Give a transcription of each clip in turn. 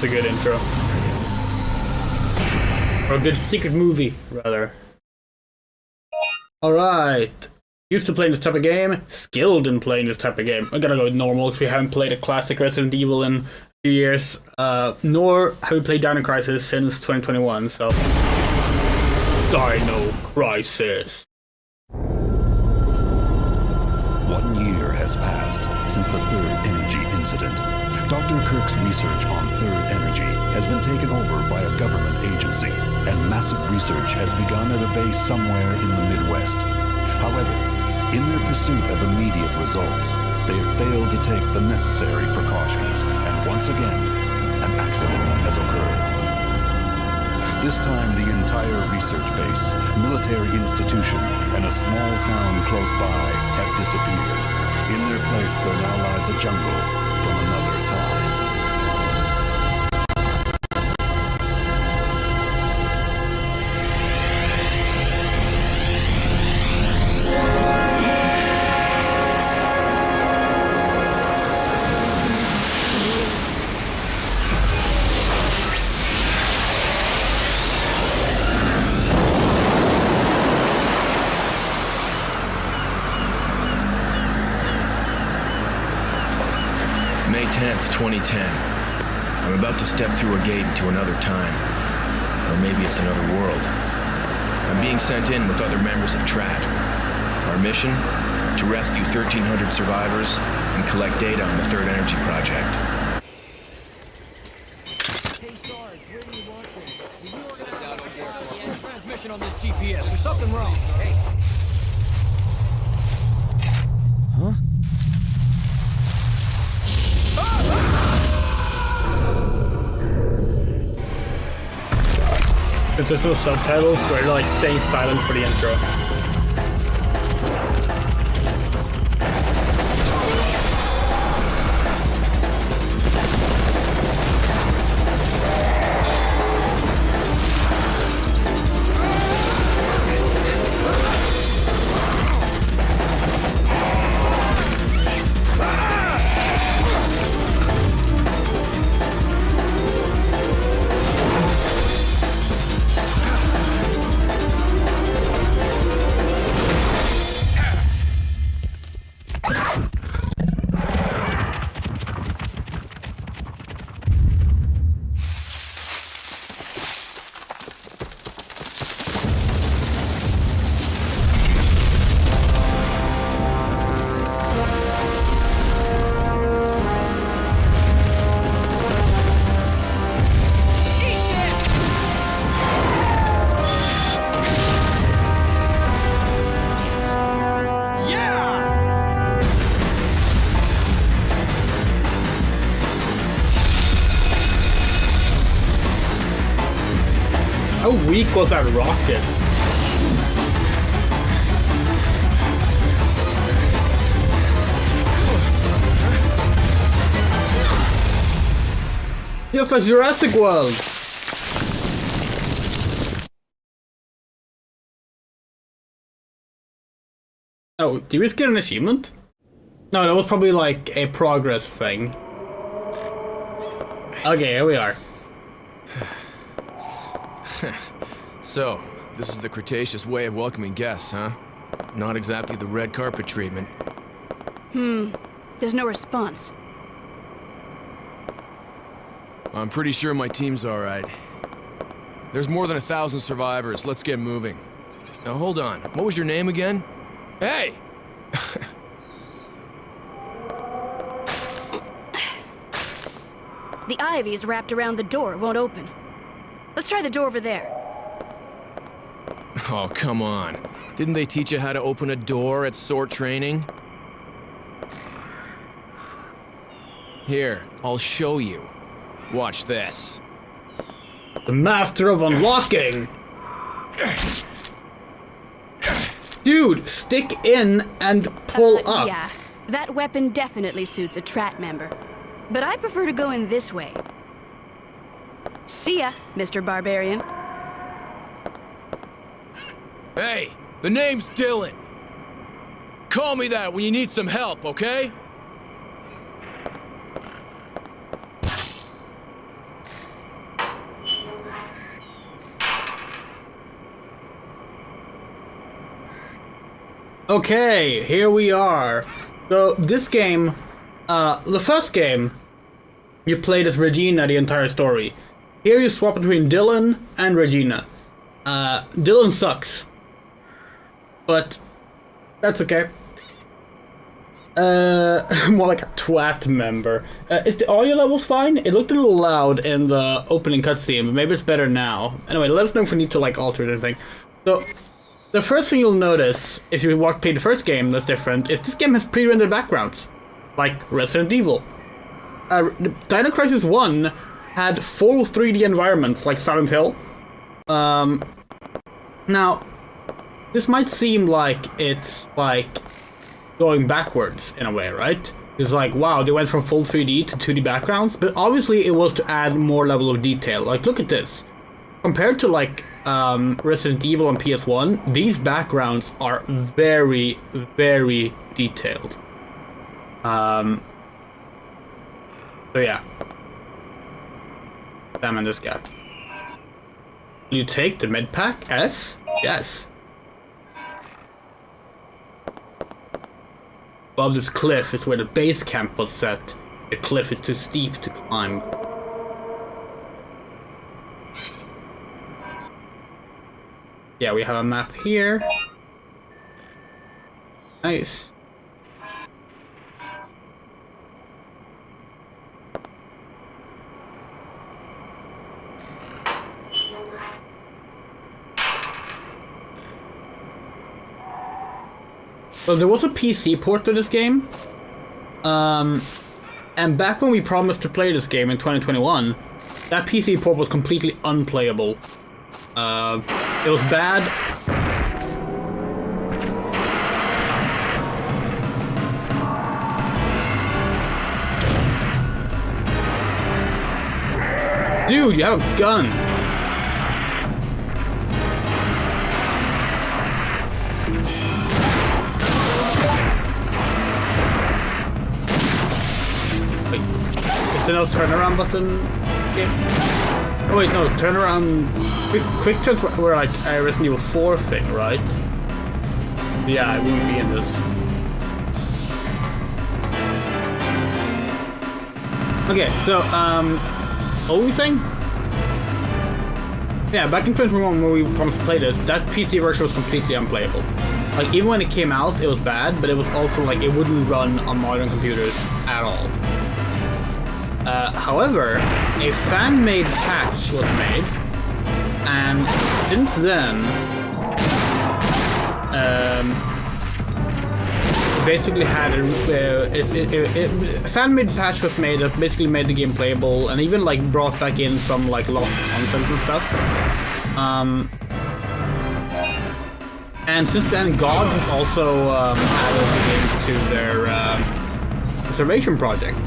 a good intro. Or a good secret movie, rather. Alright. Used to playing this type of game, skilled in playing this type of game. I gotta go with normal because we haven't played a classic Resident Evil in a few years. Nor have we played Dino Crisis since 2021, so. Dino Crisis. 1 year has passed since the third energy incident. Dr. Kirk's research on third energy has been taken over by a government agency, and massive research has begun at a base somewhere in the Midwest. However, in their pursuit of immediate results, they have failed to take the necessary precautions, and once again, an accident has occurred. This time, the entire research base, military institution, and a small town close by have disappeared. In their place, there now lies a jungle from another time. May 10th, 2010. I'm about to step through a gate into another time. Or maybe it's another world. I'm being sent in with other members of TRAT. Our mission? To rescue 1,300 survivors and collect data on the Third Energy Project. Hey Sarge, where do you want this? Did you organize a transmission on this GPS? There's something wrong. Hey. Huh? There's just no subtitles where they're like staying silent for the intro. How weak was that rocket? It looks like Jurassic World! Oh, did we just get an achievement? No, that was probably like a progress thing. Okay, here we are. So, this is the Cretaceous way of welcoming guests, huh? Not exactly the red carpet treatment. There's no response. I'm pretty sure my team's alright. There's more than 1,000 survivors. Let's get moving. Now, hold on. What was your name again? Hey! The ivy is wrapped around the door. It won't open. Let's try the door over there. Oh, come on. Didn't they teach you how to open a door at SORT training? Here, I'll show you. Watch this. The master of unlocking! Dude, stick in and pull up. Yeah, that weapon definitely suits a TRAT member. But I prefer to go in this way. See ya, Mr. Barbarian. Hey, the name's Dylan. Call me that when you need some help, okay? Okay, here we are. So this game, the first game, you played as Regina the entire story. Here you swap between Dylan and Regina. Dylan sucks, but that's okay. More like a twat member. Is the audio levels fine? It looked a little loud in the opening cutscene, but maybe it's better now. Anyway, let us know if we need to like alter anything. So, the first thing you'll notice if you play the first game that's different is this game has pre-rendered backgrounds, like Resident Evil. Dino Crisis 1 had full 3D environments like Silent Hill. Now, this might seem like it's like going backwards in a way, right? It's like, wow, they went from full 3D to 2D backgrounds, but obviously it was to add more level of detail. Like, look at this. Compared to like Resident Evil on PS1, these backgrounds are very, very detailed. So yeah. Examine this guy. Will you take the med pack? S? Yes. Above this cliff is where the base camp was set. The cliff is too steep to climb. Yeah, we have a map here. Nice. So there was a PC port to this game, and back when we promised to play this game in 2021, that PC port was completely unplayable. It was bad. Dude, you have a gun. Is there no turnaround button game? Oh wait, no, turnaround... Quick turns were like a Resident Evil 4 thing, right? Yeah, I wouldn't be in this. Okay, so, what were we saying? Yeah, back in 2021 when we promised to play this, that PC version was completely unplayable. Like, even when it came out, it was bad, but it was also like, it wouldn't run on modern computers at all. However, a fan-made patch was made, and since then, basically had a fan-made patch was made that basically made the game playable, and even like brought back in some like lost content and stuff. And since then, GOG has also added the game to their conservation project.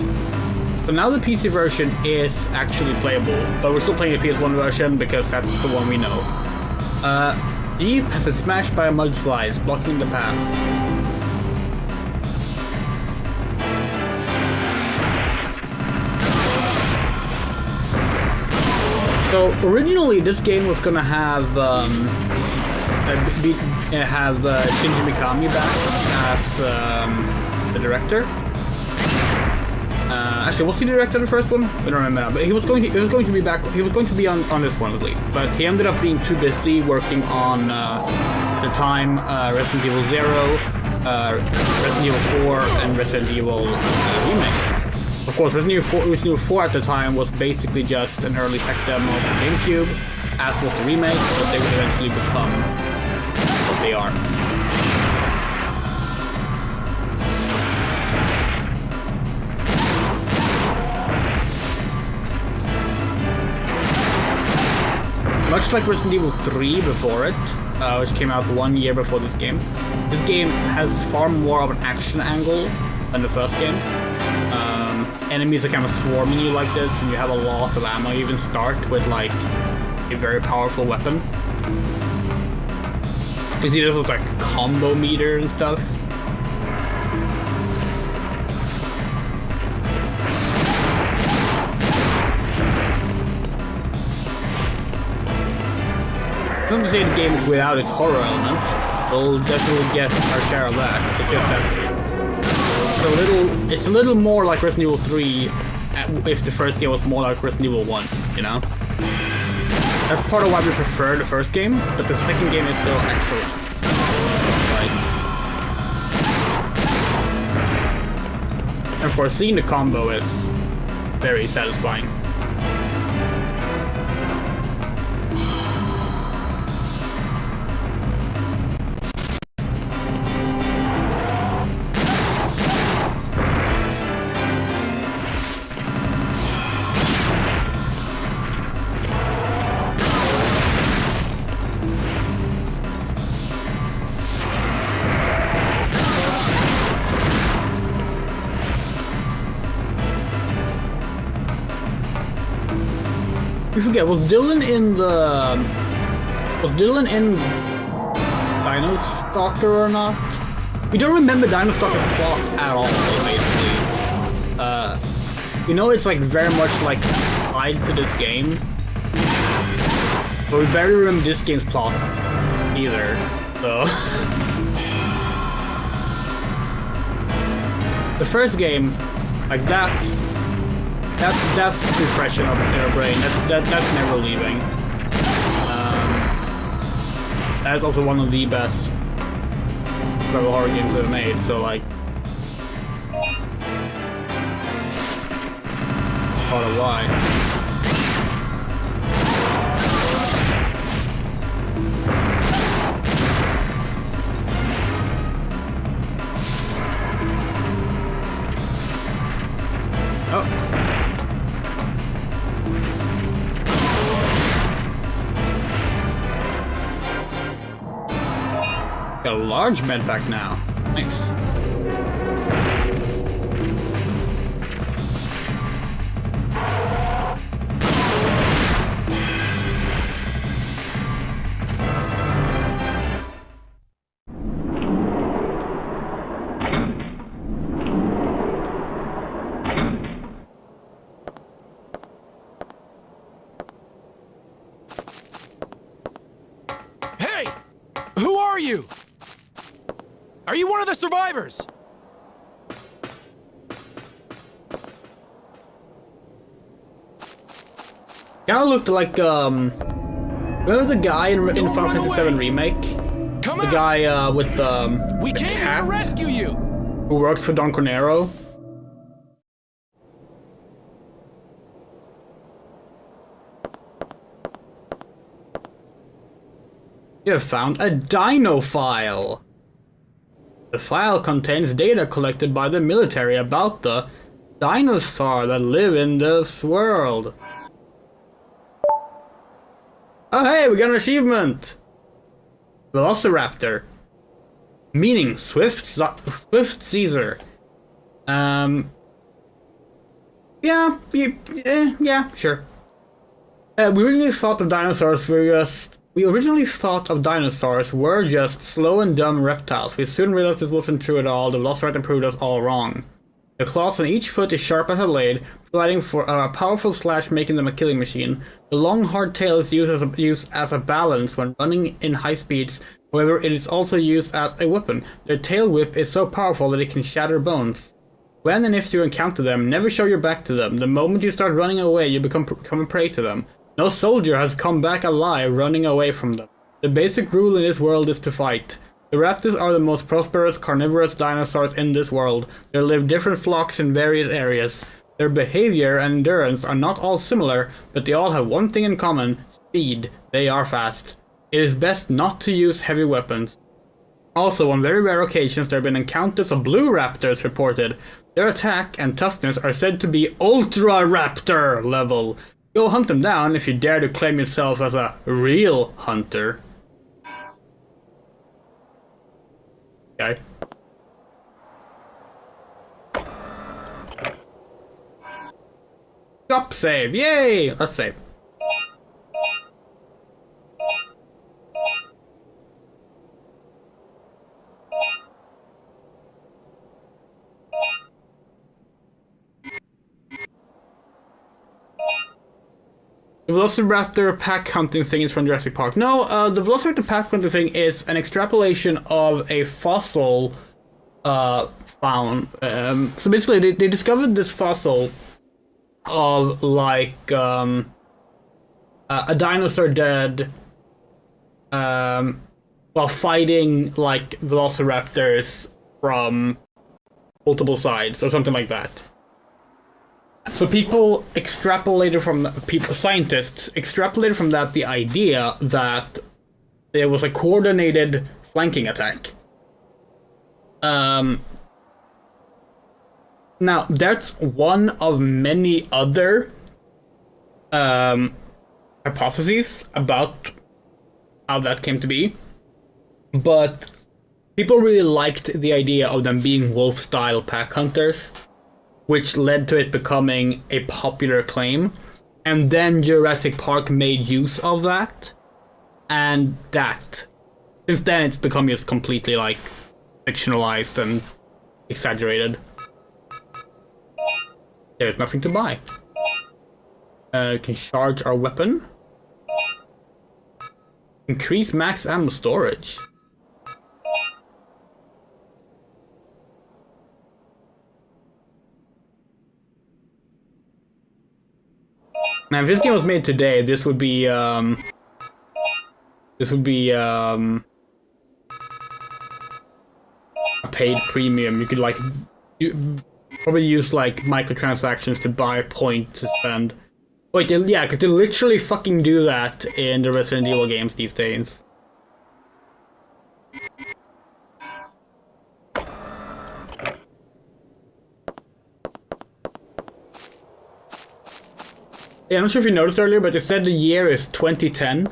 So now the PC version is actually playable, but we're still playing the PS1 version because that's the one we know. Jeep has been smashed by a mudslide, blocking the path. So originally this game was gonna have Shinji Mikami back as the director. Actually, was he the director of the first one? I don't remember now, but he was going to be back. He was going to be on this one at least, but he ended up being too busy working on the time Resident Evil 0, Resident Evil 4, and Resident Evil remake. Of course, Resident Evil 4 at the time was basically just an early tech demo for GameCube, as was the remake, but they would eventually become what they are. Much like Resident Evil 3 before it, which came out 1 year before this game has far more of an action angle than the first game. Enemies are kind of swarming you like this, and you have a lot of ammo. You even start with like a very powerful weapon. You see this with like combo meter and stuff. Not to say the game is without its horror elements, we'll definitely get our share of that. It's just that it's a little more like Resident Evil 3 if the first game was more like Resident Evil 1, you know? That's part of why we prefer the first game, but the second game is still excellent. And of course, seeing the combo is very satisfying. We forget, was Dylan in Dino Stalker or not? We don't remember Dino Stalker's plot at all, basically. You know, it's like very much like tied to this game, but we barely remember this game's plot either. So the first game, like that's too fresh in our brain. That's never leaving. That is also one of the best survival horror games ever made. So like, part of why. Oh. Got a large med pack now. Nice. Hey! Who are you? Are you one of the survivors? Kinda looked like, remember the guy in Final Fantasy VII Remake? Come The out! guy, with, We the came here cat to rescue you! who works for Don Cornero? You have found a Dino file. The file contains data collected by the military about the dinosaurs that live in this world. Oh hey, we got an achievement! Velociraptor. Meaning Swift Caesar. Yeah, sure. We originally thought dinosaurs were just slow and dumb reptiles. We soon realized this wasn't true at all. The Velociraptor proved us all wrong. The claws on each foot is sharp as a blade, providing for a powerful slash, making them a killing machine. The long, hard tail is used as a balance when running in high speeds. However, it is also used as a weapon. Their tail whip is so powerful that it can shatter bones. When and if you encounter them, never show your back to them. The moment you start running away, you become a prey to them. No soldier has come back alive running away from them. The basic rule in this world is to fight. The raptors are the most prosperous carnivorous dinosaurs in this world. They live different flocks in various areas. Their behavior and endurance are not all similar, but they all have one thing in common: speed. They are fast. It is best not to use heavy weapons. Also, on very rare occasions, there have been encounters of blue raptors reported. Their attack and toughness are said to be Ultra Raptor level. Go hunt them down if you dare to claim yourself as a real hunter. Okay. Stop save. Yay! Let's save. The Velociraptor pack hunting thing is from Jurassic Park. No, the Velociraptor pack hunting thing is an extrapolation of a fossil found. So basically, they discovered this fossil of like a dinosaur dead while fighting like velociraptors from multiple sides or something like that. So people extrapolated from scientists extrapolated from that the idea that there was a coordinated flanking attack. Now that's one of many other hypotheses about how that came to be, but people really liked the idea of them being wolf-style pack hunters, which led to it becoming a popular claim. And then Jurassic Park made use of that, and since then it's become just completely like fictionalized and exaggerated. There's nothing to buy. Can charge our weapon. Increase max ammo storage. Now, if this game was made today, this would be a paid premium. You could like probably use like microtransactions to buy points to spend. Wait, yeah, because they literally fucking do that in the Resident Evil games these days. Yeah, I'm not sure if you noticed earlier, but they said the year is 2010.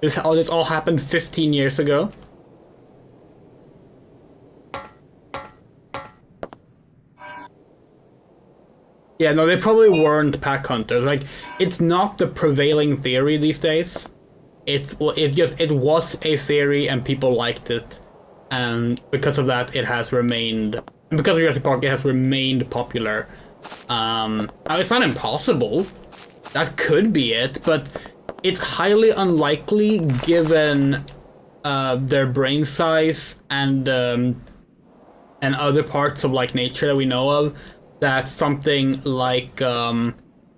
This all happened 15 years ago. Yeah, no, they probably weren't pack hunters. Like, it's not the prevailing theory these days. It was a theory and people liked it, and because of that, it has remained. And because of Jurassic Park, it has remained popular. Now, it's not impossible. That could be it, but it's highly unlikely given their brain size and other parts of like nature that we know of, that something like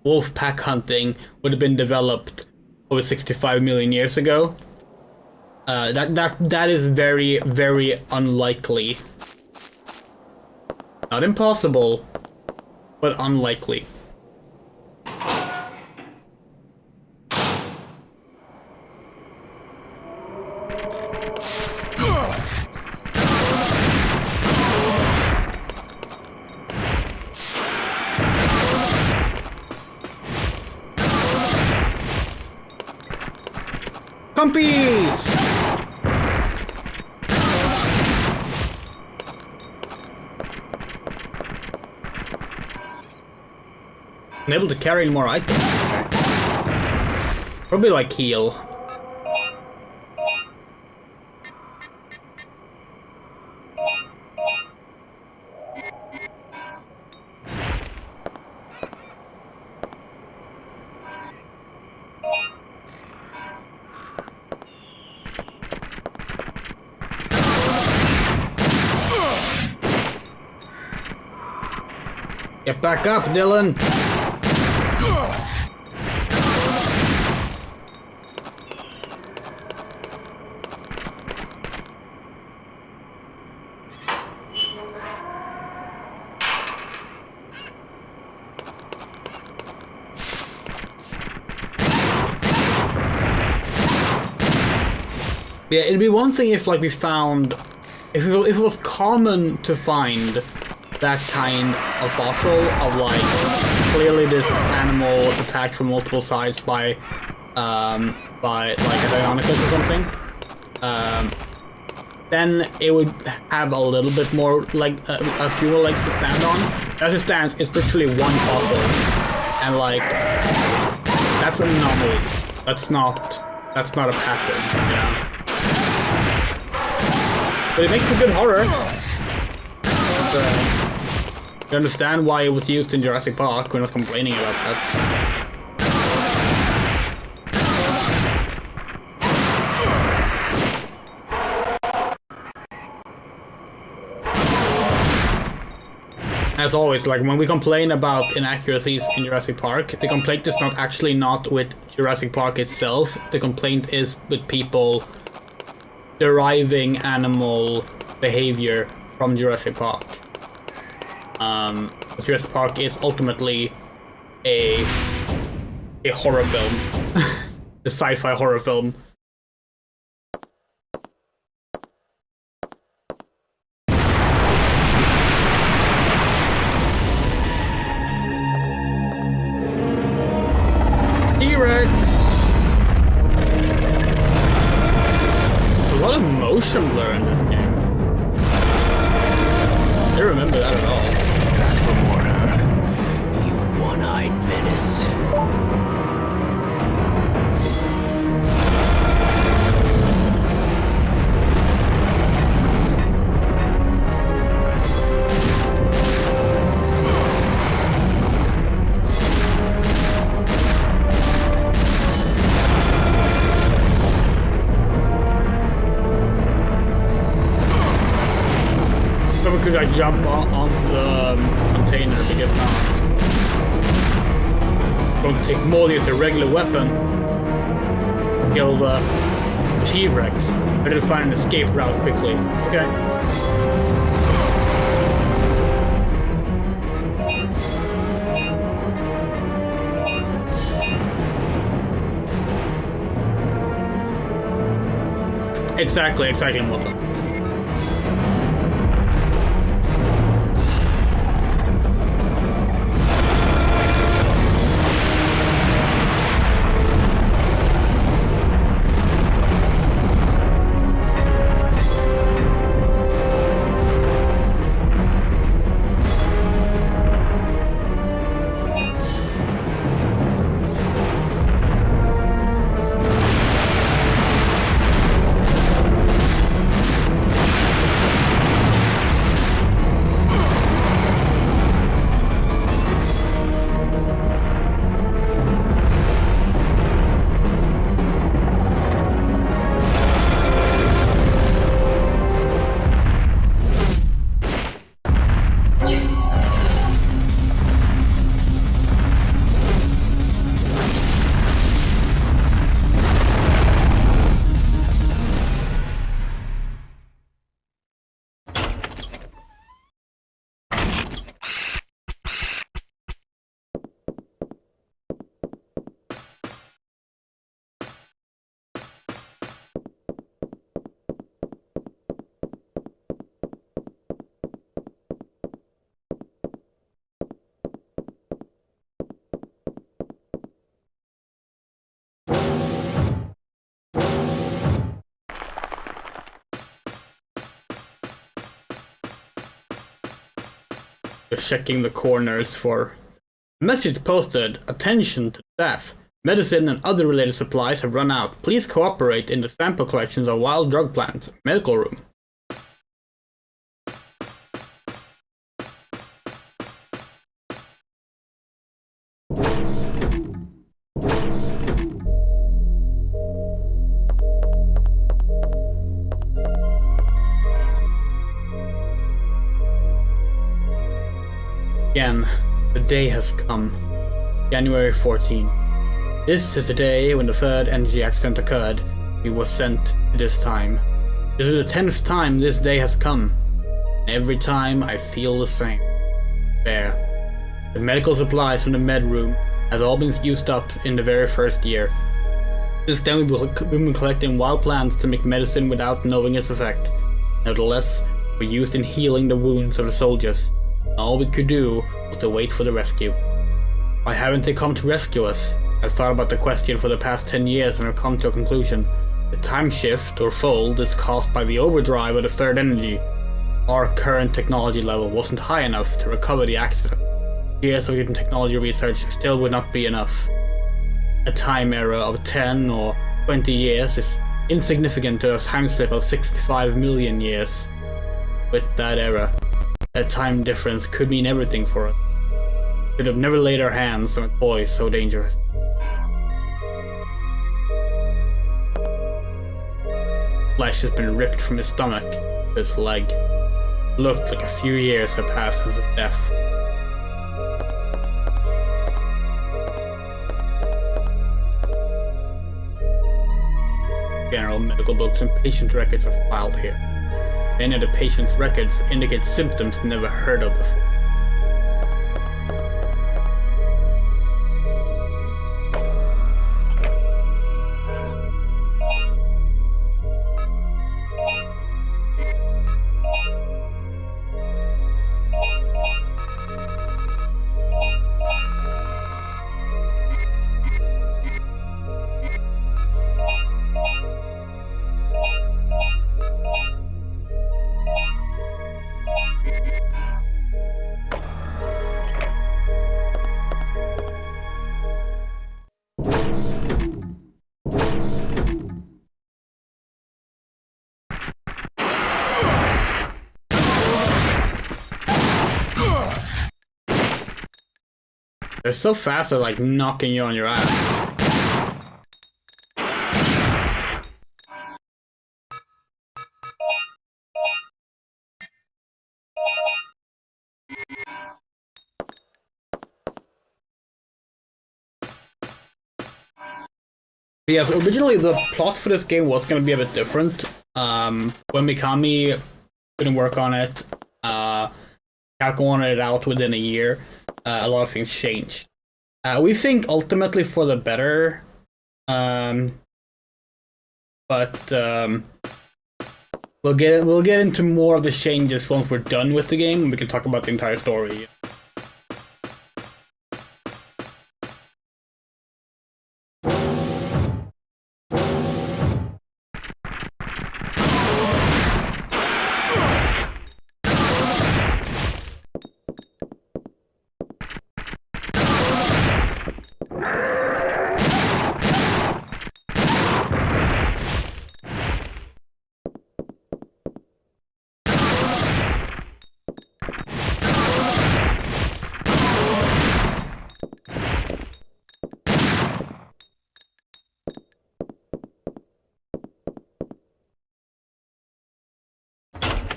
wolf pack hunting would have been developed over 65 million years ago. That is very, very unlikely. Not impossible, but unlikely. Compies! I'm able to carry more items. Probably like heal. Get back up, Dylan! Yeah, it'd be one thing if like we found, if it was common to find that kind of fossil of like, clearly this animal was attacked from multiple sides by like a Deinonychus or something. Then it would have a little bit more, like a few more legs to stand on. As it stands, it's literally one fossil, and like that's an anomaly. That's not a pattern, you know. But it makes for good horror. You understand why it was used in Jurassic Park. We're not complaining about that. As always, like when we complain about inaccuracies in Jurassic Park, the complaint is not with Jurassic Park itself. The complaint is with people deriving animal behavior from Jurassic Park. Jurassic Park is ultimately a horror film, a sci-fi horror film. T-Rex! A lot of motion blur in this game. I don't remember that at all. Back for more, huh? You one-eyed menace. We could like jump onto the container, but guess not. Don't take more than a regular weapon. Kill the T-Rex. Better find an escape route quickly. Okay. Exactly, Moto. Checking the corners for message posted. Attention to staff. Medicine and other related supplies have run out. Please cooperate in the sample collections of wild drug plants. Medical room. Again, the day has come. January 14. This is the day when the third energy accident occurred. He was sent to this time. This is the 10th time this day has come. And every time I feel the same. There. The medical supplies from the med room has all been used up in the very first year. Since then we've been collecting wild plants to make medicine without knowing its effect. Nevertheless, we were used in healing the wounds of the soldiers. All we could do was to wait for the rescue. Why haven't they come to rescue us? I've thought about the question for the past 10 years and I've come to a conclusion. The time shift, or fold, is caused by the overdrive of the third energy. Our current technology level wasn't high enough to recover the accident. Years of technology research still would not be enough. A time error of 10 or 20 years is insignificant to a time slip of 65 million years. With that error, That time difference could mean everything for us. Should have never laid our hands on a toy so dangerous. Flesh has been ripped from his stomach, his leg. Looked like a few years had passed since his death. General medical books and patient records are filed here. Many of the patient's records indicate symptoms never heard of before. They're so fast at like knocking you on your ass. Yes, originally the plot for this game was going to be a bit different. When Mikami couldn't work on it, Capcom wanted it out within a year. A lot of things changed. We think ultimately for the better, but we'll get into more of the changes once we're done with the game, and we can talk about the entire story.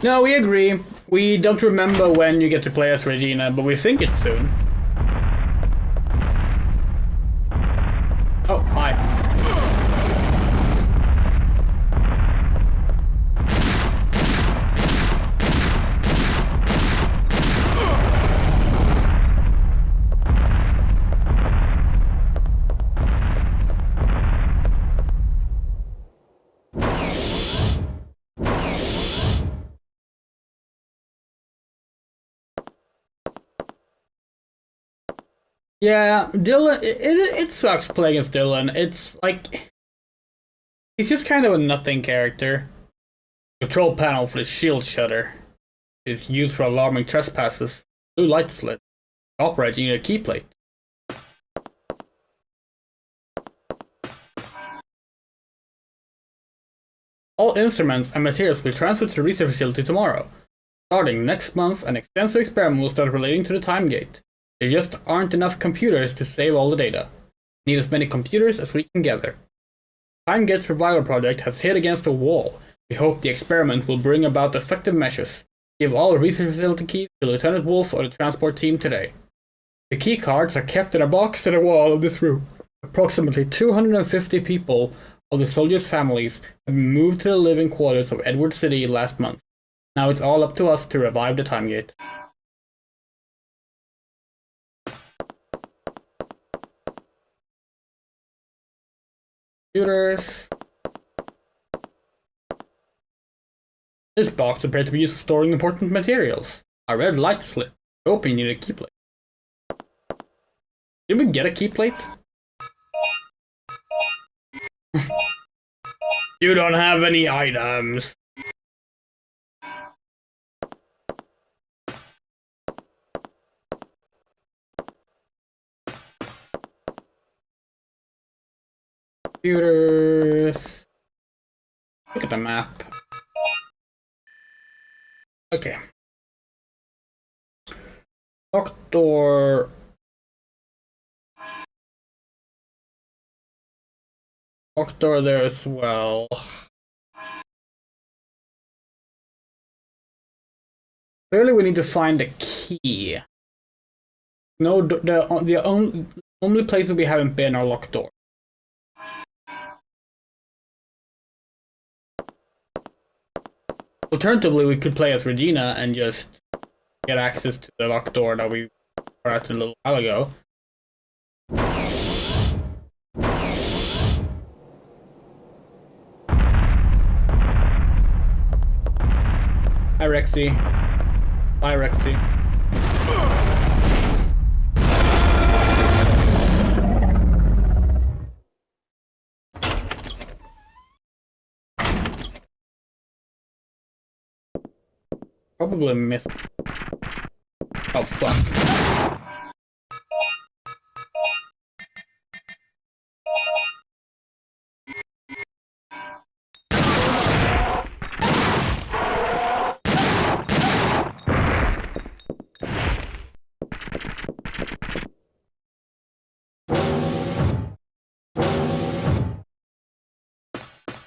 No, we agree. We don't remember when you get to play as Regina, but we think it's soon. Oh, hi. Yeah, Dylan, it sucks playing as Dylan. It's like, he's just kind of a nothing character. Control panel for the shield shutter is used for alarming trespasses. Blue light slit. Operating a key plate. All instruments and materials will be transferred to the research facility tomorrow. Starting next month, an extensive experiment will start relating to the time gate. There just aren't enough computers to save all the data. We need as many computers as we can gather. Time Gate's Revival project has hit against a wall. We hope the experiment will bring about effective measures. Give all research facility keys to Lieutenant Wolf or the transport team today. The key cards are kept in a box to the wall of this room. Approximately 250 people of the soldiers' families have been moved to the living quarters of Edward City last month. Now it's all up to us to revive the Time Gate. Computers. This box appears to be used for storing important materials. A red light slit. Open, you need a key plate. Did we get a key plate? You don't have any items. Computers. Look at the map. Okay. Locked door. Locked door there as well. Clearly we need to find the key. No, the only places we haven't been are locked door. Alternatively, we could play as Regina and just get access to the locked door that we were at a little while ago. Hi, Rexy. Bye, Rexy. Probably missed. Oh, fuck.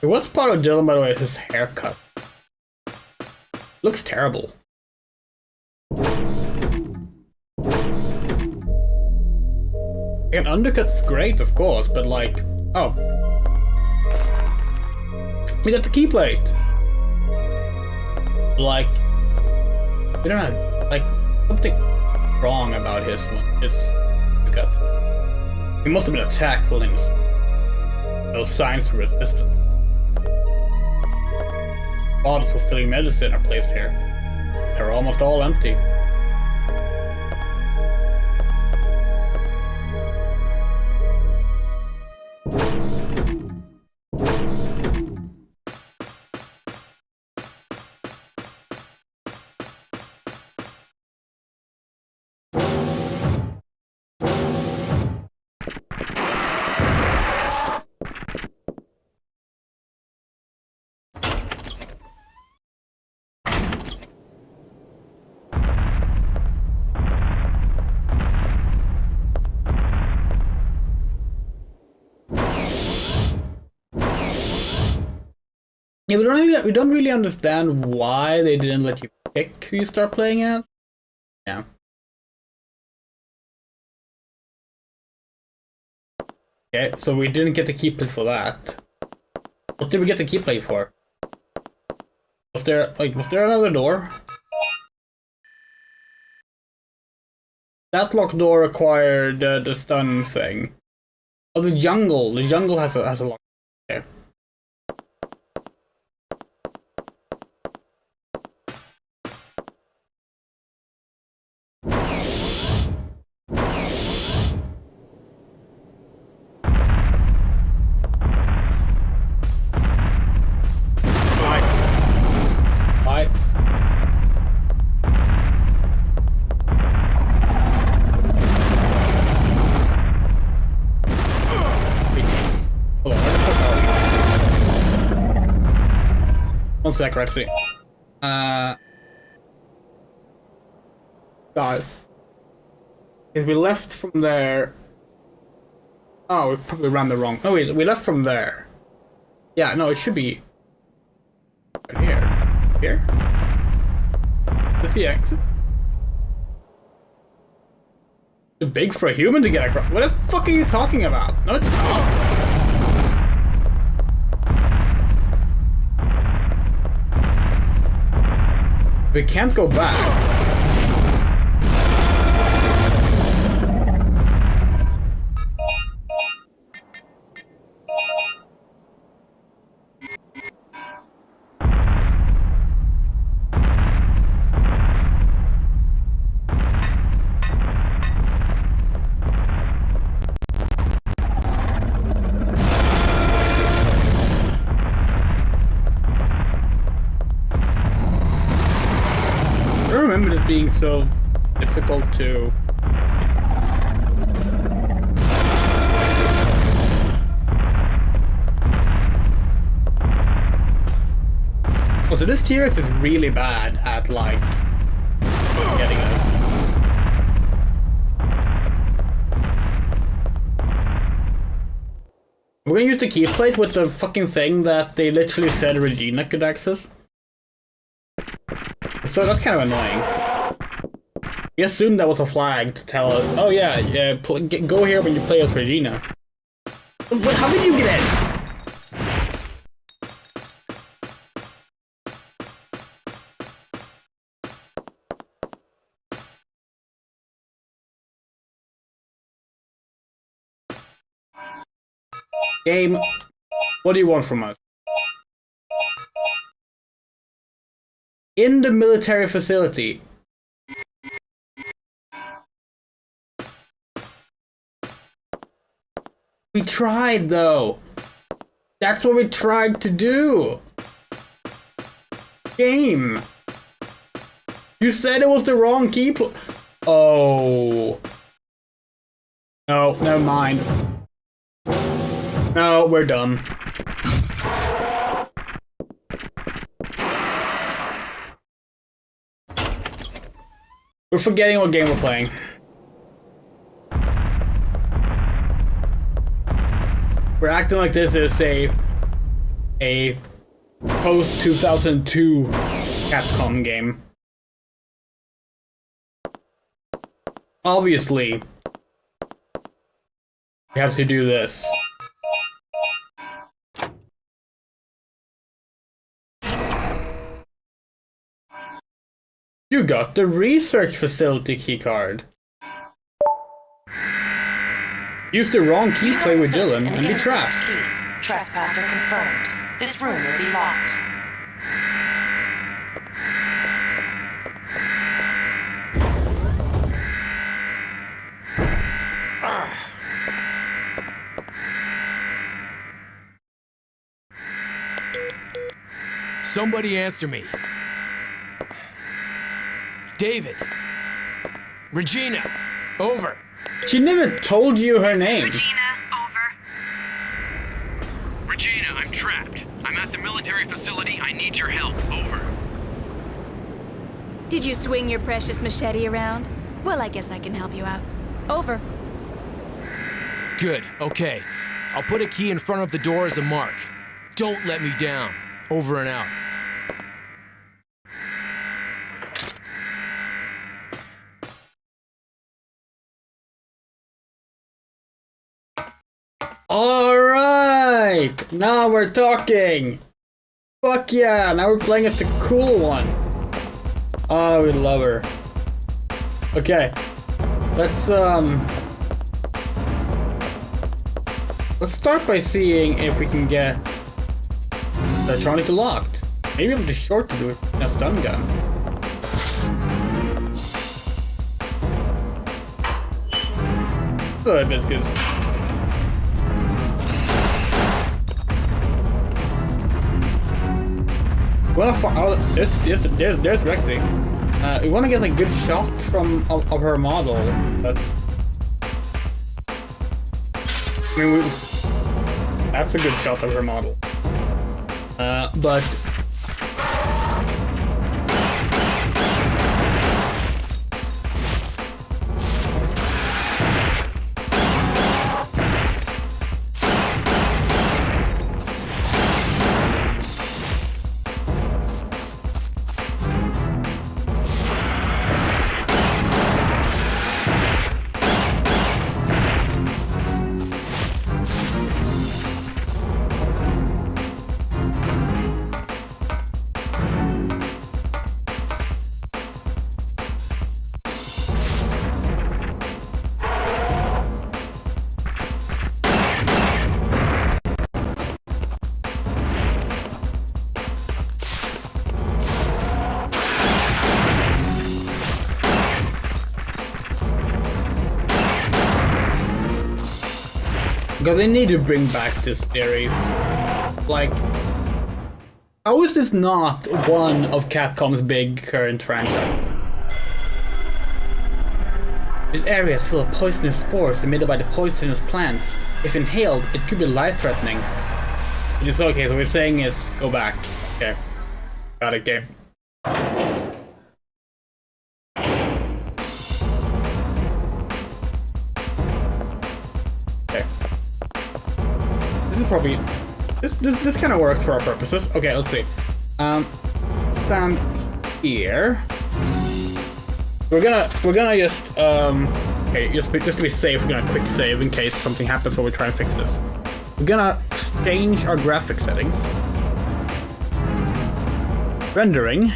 What's part of Dylan, by the way, is his haircut. Looks terrible. An undercut's great, of course, but like, oh, we got the key plate. Like, we don't have like something wrong about his undercut. He must have been attacked while in those signs of resistance. Bottles for filling medicine are placed here. They're almost all empty. Yeah, we don't really understand why they didn't let you pick who you start playing as. Yeah. Okay, so we didn't get the key plate for that. What did we get the key plate for? Was there another door? That locked door required the stun thing. Oh, the jungle. The jungle has a lock. Okay. One sec, Rexy. God. If we left from there... Oh, we probably ran the wrong... Oh wait, we left from there. Yeah, no, it should be... Right here. Here? Is the exit? Too big for a human to get across. What the fuck are you talking about? No, it's not. We can't go back. I remember this being so difficult to... Oh, so this T-Rex is really bad at, like, getting us. We're gonna use the key plate with the fucking thing that they literally said Regina could access. So that's kind of annoying. We assumed that was a flag to tell us, oh yeah, go here when you play as Regina. But how did you get in? Game, what do you want from us? In the military facility. We tried, though. That's what we tried to do. Game. You said it was the wrong key. Oh. No, never mind. No, we're done. We're forgetting what game we're playing. We're acting like this is a post-2002 Capcom game. Obviously, we have to do this. You got the research facility keycard. Use the wrong key play with Dylan and be trapped. Trespasser confirmed. This room will be locked. Somebody answer me. David. Regina. Over. She never told you her name. Regina, over. Regina, I'm trapped. I'm at the military facility. I need your help. Over. Did you swing your precious machete around? Well, I guess I can help you out. Over. Good. Okay. I'll put a key in front of the door as a mark. Don't let me down. Over and out. Alright! Now we're talking! Fuck yeah! Now we're playing as the cool one! Oh, we love her. Okay. Let's start by seeing if we can get electronically locked. Maybe I'm too short to do it in a stun gun. Good, biscuits. We wanna there's Rexy. We wanna get a good shot of her model, but I mean, that's a good shot of her model. But because they need to bring back this series. Like, how is this not one of Capcom's big current franchises? This area is full of poisonous spores emitted by the poisonous plants. If inhaled, it could be life-threatening. It's okay, so we're saying is go back. Okay. Got it, game. Okay. This is probably this kind of works for our purposes. Okay, let's see. Stand here. We're gonna just okay, just to be safe, we're gonna quick save in case something happens while we try and fix this. We're gonna change our graphic settings. Rendering.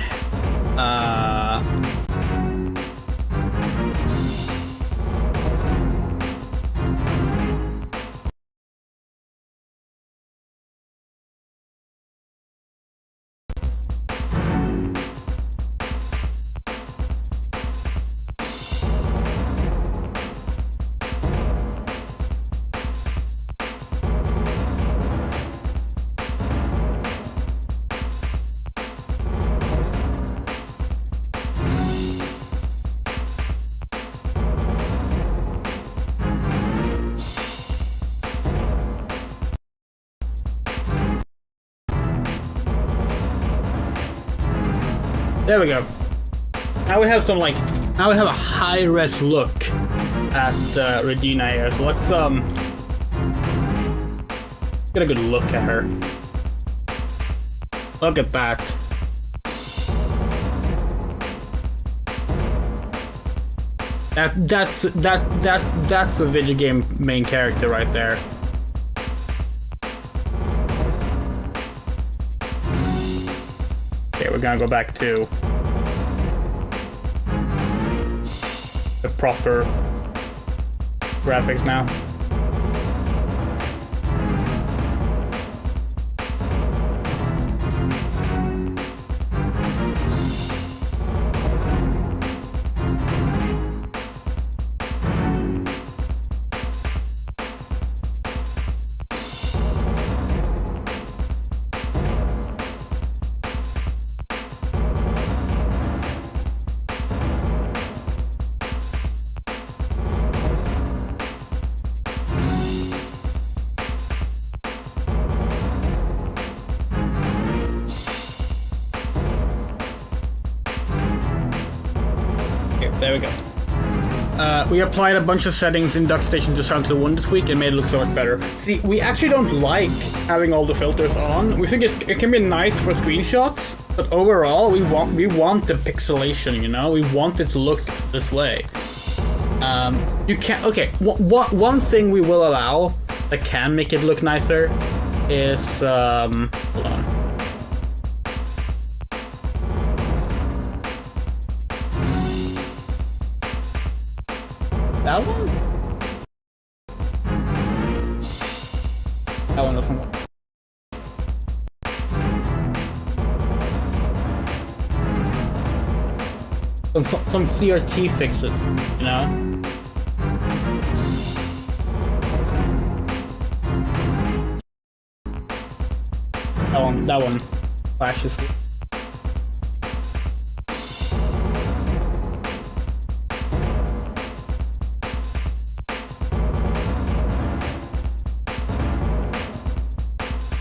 There we go. Now we have now we have a high-res look at Regina here. So let's get a good look at her. Look at that. That's a video game main character right there. Okay, we're gonna go back to the proper graphics now. There we go. We applied a bunch of settings in DuckStation to Sound to the 1 this week and made it look so much better. See, we actually don't like having all the filters on. We think it can be nice for screenshots, but overall, we want the pixelation, you know? We want it to look this way. You can't... Okay, one thing we will allow that can make it look nicer is... hold on. That one? That one doesn't work. Some CRT fixes, you know? That one flashes.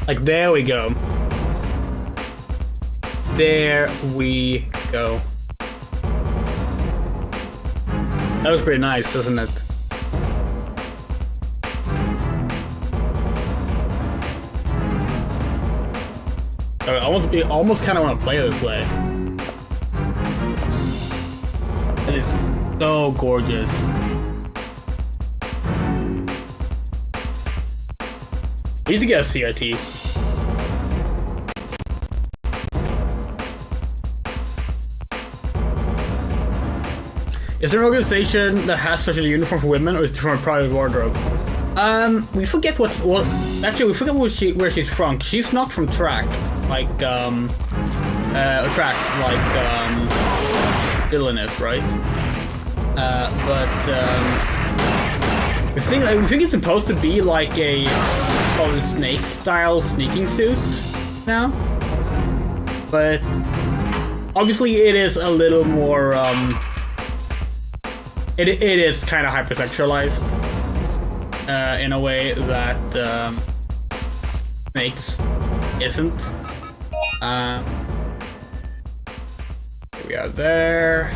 Like, there we go. There we go. That was pretty nice, doesn't it? I almost kind of want to play this way. It is so gorgeous. We need to get a CRT. Is there an organization that has such a uniform for women, or is it from a private wardrobe? We forget what actually we forget where she's from. She's not from Tract, like Dylan is, right? We think it's supposed to be like a Snake style sneaking suit now, but obviously it is a little more it is kind of hypersexualized in a way that Snake's isn't. Here we are there.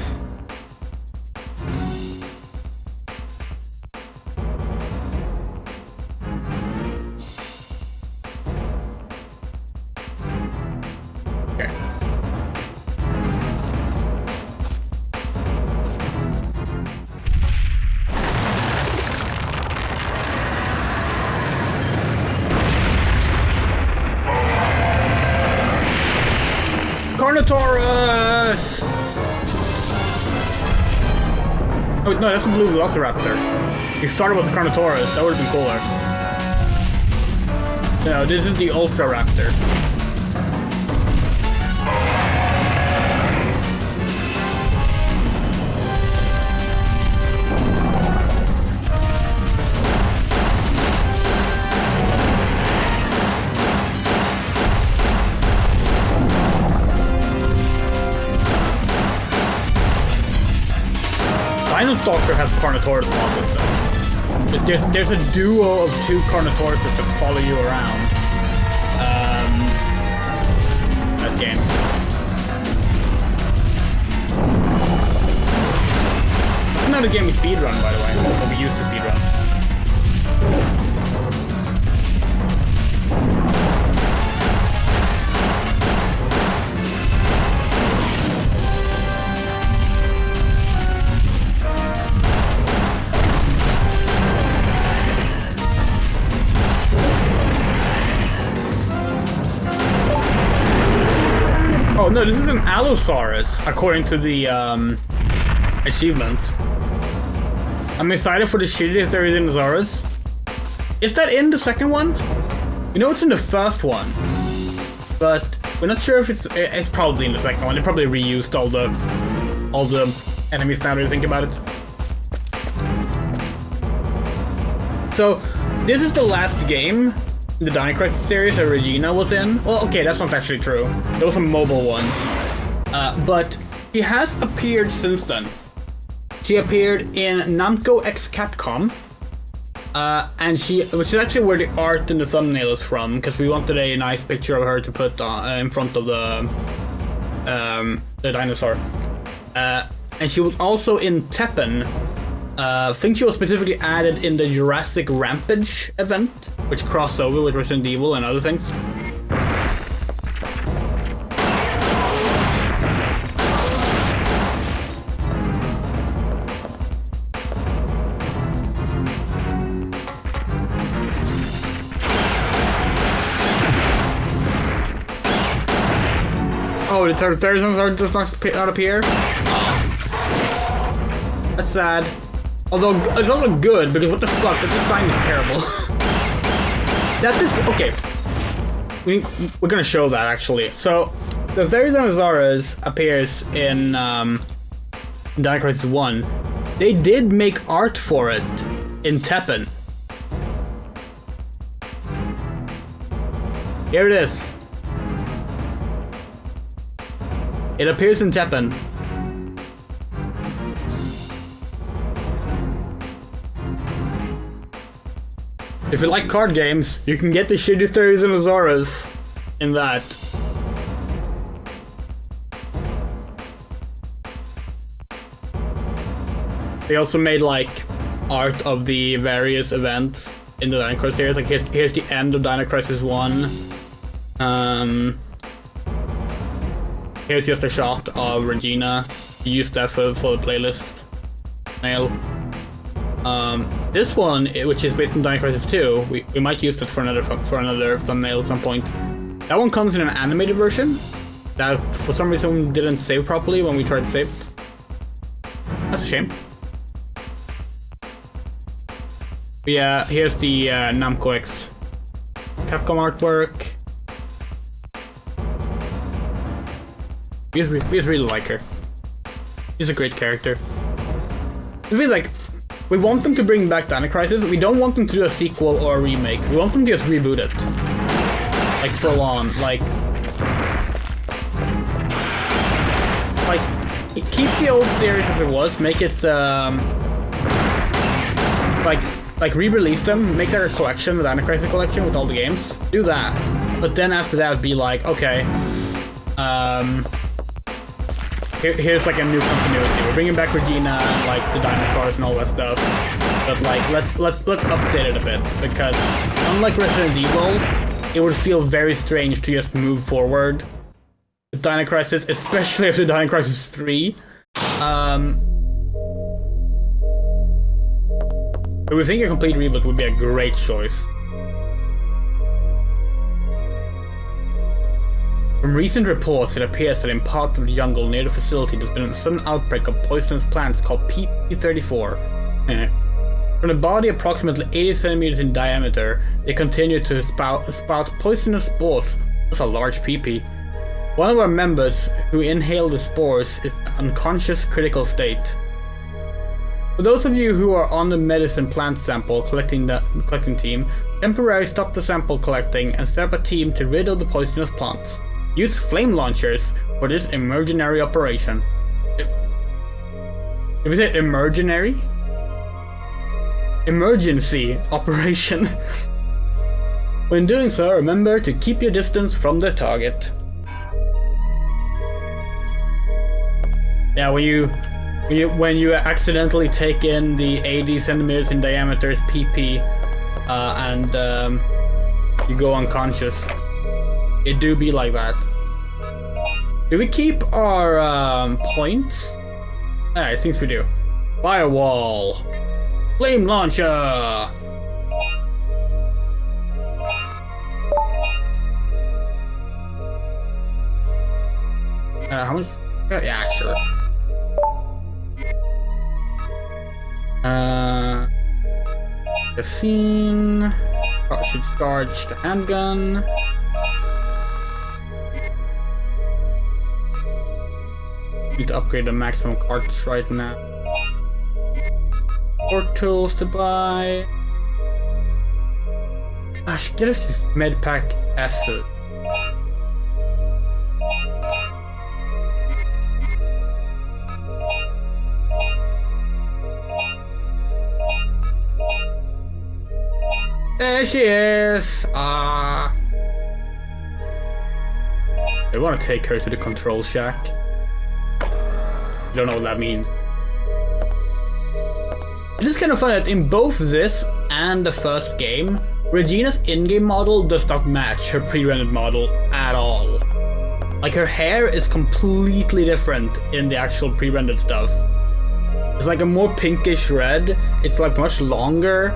Carnotaurus! Oh, no, that's a blue velociraptor. He started with a Carnotaurus. That would have been cooler. No, this is the Ultra Raptor. Dino Stalker has Carnotaurus bosses though. There's a duo of 2 Carnotauruses that follow you around. That game. It's not a game we speedrun, by the way, but we used to speedrun. Oh no, this is an Allosaurus, according to the achievement. I'm excited for the shittiest Dinosaurus. Is that in the second one? We know it's in the first one, but we're not sure if it's probably in the second one. They probably reused all the enemies now that you think about it. So this is the last game the Dino Crisis series that Regina was in. Well, okay, that's not actually true. There was a mobile one. But she has appeared since then. She appeared in Namco x Capcom. Which is actually where the art in the thumbnail is from, because we wanted a nice picture of her to put in front of the dinosaur. And she was also in Teppen. I think she was specifically added in the Jurassic Rampage event, which crossed over with Resident Evil and other things. Oh, the Pterodactyls are just not appear? Oh. That's sad. Although, it's also good, because what the fuck, that design is terrible. Okay. We're gonna show that, actually. So, the Dinosaurus appears in Dino Crisis 1. They did make art for it in Teppen. Here it is. It appears in Teppen. If you like card games, you can get the shitty Dinosaurus in that. They also made like art of the various events in the Dino Crisis series. Like here's the end of Dino Crisis 1. Here's just a shot of Regina. You used that for the playlist. Nail. This one, which is based on Dino Crisis 2, we might use it for another thumbnail at some point. That one comes in an animated version that for some reason didn't save properly when we tried to save it. That's a shame. But yeah, here's the Namco x Capcom artwork. We just really like her. She's a great character. It feels like we want them to bring back Dino Crisis. We don't want them to do a sequel or a remake. We want them to just reboot it. Like, full on. Like, keep the old series as it was. Make it, like re-release them. Make their collection, the Dino Crisis collection with all the games. Do that. But then after that, be like, okay, here's like a new continuity. We're bringing back Regina and like the dinosaurs and all that stuff. But like, let's update it a bit, because unlike Resident Evil, it would feel very strange to just move forward with Dino Crisis, especially after Dino Crisis 3. But we think a complete reboot would be a great choice. From recent reports, it appears that in part of the jungle near the facility there's been a sudden outbreak of poisonous plants called PP34. From a body approximately 80 centimeters in diameter, they continue to spout poisonous spores. That's a large PP. One of our members who inhaled the spores is in unconscious critical state. For those of you who are on the medicine plant sample collecting team, temporarily stop the sample collecting and set up a team to rid of the poisonous plants. Use flame launchers for this emergency operation. Did we say emergency? Emergency operation. When doing so, remember to keep your distance from the target. Yeah, when you accidentally take in the 80 centimeters in diameter PP and you go unconscious, it do be like that. Do we keep our points? I think we do. Firewall. Flame launcher. How much? Yeah, sure. The scene. I should charge the handgun. Need to upgrade the maximum cartridge right now. More tools to buy. I should get us this medpack acid. There she is! I want to take her to the control shack. I don't know what that means. It is kind of funny that in both this and the first game, Regina's in-game model does not match her pre-rendered model at all. Like, her hair is completely different in the actual pre-rendered stuff. It's like a more pinkish red. It's like much longer.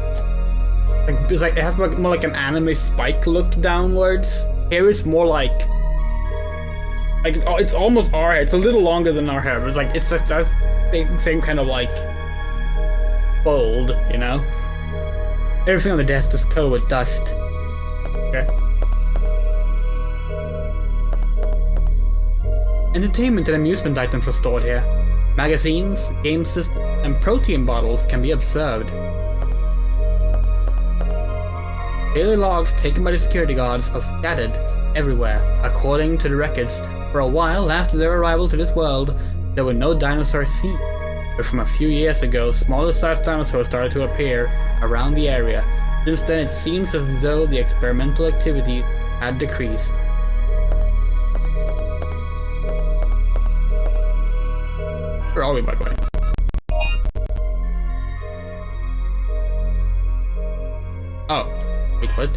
It's like it has more like an anime spike look downwards. Here it's more like it's almost our hair. It's a little longer than our hair, but it's like it's that same kind of like fold, you know. Everything on the desk is covered with dust. Okay. Entertainment and amusement items are stored here. Magazines, game systems, and protein bottles can be observed. Daily logs taken by the security guards are scattered everywhere. According to the records, for a while after their arrival to this world, there were no dinosaurs seen. But from a few years ago, smaller sized dinosaurs started to appear around the area. Since then, it seems as though the experimental activities had decreased. Where are we, by the way? Oh. Wait, what?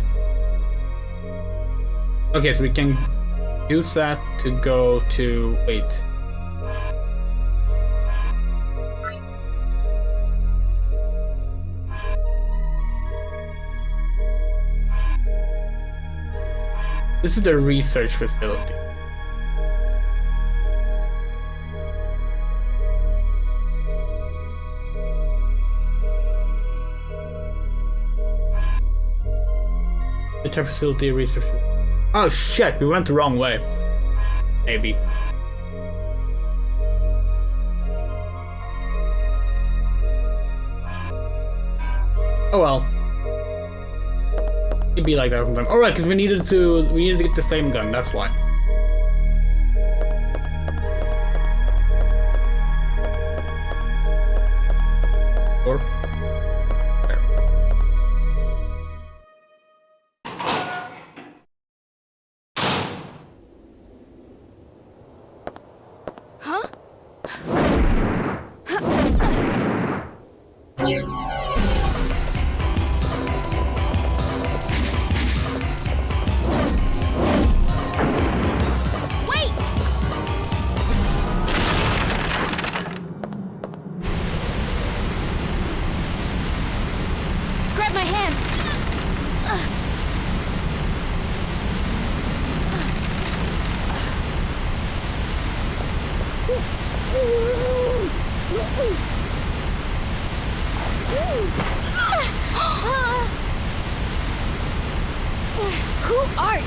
Okay, so we can use that to go to... Wait. This is the research facility. Facility, research facility. Oh shit, we went the wrong way. Maybe. Oh well. It'd be like that sometimes. Alright, because we needed to get the same gun, that's why. Or Who are...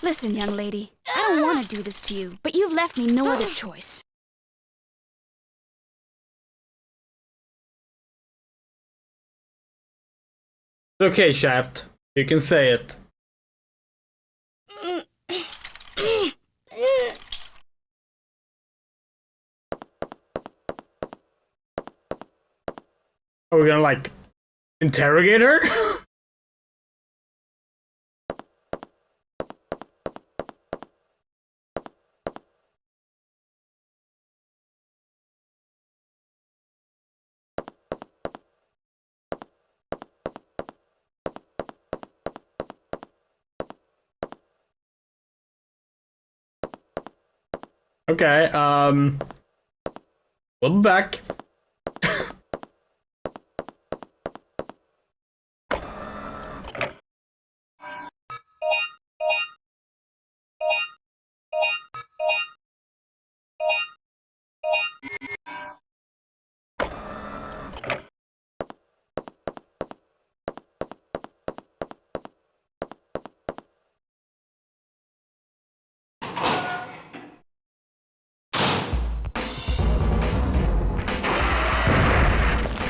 Listen, young lady, I don't want to do this to you, but you've left me no other choice. It's okay, chat. You can say it. Are we gonna, like, interrogate her? Okay, we'll be back.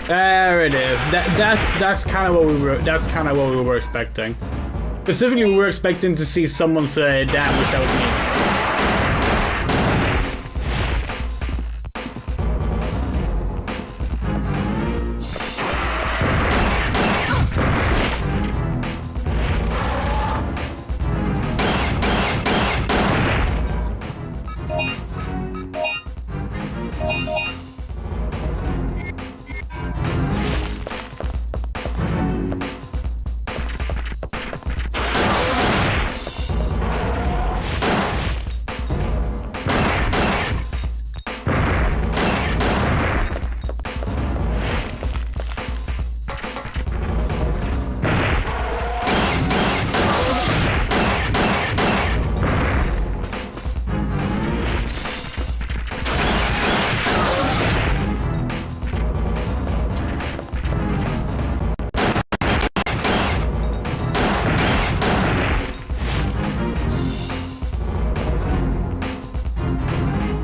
There it is. That's kind of what we were expecting. Specifically, we were expecting to see someone say, "Damn, wish that was me."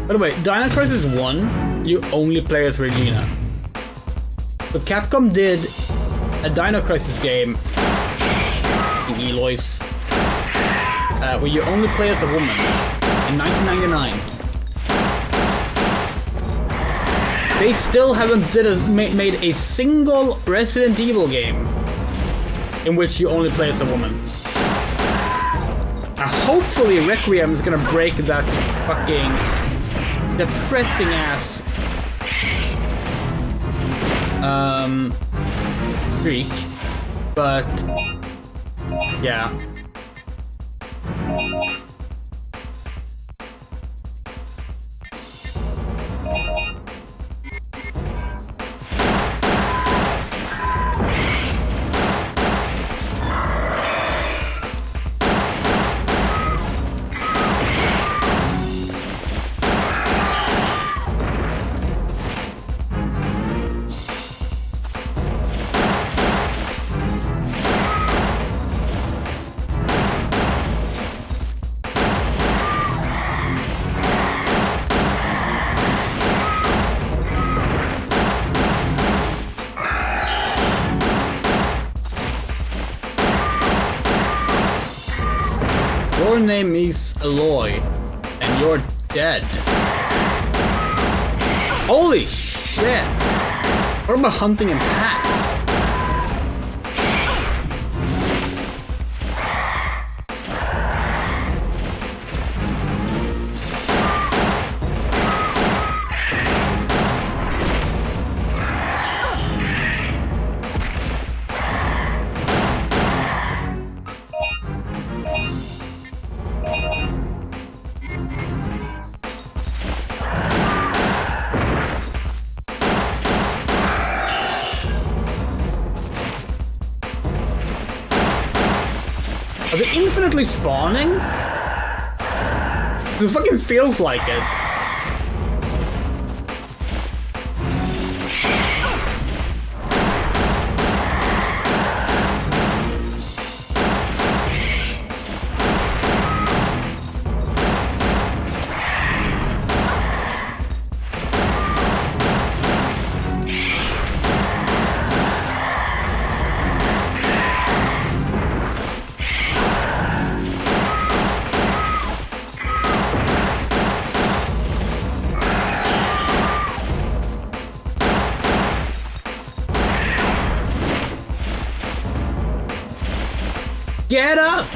By the way, Dino Crisis 1, you only play as Regina. But Capcom did a Dino Crisis game in Eloy's, where you only play as a woman in 1999. They still haven't made a single Resident Evil game in which you only play as a woman. Hopefully Requiem is gonna break that fucking depressing ass streak, but yeah. Your name is Aloy, and you're dead. Holy shit! What about hunting in packs? actually spawning? It fucking feels like it. Get up!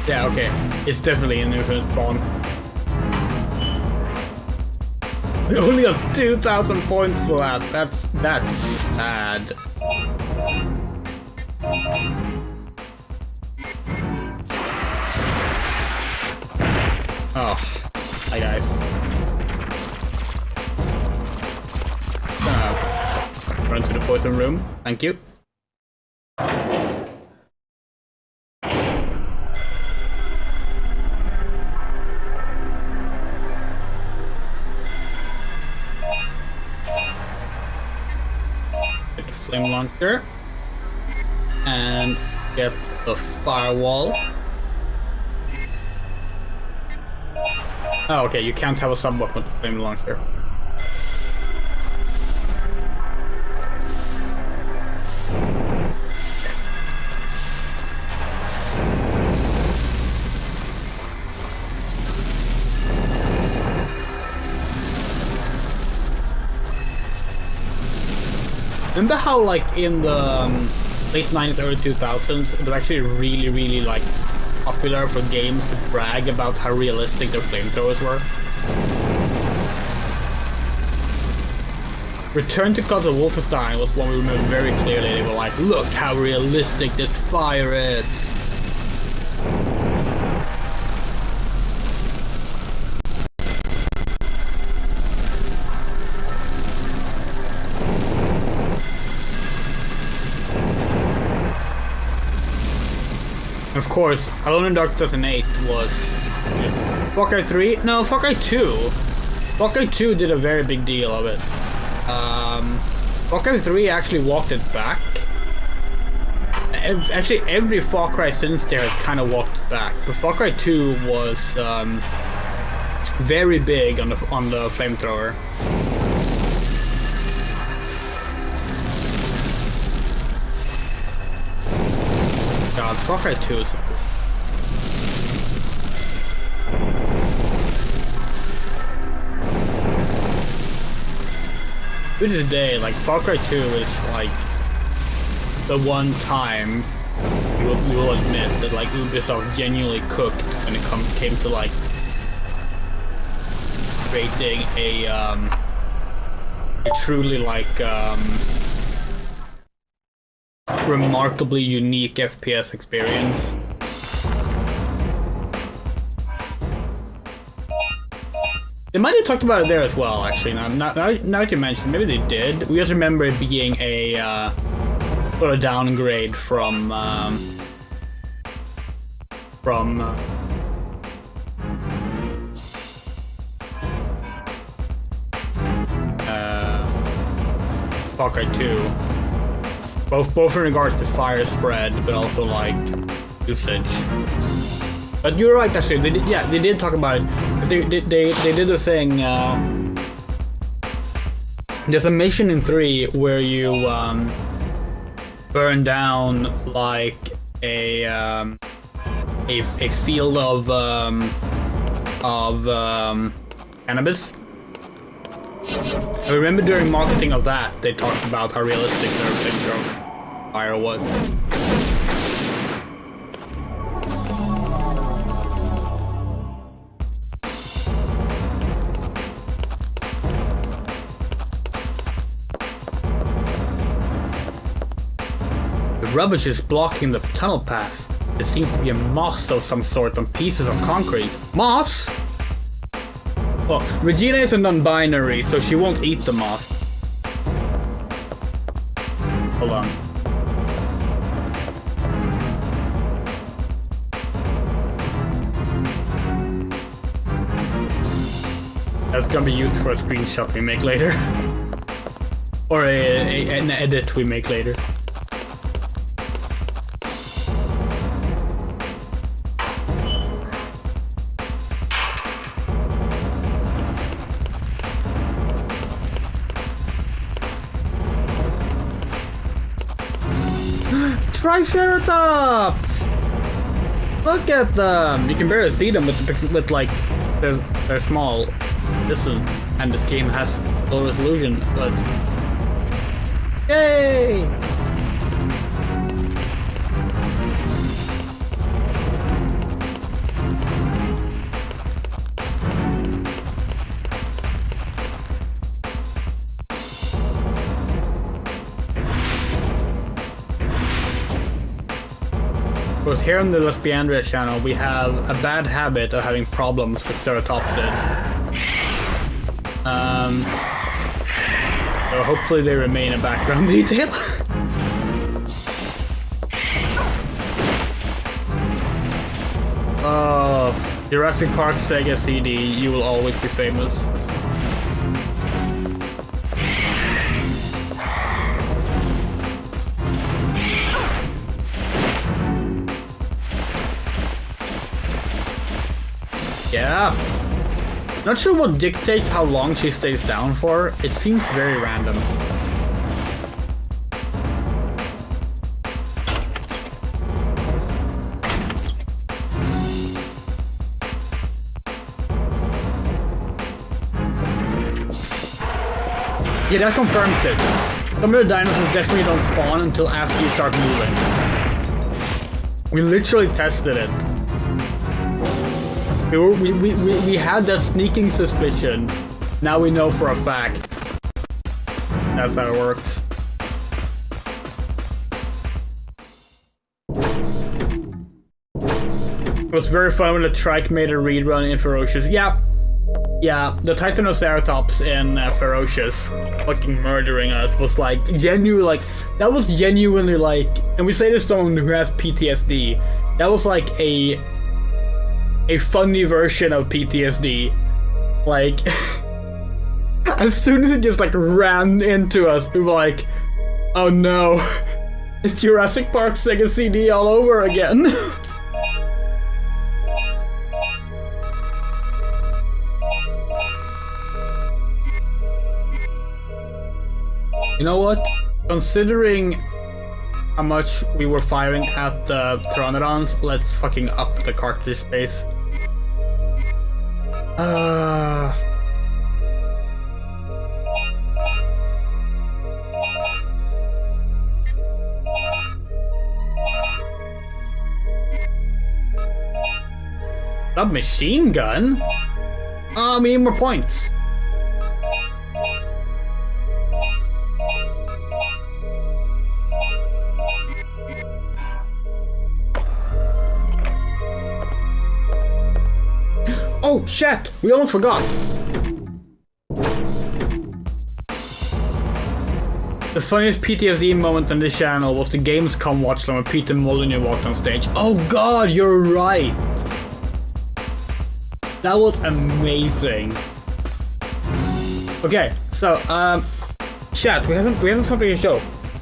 Yeah, okay. It's definitely an infinite spawn. We only have 2,000 points for that. That's bad. Oh. Hi guys. Run to the poison room. Thank you. Get the flame launcher. And get the firewall. Oh, okay, you can't have a sub-weapon with the flame launcher. Remember how, like, in the late 90s, early 2000s, it was actually really, like, popular for games to brag about how realistic their flamethrowers were? Return to Cult of Wolfenstein was one we remember very clearly. They were like, look how realistic this fire is! Of course, Alone in Dark 2008 was Far Cry 3? No, Far Cry 2. Far Cry 2 did a very big deal of it. Far Cry 3 actually walked it back. Actually, every Far Cry since there has kind of walked it back. But Far Cry 2 was very big on the flamethrower. God, Far Cry 2 is so good. To this day, like, Far Cry 2 is like the one time we will admit that, like, Ubisoft genuinely cooked when it came to, like, creating a truly, like, remarkably unique FPS experience. They might have talked about it there as well, actually. Now that you mentioned, maybe they did. We just remember it being a sort of downgrade from Far Cry 2. Both in regards to fire spread, but also, like, usage. But you're right, actually. They did talk about it. 'Cause they did the thing. There's a mission in 3 where you burn down, like, a field of cannabis. I remember during marketing of that, they talked about how realistic their flamethrower fire was. The rubbish is blocking the tunnel path. There seems to be a moss of some sort on pieces of concrete. Moss? Well, Regina is a non-binary, so she won't eat the moth. Hold on. That's gonna be used for a screenshot we make later. Or an edit we make later. Triceratops! Look at them! You can barely see them with like they're small distance, and this game has low resolution, but yay! Of course, here on the Lesbiandria channel, we have a bad habit of having problems with ceratopsids. So hopefully they remain a background detail. Oh, Jurassic Park Sega CD, you will always be famous. Yeah. Not sure what dictates how long she stays down for. It seems very random. Yeah, that confirms it. Some of the dinosaurs definitely don't spawn until after you start moving. We literally tested it. We had that sneaking suspicion. Now we know for a fact. That's how it works. It was very fun when the trike made a rerun in Ferocious. Yeah, the Titanoceratops in Ferocious fucking murdering us was like genuine. Like that was genuinely like, and we say this to someone who has PTSD. That was like a funny version of PTSD. Like, as soon as it just like ran into us, we were like, oh no, it's Jurassic Park Sega CD all over again. You know what? Considering how much we were firing at the Pteranodons, let's fucking up the cartridge space. Submachine gun? We need more points. Oh shit! We almost forgot! The funniest PTSD moment on this channel was the Gamescom watch when Peter Molyneux walked on stage. Oh god, you're right! That was amazing. Okay, so, chat, we have something to show.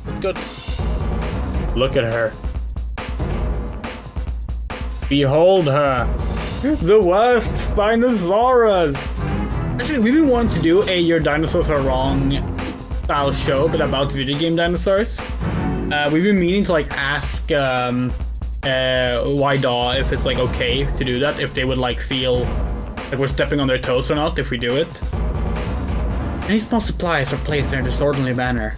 It's good. Look at her. Behold her. The worst Spinosaurus! Actually, we've been wanting to do a Your Dinosaurs Are Wrong style show, but about video game dinosaurs. We've been meaning to like ask YDAW if it's like okay to do that, if they would like feel like we're stepping on their toes or not if we do it. Any small supplies are placed in a disorderly manner.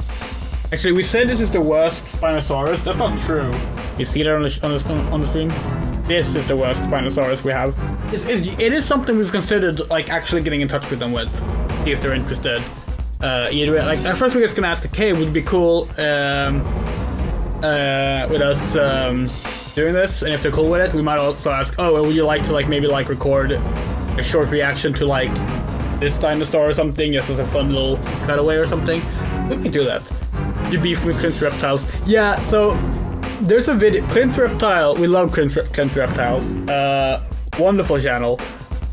Actually, we said this is the worst Spinosaurus. That's not true. You see that on the stream? This is the worst Spinosaurus we have. It is something we've considered, like, actually getting in touch with them with. See if they're interested. Either way, like, at first we're just gonna ask, okay, would it be cool with us doing this? And if they're cool with it, we might also ask, oh, well, would you like to, like, maybe, like, record a short reaction to, like, this dinosaur or something, just as a fun little cutaway or something. We can do that. You beef with Clint's Reptiles. Yeah, so there's a video. Clint's Reptile. We love Clint's Reptiles. Wonderful channel.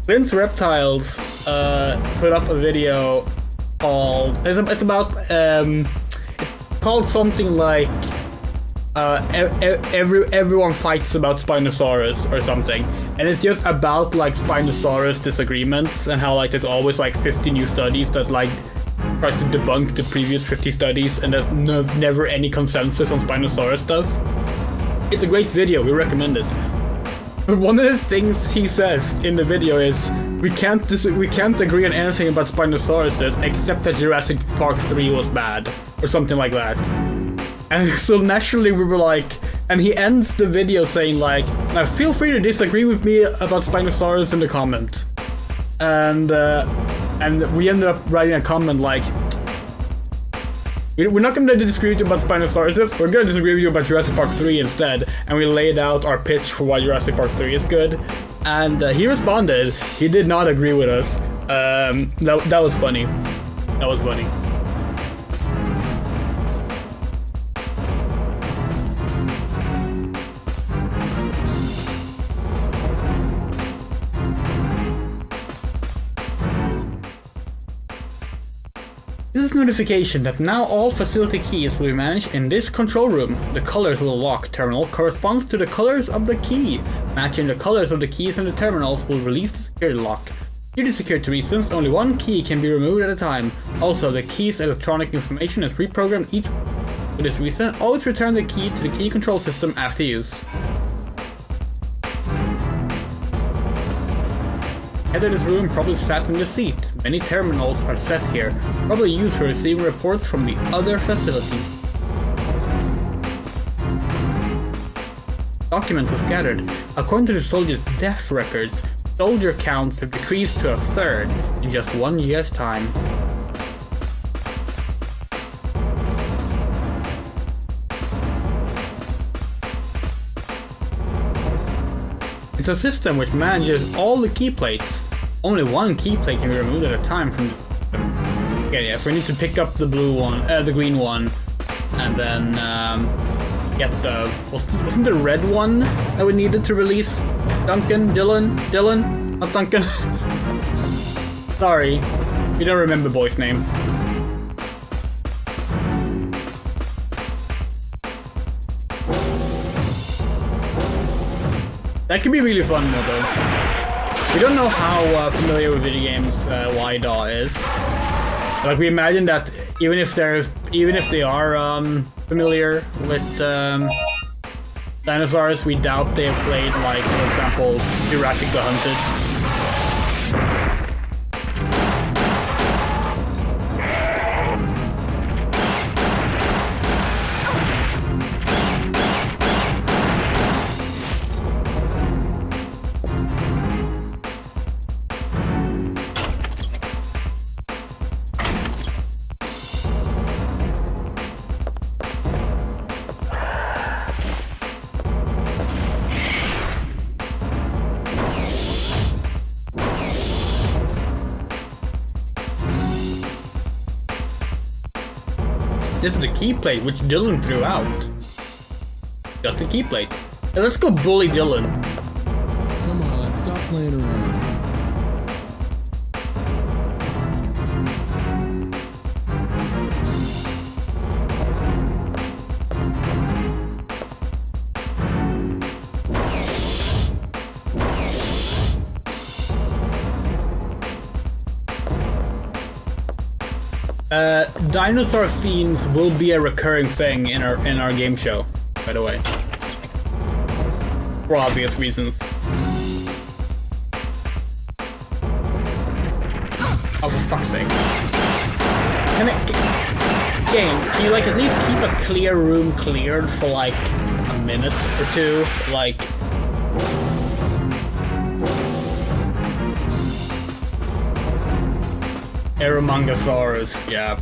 Clint's Reptiles put up a video called. It's about. It's called something like. Everyone fights about Spinosaurus or something, and it's just about like Spinosaurus disagreements and how like there's always like 50 new studies that like tries to debunk the previous 50 studies, and there's never any consensus on Spinosaurus stuff. It's a great video, we recommend it. But one of the things he says in the video is we can't agree on anything about Spinosauruses except that Jurassic Park 3 was bad or something like that. And so naturally we were like, and he ends the video saying like, now feel free to disagree with me about Spinosaurus in the comments. And we ended up writing a comment like, we're not going to disagree with you about Spinosauruses, we're going to disagree with you about Jurassic Park 3 instead. And we laid out our pitch for why Jurassic Park 3 is good. And he responded, he did not agree with us. That was funny. That was funny. This is notification that now all facility keys will be managed in this control room. The colors of the lock terminal corresponds to the colors of the key. Matching the colors of the keys in the terminals will release the security lock. Due to security reasons, only one key can be removed at a time. Also, the key's electronic information is reprogrammed each. For this reason, always return the key to the key control system after use. Head of this room probably sat in the seat. Many terminals are set here, probably used for receiving reports from the other facilities. Documents are scattered. According to the soldiers' death records, soldier counts have decreased to a third in just 1 year's time. It's a system which manages all the key plates. Only one key plate can be removed at a time from the system. Okay, yes, we need to pick up the blue one, the green one, and then get the. Wasn't the red one that we needed to release? Dylan, not Duncan. Sorry, we don't remember boy's name. That could be really fun, though. We don't know how familiar with video games YDAW is. Like, we imagine that even if they are familiar with dinosaurs, we doubt they have played, like, for example, Jurassic the Hunted. This is the key plate, which Dylan threw out. Got the key plate. Now let's go bully Dylan. Come on, stop playing around. Dinosaur themes will be a recurring thing in our game show, by the way. For obvious reasons. Oh, for fuck's sake. Can you like at least keep a clear room cleared for like a minute or two? Like... Eromangosaurus, yeah.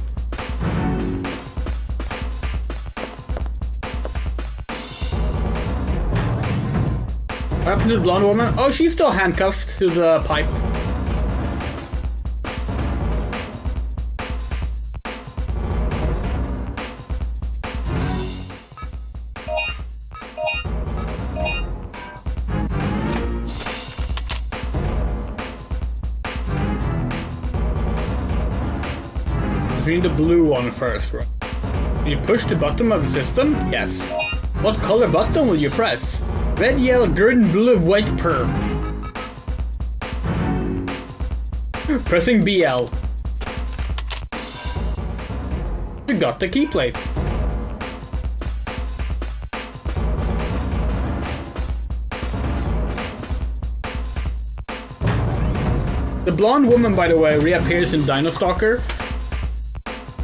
What happened to the blonde woman? Oh, she's still handcuffed to the pipe. buttons. We need the blue one first, right? You push the bottom of the system? Yes. What color button will you press? Red, yellow, green, blue, white, purple. Pressing BL. You got the key plate. The blonde woman, by the way, reappears in Dino Stalker.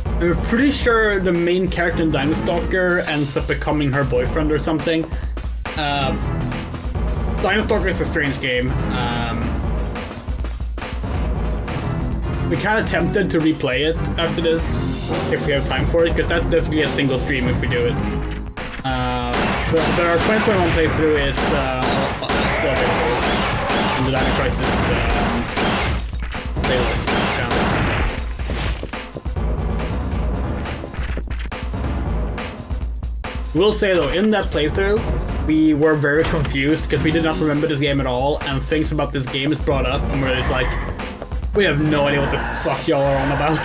I'm pretty sure the main character in Dino Stalker ends up becoming her boyfriend or something. Dino Stalker is a strange game. We kind of tempted to replay it after this, if we have time for it, because that's definitely a single stream if we do it. But our 2021 playthrough is still available in the Dino Crisis playlist channel. We'll say though, in that playthrough, we were very confused because we did not remember this game at all, and things about this game is brought up, and we're just like, we have no idea what the fuck y'all are on about.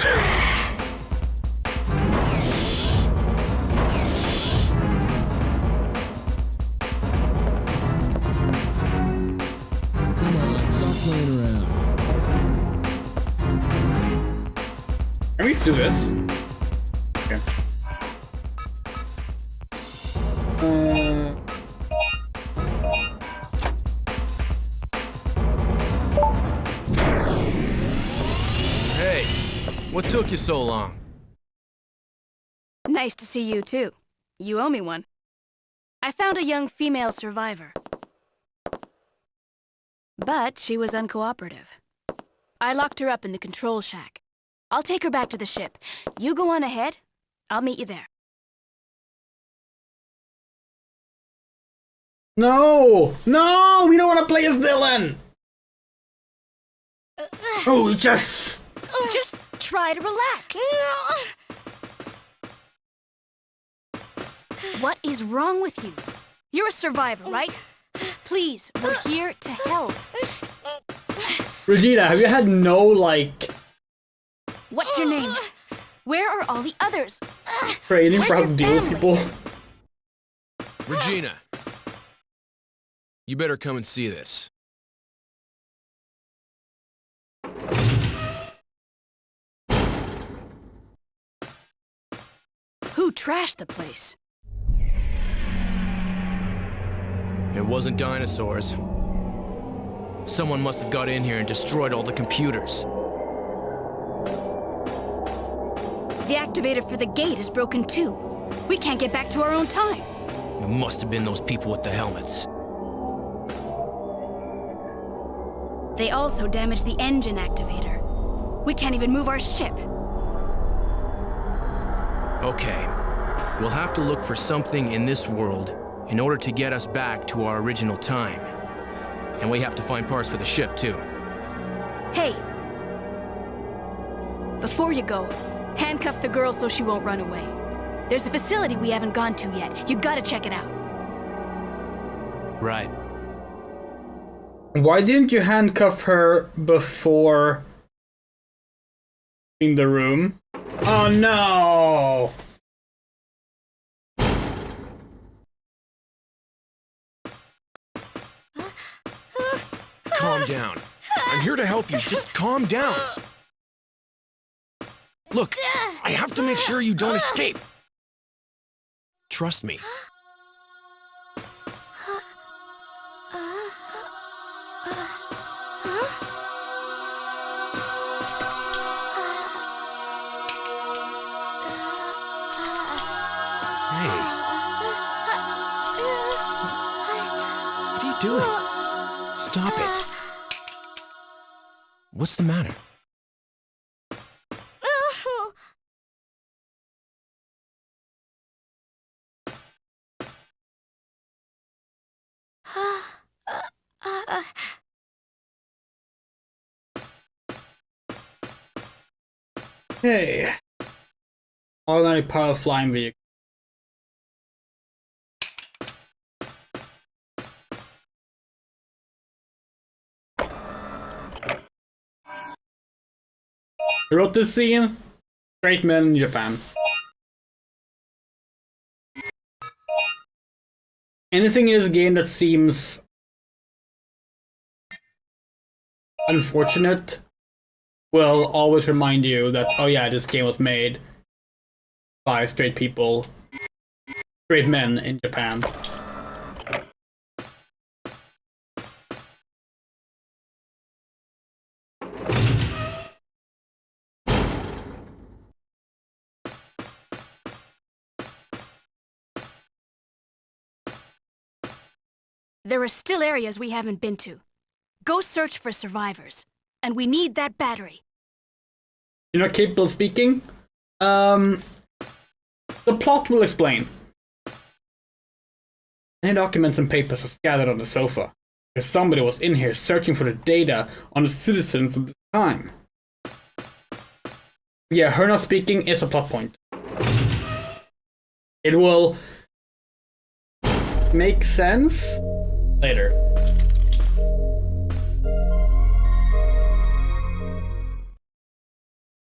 Come on, stop playing around. Can we just do this? Okay. Hey, what took you so long? Nice to see you, too. You owe me one. I found a young female survivor. But she was uncooperative. I locked her up in the control shack. I'll take her back to the ship. You go on ahead. I'll meet you there. No! No! We don't want to play as Dylan! Oh, yes! Just try to relax. What is wrong with you? You're a survivor, right? Please, we're here to help. Regina, have you had no, like, What's your name? Where are all the others? training for how Where's to your deal with family? people? Regina, you better come and see this. Who trashed the place? It wasn't dinosaurs. Someone must have got in here and destroyed all the computers. The activator for the gate is broken too. We can't get back to our own time. It must have been those people with the helmets. They also damaged the engine activator. We can't even move our ship. Okay, we'll have to look for something in this world in order to get us back to our original time. And we have to find parts for the ship, too. Hey! Before you go, handcuff the girl so she won't run away. There's a facility we haven't gone to yet. You gotta check it out. Right. Why didn't you handcuff her before in the room? Oh no! Calm down. I'm here to help you. Just calm down. Look, I have to make sure you don't escape. Trust me. Hey. What are you doing? Stop it. What's the matter? Hey. Automatic pilot flying vehicle. I wrote this scene Straight men in Japan. Anything in this game that seems unfortunate will always remind you that, oh yeah, this game was made by straight people, straight men in Japan. There are still areas we haven't been to. Go search for survivors. And we need that battery. You're not capable of speaking? The plot will explain. Any documents and papers are scattered on the sofa. Because somebody was in here searching for the data on the citizens of the time. Yeah, her not speaking is a plot point. It will make sense later.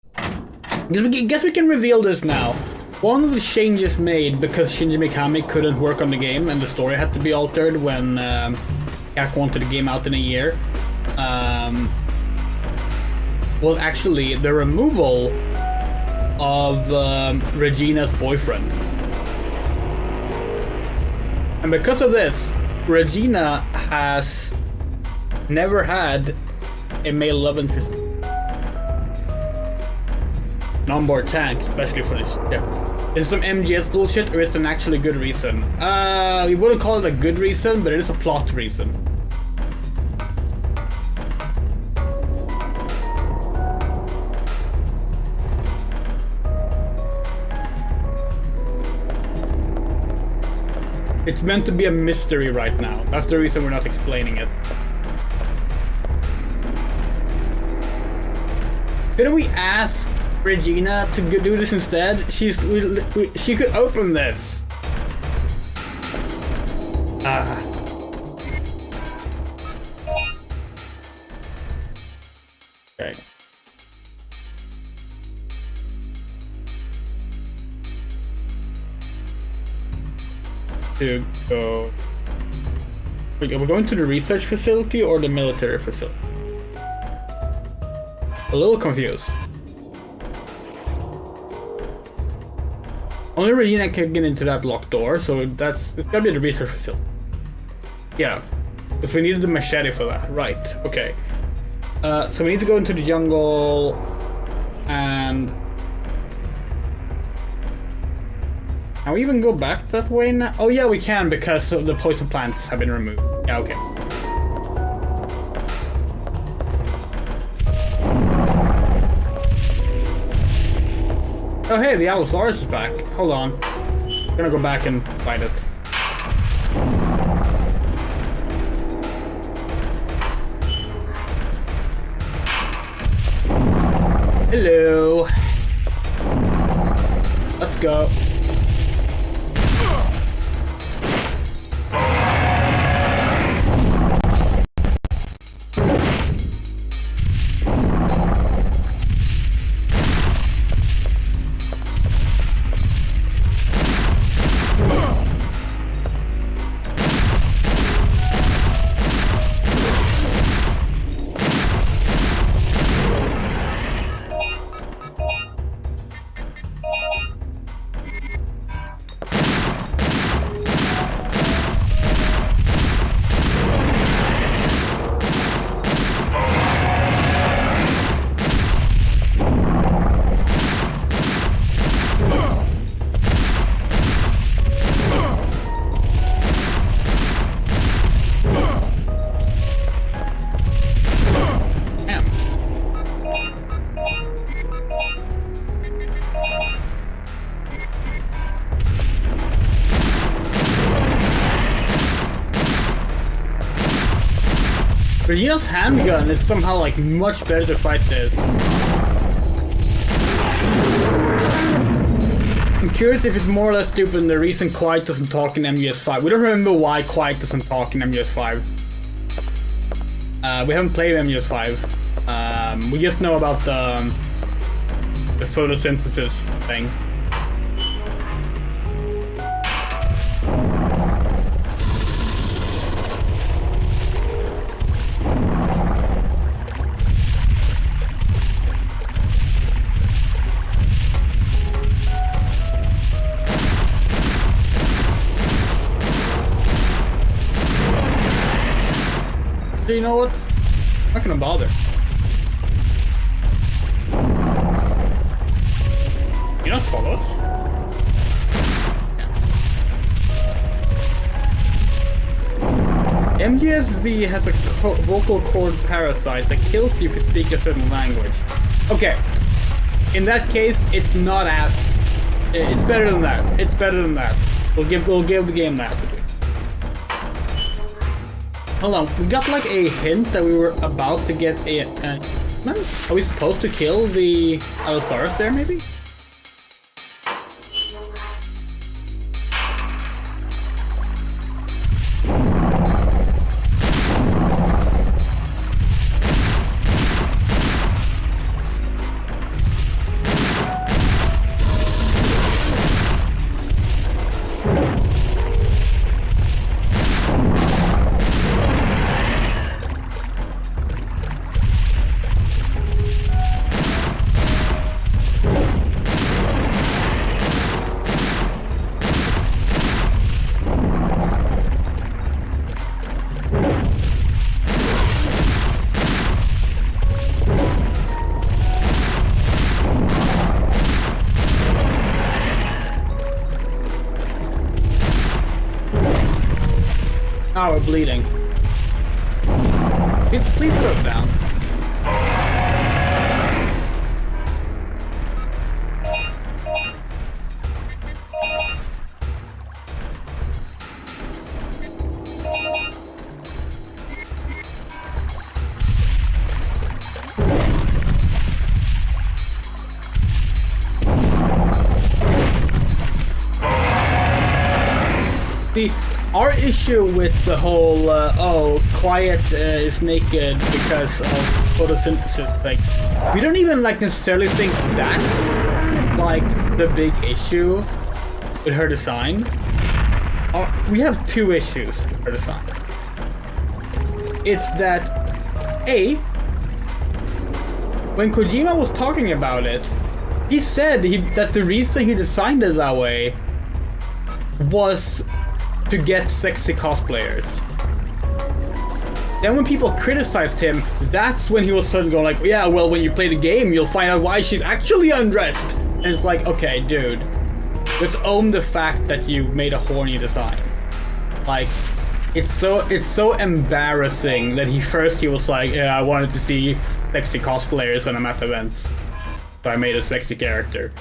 I guess we can reveal this now. One of the changes made because Shinji Mikami couldn't work on the game and the story had to be altered when Capcom wanted the game out in a year was actually the removal of Regina's boyfriend. And because of this, Regina has never had a male love interest. An onboard tank, especially for this ship. Is it some MGS bullshit or is it an actually good reason? We wouldn't call it a good reason, but it is a plot reason. It's meant to be a mystery right now. That's the reason we're not explaining it. Couldn't we ask Regina to do this instead? She could open this. Okay. To go. Wait, are we going to the research facility or the military facility? A little confused. Only Regina can get into that locked door, so it's gotta be the research facility. Yeah, because we needed the machete for that. Right, okay. So we need to go into the jungle and... Can we even go back that way now? Oh yeah, we can because the poison plants have been removed. Yeah, okay. Oh hey, the Allosaurus is back. Hold on. I'm gonna go back and fight it. Hello. Let's go. Regina's handgun is somehow like much better to fight this. I'm curious if it's more or less stupid than the reason Quiet doesn't talk in MGS5. We don't remember why Quiet doesn't talk in MGS5. We haven't played MGS5. We just know about the photosynthesis thing. So you know what? I'm not gonna bother. You not follow us? MGSV has a vocal cord parasite that kills you if you speak a certain language. Okay, in that case, it's not as. It's better than that. It's better than that. We'll give the game that. Hold on, we got like a hint that we were about to get a. Are we supposed to kill the Allosaurus there, maybe? Oh, we're bleeding. Please put us down. Our issue with the whole Quiet is naked because of photosynthesis thing, we don't even like necessarily think that's like the big issue with her design. We have two issues with her design. It's that when Kojima was talking about it, he said that the reason he designed it that way was to get sexy cosplayers. Then when people criticized him, that's when he was suddenly going like, yeah, well, when you play the game, you'll find out why she's actually undressed. And it's like, okay, dude, just own the fact that you made a horny design. Like, it's so embarrassing that he was like, yeah, I wanted to see sexy cosplayers when I'm at events, so I made a sexy character.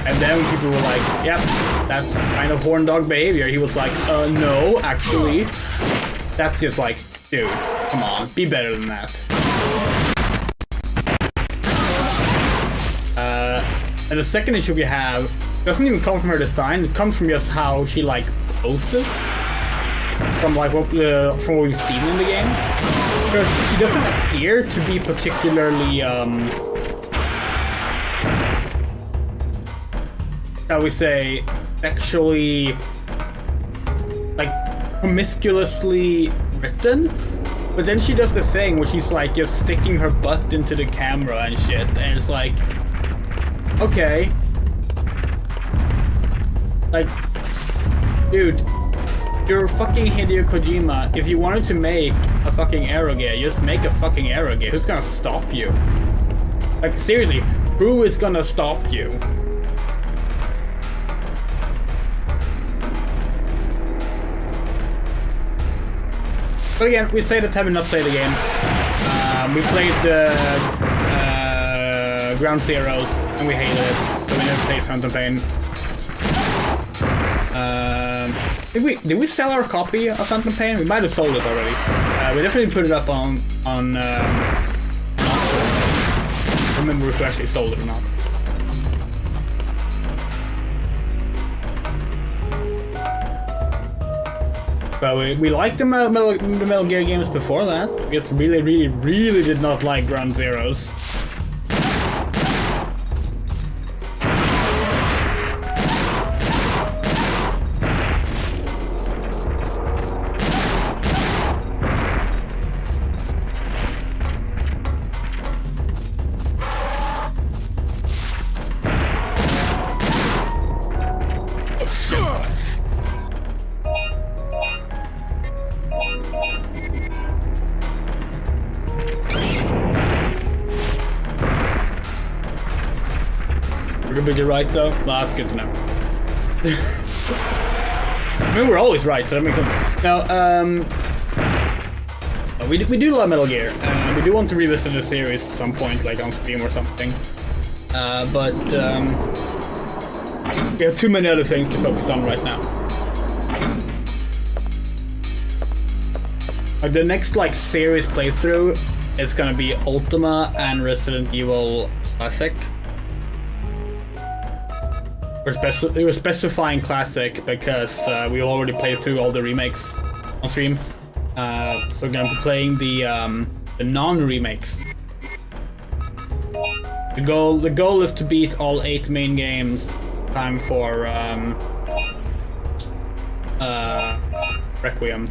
And then people were like, yep, that's kind of horn dog behavior. He was like, no, actually, that's just like, dude, come on, be better than that. And the second issue we have doesn't even come from her design. It comes from just how she like poses, from like what we've seen in the game. Because she doesn't appear to be particularly shall we say, sexually, like, promiscuously written. But then she does the thing where she's like just sticking her butt into the camera and shit, and it's like, okay. Like, dude, you're fucking Hideo Kojima. If you wanted to make a fucking eroge, just make a fucking eroge. Who's gonna stop you? Like, seriously, who is gonna stop you? But again, we say that having not played the game. We played the Ground Zeroes and we hated it, so we never played Phantom Pain. Did we sell our copy of Phantom Pain? We might have sold it already. We definitely put it up on auction. I don't remember if we actually sold it or not. But we liked the Metal Gear games before that. We just really did not like Ground Zeroes. completely right though. Well, that's good to know. I mean, we're always right, so that makes sense. Now, we do love Metal Gear. We do want to revisit the series at some point, like on stream or something. But we have too many other things to focus on right now. The next like series playthrough is gonna be Ultima and Resident Evil Classic. We're specifying Classic because we already played through all the remakes on stream. So we're gonna be playing the non-remakes. The goal is to beat all 8 main games. Time for Requiem.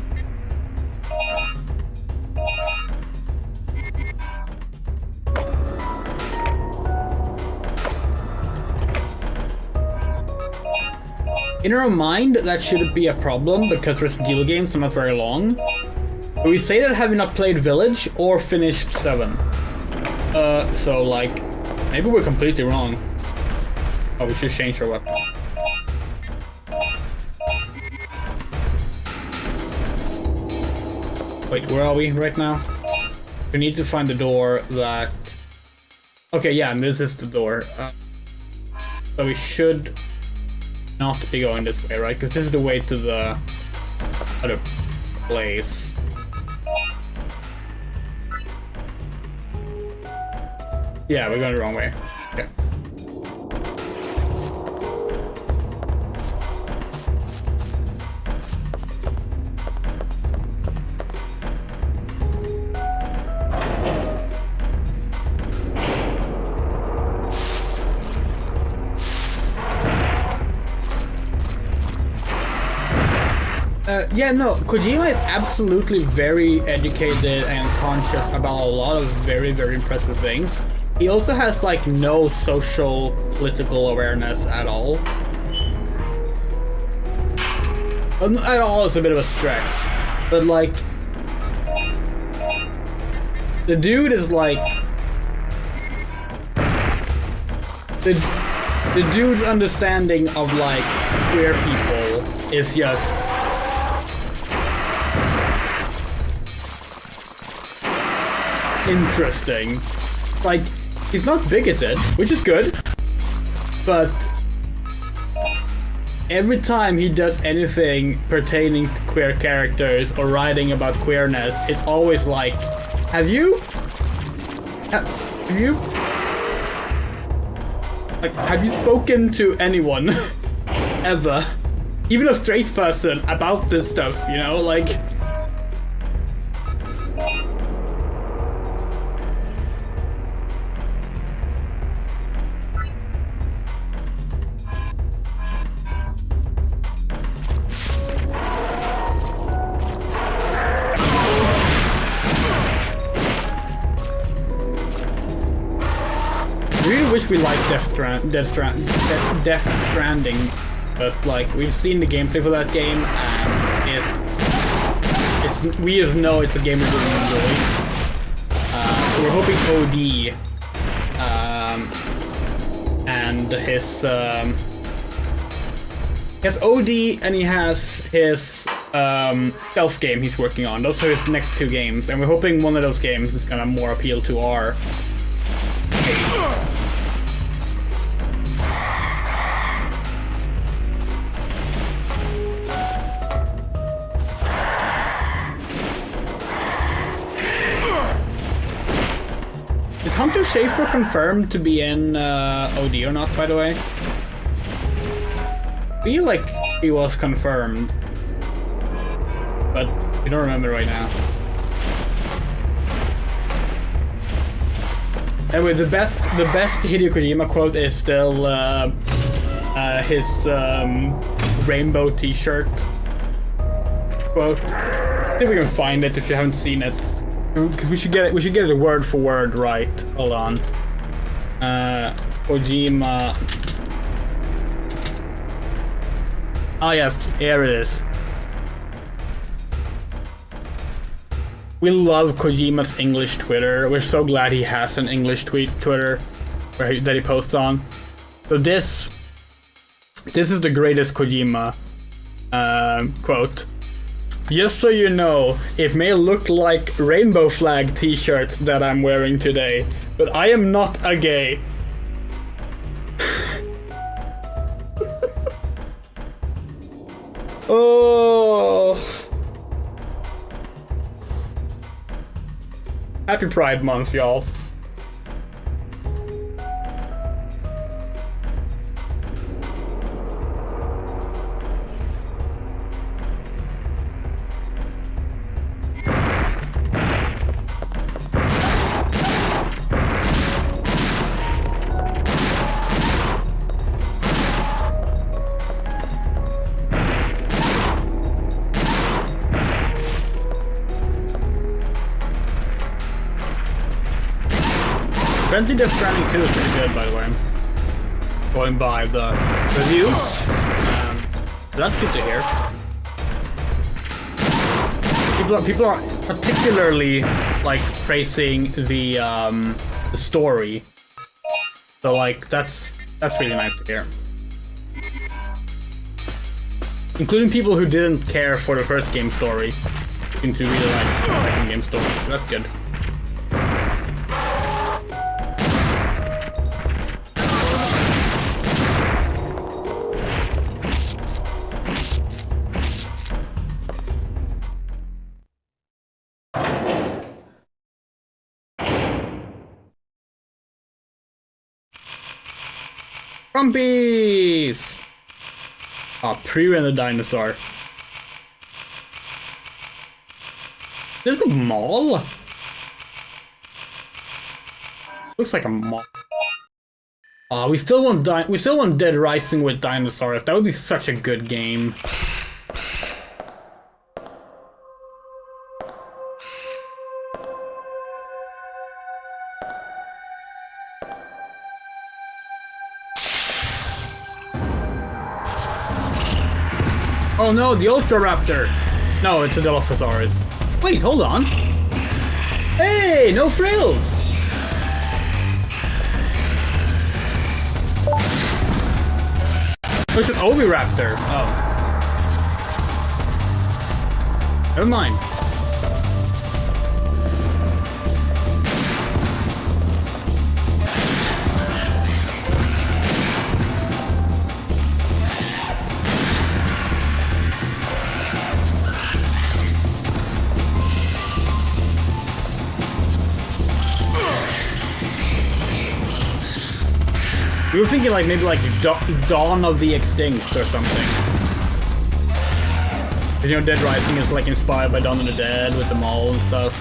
In our mind, that shouldn't be a problem because Resident Evil games are not very long. But we say that having not played Village or finished 7. So like, maybe we're completely wrong. Oh, we should change our weapon. Wait, where are we right now? We need to find the door that... Okay, yeah, and this is the door. So we should not be going this way, right? Because this is the way to the other place. Yeah, we're going the wrong way. Okay. Yeah, no, Kojima is absolutely very educated and conscious about a lot of very, very impressive things. He also has, like, no social, political awareness at all. At all is a bit of a stretch. But, like... The dude is, like... The dude's understanding of, like, queer people is just... interesting. Like, he's not bigoted, which is good, but every time he does anything pertaining to queer characters or writing about queerness, it's always like, have you spoken to anyone ever, even a straight person, about this stuff, you know, like... We like Death Stranding, but like we've seen the gameplay for that game, and we just know it's a game we really enjoy. So we're hoping OD and his OD and he has his stealth game he's working on. Those are his next 2 games, and we're hoping one of those games is gonna more appeal to our taste. Is Hunter Schafer confirmed to be in OD or not, by the way? I feel like he was confirmed, but I don't remember right now. Anyway, the best Hideo Kojima quote is still his rainbow T-shirt quote. I think we can find it if you haven't seen it. Because we should get it word for word right. Hold on. Kojima. Oh yes, here it is. We love Kojima's English Twitter. We're so glad he has an English Twitter that he posts on. So this is the greatest Kojima quote. Just so you know, it may look like rainbow flag t-shirts that I'm wearing today, but I am not a gay. Oh. Happy Pride Month, y'all. Apparently Death Stranding 2 is pretty good, by the way. Going by the reviews. So that's good to hear. People are particularly like praising the story. So like that's really nice to hear. Including people who didn't care for the first game story seem to really like the second game story, so that's good. Brumbies! Oh, pre-rendered dinosaur. This is a mall? Looks like a mall. Oh, we still want Dead Rising with dinosaurs. That would be such a good game. Oh no, the Ultra Raptor! No, it's a Dilophosaurus. Wait, hold on. Hey, no frills! Oh, it's an Oviraptor. Oh. Never mind. We were thinking like maybe like Dawn of the Extinct or something. Cause, you know, Dead Rising is like inspired by Dawn of the Dead with the mall and stuff.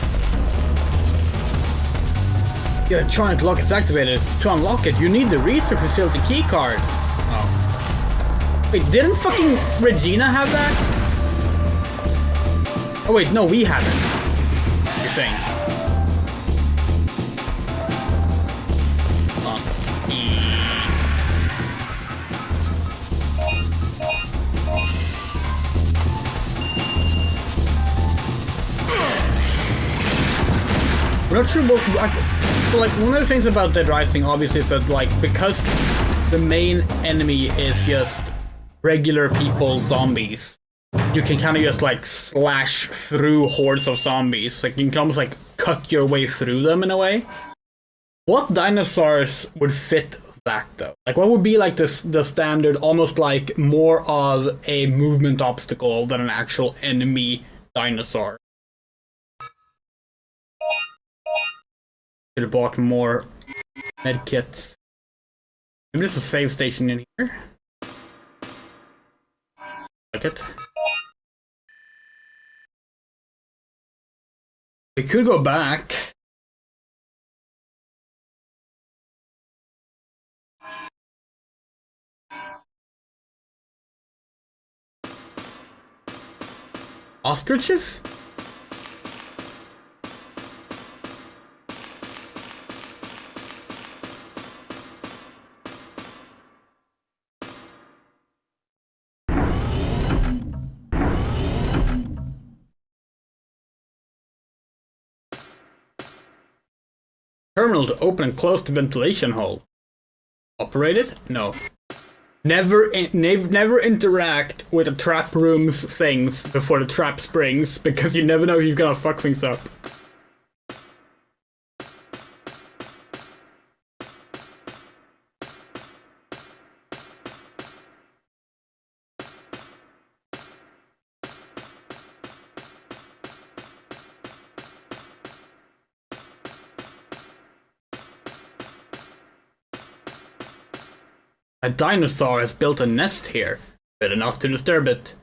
The electronic lock is activated. To unlock it, you need the research facility keycard. Oh. Wait, didn't fucking Regina have that? Oh wait, no, we have it. You're saying. I'm not sure what, like, one of the things about Dead Rising obviously is that, like, because the main enemy is just regular people zombies, you can kind of just like slash through hordes of zombies. Like, you can almost like cut your way through them in a way. What dinosaurs would fit that though? Like, what would be like the standard, almost like more of a movement obstacle than an actual enemy dinosaur? Should have bought more med kits. Maybe there's a save station in here. Like it. We could go back. Ostriches? Terminal to open and close the ventilation hole. Operate it? No. Never interact with the trap room's things before the trap springs, because you never know if you're gonna fuck things up. A dinosaur has built a nest here. Better not to disturb it.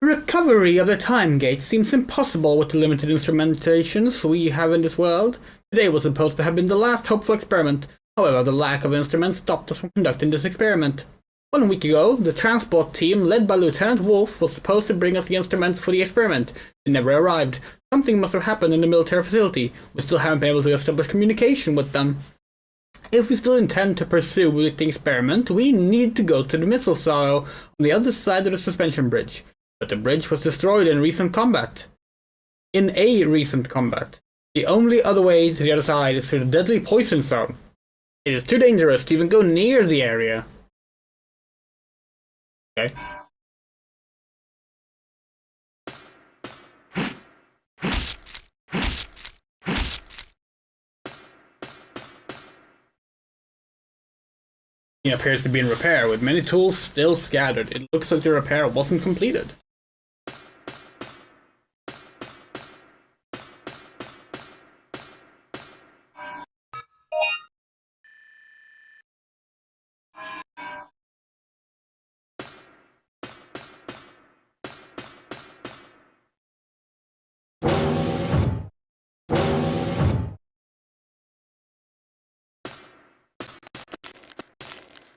Recovery of the time gate seems impossible with the limited instrumentations we have in this world. Today was supposed to have been the last hopeful experiment. However, the lack of instruments stopped us from conducting this experiment. 1 week ago, the transport team led by Lieutenant Wolf was supposed to bring us the instruments for the experiment. They never arrived. Something must have happened in the military facility. We still haven't been able to establish communication with them. If we still intend to pursue with the experiment, we need to go to the missile silo on the other side of the suspension bridge. But the bridge was destroyed in recent combat. The only other way to the other side is through the deadly poison zone. It is too dangerous to even go near the area. Okay. It appears to be in repair, with many tools still scattered. It looks like the repair wasn't completed.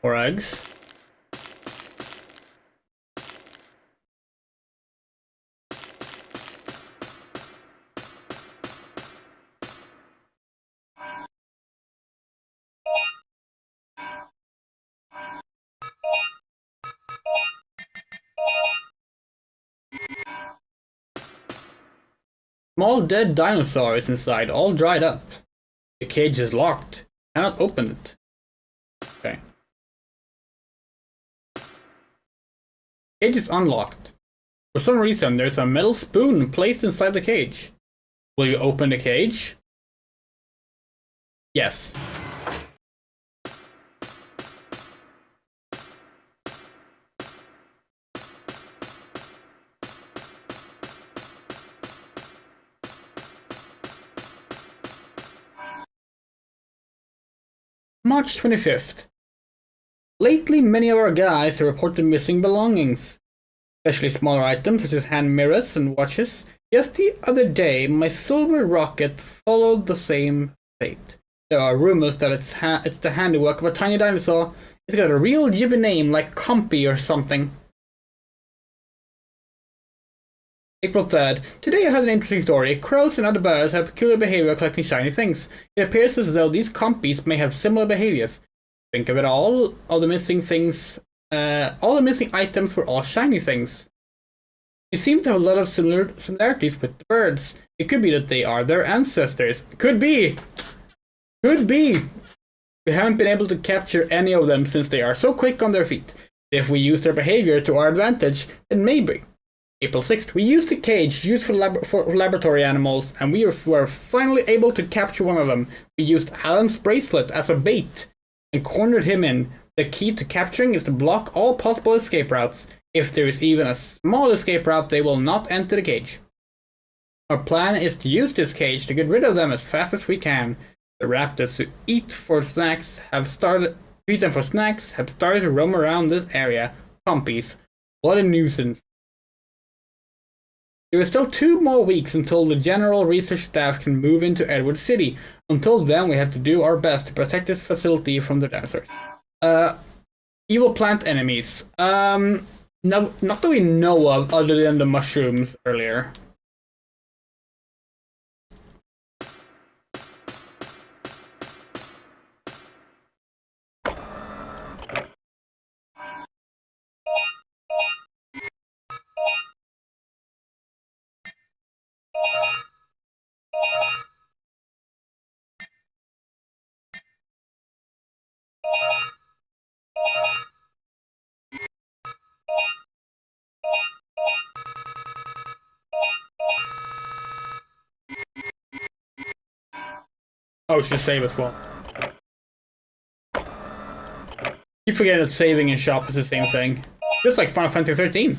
More eggs. Small dead dinosaur is inside, all dried up. The cage is locked. Cannot open it. Okay. Cage is unlocked. For some reason, there's a metal spoon placed inside the cage. Will you open the cage? Yes. March 25th. Lately, many of our guys have reported missing belongings, especially smaller items such as hand mirrors and watches. Just the other day, my silver rocket followed the same fate. There are rumors that it's the handiwork of a tiny dinosaur. It's got a real jibby name like Compy or something. April 3rd. Today I had an interesting story. Crows and other birds have peculiar behavior collecting shiny things. It appears as though these compies may have similar behaviors. Think of it all the missing things, all the missing items were all shiny things. They seem to have a lot of similarities with the birds. It could be that they are their ancestors. Could be! We haven't been able to capture any of them since they are so quick on their feet. If we use their behavior to our advantage, then maybe. April 6th, we used the cage used for laboratory animals, and we were finally able to capture one of them. We used Alan's bracelet as a bait and cornered him in. The key to capturing is to block all possible escape routes. If there is even a small escape route, they will not enter the cage. Our plan is to use this cage to get rid of them as fast as we can. The raptors who eat them for snacks have started to roam around this area. Compies. What a nuisance. There are still 2 more weeks until the general research staff can move into Edward City. Until then, we have to do our best to protect this facility from the dinosaurs. Evil plant enemies. No, not that we know of, other than the mushrooms earlier. Oh, should save as well. Keep forgetting that saving and shop is the same thing. Just like Final Fantasy 13.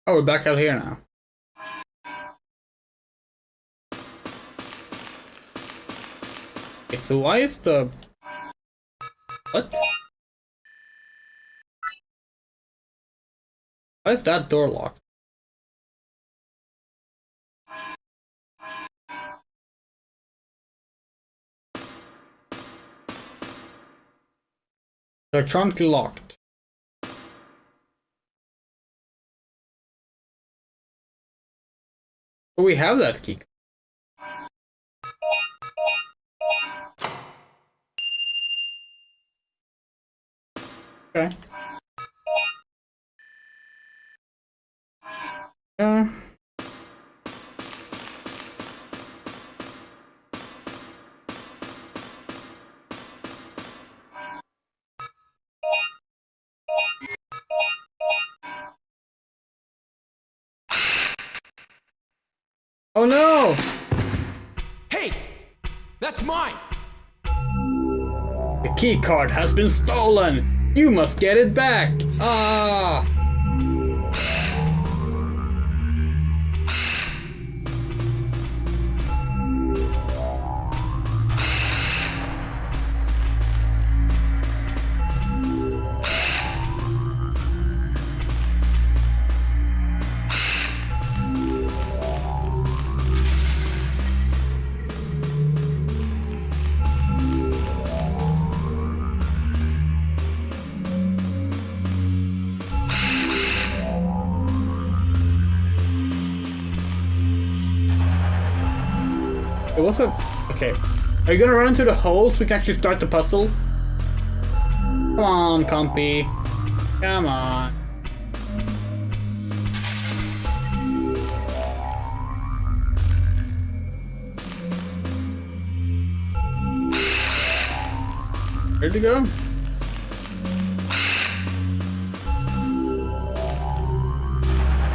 Oh, we're back out here now. Okay, so why is the... What? Why is that door locked? Electronically locked. But we have that key. Okay. Oh no! Hey! That's mine! The key card has been stolen! You must get it back! Ah! It was a... Okay. Are you gonna run into the hole so we can actually start the puzzle? Come on, Compy. Come on. Where'd it go?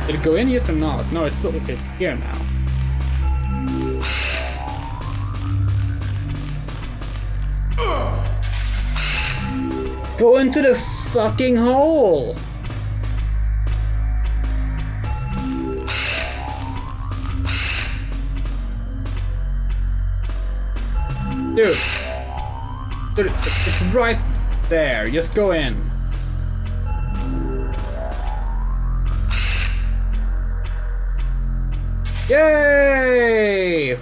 Did it go in yet or not? No, it's still... Okay, it's here now. Go into the fucking hole! Dude. Dude, it's right there. Just go in. Yay!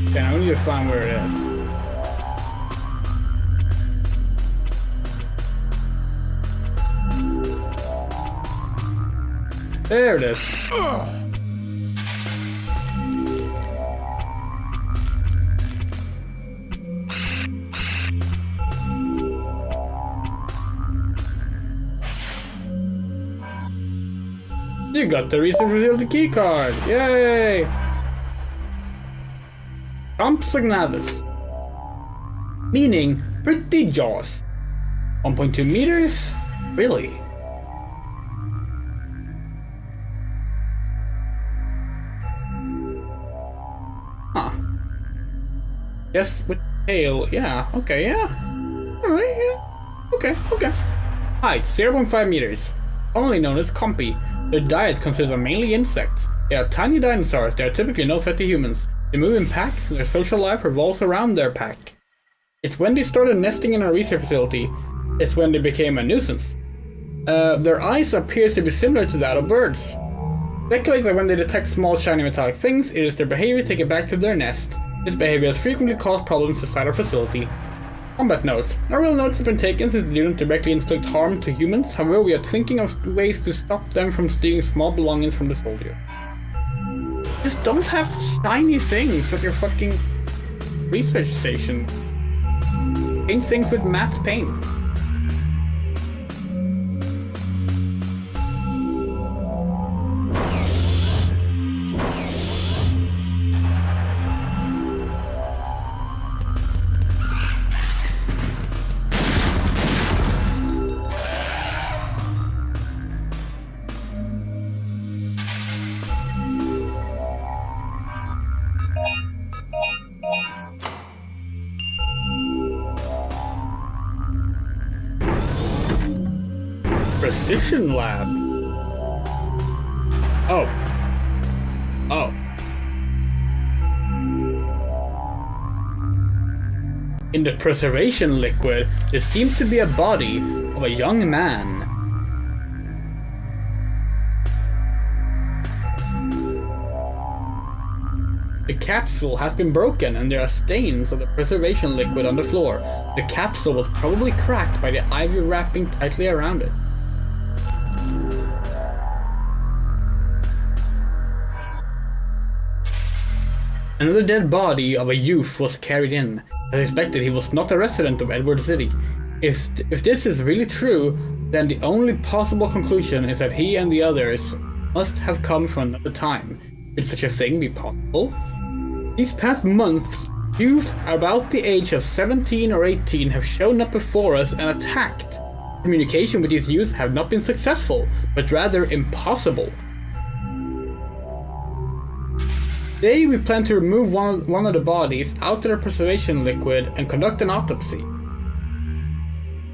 Okay, I need to find where it is. There it is. You got the recent revealed the key card. Yay! Compsognathus. Meaning pretty jaws. 1.2 meters? Really? Huh. Yes, with tail. Yeah, okay, yeah. Alright, yeah. Okay, okay. Height 0.5 meters. Only known as Compy. Their diet consists of mainly insects. They are tiny dinosaurs. They are typically no threat to humans. They move in packs, and their social life revolves around their pack. It's when they started nesting in our research facility, it's when they became a nuisance. Their eyes appears to be similar to that of birds. Speculate that when they detect small shiny metallic things, it is their behavior to get back to their nest. This behavior has frequently caused problems inside our facility. Combat notes. No real notes have been taken since they do not directly inflict harm to humans, however we are thinking of ways to stop them from stealing small belongings from the soldier. Just don't have shiny things at your fucking research station. Paint things with matte paint. Precision lab. Oh. In the preservation liquid, there seems to be a body of a young man. The capsule has been broken and there are stains of the preservation liquid on the floor. The capsule was probably cracked by the ivy wrapping tightly around it. Another dead body of a youth was carried in. As expected, he was not a resident of Edward City. If this is really true, then the only possible conclusion is that he and the others must have come from another time. Could such a thing be possible? These past months, youth about the age of 17 or 18 have shown up before us and attacked. Communication with these youth have not been successful, but rather impossible. Today we plan to remove one of the bodies out of the preservation liquid and conduct an autopsy.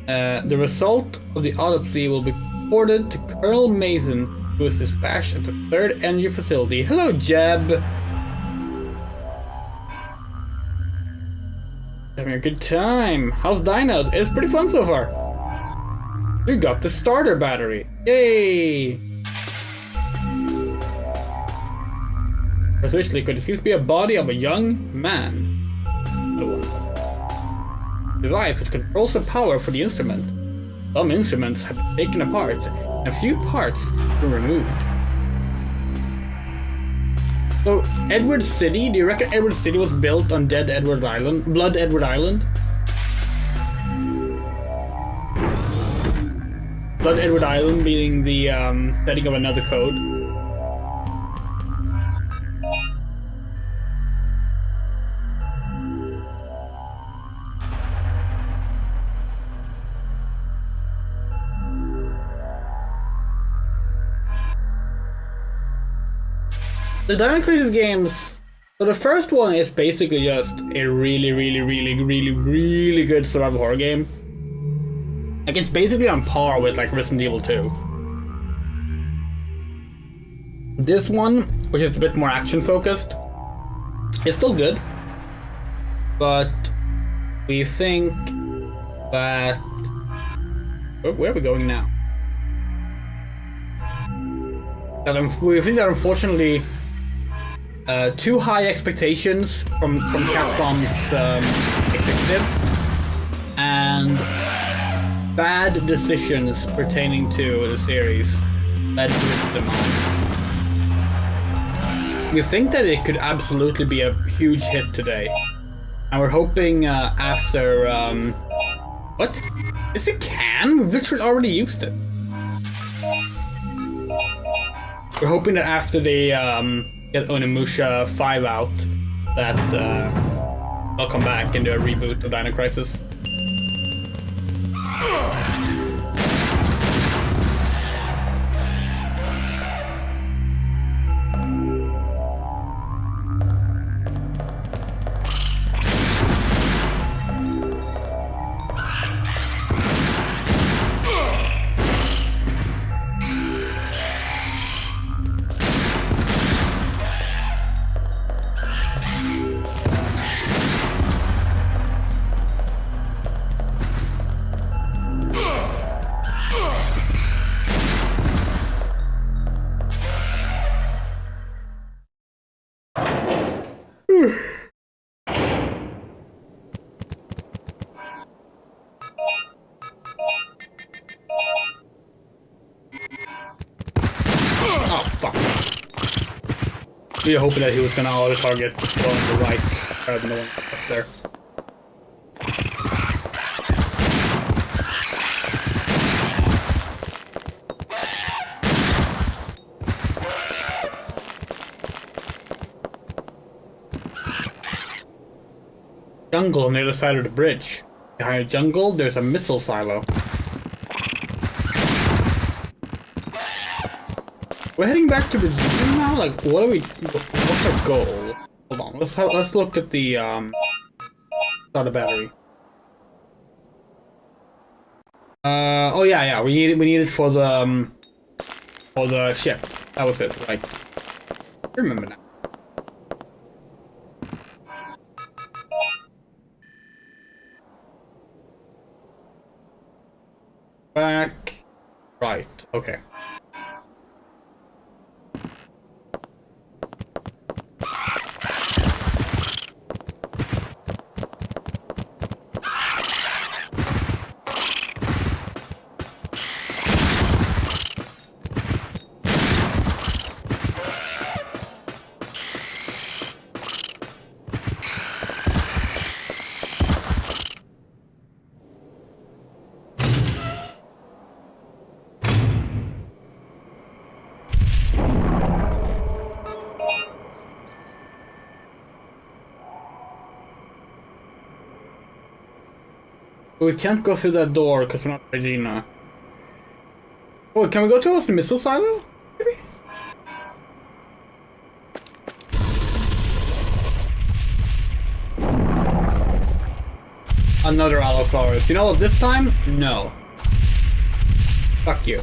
The result of the autopsy will be reported to Colonel Mason, who is dispatched at the 3rd Energy Facility. Hello, Jeb! Having a good time. How's Dino? It's pretty fun so far. We got the starter battery. Yay! Preservation liquid seems to be a body of a young man. Device which controls the power for the instrument. Some instruments have been taken apart, and a few parts were removed. So, Edward City, do you reckon Edward City was built on Blood Edward Island? Blood Edward Island being the setting of another code. The Dino Crisis games, so the first one is basically just a really good survival horror game. Like, it's basically on par with like Resident Evil 2. This one, which is a bit more action focused, is still good, but we think that... Where are we going now? We think that unfortunately too high expectations from Capcom's executives and bad decisions pertaining to the series led to its demise. We think that it could absolutely be a huge hit today, and we're hoping after what? Is it can? We've literally already used it. We're hoping that after they get Onimusha 5 out, that they'll come back and do a reboot of Dino Crisis. We were hoping that he was gonna auto target on the right rather than the one up there. Jungle on the other side of the bridge. Behind the jungle, there's a missile silo. We're heading back to Regina now? Like, what are we... What's our goal? Hold on, let's look at the, start a battery. Oh yeah, we need it for the ship. That was it, right. I remember now. Back. Right, okay. We can't go through that door because we're not Regina. Oh, can we go towards the missile silo? Maybe? Another Allosaurus. You know what, this time? No. Fuck you.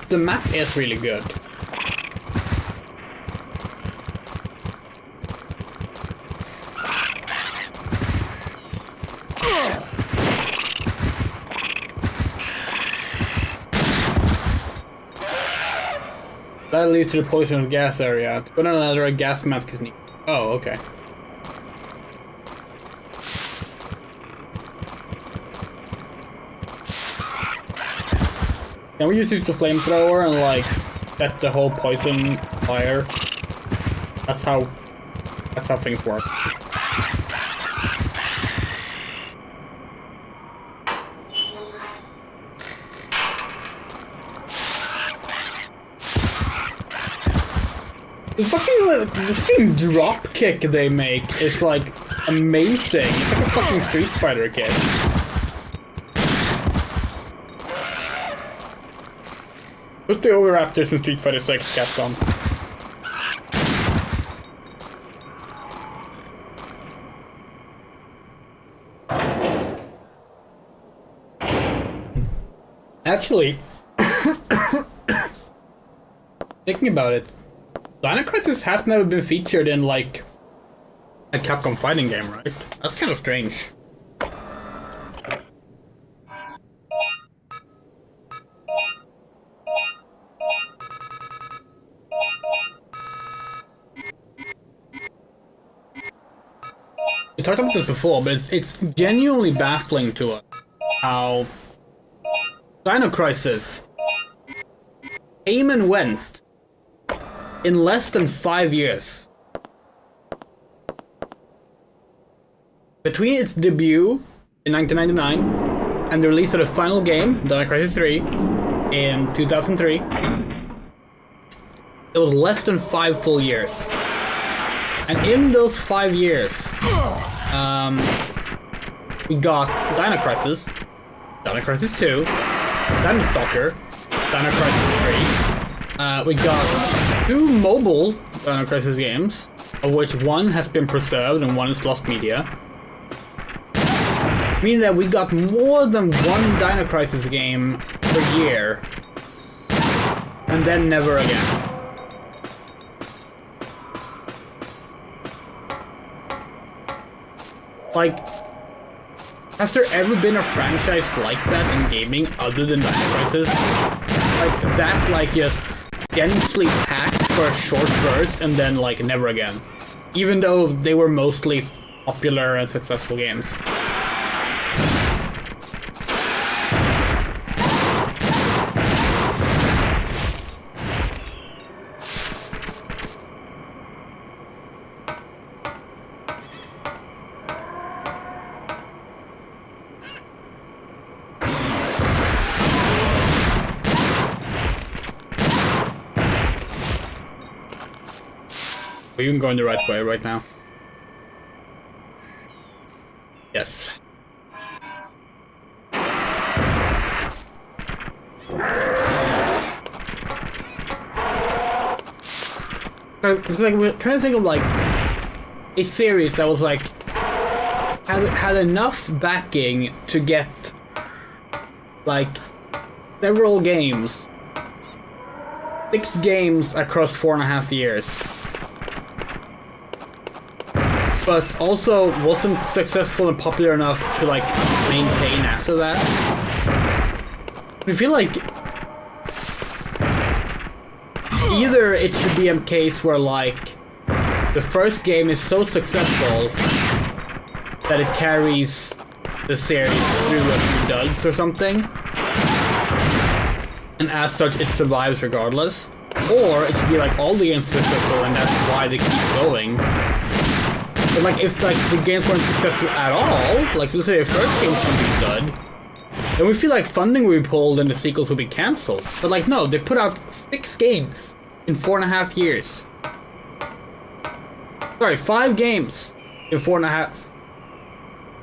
The map is really good. That leads to the poisonous gas area. To put on another, a gas mask is needed. Oh, okay. Can we just use the flamethrower and like set the whole poison fire? That's how things work. The fucking drop kick they make is like amazing. It's like a fucking Street Fighter kick. Put the Oviraptors in Street Fighter 6, Capcom. Actually, thinking about it, Dino Crisis has never been featured in like a Capcom fighting game, right? That's kind of strange. We talked about this before, but it's genuinely baffling to us how Dino Crisis came and went in less than 5 years. Between its debut in 1999 and the release of the final game, Dino Crisis 3, in 2003, it was less than 5 full years. And in those 5 years, we got Dino Crisis, Dino Crisis 2, Dino Stalker, Dino Crisis 3. We got 2 mobile Dino Crisis games, of which one has been preserved and one is lost media. Meaning that we got more than one Dino Crisis game per year. And then never again. Like, has there ever been a franchise like that in gaming other than Dino Crisis? Like, that, like, just densely packed for a short burst and then, like, never again. Even though they were mostly popular and successful games. Are you going the right way right now? Yes. Like, we're trying to think of like a series that was like had enough backing to get like several games, 6 games across 4.5 years. But also wasn't successful and popular enough to like maintain after that. I feel like either it should be a case where like the first game is so successful that it carries the series through a few duds or something, and as such it survives regardless, or it should be like all the games are successful and that's why they keep going. But like, if like the games weren't successful at all, like let's say the first game's gonna be dud, then we feel like funding would be pulled and the sequels would be cancelled. But like, no, they put out 6 games in 4.5 years. Sorry, 5 games in 4.5.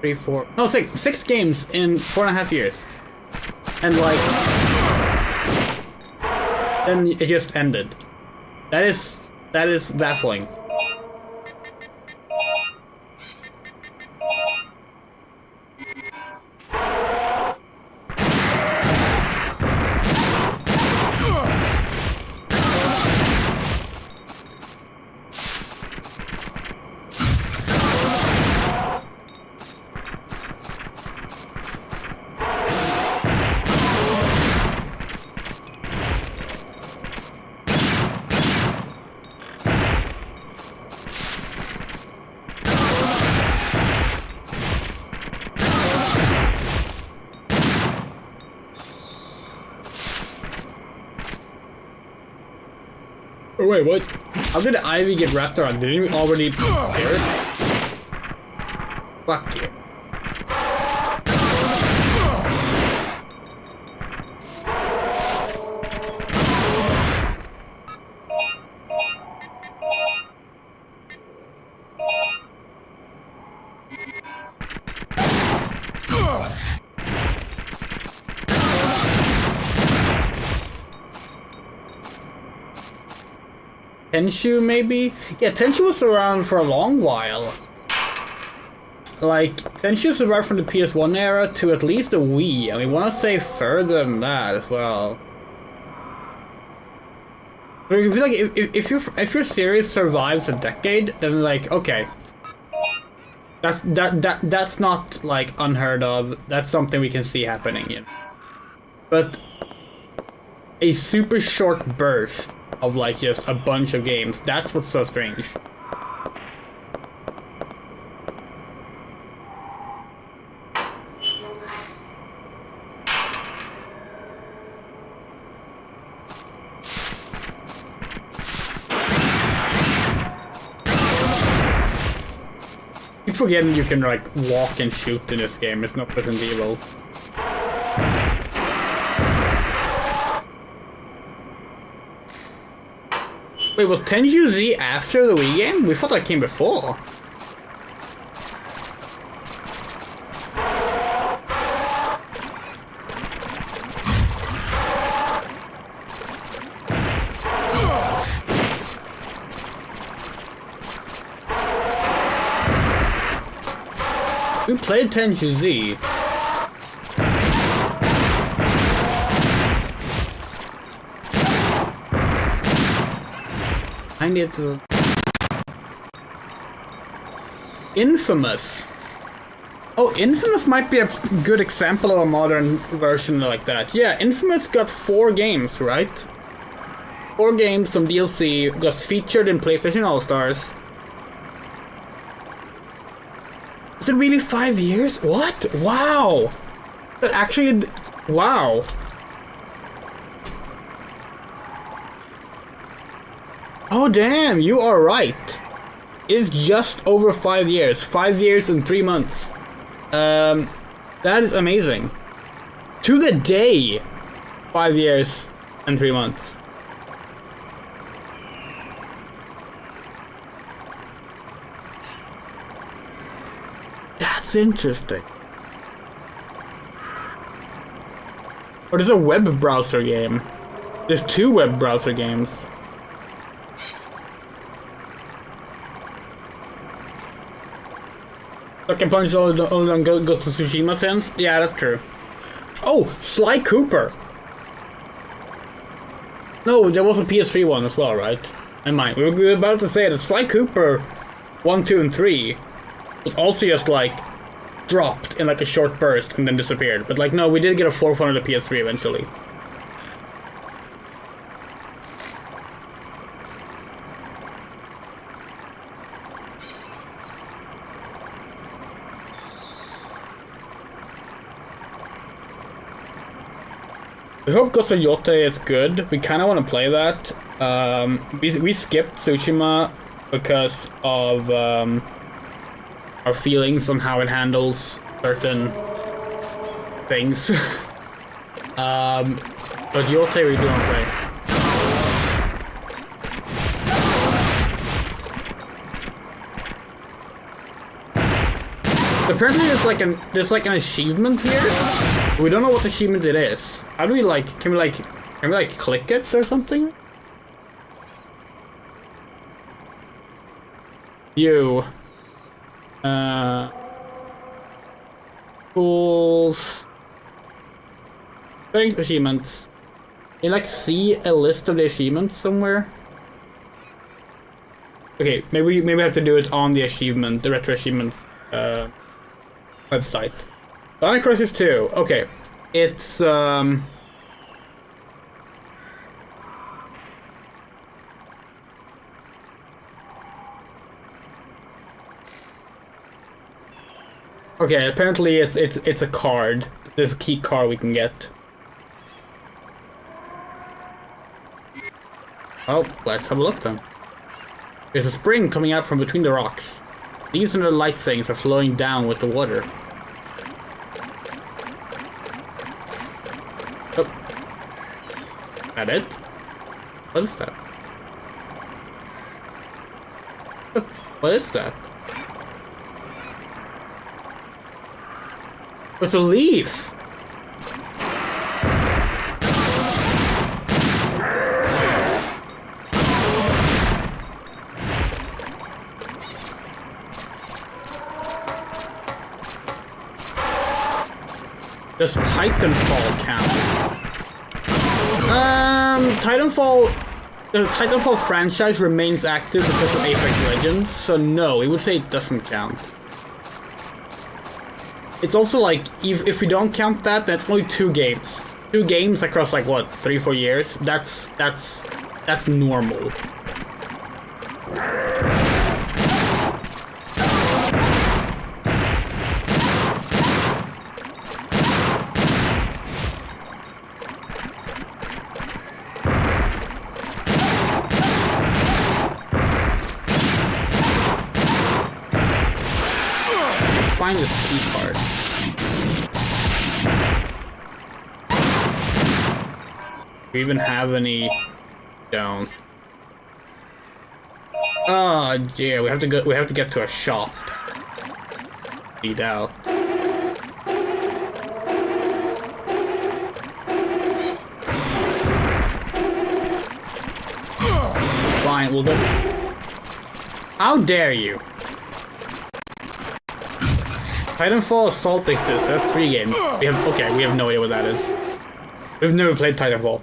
3, 4. No, 6 games in 4.5 years, and like, then it just ended. That is baffling. Oh, wait, what? How did Ivy get wrapped around? Didn't we already prepare it? Fuck you. Tenchu, maybe? Yeah, Tenchu was around for a long while. Like, Tenchu survived from the PS1 era to at least the Wii, and we want to say further than that as well. But I feel like if your series survives a decade, then like, okay, that's not like unheard of. That's something we can see happening, you know. But a super short burst of like just a bunch of games, that's what's so strange. Keep forgetting you can like walk and shoot in this game. It's not Resident Evil. Wait, was Tenchu Z after the Wii game? We thought that came before. We played Tenchu Z. I need to... Infamous. Oh, Infamous might be a good example of a modern version like that. Yeah, Infamous got 4 games, right? 4 games, some DLC, got featured in PlayStation All-Stars. Is it really 5 years? What? Wow! That actually... Wow. Oh damn, you are right. It's just over 5 years. 5 years and 3 months. That is amazing. To the day, 5 years and 3 months. That's interesting. Or there's a web browser game. There's 2 web browser games. Sucker Punch only on Ghost of Tsushima sense? Yeah, that's true. Oh, Sly Cooper! No, there was a PS3 one as well, right? Never mind. We were about to say that Sly Cooper 1, 2, and 3 was also just like dropped in like a short burst and then disappeared. But like, no, we did get a 4th one on the PS3 eventually. I hope Gosoyote is good. We kind of want to play that. We skipped Tsushima because of our feelings on how it handles certain things. But Yote we do want to play. Apparently there's like an achievement here. We don't know what achievement it is. How do we like, can we like click it or something? You. Tools. Settings, achievements. Can you like see a list of the achievements somewhere? Okay, maybe I have to do it on the achievement, the retro achievements website. Dino Crisis 2. Okay. It's okay, apparently it's a card. There's a key card we can get. Oh, let's have a look then. There's a spring coming out from between the rocks. These and the light things are flowing down with the water. Oh. Is that it? What is that? Oh, what is that? It's a leaf! Does Titanfall count? The Titanfall franchise remains active because of Apex Legends, so no, we would say it doesn't count. It's also like, if we don't count that, that's only 2 games. 2 games across like what, 3-4 years? That's normal. Find this key card. Do we even have any? Don't. Oh dear, we have to get to a shop. Lead out. Fine, we'll go. How dare you? Titanfall Assault exists. That's 3 games. We have no idea what that is. We've never played Titanfall.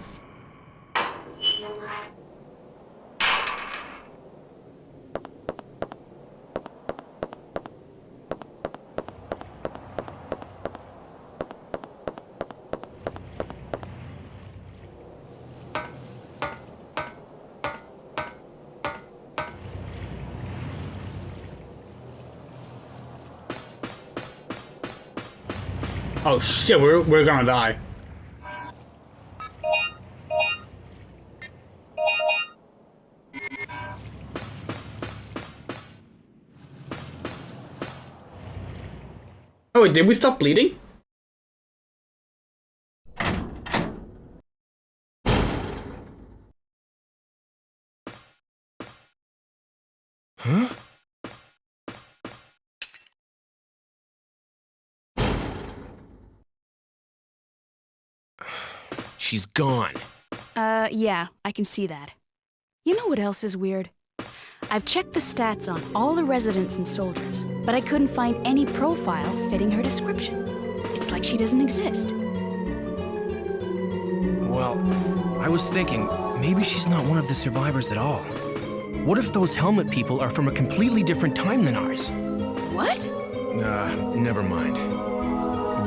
Oh shit, we're gonna die. Oh wait, did we stop bleeding? Huh? She's gone. Yeah, I can see that. You know what else is weird? I've checked the stats on all the residents and soldiers, but I couldn't find any profile fitting her description. It's like she doesn't exist. Well, I was thinking, maybe she's not one of the survivors at all. What if those helmet people are from a completely different time than ours? What? Never mind.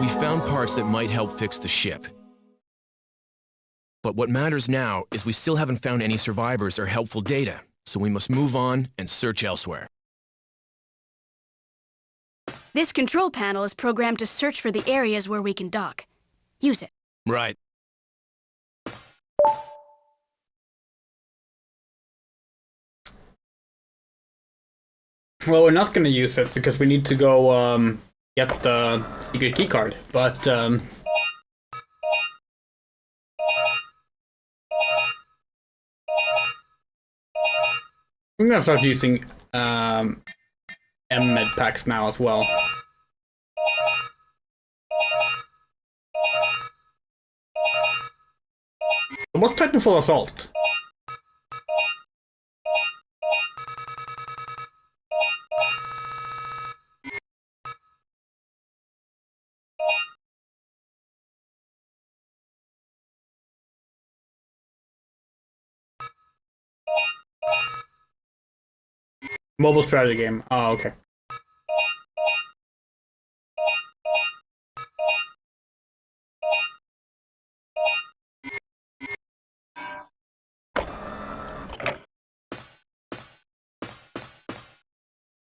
We found parts that might help fix the ship. But what matters now is we still haven't found any survivors or helpful data, so we must move on and search elsewhere. This control panel is programmed to search for the areas where we can dock. Use it. Right. Well, we're not gonna use it because we need to go get the secret key card, but we're gonna start using M-Med packs now as well. What's Titanfall Assault? Mobile strategy game. Oh, okay.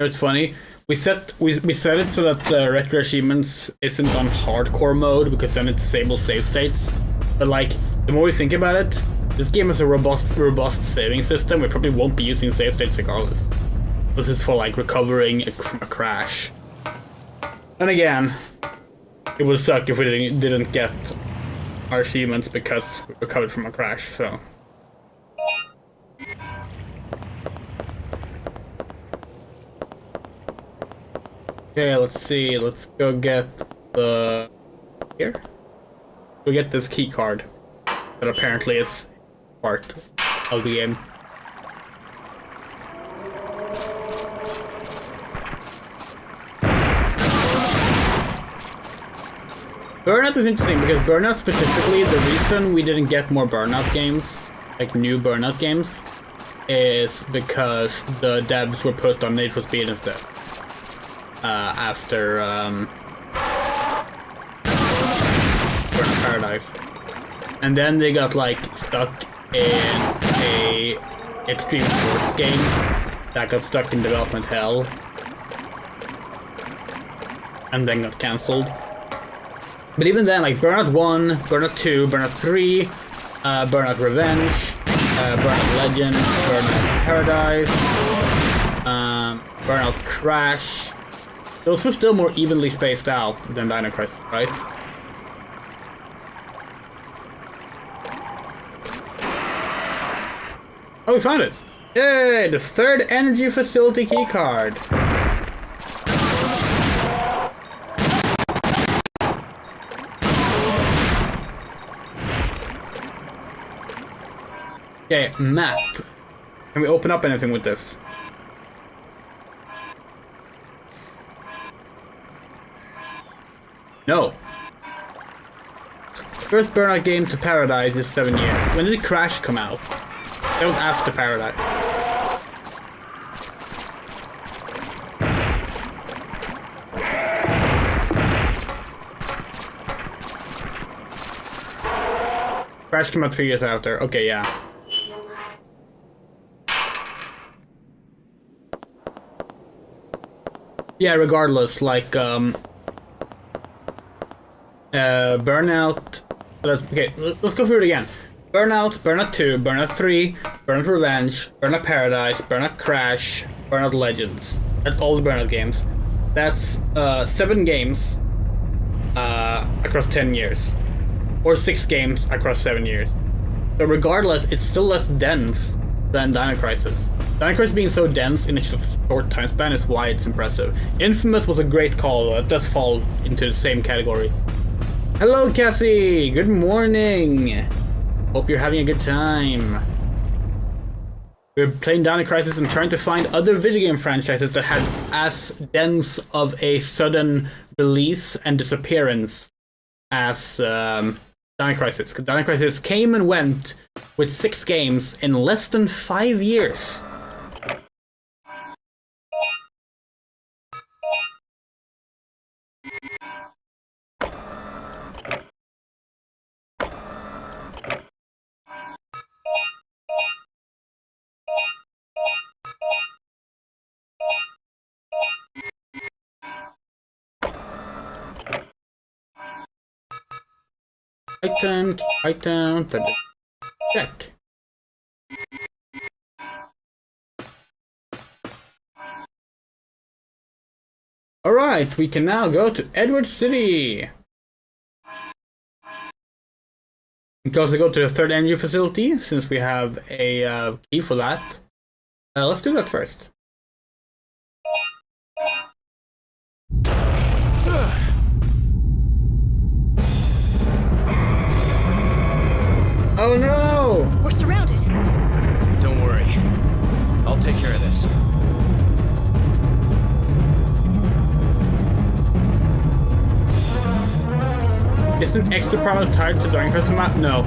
It's funny. We set it so that the retro achievements isn't on hardcore mode because then it disables save states. But like, the more we think about it, this game has a robust saving system. We probably won't be using save states regardless. This is for like recovering from a crash. And again, it would suck if we didn't get our achievements because we recovered from a crash. So. Okay, let's see. Let's go get the here. Go get this key card that apparently is part of the game. Burnout is interesting because Burnout specifically, the reason we didn't get more Burnout games, like new Burnout games, is because the devs were put on Need for Speed instead. After Burnout Paradise. And then they got like stuck in a extreme sports game that got stuck in development hell. And then got cancelled. But even then, like Burnout 1, Burnout 2, Burnout 3, Burnout Revenge, Burnout Legends, Burnout Paradise, Burnout Crash. Those were still more evenly spaced out than Dino Crisis, right? Oh, we found it! Yay! The third energy facility keycard. Okay, map. Can we open up anything with this? No. First Burnout game to Paradise is 7 years. When did Crash come out? That was after Paradise. Crash came out 3 years after. Okay, yeah. Yeah, regardless, like, Burnout... Okay, let's go through it again. Burnout, Burnout 2, Burnout 3, Burnout Revenge, Burnout Paradise, Burnout Crash, Burnout Legends. That's all the Burnout games. That's 7 games across 10 years. Or 6 games across 7 years. So regardless, it's still less dense than Dino Crisis. Dino Crisis being so dense in a short time span is why it's impressive. Infamous was a great call, though. It does fall into the same category. Hello, Cassie! Good morning! Hope you're having a good time. We're playing Dino Crisis and trying to find other video game franchises that had as dense of a sudden release and disappearance as Dino Crisis. Because Dino Crisis came and went with 6 games in less than 5 years. Right down, check. Alright, we can now go to Edward City. Because we go to the third energy facility, since we have a key for that. Let's do that first. Oh no! We're surrounded. Don't worry. I'll take care of this. Isn't extra primal tied to Dino Crisis map? No.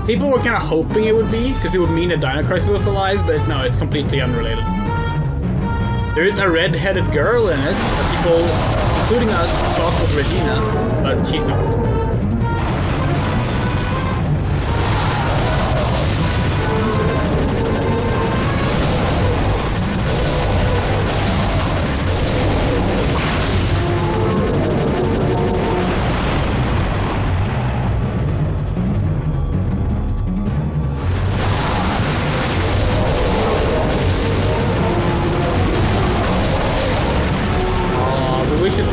People were kind of hoping it would be, because it would mean that Dino Crisis was alive, but it's completely unrelated. There is a red-headed girl in it that people, including us, thought was Regina, but she's not.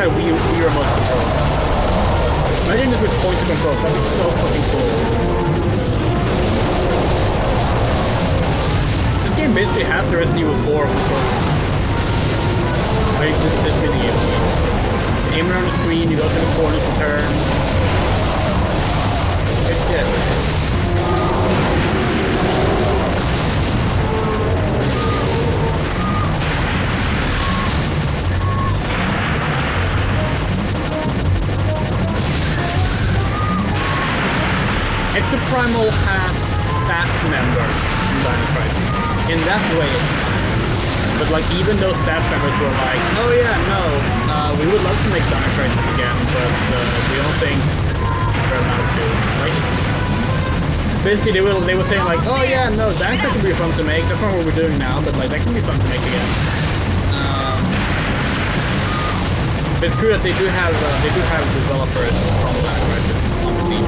Wii remote controls. Imagine this with point controls. That'd be so fucking cool. This game basically has the Resident Evil 4 controls. Like this mini game. You aim around the screen, you go to the corners and turn. Good shit. Exoprimal has staff members in Dino Crisis. In that way, it's fine. But like, even those staff members were like, "Oh yeah, no, we would love to make Dino Crisis again, but we don't think we're allowed to." Like, basically, they were saying like, "Oh yeah, no, Dino Crisis would be fun to make. That's not what we're doing now, but like, that can be fun to make again." But it's true that they do have developers from Dino Crisis on the team.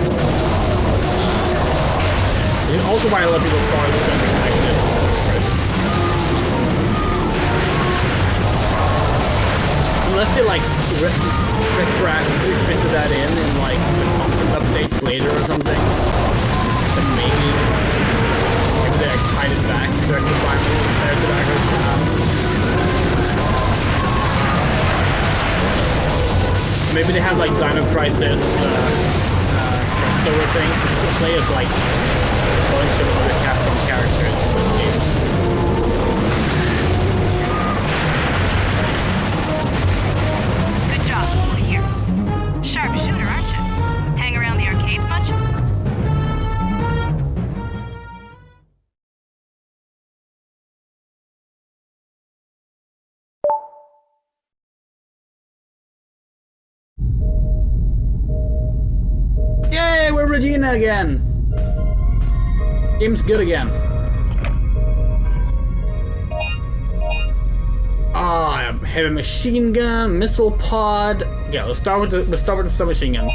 And also why a lot of people thought it was going to be connected to Crisis. Unless they like retroactively fitted that in like the content updates later or something, then maybe they like tied it back to Exoprimal compared to Dagger's. Maybe they have like Dino Crisis crossover things because you can play as like a bunch of other Capcom characters in those games. Good job over here. Sharpshooter. Regina again! Game's good again. Ah, I have heavy machine gun, missile pod. Yeah, let's start with the submachine guns.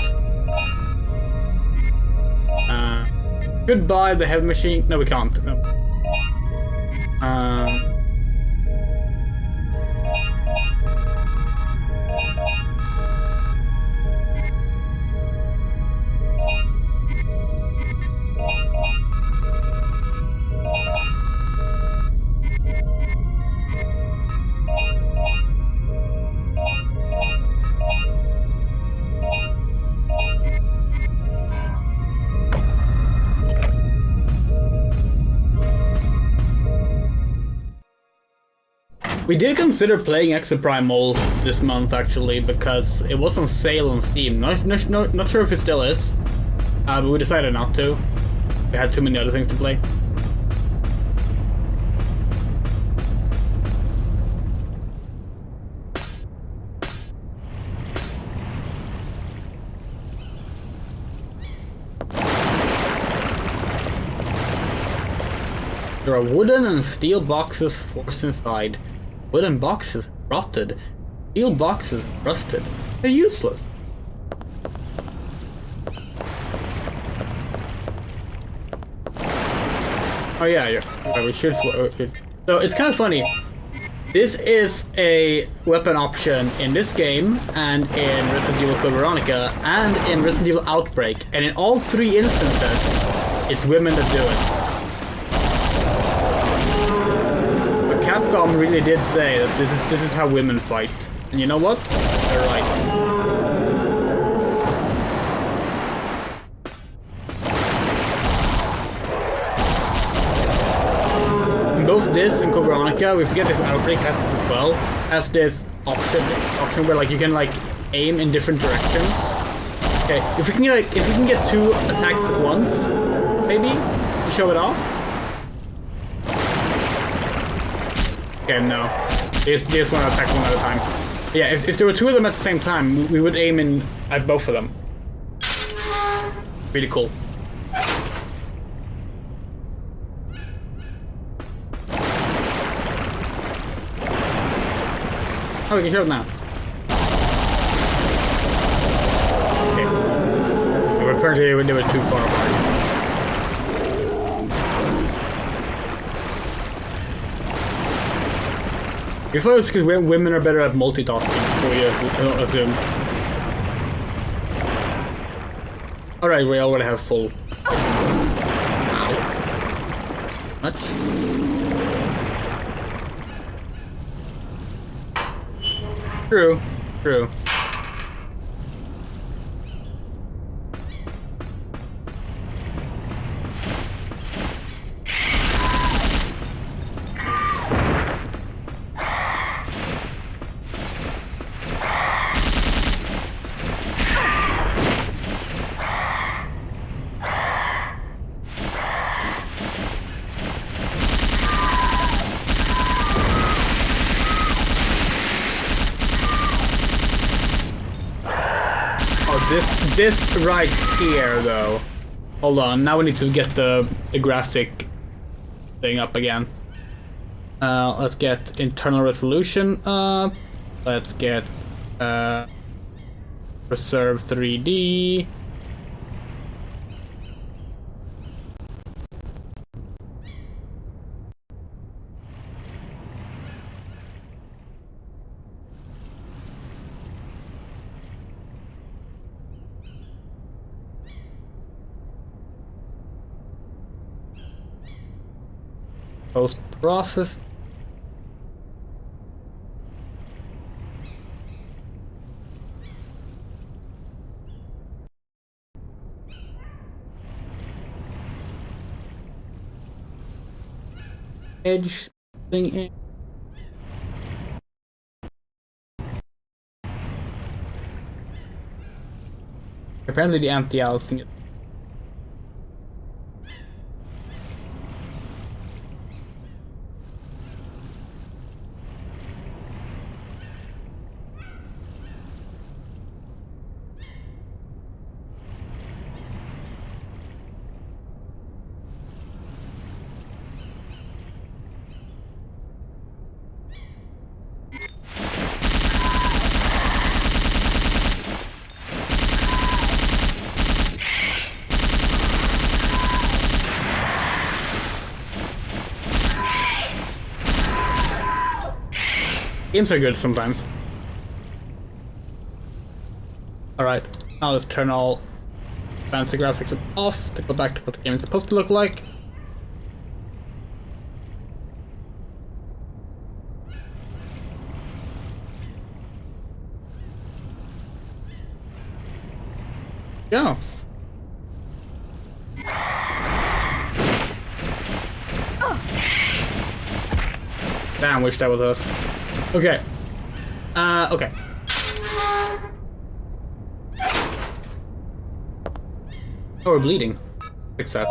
Goodbye the heavy machine. No, we can't. No. We did consider playing Exoprimal this month actually because it was on sale on Steam. Not sure if it still is, but we decided not to. We had too many other things to play. There are wooden and steel boxes forced inside. Wooden boxes rotted. Steel boxes rusted. They're useless. Oh yeah, we should. So it's kind of funny. This is a weapon option in this game, and in Resident Evil Code Veronica, and in Resident Evil Outbreak, and in all three instances, it's women that do it. Capcom really did say that this is how women fight, and you know what? They're right. In both this and Code Veronica, we forget if Outbreak has this as well, has this option where like you can like aim in different directions. Okay, if we can get two attacks at once, maybe to show it off. Okay, no. They just want to attack one at a time. Yeah, if there were two of them at the same time, we would aim in at both of them. Really cool. Oh, we can show it now. Okay. But apparently they were too far apart. We thought it's because women are better at multitasking, we assume. Alright, we already have full. Ow. Much? True. True. This right here, though. Hold on, now we need to get the graphic thing up again. Let's get internal resolution up. Let's get reserve 3D. Post-process. Edge thing in. Apparently the anti-owl thing. Games are good sometimes. Alright, now let's turn all fancy graphics off to go back to what the game is supposed to look like. Go. Damn, wish that was us. Okay. Okay. Oh, we're bleeding. Fix that.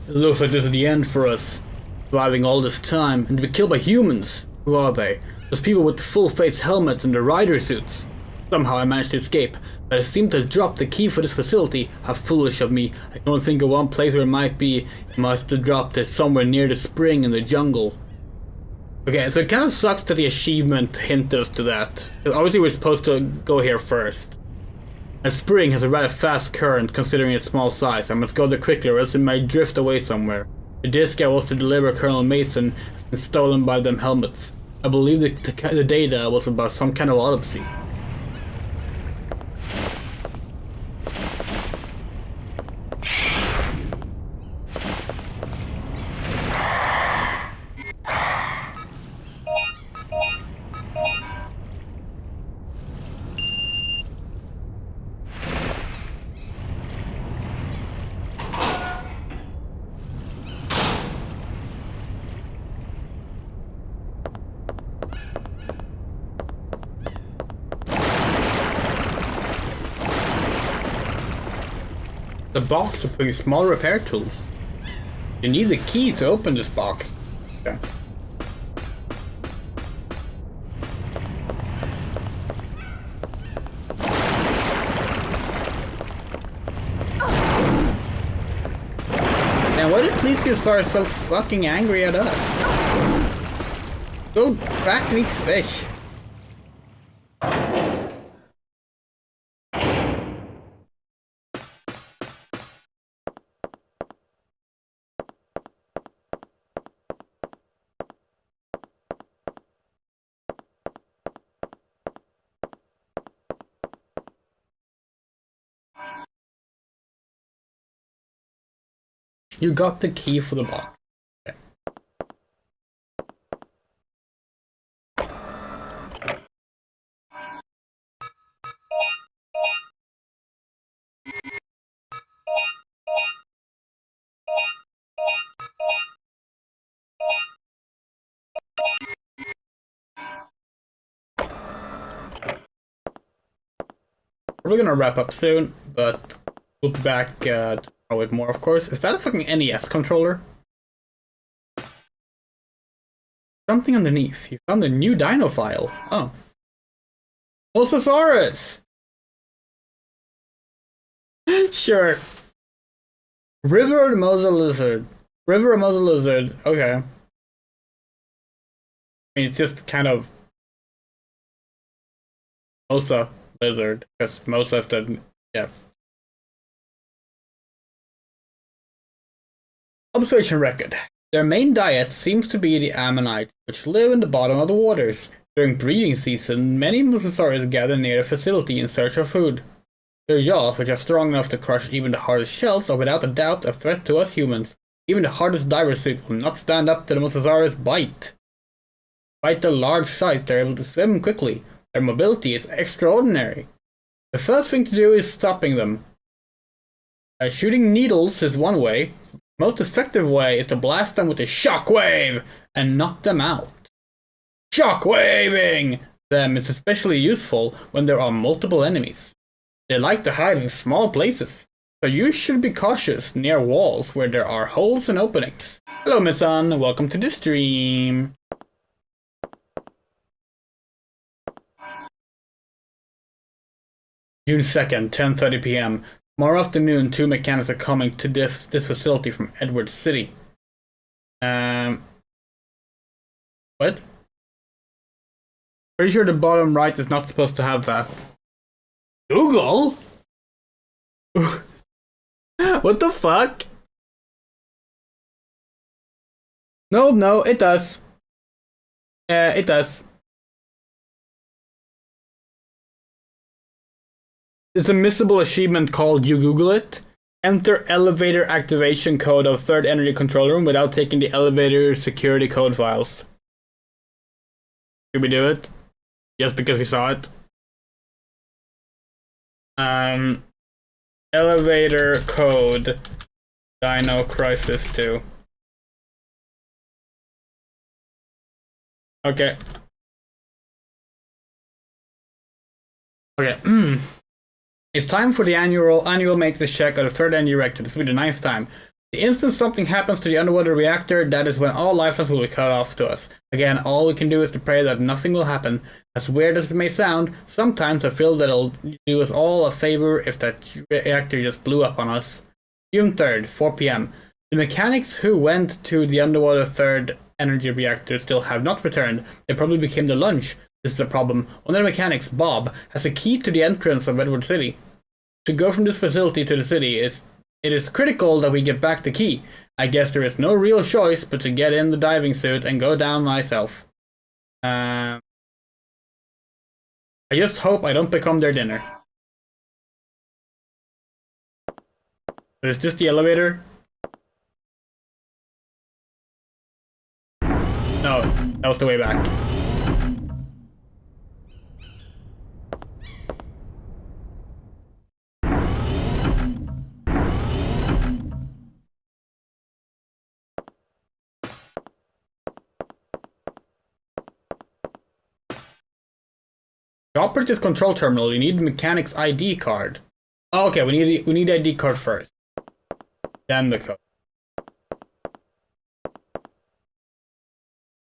It looks like this is the end for us. Surviving all this time and to be killed by humans. Who are they? Those people with the full face helmets and the rider suits. Somehow I managed to escape, but I seem to have dropped the key for this facility. How foolish of me. I can only think of one place where it might be. I must have dropped it somewhere near the spring in the jungle. Okay, so it kind of sucks that the achievement hinted us to that. Obviously we're supposed to go here first. A spring has a rather fast current considering its small size. I must go there quickly or else it might drift away somewhere. The disc I was to deliver Colonel Mason has been stolen by them helmets. I believe the data was about some kind of autopsy. The box of pretty small repair tools. You need the key to open this box. Okay. Now why did plesiosaurs so fucking angry at us? Go back and eat fish. You got the key for the box. Okay. We're gonna wrap up soon, but we'll be back with more, of course. Is that a fucking NES controller? Something underneath. You found a new Dino file. Oh. Mosasaurus! Sure. River of Mosa Lizard. River of Mosa Lizard. Okay. I mean, it's just kind of Mosa Lizard. Because Mosa's the... yeah. Observation record. Their main diet seems to be the ammonites, which live in the bottom of the waters. During breeding season, many mosasaurs gather near the facility in search of food. Their jaws, which are strong enough to crush even the hardest shells, are without a doubt a threat to us humans. Even the hardest diver suit will not stand up to the mosasaurus' bite. Despite their large size, they are able to swim quickly. Their mobility is extraordinary. The first thing to do is stopping them. Shooting needles is one way. Most effective way is to blast them with a shockwave and knock them out. Shockwaving them is especially useful when there are multiple enemies. They like to hide in small places, so you should be cautious near walls where there are holes and openings. Hello, Miss-san, welcome to the stream. June 2nd, 10:30 p.m. Tomorrow afternoon, 2 mechanics are coming to this facility from Edward City. What? Pretty sure the bottom right is not supposed to have that. Google? What the fuck? No, it does. It does. It's a missable achievement called You Google It. Enter elevator activation code of third energy control room without taking the elevator security code files. Should we do it? Just because we saw it? Elevator code Dino Crisis 2. Okay. Okay. It's time for the annual maintenance check of the third energy reactor. This will be the 9th time. The instant something happens to the underwater reactor, that is when all lifelines will be cut off to us. Again, all we can do is to pray that nothing will happen. As weird as it may sound, sometimes I feel that it'll do us all a favor if that reactor just blew up on us. June 3rd, 4 p.m. The mechanics who went to the underwater third energy reactor still have not returned. They probably became the lunch. This is a problem. One of the mechanics, Bob, has a key to the entrance of Edward City. To go from this facility to the city, it is critical that we get back the key. I guess there is no real choice but to get in the diving suit and go down myself. I just hope I don't become their dinner. Is this the elevator? No, that was the way back. To operate this control terminal, you need the mechanic's ID card. Oh, okay, we need the ID card first. Then the code.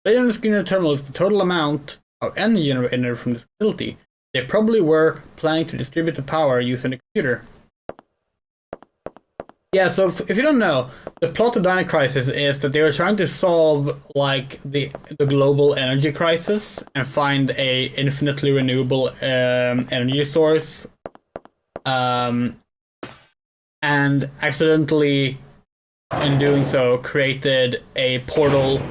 Later on the screen of the terminal is the total amount of energy generated from this facility. They probably were planning to distribute the power using the computer. Yeah, so if you don't know, the plot of Dino Crisis is that they were trying to solve like the global energy crisis and find a infinitely renewable energy source, and accidentally, in doing so, created a portal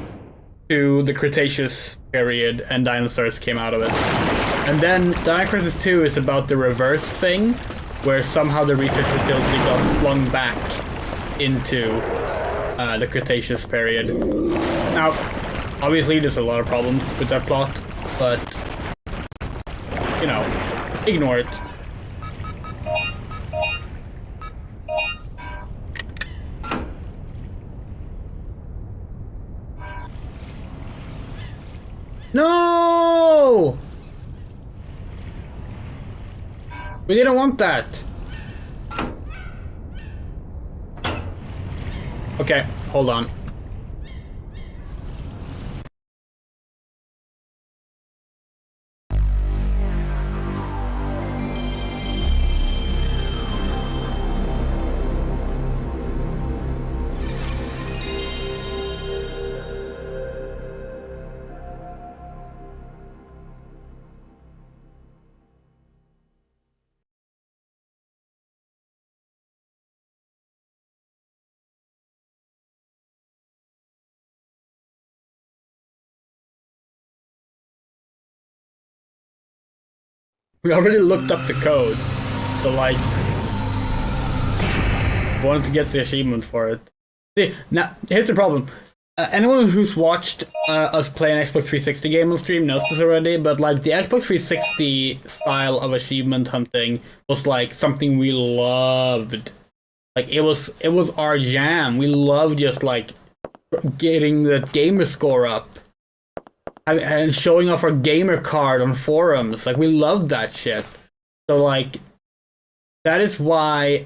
to the Cretaceous period, and dinosaurs came out of it. And then Dino Crisis 2 is about the reverse thing, where somehow the research facility got flung back into the Cretaceous period. Now, obviously there's a lot of problems with that plot, but, you know, ignore it. No! We didn't want that. Okay, hold on. We already looked up the code, so like, wanted to get the achievement for it. See, now here's the problem. Anyone who's watched us play an Xbox 360 game on stream knows this already, but like the Xbox 360 style of achievement hunting was like something we loved. Like it was our jam. We loved just like getting the gamer score up. And showing off our gamer card on forums. Like, we loved that shit. So, like, that is why,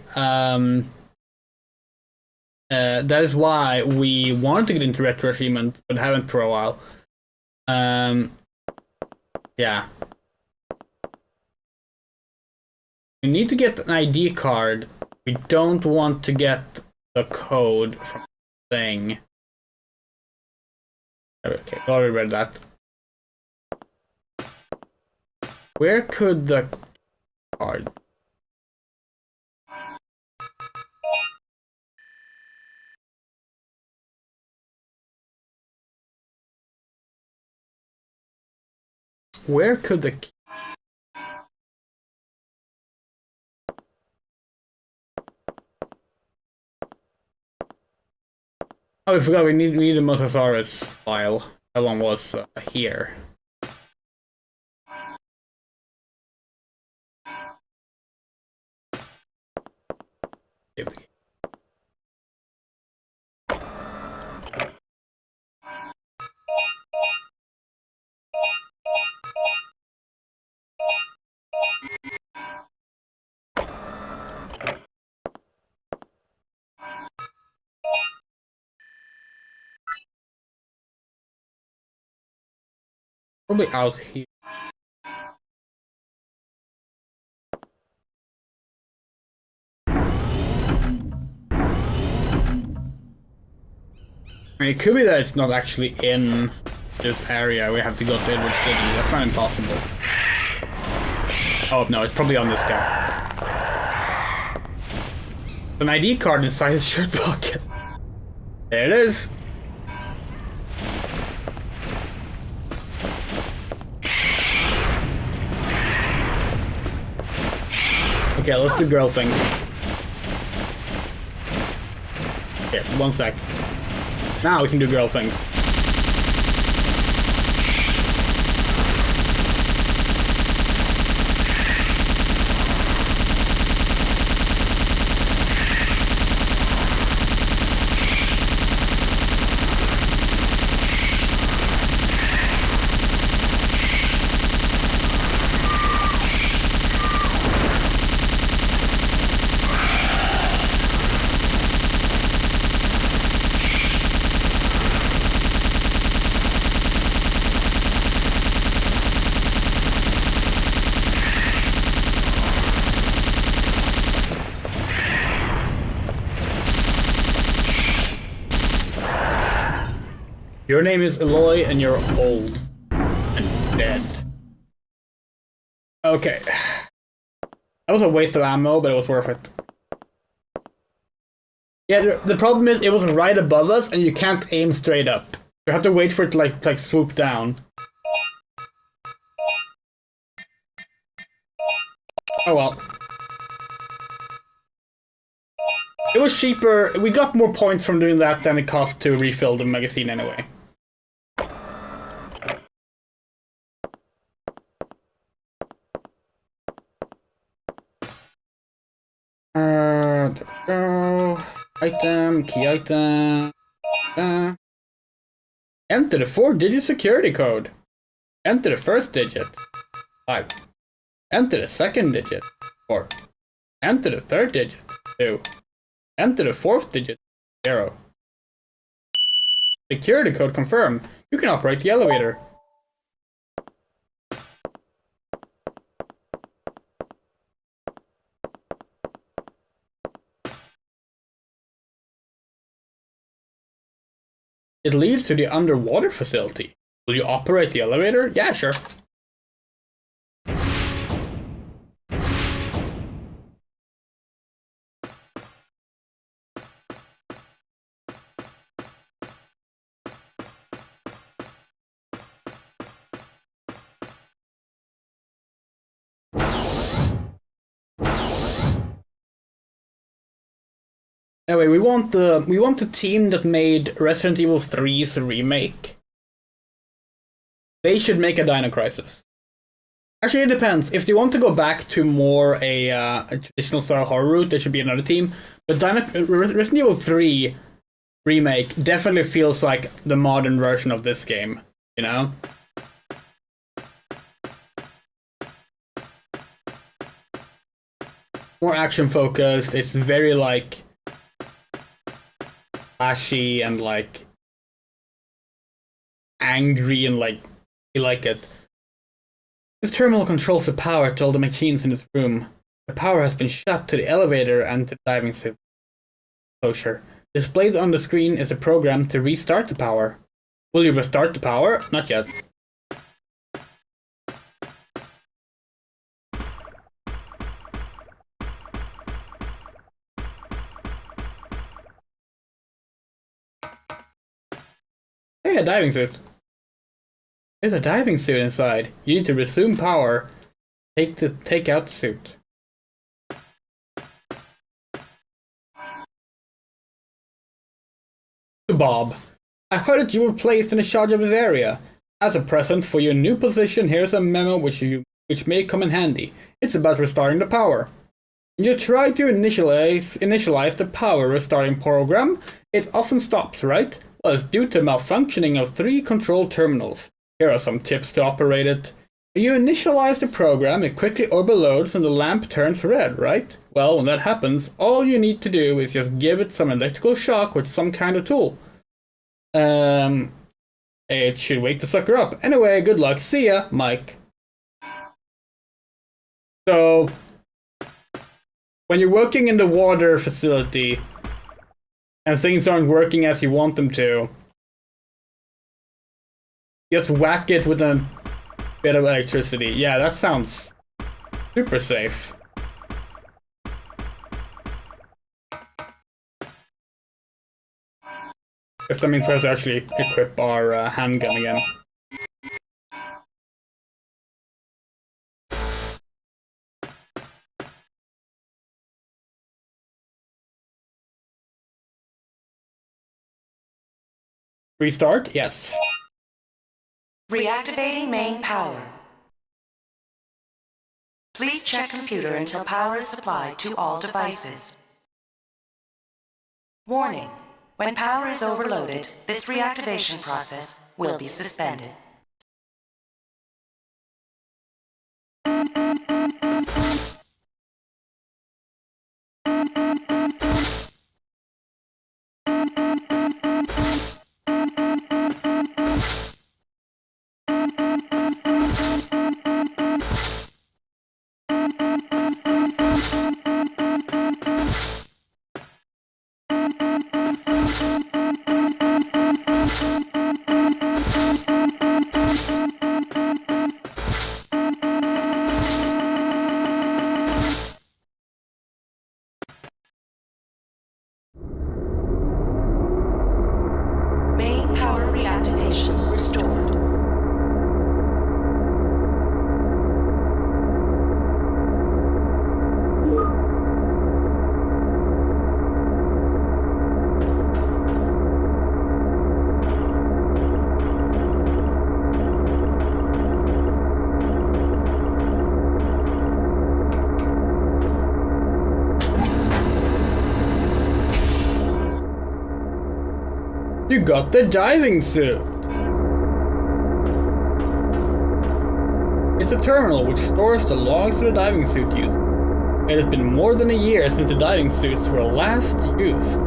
we wanted to get into retro achievements, but haven't for a while. Yeah. We We need to get an ID card. We don't want to get the code from the thing. Okay, already read that. Where could the card? Where could the Oh, I forgot we need a Mosasaurus file. That one was here. Probably out here. I mean, it could be that it's not actually in this area. We have to go to Edward City. That's not impossible. Oh, no, it's probably on this guy. An ID card inside his shirt pocket. There it is. Okay, let's do girl things. Okay, 1 sec. Now we can do girl things. Your name is Eloy and you're old and dead. Okay. That was a waste of ammo, but it was worth it. Yeah, the problem is it was right above us and you can't aim straight up. You have to wait for it to like swoop down. Oh well. It was cheaper. We got more points from doing that than it cost to refill the magazine anyway. There we go. Item, key item. Enter the 4-digit security code. Enter the first digit. 5. Enter the second digit. 4. Enter the third digit. 2. Enter the fourth digit. 0. Security code confirmed. You can operate the elevator. It leads to the underwater facility. Will you operate the elevator? Yeah, sure. Anyway, we want the team that made Resident Evil 3's remake. They should make a Dino Crisis. Actually, it depends. If they want to go back to more a traditional style horror route, there should be another team. But Resident Evil 3 remake definitely feels like the modern version of this game, you know? More action focused. It's very like flashy and like angry and like you like it. This terminal controls the power to all the machines in this room. The power has been shut to the elevator and to the diving suit. Closure. Displayed on the screen is a program to restart the power. Will you restart the power? Not yet. Hey, a diving suit. There's a diving suit inside. You need to resume power. Take out the suit. Bob, I heard that you were placed in charge of this area. As a present for your new position, here's a memo which may come in handy. It's about restarting the power. When you try to initialize the power restarting program, it often stops, right? Well, it's due to malfunctioning of 3 control terminals. Here are some tips to operate it. When you initialize the program, it quickly overloads and the lamp turns red, right? Well, when that happens, all you need to do is just give it some electrical shock with some kind of tool. It should wake the sucker up. Anyway, good luck. See ya, Mike. So, when you're working in the water facility and things aren't working as you want them to, just whack it with a bit of electricity. Yeah, that sounds super safe. Guess that means we have to actually equip our handgun again. Restart? Yes. Reactivating main power. Please check computer until power is supplied to all devices. Warning. When power is overloaded, this reactivation process will be suspended. Main power reactivation restored. You got the diving suit! It's a terminal which stores the logs of the diving suit used. It has been more than a year since the diving suits were last used.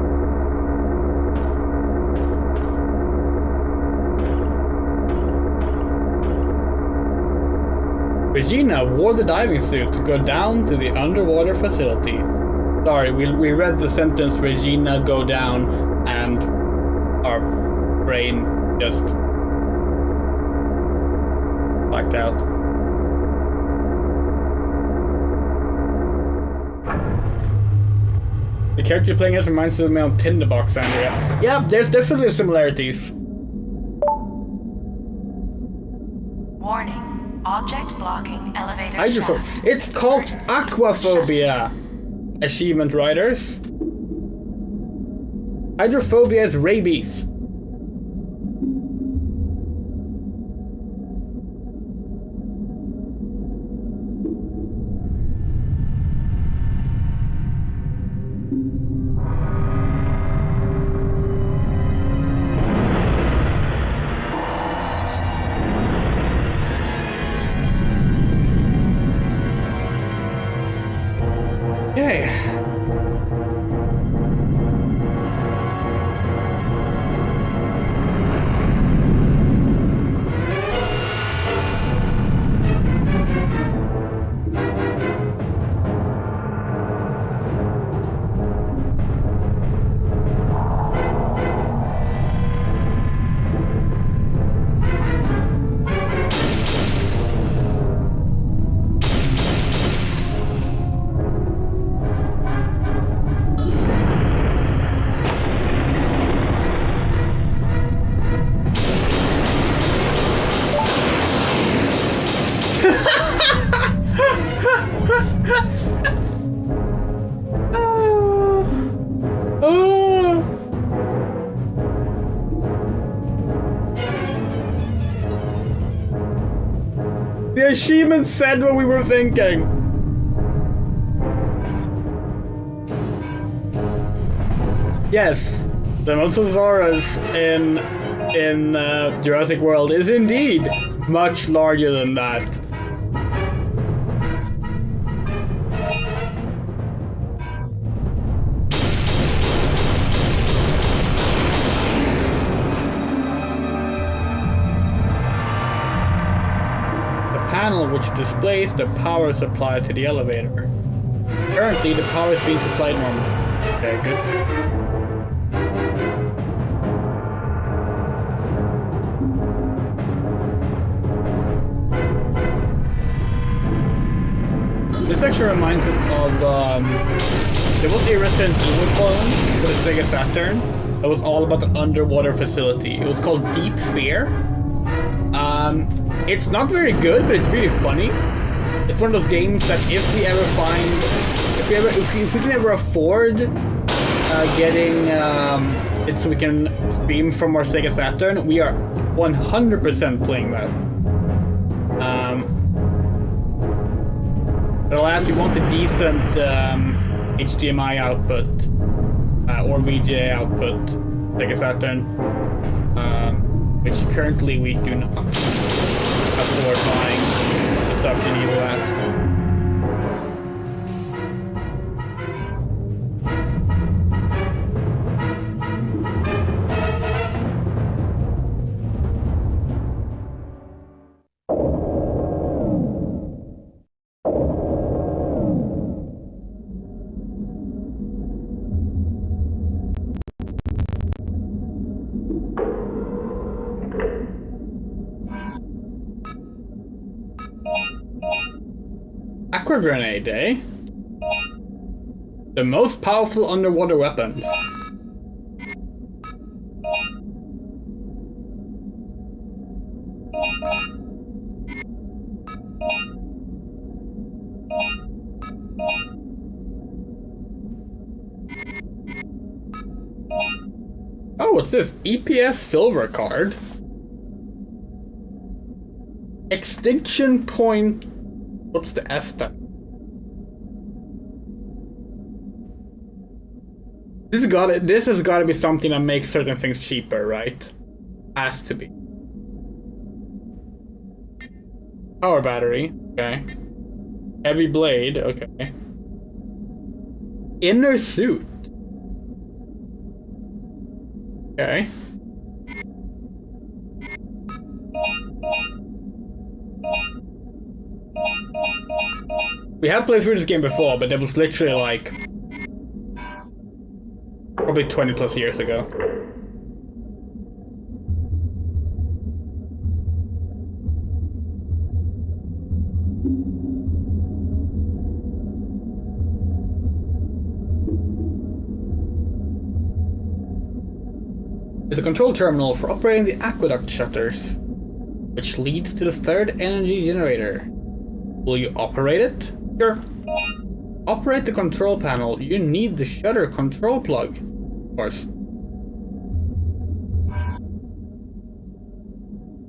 Regina wore the diving suit to go down to the underwater facility. Sorry, we read the sentence Regina go down and our brain just blacked out. The character you're playing as reminds me of Tinderbox, Andrea. Yeah, there's definitely similarities. Warning. Object blocking elevator Hydrophobia. shaft. It's called aquaphobia. Achievement writers. Hydrophobia is rabies. even said what we were thinking. Yes, the Mosasaurus in Jurassic World is indeed much larger than that. The panel which displays the power supply to the elevator. Currently, the power is being supplied normally. Okay, good. This actually reminds us of, there was a Resident Evil clone for the Sega Saturn that was all about the underwater facility. It was called Deep Fear. It's not very good, but it's really funny. It's one of those games that if we can ever afford getting it so we can stream from our Sega Saturn, we are 100% playing that. But alas, we want a decent HDMI output or VGA output, Sega Saturn, which currently we do not afford buying the stuff you need for that. Aqua Grenade, eh? The most powerful underwater weapons. Oh, what's this? EPS silver card? Extinction point. What's the S then? This has got to be something that makes certain things cheaper, right? Has to be. Power battery, okay. Heavy blade, okay. Inner suit. Okay. We have played through this game before, but it was literally like probably 20 plus years ago. It's a control terminal for operating the aqueduct shutters, which leads to the third energy generator. Will you operate it? Sure. Operate the control panel. You need the shutter control plug. Of course.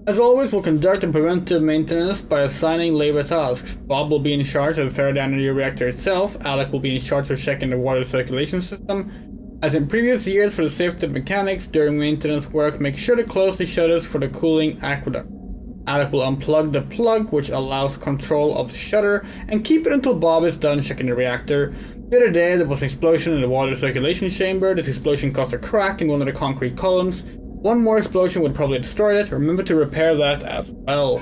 As always, we'll conduct the preventive maintenance by assigning labor tasks. Bob will be in charge of the third energy reactor itself. Alec will be in charge of checking the water circulation system. As in previous years, for the safety of mechanics during maintenance work, make sure to close the shutters for the cooling aqueduct. Alec will unplug the plug, which allows control of the shutter, and keep it until Bob is done checking the reactor. The other day, there was an explosion in the water circulation chamber. This explosion caused a crack in one of the concrete columns. One more explosion would probably destroy it. Remember to repair that as well.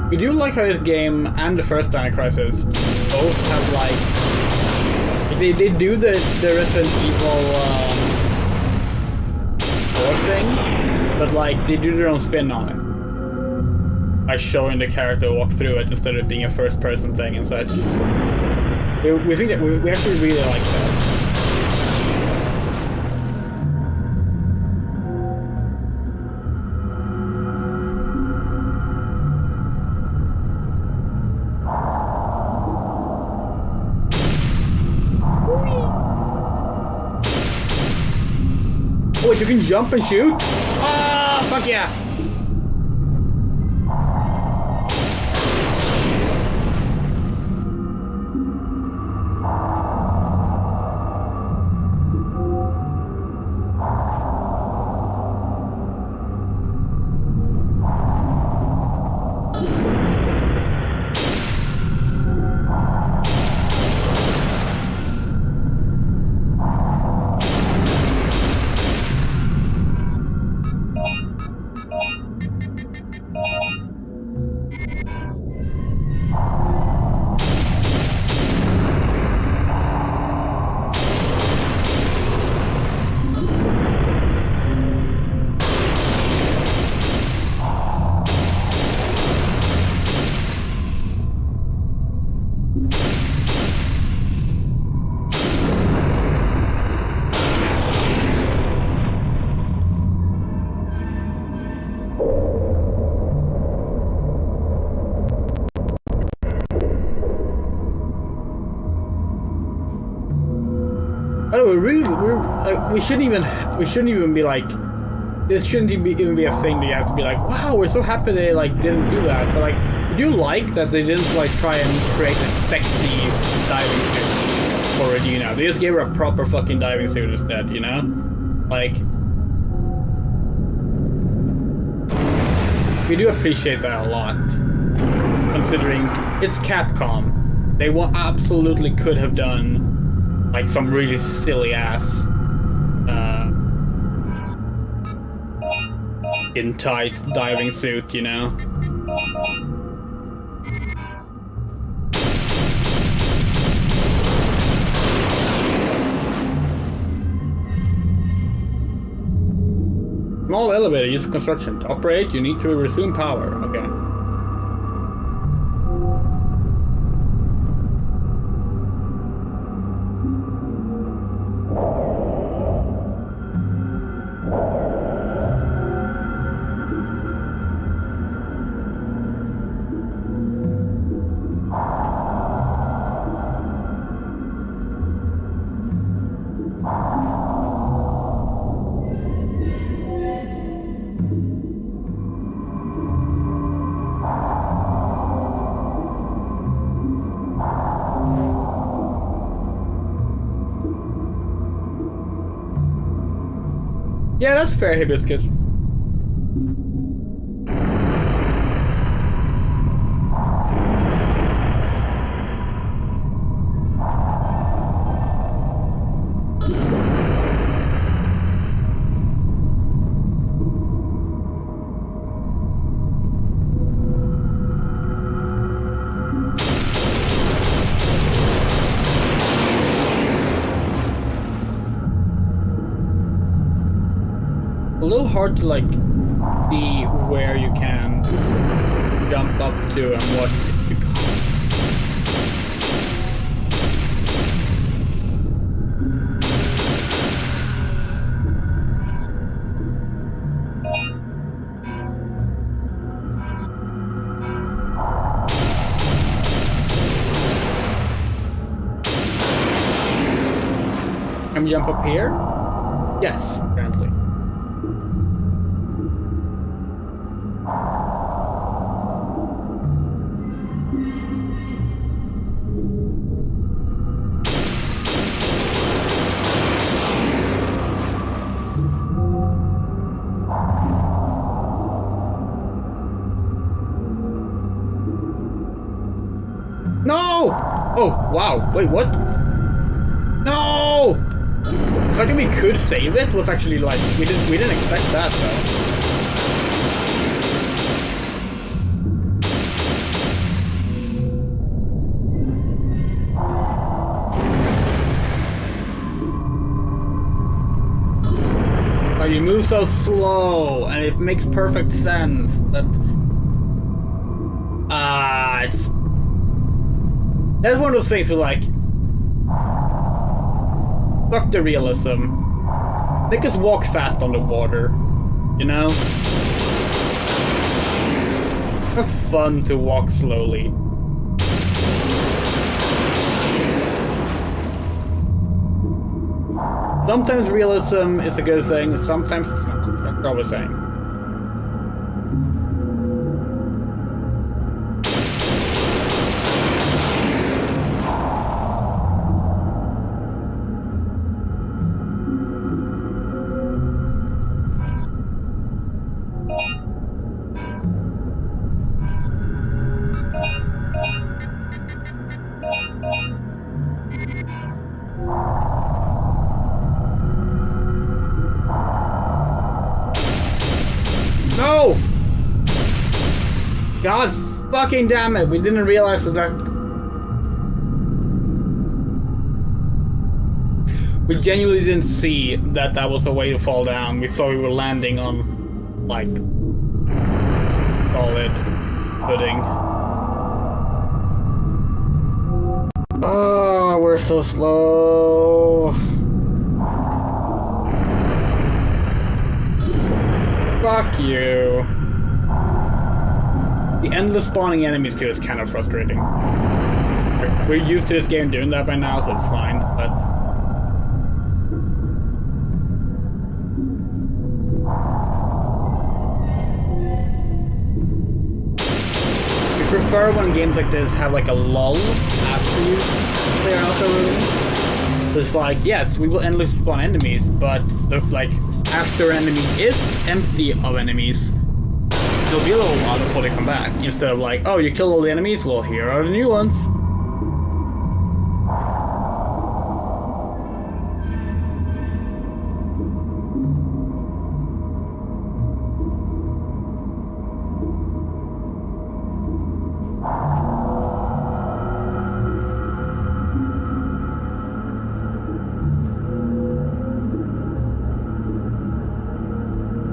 We do like how this game and the first Dino Crisis both have like, they do the Resident Evil 4 thing, but like they do their own spin on it. By showing the character walk through it instead of being a first person thing and such. We think that we actually really like that. Oh, you can jump and shoot? Ah, fuck yeah! We shouldn't even be like, this shouldn't even be a thing that you have to be like, wow, we're so happy they like didn't do that. But like, we do like that they didn't like try and create a sexy diving suit for Regina. They just gave her a proper fucking diving suit instead, you know? Like, we do appreciate that a lot, considering it's Capcom. They absolutely could have done like some really silly ass in tight diving suit, you know? Small elevator used for construction. To operate, you need to resume power. Okay. Yeah, that's fair, Hibiscus. A little hard to like see where you can jump up to and what it becomes. Can we jump up here? Yes, apparently. No! Oh, wow. Wait, what? No! The fact that we could save it was actually like, we didn't expect that though. you move so slow, and it makes perfect sense, but... it's... That's one of those things where, like... Fuck the realism. Make us walk fast on the water, you know? It's fun to walk slowly. Sometimes realism is a good thing, sometimes it's not. That's all we're saying. No! God fucking damn it, we didn't realize that... We genuinely didn't see that that was a way to fall down. We thought we were landing on, like, solid footing. Oh, we're so slow. Fuck you. The endless spawning enemies too is kind of frustrating. We're used to this game doing that by now, so it's fine, but... We prefer when games like this have like a lull after you clear out the room. It's like, yes, we will endlessly spawn enemies, but like after an enemy is empty of enemies, it'll be a little while before they come back. Instead of like, oh, you killed all the enemies, well, here are the new ones.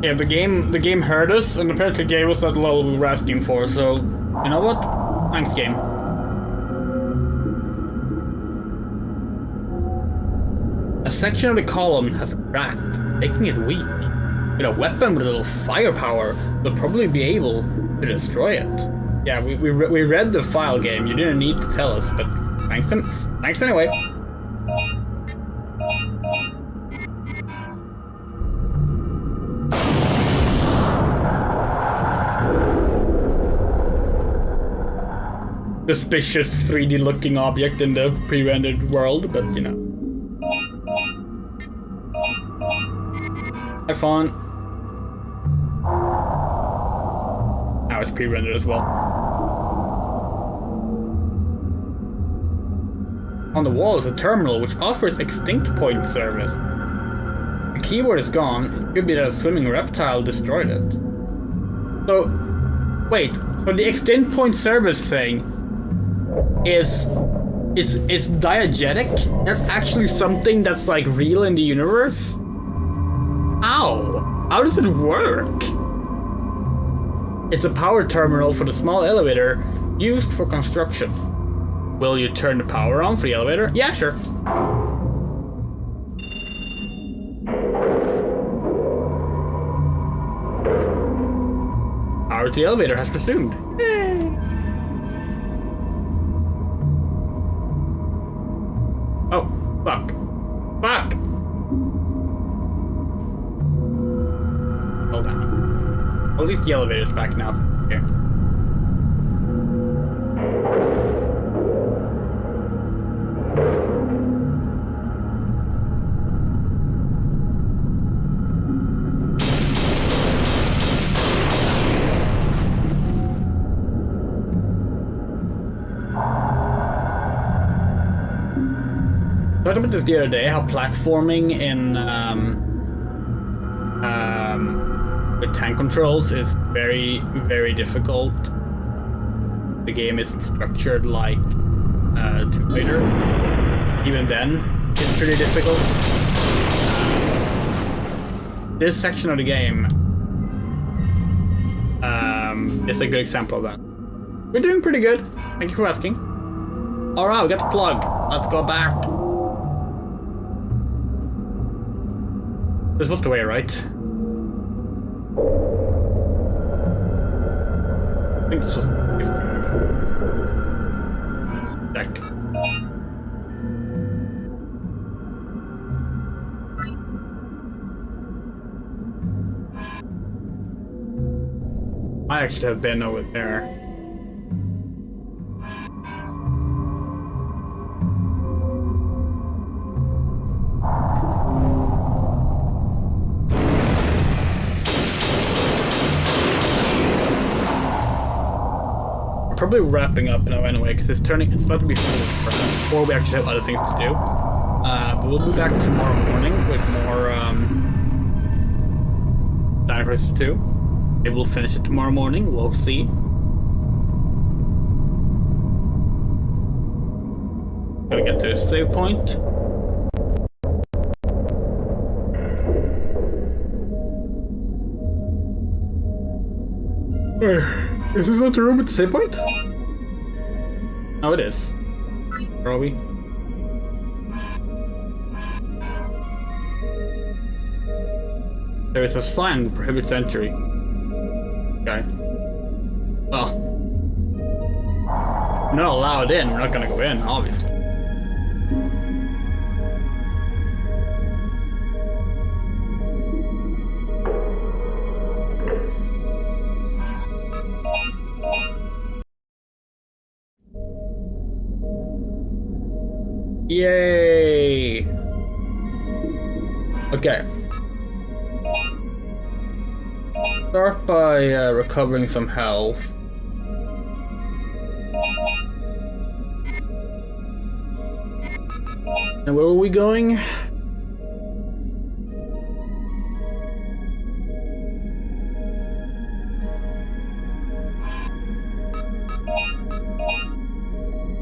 Yeah, the game heard us and apparently gave us that lull we were asking for, so you know what? Thanks, game. A section of the column has cracked, making it weak. With a weapon with a little firepower, we'll probably be able to destroy it. Yeah, we read the file, game. You didn't need to tell us, but thanks anyway. Suspicious 3D looking object in the pre-rendered world, but you know. Have fun. Now it's pre-rendered as well. On the wall is a terminal which offers extinct point service. The keyboard is gone. It could be that a swimming reptile destroyed it. So, wait. So the extinct point service thing is it's diegetic? That's actually something that's like real in the universe? How? How does it work? It's a power terminal for the small elevator used for construction. Will you turn the power on for the elevator? Yeah, sure. Power to the elevator has resumed. Yay. Oh, fuck. Fuck! Hold on. Well, at least the elevator's back now. Here. I talked about this the other day, how platforming in with tank controls is very, very difficult. The game isn't structured like Tomb Raider. Even then, it's pretty difficult. this section of the game is a good example of that. We're doing pretty good. Thank you for asking. Alright, we got the plug. Let's go back. This was the way, right? I think this was... Check. I actually have been over there. Probably wrapping up now anyway, because it's about to be 4 perhaps, or we actually have other things to do. But we'll be back tomorrow morning with more Dino Crisis 2. Maybe we'll finish it tomorrow morning, we'll see. Gotta get to a save point. Is this not the room with the save point? Oh, it is. Where are we? There is a sign that prohibits entry. Okay. Well. We're not allowed in, we're not gonna go in, obviously. Yay! Okay. Start by recovering some health. And where are we going?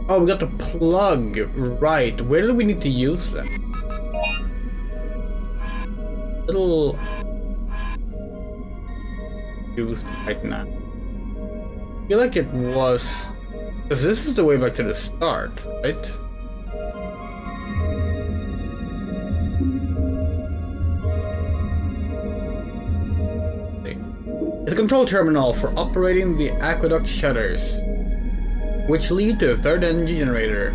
Oh, we got the plug. Right. Where do we need to use that? Little used right now. I feel like it was, because this is the way back to the start, right? It's a control terminal for operating the aqueduct shutters, which lead to a third energy generator.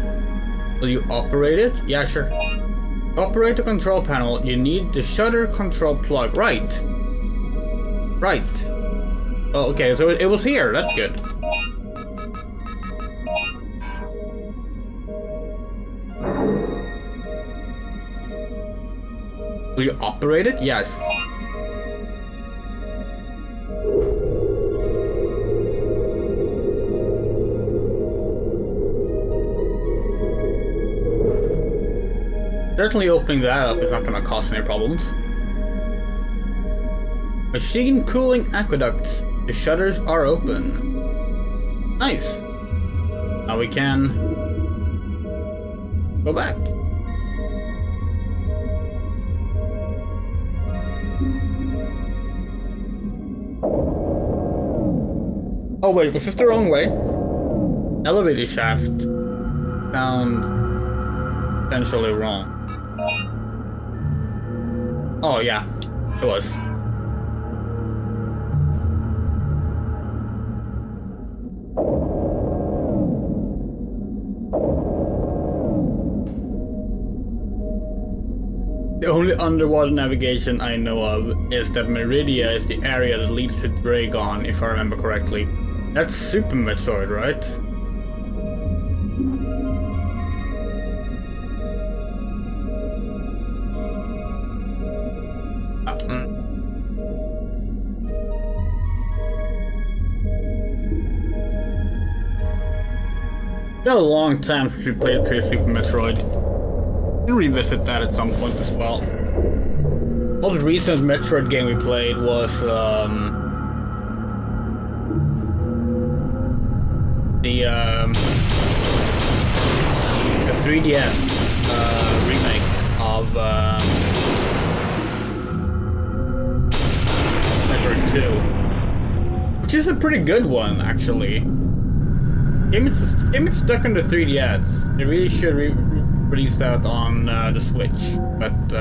Will you operate it? Yeah, sure. To operate the control panel, you need the shutter control plug. Right. Right. Oh, okay, so it was here. That's good. Will you operate it? Yes. Certainly opening that up is not going to cause any problems. Machine cooling aqueducts. The shutters are open. Nice. Now we can go back. Oh wait, was this the wrong way? Elevator shaft sound potentially wrong. Oh yeah, it was. The only underwater navigation I know of is that Meridia is the area that leads to Dragon, if I remember correctly. That's Super Metroid, right? It's been a long time since we played through Super Metroid. We'll revisit that at some point as well. The most recent Metroid game we played was the 3DS remake of 2. Which is a pretty good one, actually. Game it's stuck on the 3DS. They really should release that on the Switch. But,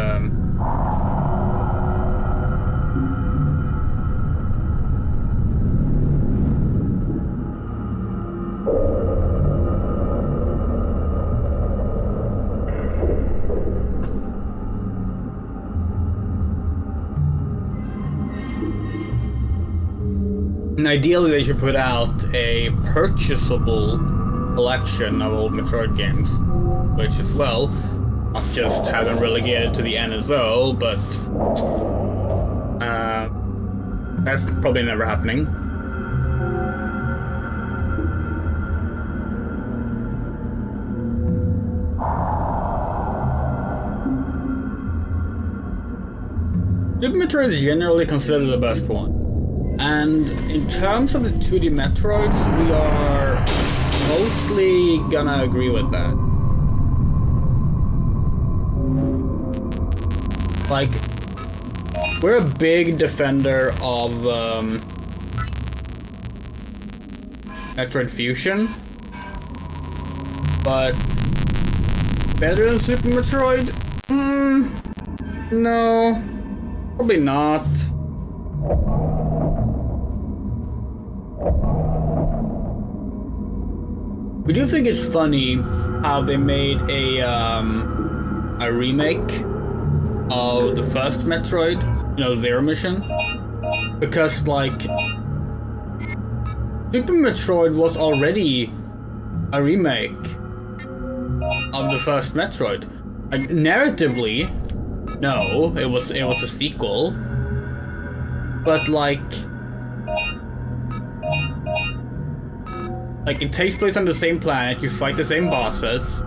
and ideally, they should put out a purchasable collection of old Metroid games, which as well, not just have them relegated to the NSO, but that's probably never happening. Super Metroid is generally considered the best one. And in terms of the 2D Metroids, we are mostly gonna agree with that. Like, we're a big defender of Metroid Fusion, but better than Super Metroid? No, probably not. We do think it's funny how they made a remake of the first Metroid, you know, Zero Mission, because like Super Metroid was already a remake of the first Metroid. Like, narratively, no, it was a sequel, but like it takes place on the same planet, you fight the same bosses,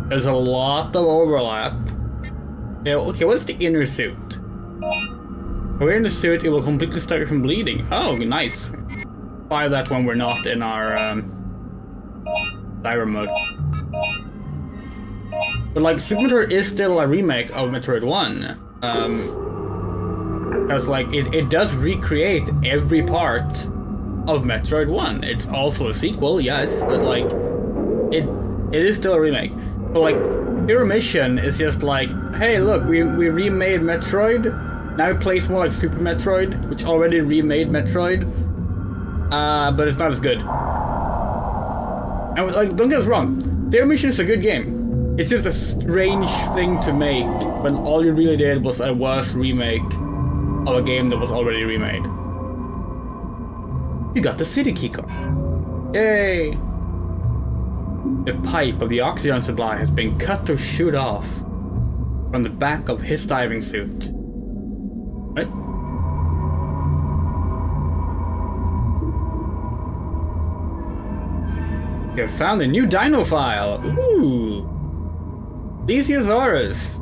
there's a lot of overlap. Yeah, okay, what's the inner suit? When we're in the suit, it will completely stop you from bleeding. Oh, nice. Buy that when we're not in our Lyra mode. But like, Super Metroid is still a remake of Metroid 1. Because like, it does recreate every part of Metroid 1. It's also a sequel, yes, but like, it is still a remake. But like, Zero Mission is just like, hey look, we remade Metroid, now it plays more like Super Metroid, which already remade Metroid, but it's not as good. And like, don't get us wrong, Zero Mission is a good game. It's just a strange thing to make when all you really did was a worse remake of a game that was already remade. You got the city keycard. Yay! The pipe of the oxygen supply has been cut to shoot off from the back of his diving suit. Right? You have found a new Dino file. Ooh! Plesiosaurus.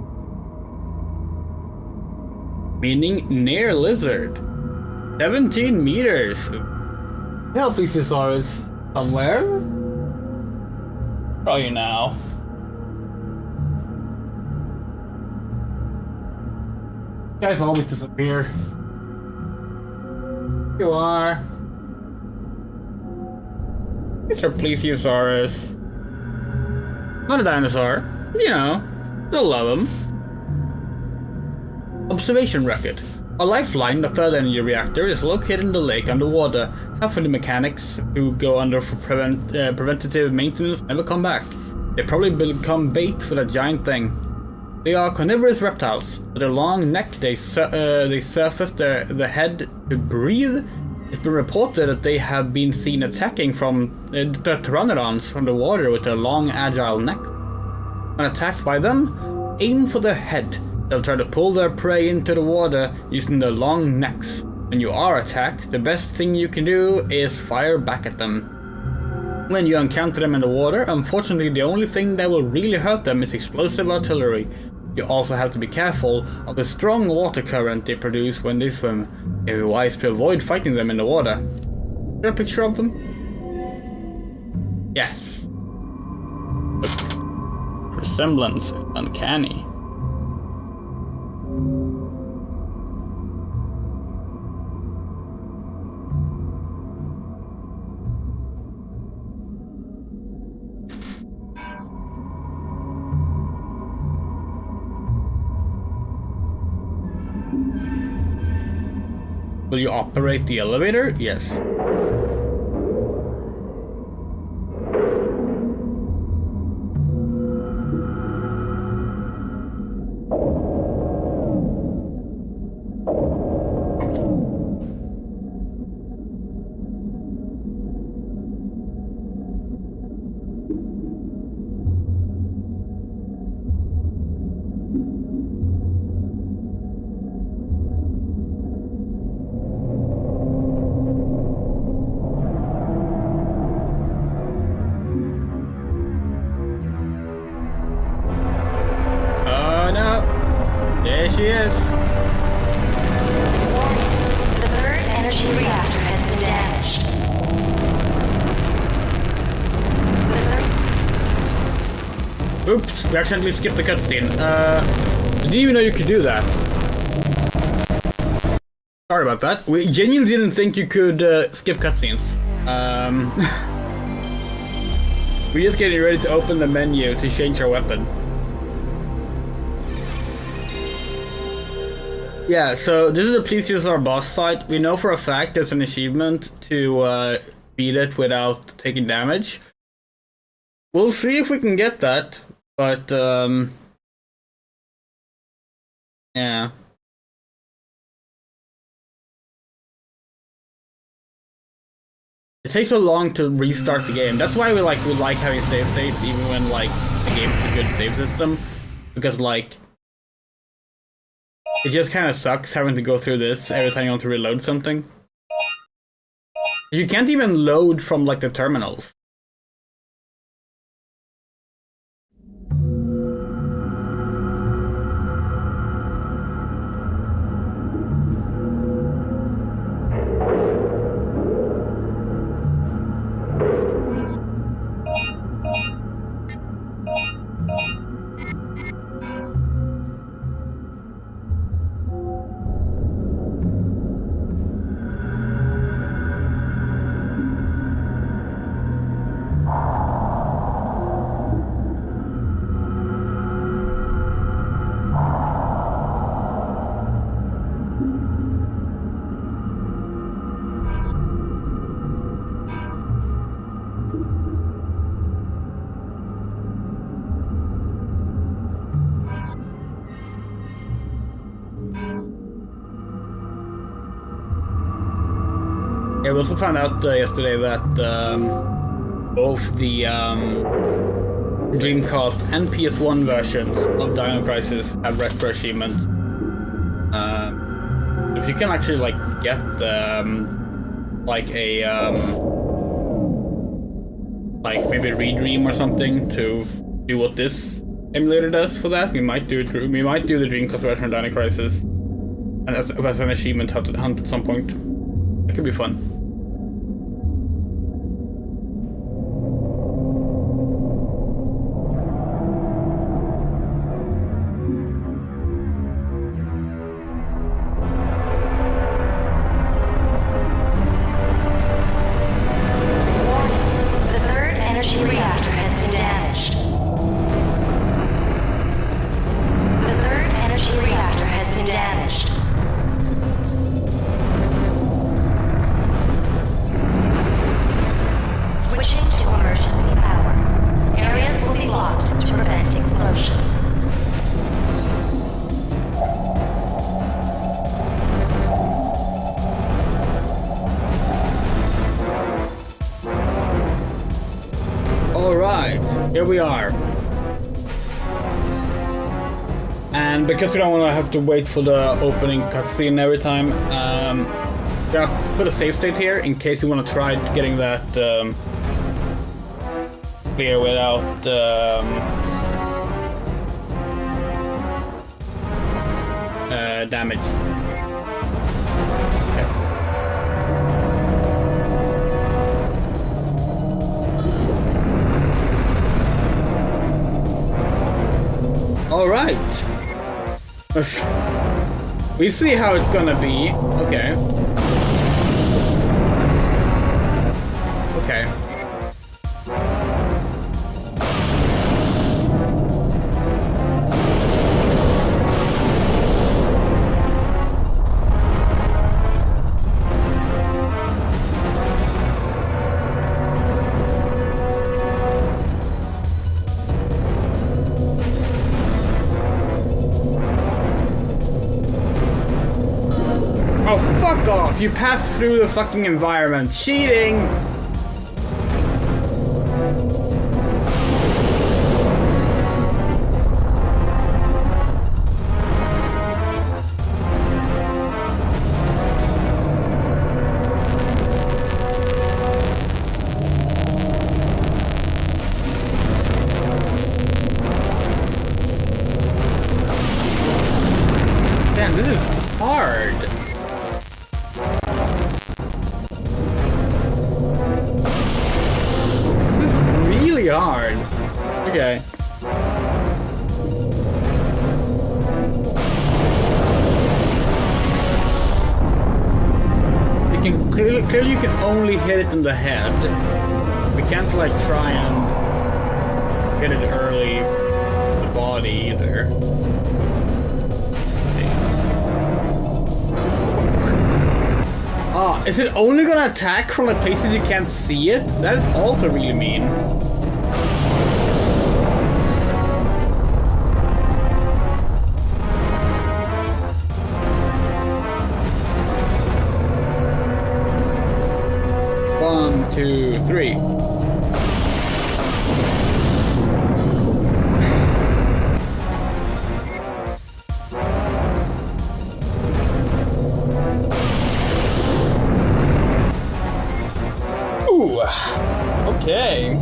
Meaning near lizard. 17 meters. Help Plesiosaurus somewhere? Probably now. You guys always disappear. Here you are. It's our Plesiosaurus. Not a dinosaur. You know, they'll love him. Observation record. A lifeline, the third energy reactor, is located in the lake underwater. Half of the mechanics who go under for preventative maintenance never come back. They probably become bait for that giant thing. They are carnivorous reptiles. With their long neck, they surface the head to breathe. It's been reported that they have been seen attacking from the pteranodons from the water with their long, agile neck. When attacked by them, aim for their head. They'll try to pull their prey into the water using their long necks. When you are attacked, the best thing you can do is fire back at them. When you encounter them in the water, unfortunately the only thing that will really hurt them is explosive artillery. You also have to be careful of the strong water current they produce when they swim. It would be wise to avoid fighting them in the water. Is there a picture of them? Yes. Look. Resemblance is uncanny. Will you operate the elevator? Yes. Oh no! There she is! The third energy reactor has been damaged. The third... Oops, we accidentally skipped the cutscene. I didn't even know you could do that. Sorry about that. We genuinely didn't think you could skip cutscenes. We're just getting ready to open the menu to change our weapon. Yeah, so this is a Please Use Our boss fight. We know for a fact there's an achievement to beat it without taking damage. We'll see if we can get that, but yeah. It takes so long to restart the game. That's why we like having save states even when like the game is a good save system, because like it just kind of sucks having to go through this every time you want to reload something. You can't even load from like the terminals. Yeah, we also found out yesterday that both the Dreamcast and PS1 versions of Dino Crisis have retro achievements. If you can actually like get like a like maybe a redream or something to do what this emulator does for that, we might do the Dreamcast version of Dino Crisis, and as an achievement hunt at some point. That could be fun. The third energy reactor has been damaged. The third energy reactor has been damaged. Switching to emergency power. Areas will be locked to prevent explosions. Alright, here we are. And because we don't want to have to wait for the opening cutscene every time, we're gonna put a save state here in case you want to try getting that clear without damage. Alright. We see how it's gonna be. Okay. Okay. Oh, fuck off! You passed through the fucking environment. Cheating! Damn, this is hard. This is really hard. Okay. You can clearly you can only hit it in the head. We can't like try and hit it early in the body either. Ah, is it only gonna attack from the places you can't see it? That is also really mean. One, two, three. Ooh, okay.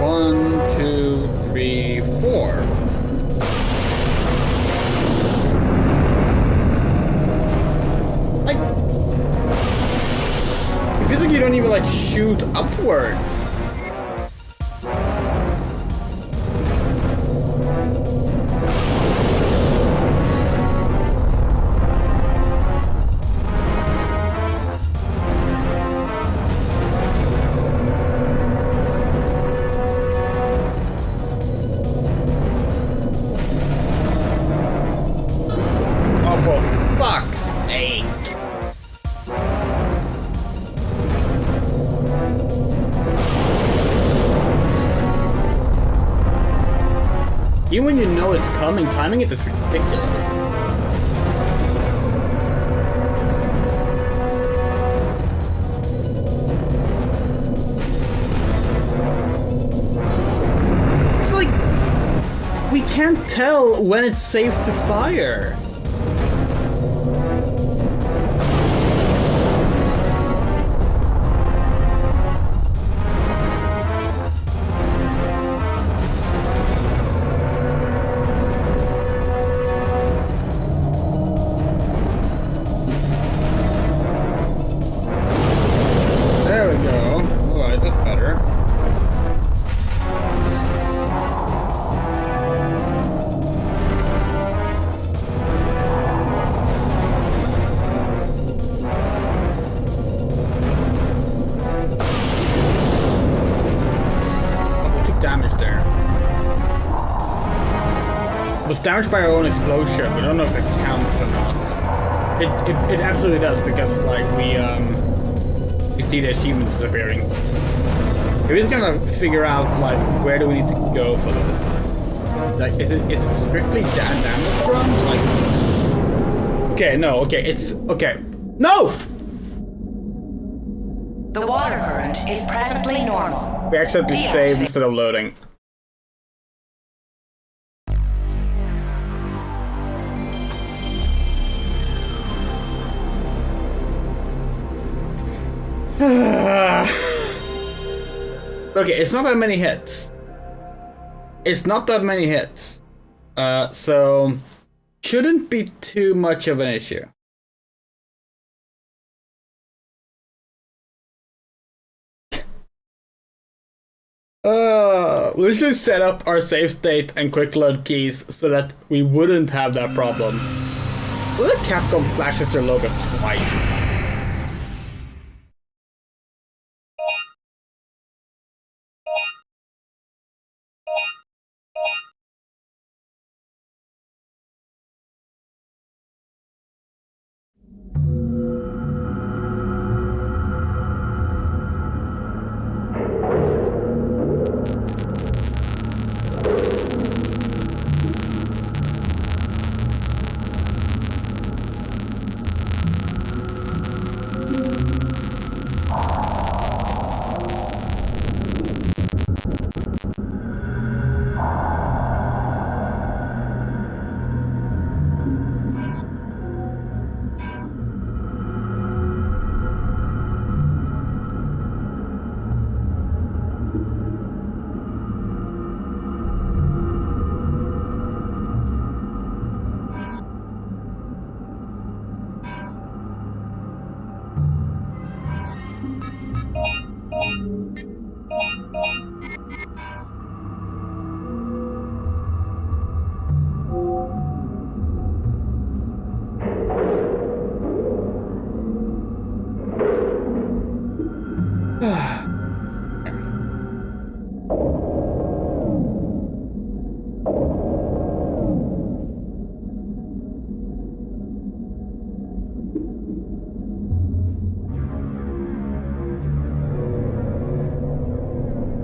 One, two, three, four. Like, it feels like you don't even like shoot upwards. Oh, for fuck's sake. Even when you know it's coming, timing it is ridiculous. It's like we can't tell when it's safe to fire. There we go. Alright, that's better. Oh, we took damage there. It was damaged by our own explosion. We don't know if it counts or not. It absolutely does because like we see the achievement disappearing. We're just gonna figure out like where do we need to go for this. Like is it strictly damage run? Like okay, no, okay, it's okay. No! The water current is presently normal. We accidentally saved instead of loading. Okay, it's not that many hits. It's not that many hits. So shouldn't be too much of an issue. We should set up our save state and quick load keys so that we wouldn't have that problem. Look at Capcom flashes their logo twice.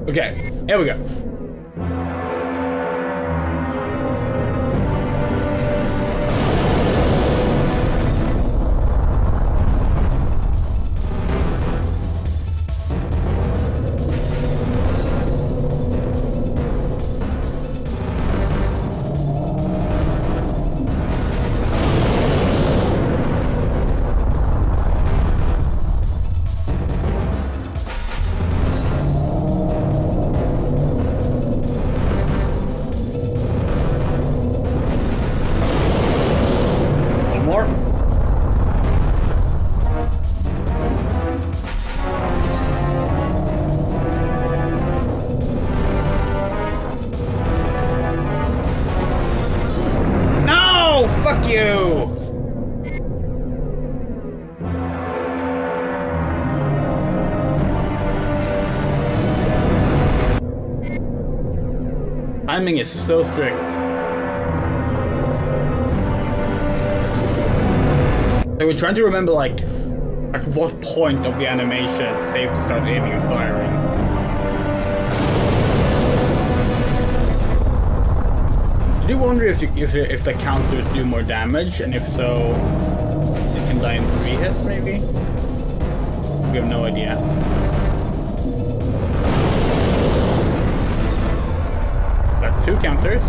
Okay, here we go. Fuck you! Timing is so strict. Like, we're trying to remember, like, at what point of the animation it's safe to start aiming and firing. I do wonder if the counters do more damage, and if so, it can die in 3 hits, maybe? We have no idea. That's 2 counters.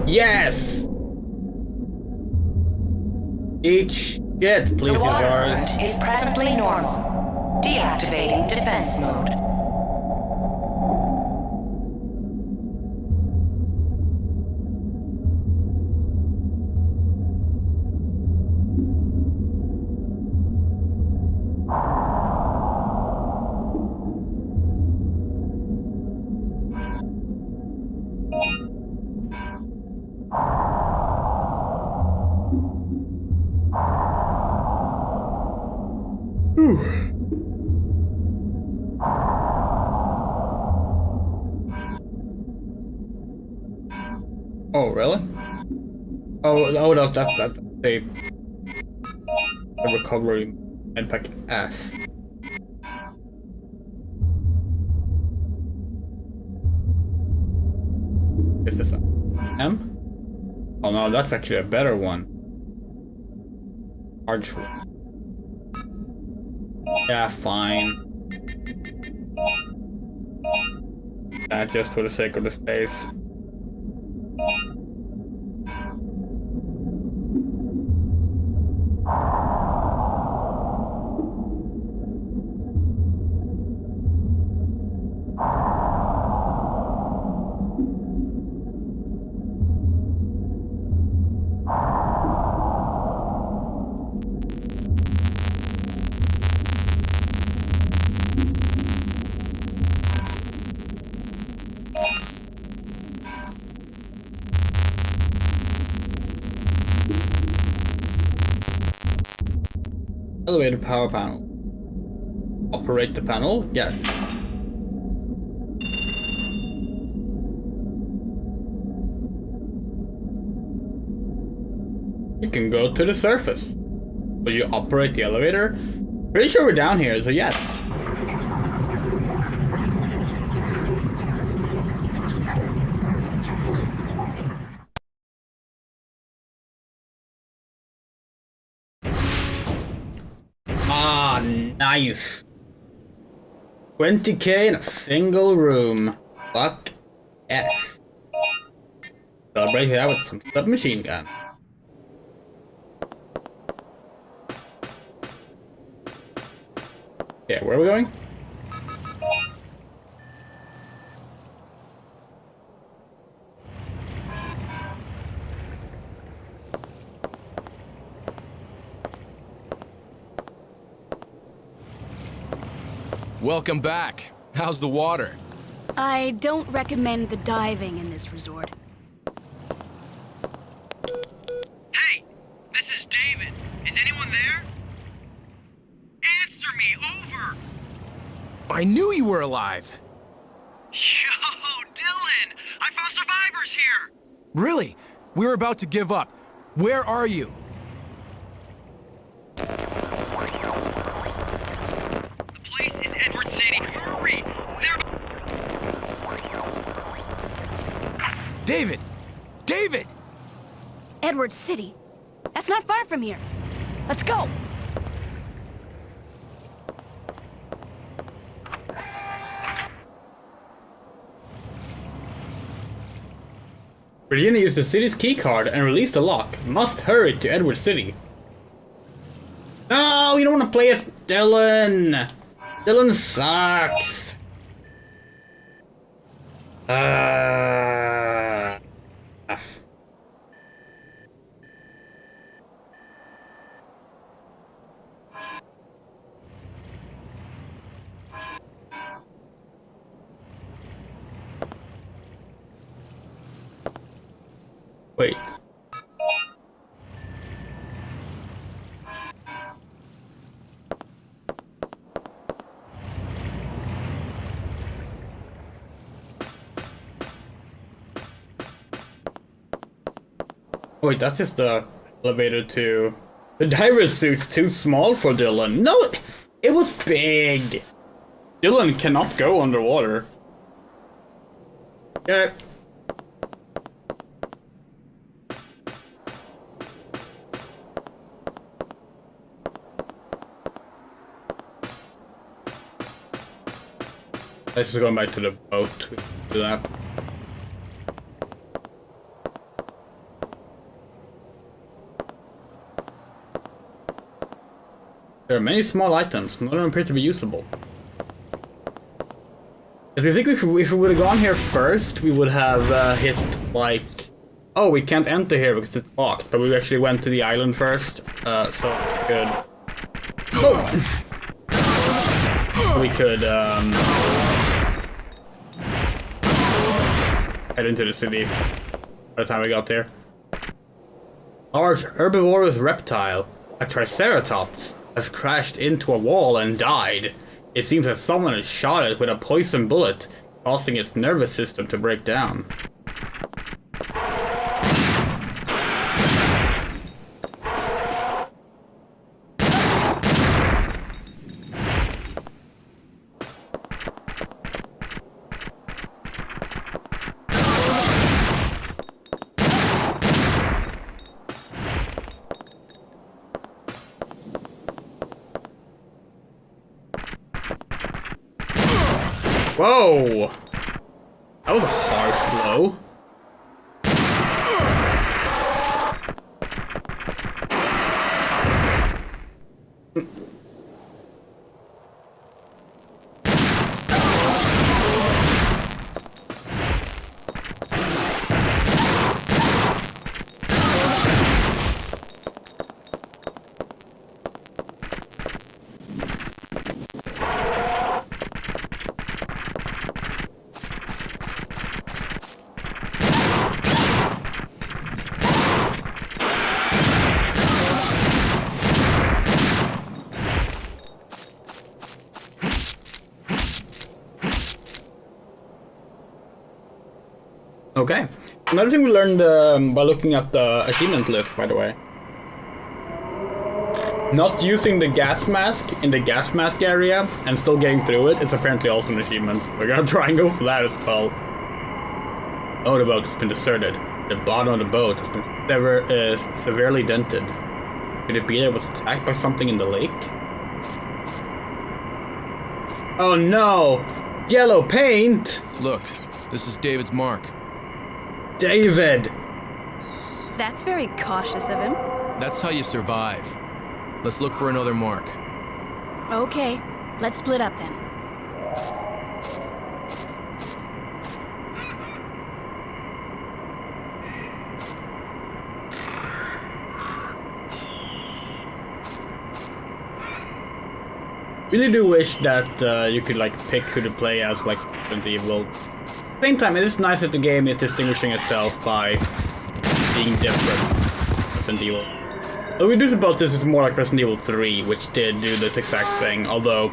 Yes! Eat shit, please, The water yours. current is presently normal. Deactivating defense mode. Oh, really? Oh, that's the recovery medpack S. Is this an M? Oh no, that's actually a better one. Archery. Yeah, fine. Just for the sake of the space. Elevator power panel. Operate the panel? Yes. You can go to the surface. Will you operate the elevator? Pretty sure we're down here, so yes. Ah, nice. 20k in a single room. Fuck yes. Celebrate here with some submachine gun. Yeah, where are we going? Welcome back. How's the water? I don't recommend the diving in this resort. I knew you were alive. Yo, Dylan! I found survivors here! Really? We were about to give up. Where are you? The place is Edward City. Hurry! They're... David! David! Edward City. That's not far from here. Let's go. Regina used the city's keycard and released the lock. Must hurry to Edward City. No, you don't want to play as Dylan. Dylan sucks. Wait. Wait, that's just the elevator to... The diver's suit's too small for Dylan. No, it was big. Dylan cannot go underwater. Okay. Let's just go back to the boat. We can do that. There are many small items, none of them appear to be usable. Because we think if we would have gone here first, we would have hit like... Oh, we can't enter here because it's locked, but we actually went to the island first, so good. Oh! We could head into the city by the time we got there. Large herbivorous reptile, a triceratops, has crashed into a wall and died. It seems that someone has shot it with a poison bullet, causing its nervous system to break down. Whoa! That was a harsh blow. Okay. Another thing we learned by looking at the achievement list, by the way. Not using the gas mask in the gas mask area and still getting through it is apparently also an achievement. We're gonna try and go for that as well. Oh, the boat has been deserted. The bottom of the boat has been severely dented. Could it be that it was attacked by something in the lake? Oh no! Yellow paint! Look, this is David's mark. David! That's very cautious of him. That's how you survive. Let's look for another mark. Okay, let's split up then. Really do wish that you could like pick who to play as, like Resident Evil. At the same time, it is nice that the game is distinguishing itself by being different. Resident Evil. But we do suppose this is more like Resident Evil 3, which did do this exact thing, although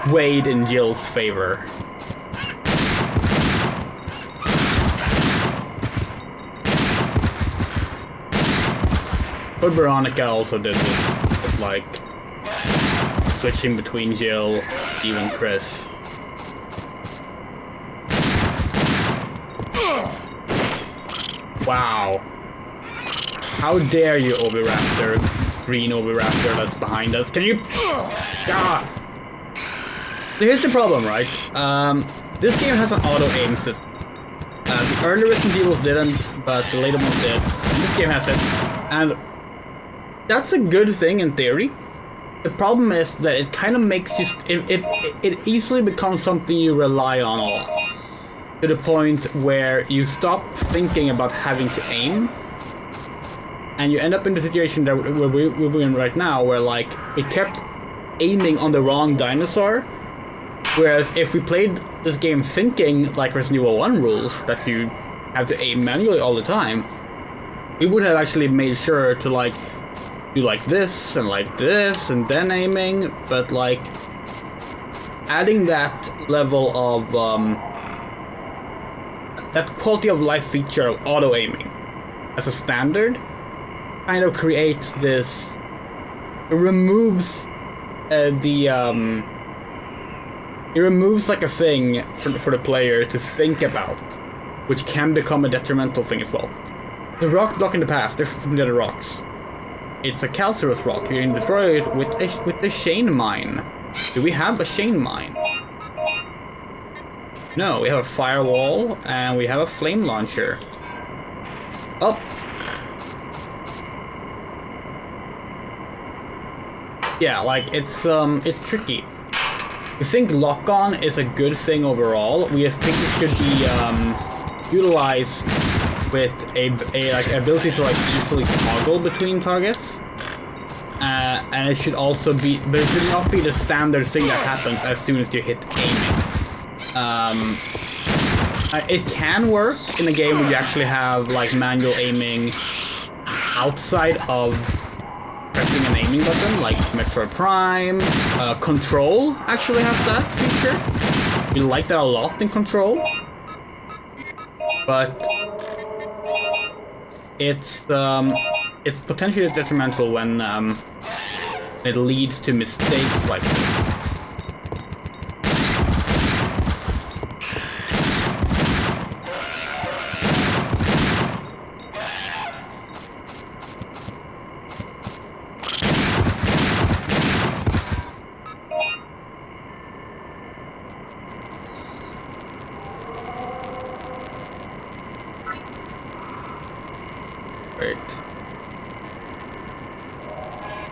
weighed in Jill's favor. But Veronica also did this, with, like, switching between Jill, Steve, and Chris. Wow. How dare you, Oviraptor, green Oviraptor that's behind us. Can you... God! So here's the problem, right? This game has an auto-aim system. The earlier Resident Evil didn't, but the later ones did. And this game has it. And that's a good thing in theory. The problem is that it kind of makes you... It easily becomes something you rely on a lot. To the point where you stop thinking about having to aim. And you end up in the situation that we're in right now, where like we kept aiming on the wrong dinosaur. Whereas if we played this game thinking like Resident Evil 1 rules, that you have to aim manually all the time, we would have actually made sure to like do like this and then aiming. But like adding that level of that quality of life feature of auto aiming as a standard kind of creates this. It removes it removes like a thing for the player to think about, which can become a detrimental thing as well. The rock blocking the path, different from the other rocks. It's a calcareous rock. You can destroy it with a Shane mine. Do we have a Shane mine? No, we have a firewall and we have a flame launcher. Oh. Yeah, like it's tricky. We think lock-on is a good thing overall. We think it should be utilized with a like ability to like easily toggle between targets. And it should also be, but it should not be the standard thing that happens as soon as you hit aiming. It can work in a game where you actually have like manual aiming outside of pressing an aiming button, like Metroid Prime. Control actually has that feature. We like that a lot in Control. But it's potentially detrimental when it leads to mistakes like this.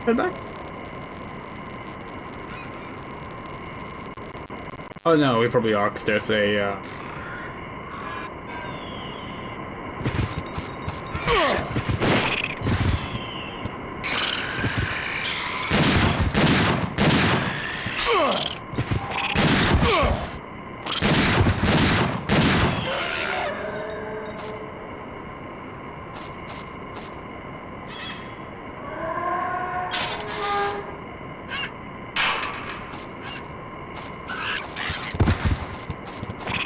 Head back. Oh no, we probably are, because there's a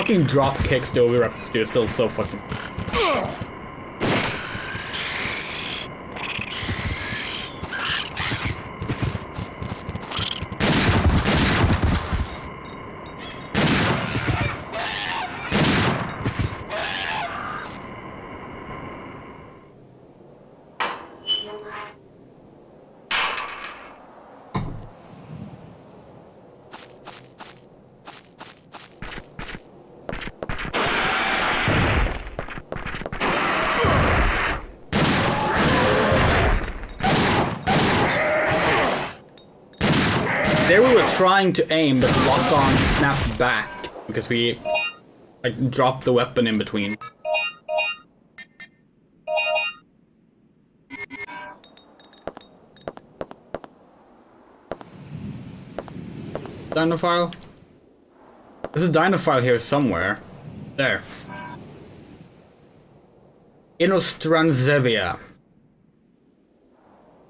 fucking drop kicks the Oviraptors do is still so fucking... There we were trying to aim, but lock-on snapped back because we like dropped the weapon in between. Dino file? There's a dino file here somewhere. There. Inostranzevia.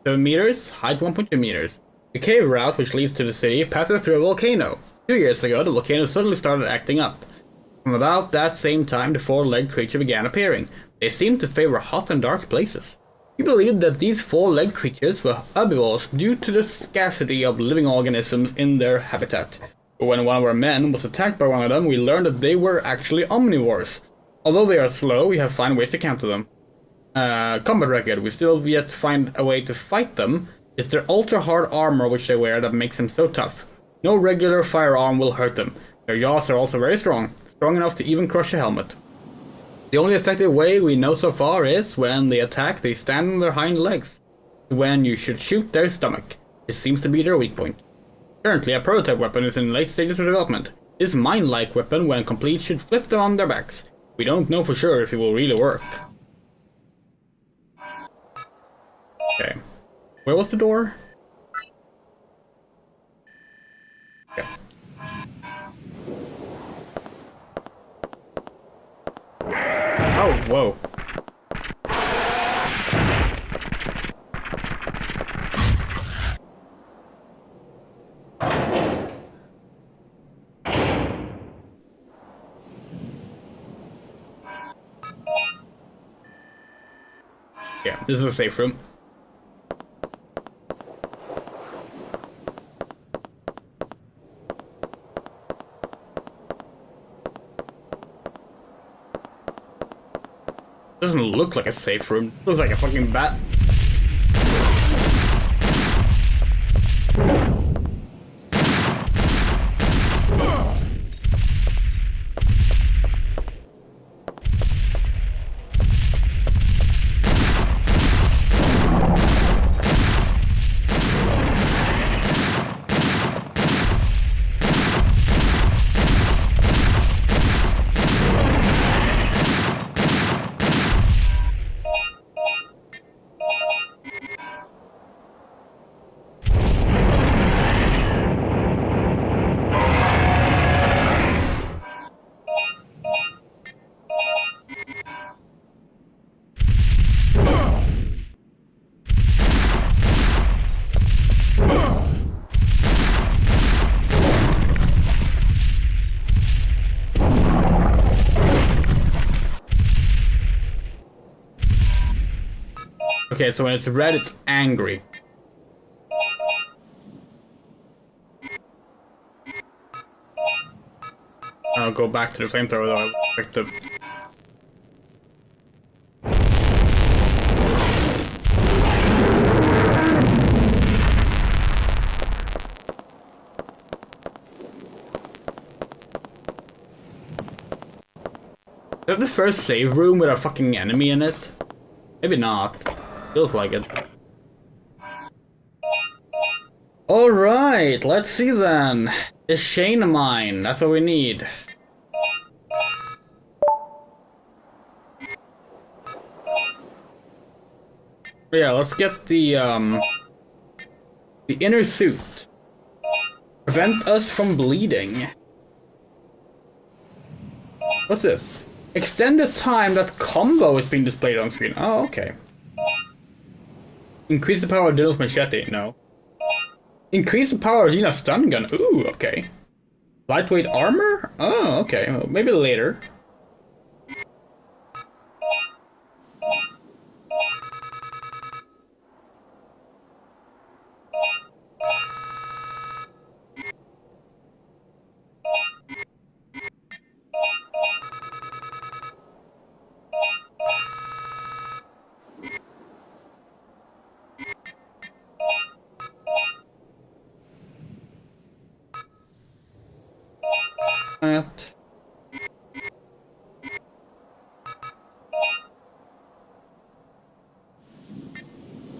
7 meters, height 1.2 meters. The cave route, which leads to the city, passes through a volcano. 2 years ago, the volcano suddenly started acting up. From about that same time, the four-legged creature began appearing. They seemed to favor hot and dark places. We believed that these four-legged creatures were herbivores due to the scarcity of living organisms in their habitat. But when one of our men was attacked by one of them, we learned that they were actually omnivores. Although they are slow, we have found ways to counter them. Combat record, we still have yet to find a way to fight them. It's their ultra-hard armor which they wear that makes them so tough. No regular firearm will hurt them. Their jaws are also very strong enough to even crush a helmet. The only effective way we know so far is when they attack, they stand on their hind legs. When you should shoot their stomach. It seems to be their weak point. Currently, a prototype weapon is in late stages of development. This mine-like weapon, when complete, should flip them on their backs. We don't know for sure if it will really work. Okay. Where was the door? Okay. Oh, whoa. Yeah, this is a safe room. Doesn't look like a safe room. Looks like a fucking bat. Okay, so when it's red, it's angry. I'll go back to the flamethrower though. I expect the... Is that the first save room with a fucking enemy in it? Maybe not. Feels like it. Alright, let's see then. The Shane mine, that's what we need. Yeah, let's get the inner suit. Prevent us from bleeding. What's this? Extend the time that combo is being displayed on screen. Oh, okay. Increase the power of Dino's machete. No. Increase the power of Regina's stun gun. Ooh, okay. Lightweight armor? Oh, okay. Well, maybe later.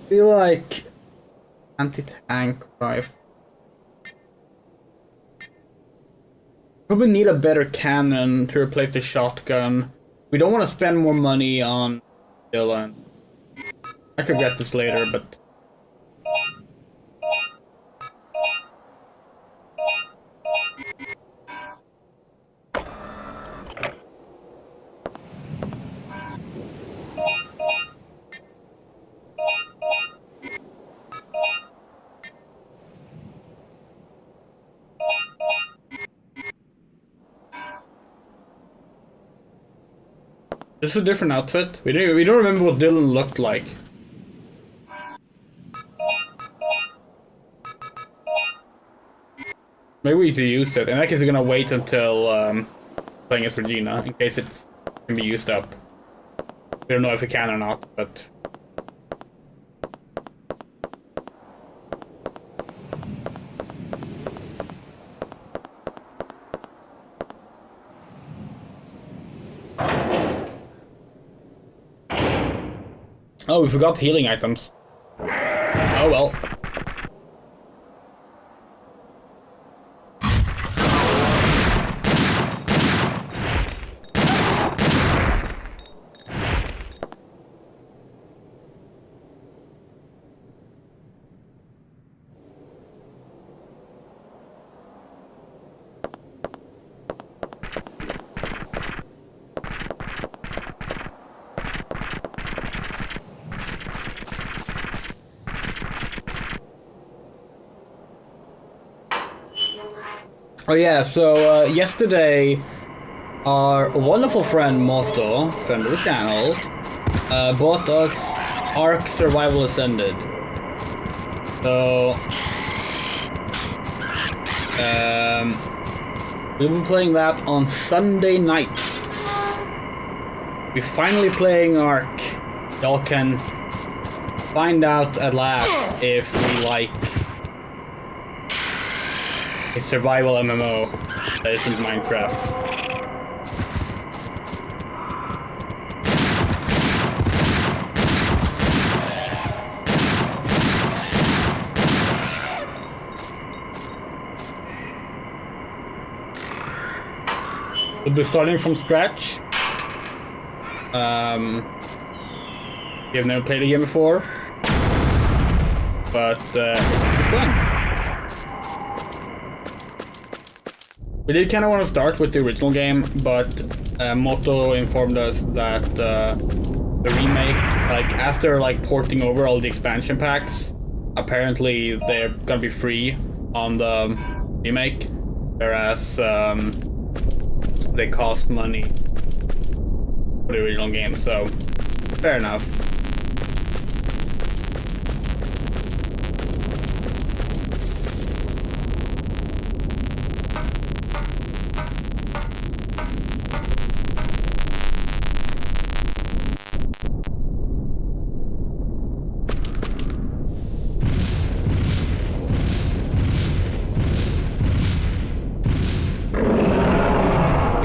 Feel like anti-tank rifle. Probably need a better cannon to replace the shotgun. We don't want to spend more money on Dylan. I could get this later, but This is a different outfit. We don't remember what Dylan looked like. Maybe we need to use it. In that case, we're gonna wait until playing as Regina, in case it can be used up. We don't know if it can or not, but... Oh, we forgot healing items. Oh well. Oh yeah, so yesterday our wonderful friend Moto, friend of the channel, bought us Ark Survival Ascended. So we've been playing that on Sunday night. We're finally playing Ark. Y'all can find out at last if we like a survival MMO that isn't Minecraft. We'll be starting from scratch. You've never played a game before, but it's fun. We did kind of want to start with the original game, but Moto informed us that the remake, like after like porting over all the expansion packs, apparently they're gonna be free on the remake, whereas they cost money for the original game. So fair enough.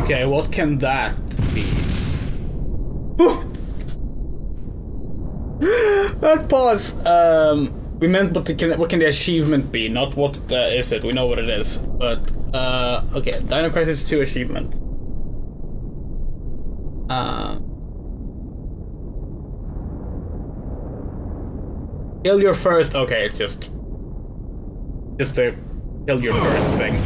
Okay, what can that be? That pause. We meant what can the achievement be, not what is it. We know what it is, but okay. Dino Crisis 2 achievement. Kill your first. Okay, it's just a kill your first thing.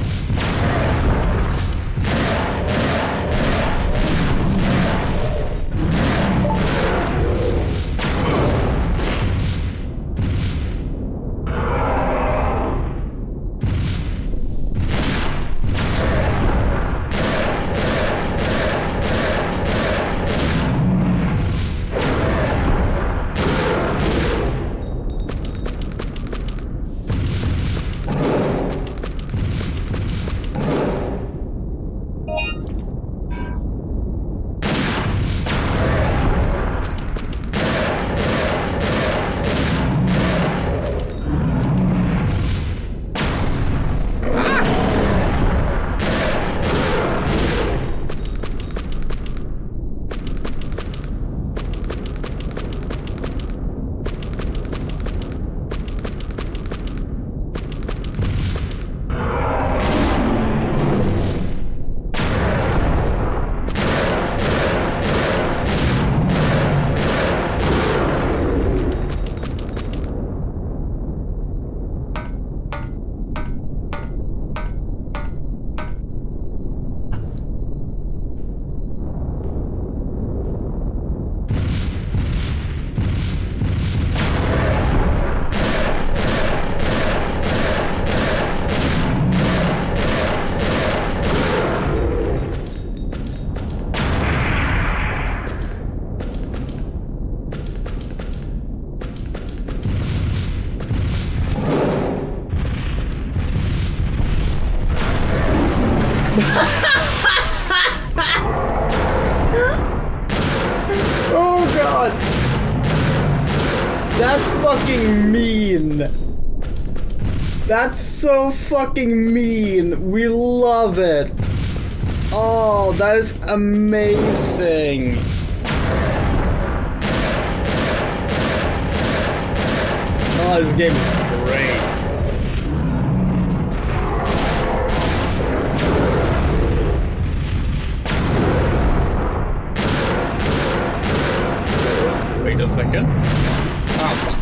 That's fucking mean. That's so fucking mean. We love it. Oh, that is amazing. Oh, this game is great. Wait a second. Oh, fuck.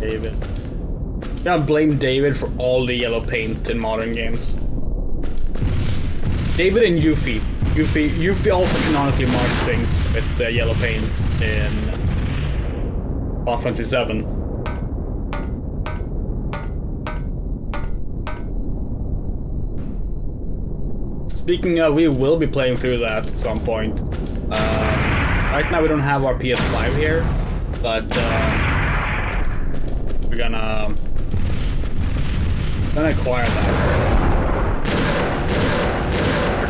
David. I'm gonna blame David for all the yellow paint in modern games. David and Yuffie. Yuffie also canonically marked things with the yellow paint in Final Fantasy VII. Speaking of, we will be playing through that at some point. Right now we don't have our PS5 here, but we're gonna acquire that.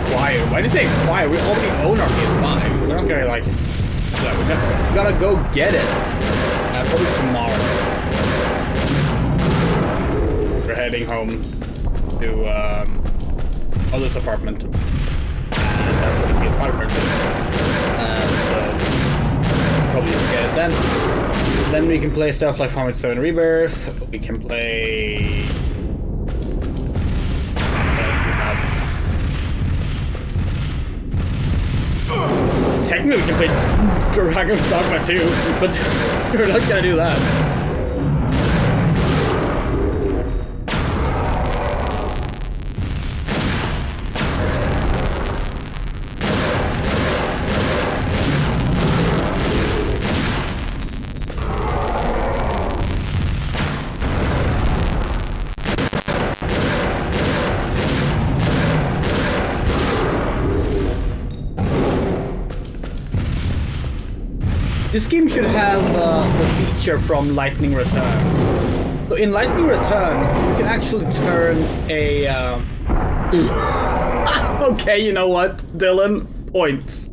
Acquire? Why did you say acquire? We already own our PS5. We're not gonna like... Yeah, we gotta go get it. Probably tomorrow. We're heading home to this apartment. And that's where the PS5 currently is. So probably just get it then. Then we can play stuff like Final Fantasy 7 Rebirth. We can play... Technically we can play Dragon's Dogma 2, but we're not gonna do that. This game should have the feature from Lightning Returns. So in Lightning Returns, you can actually turn a... Okay, you know what, Dylan? Points.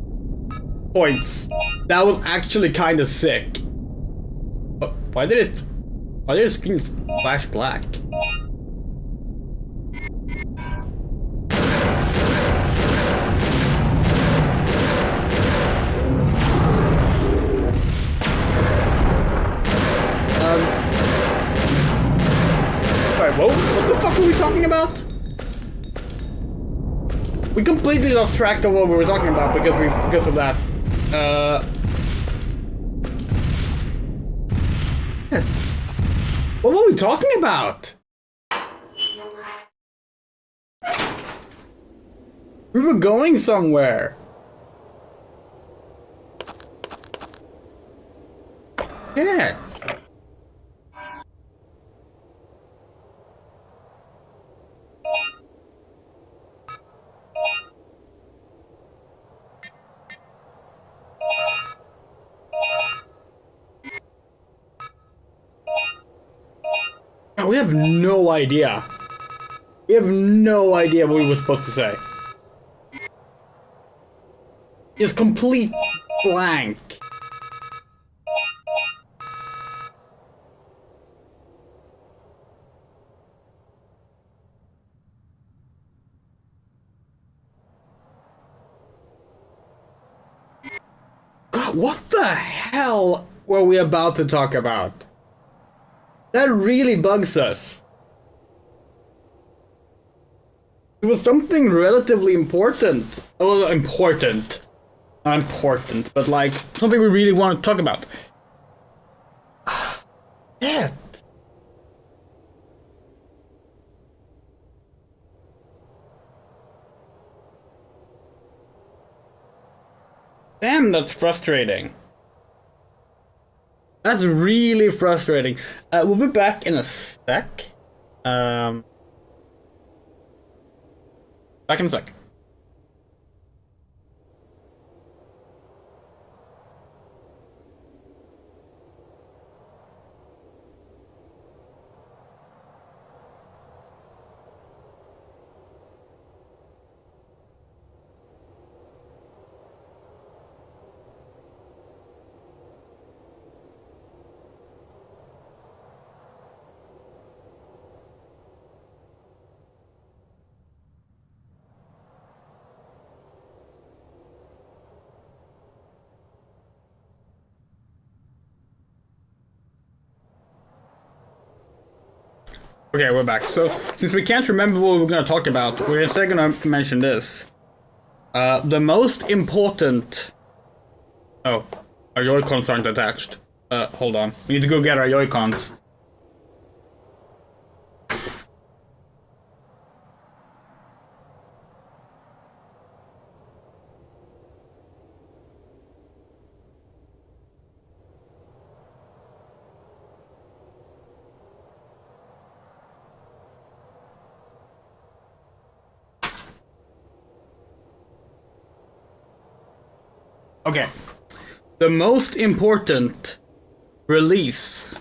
Points. That was actually kind of sick. But why did the screen flash black? What the fuck were we talking about? We completely lost track of what we were talking about because of that. What were we talking about? We were going somewhere. Yeah. We have no idea. We have no idea what we were supposed to say. Just complete blank. God, what the hell were we about to talk about? That really bugs us. It was something relatively important. Well, important. Not important, but like something we really want to talk about. Shit. Damn, that's frustrating. That's really frustrating. We'll be back in a sec. Back in a sec. Okay, we're back. So, since we can't remember what we're going to talk about, we're instead going to mention this. The most important... Oh, our Joy-Cons aren't attached. Hold on. We need to go get our Joy-Cons. Okay. The most important release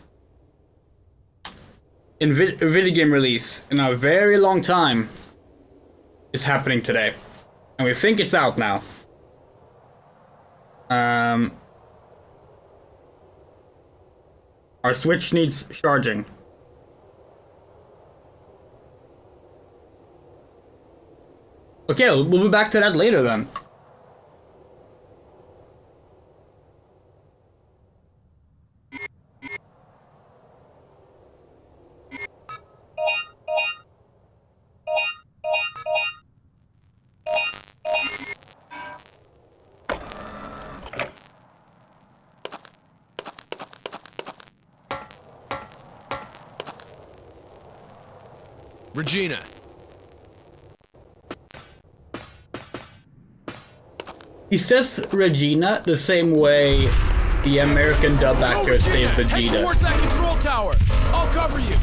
in video game release in a very long time is happening today. And we think it's out now. Our Switch needs charging. Okay, we'll be back to that later then. Regina. He says Regina the same way the American dub actor says Head Vegeta. towards that control tower. I'll cover you.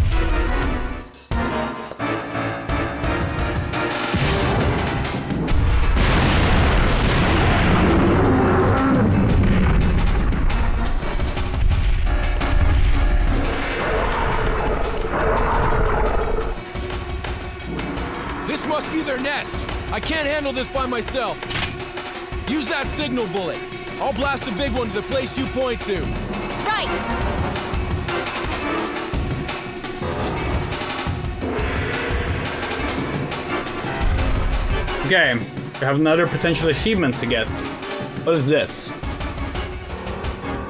This must be their nest. I can't handle this by myself. Use that signal bullet. I'll blast a big one to the place you point to. Right! Okay, we have another potential achievement to get. What is this?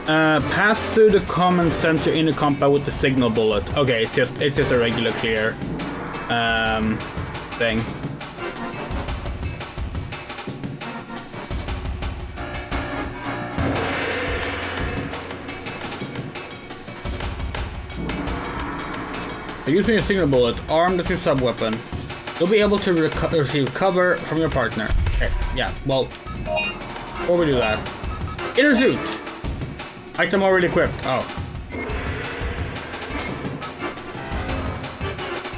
Pass through the command center in the combat with the signal bullet. Okay, it's just a regular clear thing. Using a signal bullet, armed with your sub-weapon, you'll be able to receive cover from your partner. Okay, yeah, well, before we do that, inner suit! Item already equipped. Oh.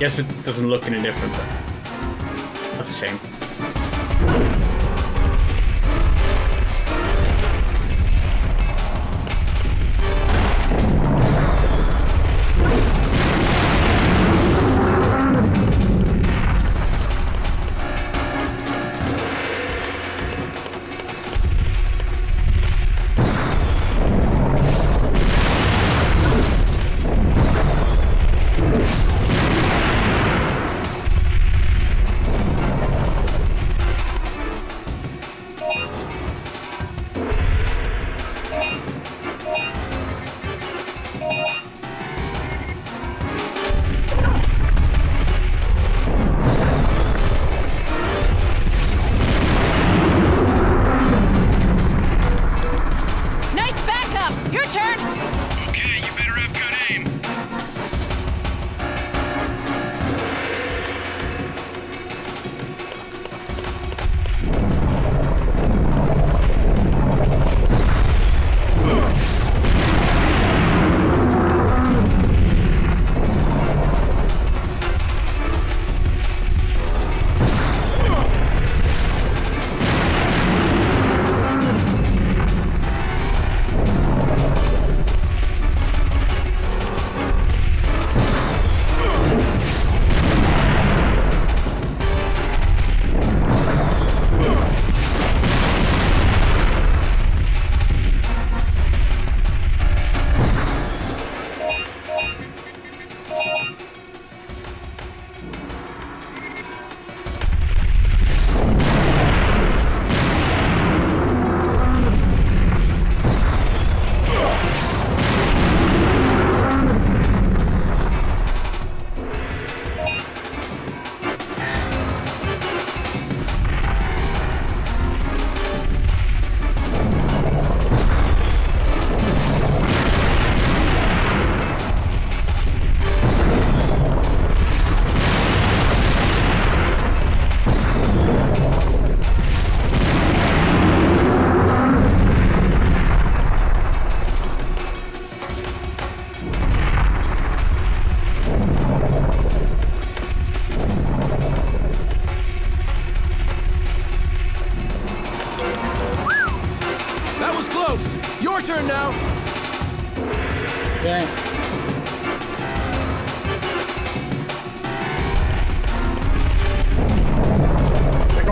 Guess it doesn't look any different then. That's a shame.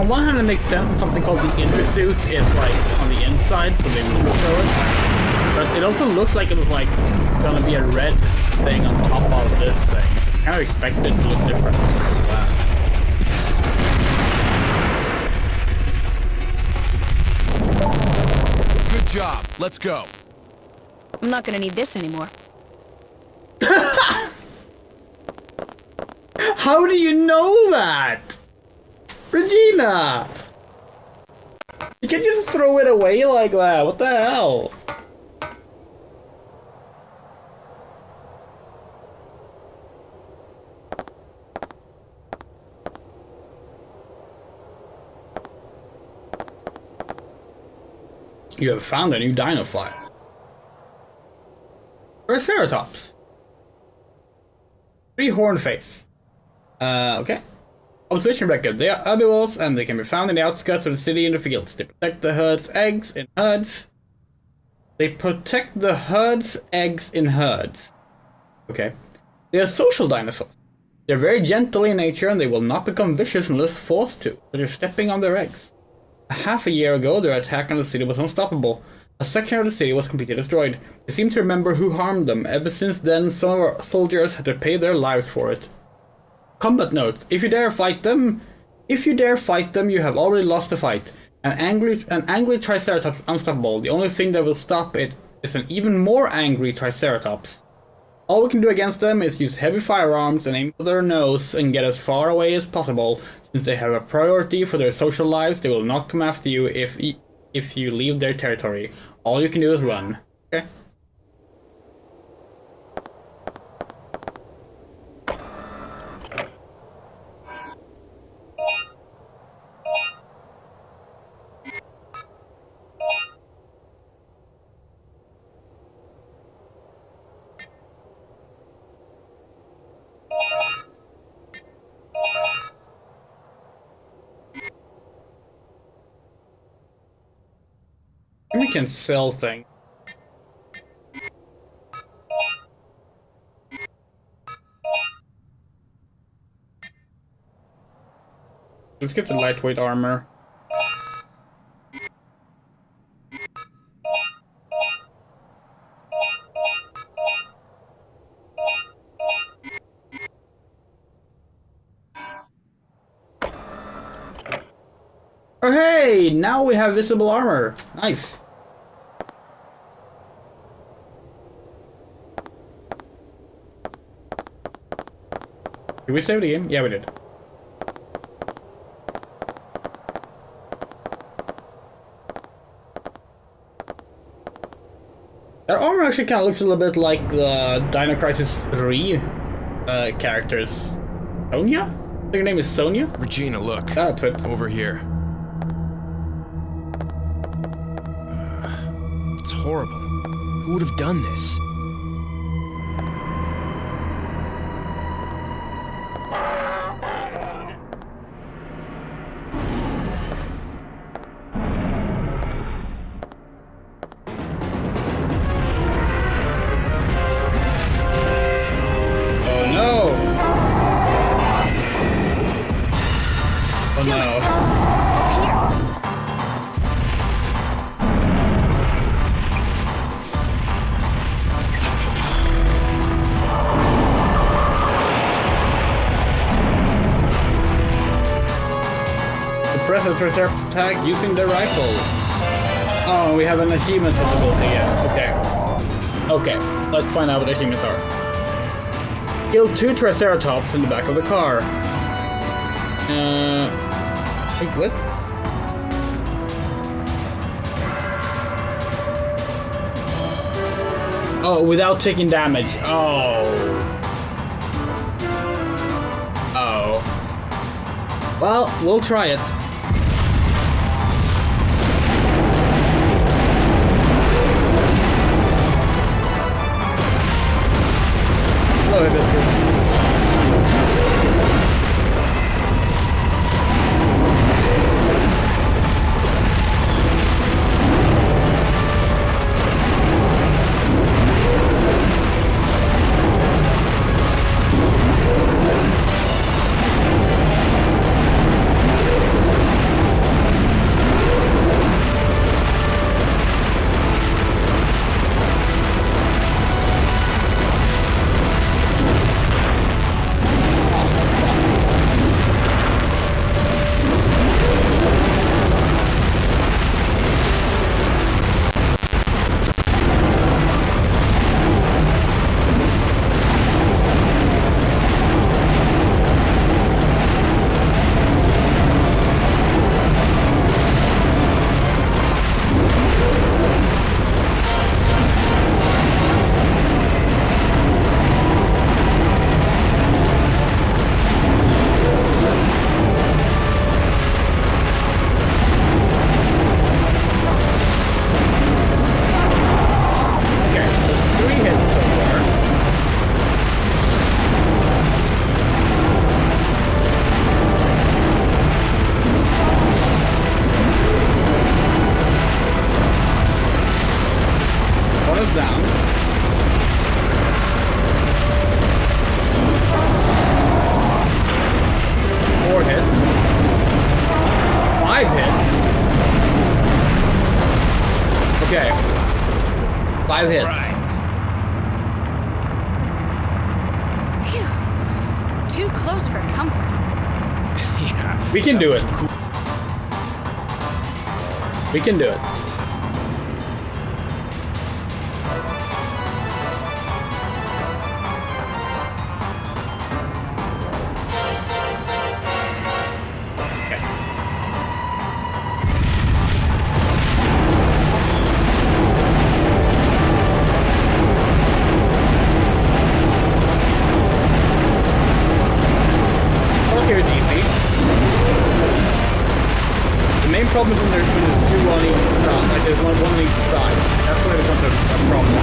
on one hand, it makes sense that something called the inner suit is like on the inside, so they wouldn't show it. But it also looked like it was like gonna be a red thing on top of this thing. I kind of expected it to look different than that. Good job. Let's go. I'm not gonna need this anymore. How do you know that? Regina! You can't just throw it away like that. What the hell? You have found a new Dino file. Triceratops. Three-horned face. Okay. Observation record. They are herbivores and they can be found in the outskirts of the city in the fields. They protect the herd's eggs in herds. They protect the herd's eggs in herds. Okay. They are social dinosaurs. They're very gentle in nature and they will not become vicious unless forced to, such as stepping on their eggs. Half a year ago, their attack on the city was unstoppable. A section of the city was completely destroyed. They seem to remember who harmed them. Ever since then, some of our soldiers had to pay their lives for it. Combat notes. If you dare fight them, you have already lost the fight. An angry Triceratops is unstoppable. The only thing that will stop it is an even more angry Triceratops. All we can do against them is use heavy firearms and aim for their nose and get as far away as possible. Since they have a priority for their social lives, they will not come after you if you leave their territory. All you can do is run. Okay. We can sell things. Let's get the lightweight armor. Oh hey! Now we have visible armor. Nice. Did we save the game? Yeah, we did. That armor actually kind of looks a little bit like the Dino Crisis 3 characters. Sonia? I think her name is Sonia? Regina, look. That's it. Over here. It's horrible. Who would have done this? Triceratops attack using the rifle. Oh, we have an achievement possibility, yeah. Okay, let's find out what the achievements are. Kill 2 Triceratops in the back of the car. Wait, what? Oh, without taking damage. Oh. Well, we'll try it. Hello, Hibiscus. 5 hits. Phew. Too close for comfort. Yeah. We can do it. Cool. We can do it. Here is easy. The main problem is when there's two on each side, like there's one on each side. That's when it becomes a problem.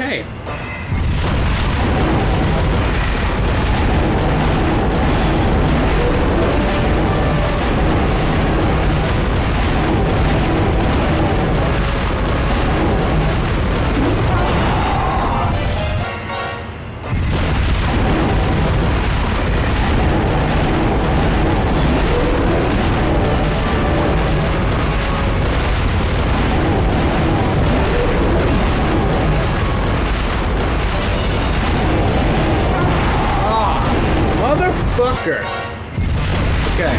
Okay. Motherfucker! Okay.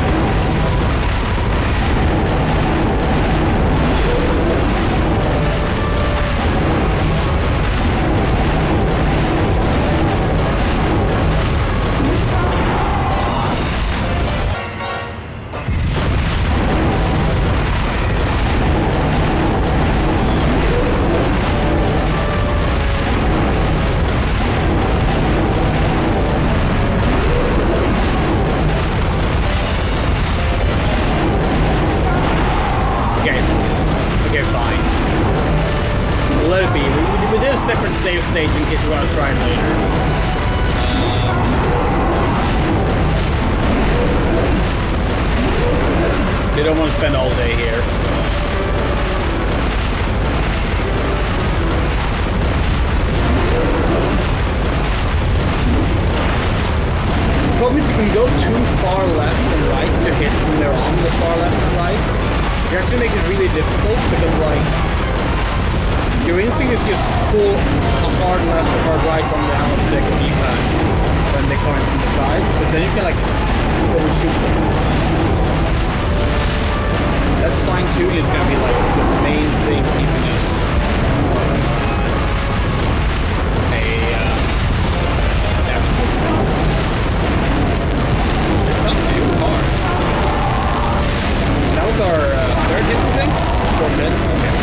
Okay, fine. Let it be. We did a separate save state in case we want to try it later. They don't want to spend all day here. Problem is you can go too far left and right to hit when they're on the far left and right. It actually makes it really difficult because, like, your instinct is just pull a hard left or hard right on the analog stick or D-pad when they come in from the sides, but then you can, like, overshoot them. That fine-tuning is going to be, like, the main thing keeping us it's not too hard. That was our third hit, I think? Fourth hit? Okay.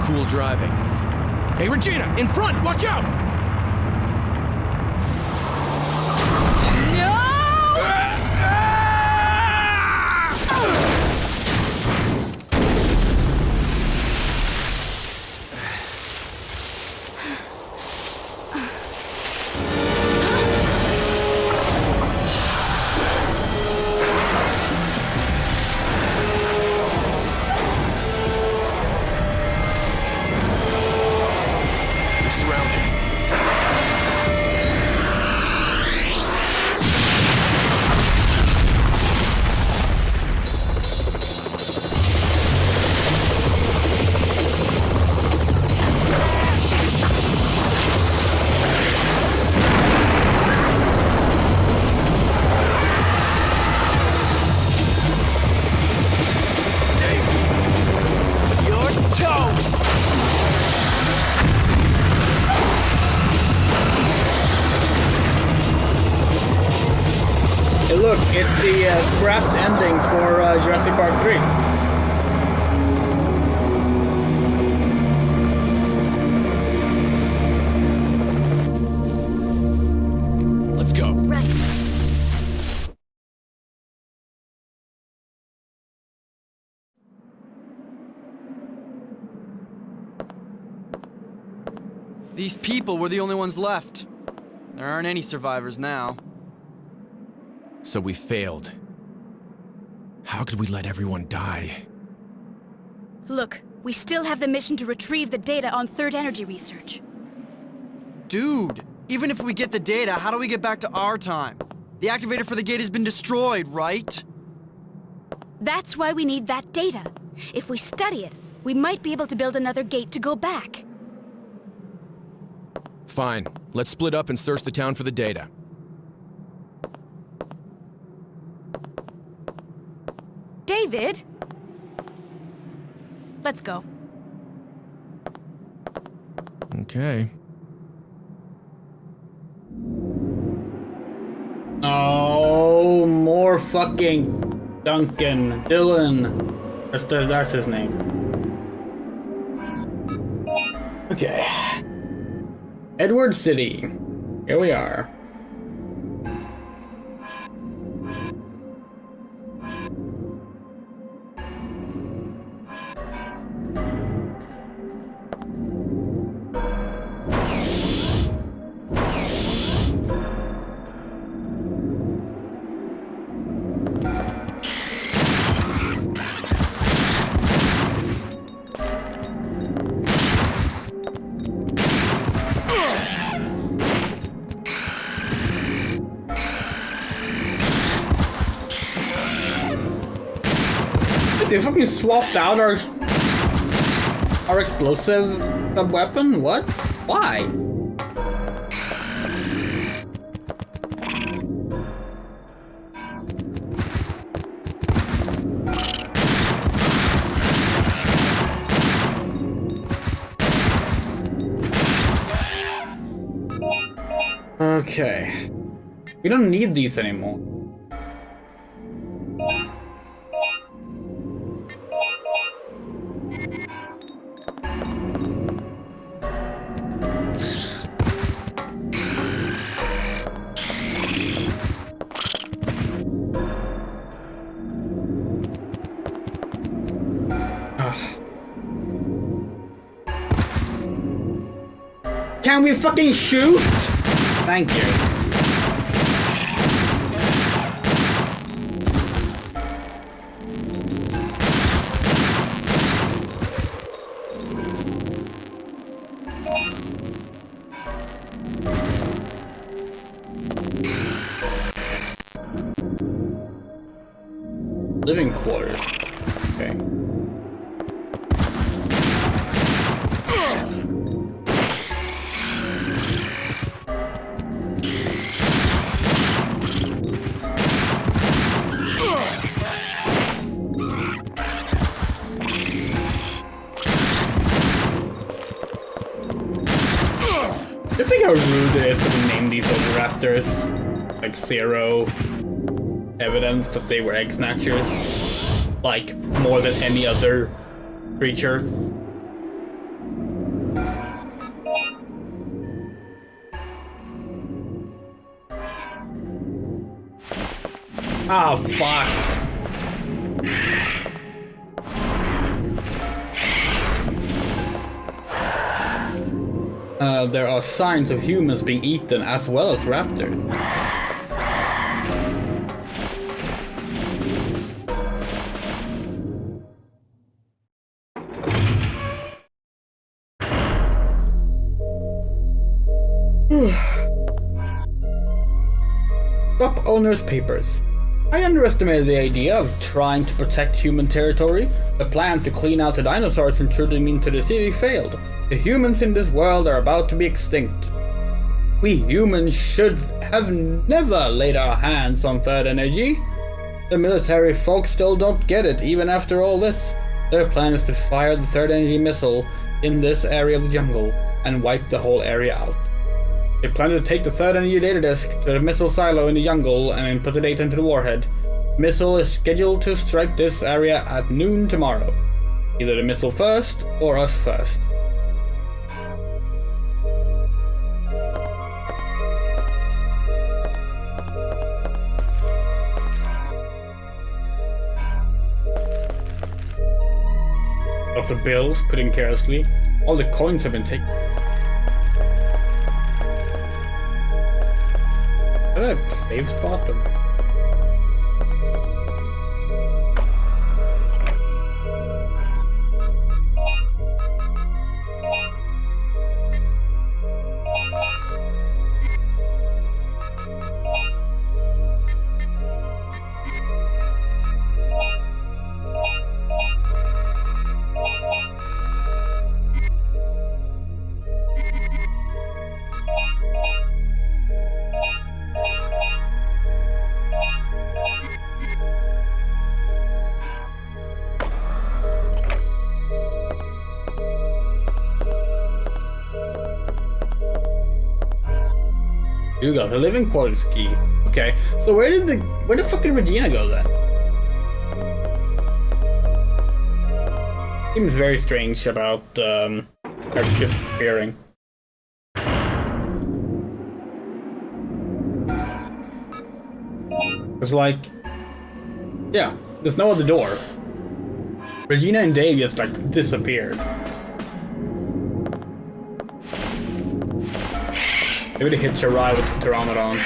Cool driving. Hey, Regina, in front! Watch out! Surrounded. look, it's the scrapped ending for Jurassic Park 3. Let's go. Right. These people were the only ones left. There aren't any survivors now. So we failed. How could we let everyone die? Look, we still have the mission to retrieve the data on third energy research. Dude, even if we get the data, how do we get back to our time? The activator for the gate has been destroyed, right? That's why we need that data. If we study it, we might be able to build another gate to go back. Fine. Let's split up and search the town for the data. David? Let's go. Okay. Oh, more fucking Duncan. Dylan. That's his name. Okay. Edward City. Here we are. They fucking swapped out our explosive weapon? What? Why? Okay. We don't need these anymore. Can we fucking shoot? Thank you. Living quarters. Okay. I think how rude it is to name these other raptors. Like zero evidence that they were egg snatchers. Like more than any other creature. Oh fuck. There are signs of humans being eaten as well as raptors. Shop owner's papers. I underestimated the idea of trying to protect human territory. The plan to clean out the dinosaurs intruding into the city failed. The humans in this world are about to be extinct. We humans should have never laid our hands on third energy. The military folks still don't get it even after all this. Their plan is to fire the third energy missile in this area of the jungle and wipe the whole area out. They plan to take the third energy data disk to the missile silo in the jungle and then put the data into the warhead. The missile is scheduled to strike this area at noon tomorrow. Either the missile first or us first. Lots of bills put in carelessly. All the coins have been taken. Is that a save spot? You got the living quarters key. Okay, so where the fuck did Regina go then? Seems very strange about her just disappearing. It's like, yeah, there's no other door. Regina and Dave just like disappeared. Maybe they hitch a ride with the Pteranodon.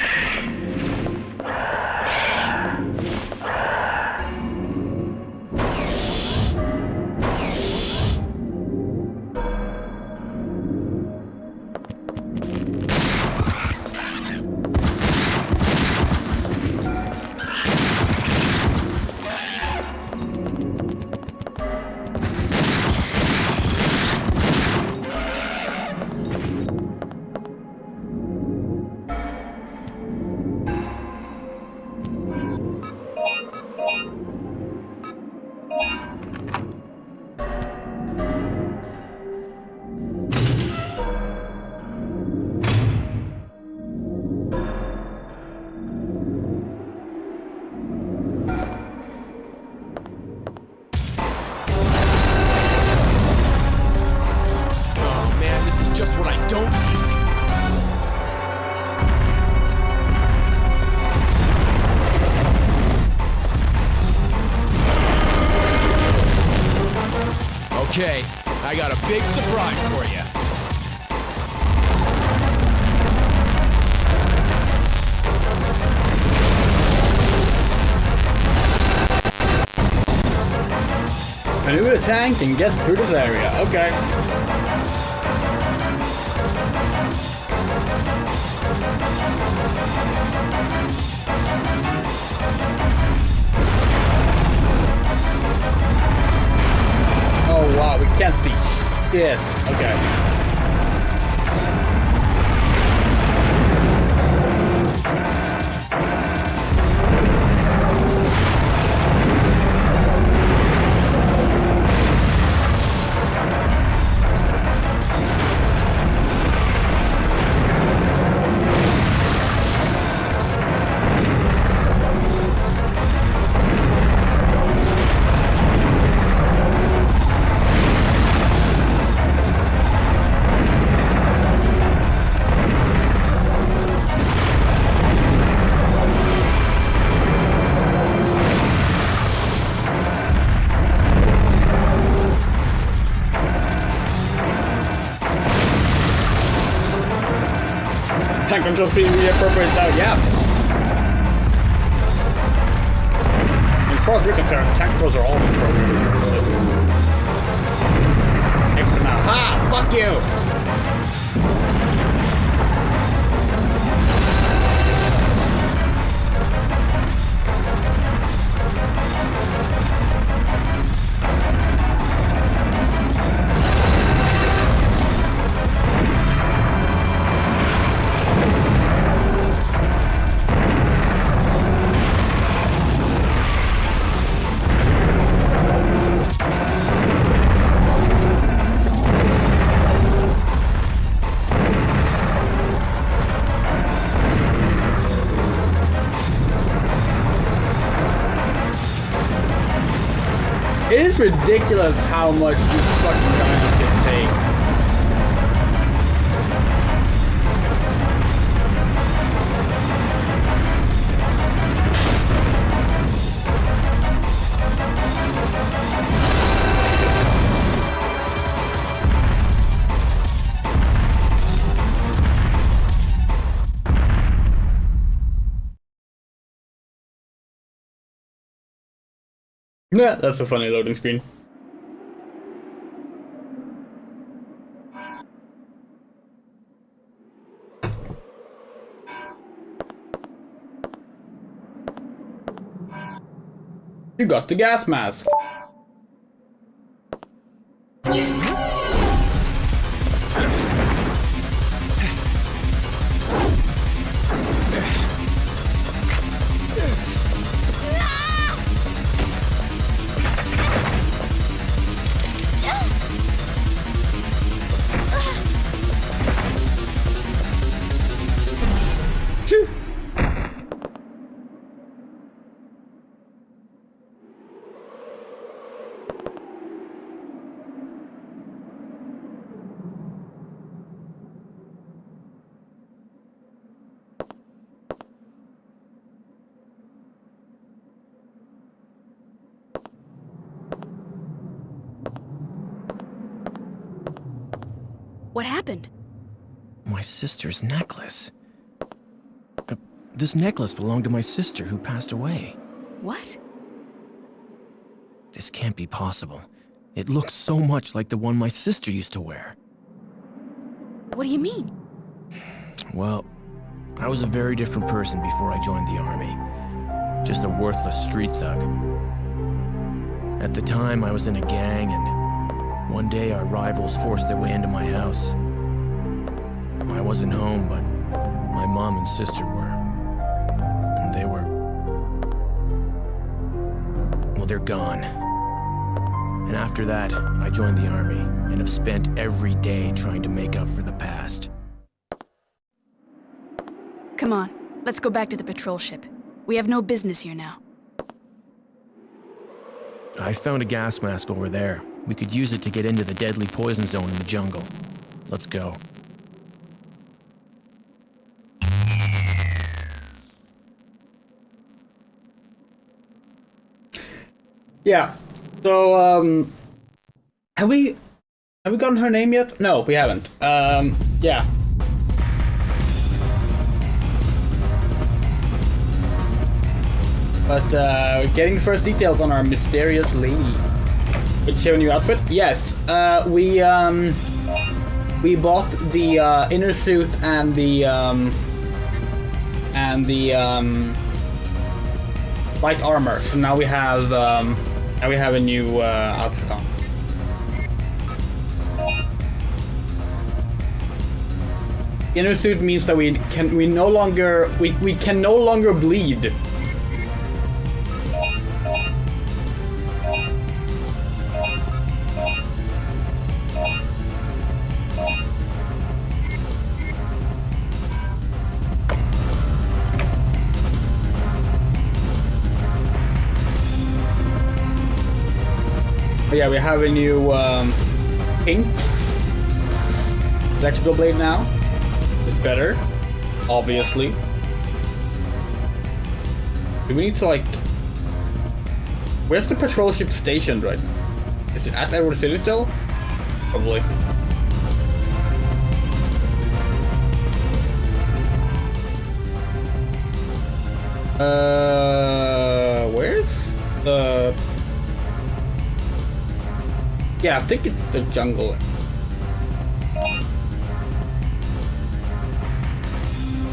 Okay, I got a big surprise for you. Maneuver the tank and get through this area. Okay. Oh wow, we can't see shit. Okay. Tank control seem really appropriate now, yeah. As far as we're concerned, tank controls are always appropriate. Extra now. Ha! Fuck you! It is ridiculous how much these fucking dinos can take. Yeah, that's a funny loading screen. You got the gas mask. What happened? My sister's necklace. This necklace belonged to my sister who passed away. What? This can't be possible. It looks so much like the one my sister used to wear. What do you mean? Well, I was a very different person before I joined the army. Just a worthless street thug. At the time, I was in a gang, and one day our rivals forced their way into my house. I wasn't home, but my mom and sister were. And they were... well, they're gone. And after that, I joined the army, and have spent every day trying to make up for the past. Come on, let's go back to the patrol ship. We have no business here now. I found a gas mask over there. We could use it to get into the deadly poison zone in the jungle. Let's go. Yeah. So, have we gotten her name yet? No, we haven't. Yeah. But, getting the first details on our mysterious lady. Did she have a new outfit? Yes. We bought the, inner suit and the light armor. So now we have a new, outfit on. Inner suit means that we can no longer bleed. But yeah, we have a new pink electrical blade now. It's better, obviously. Do we need to, like... where's the patrol ship stationed right now? Is it at Edward City still? Probably. Where's the... yeah, I think it's the jungle.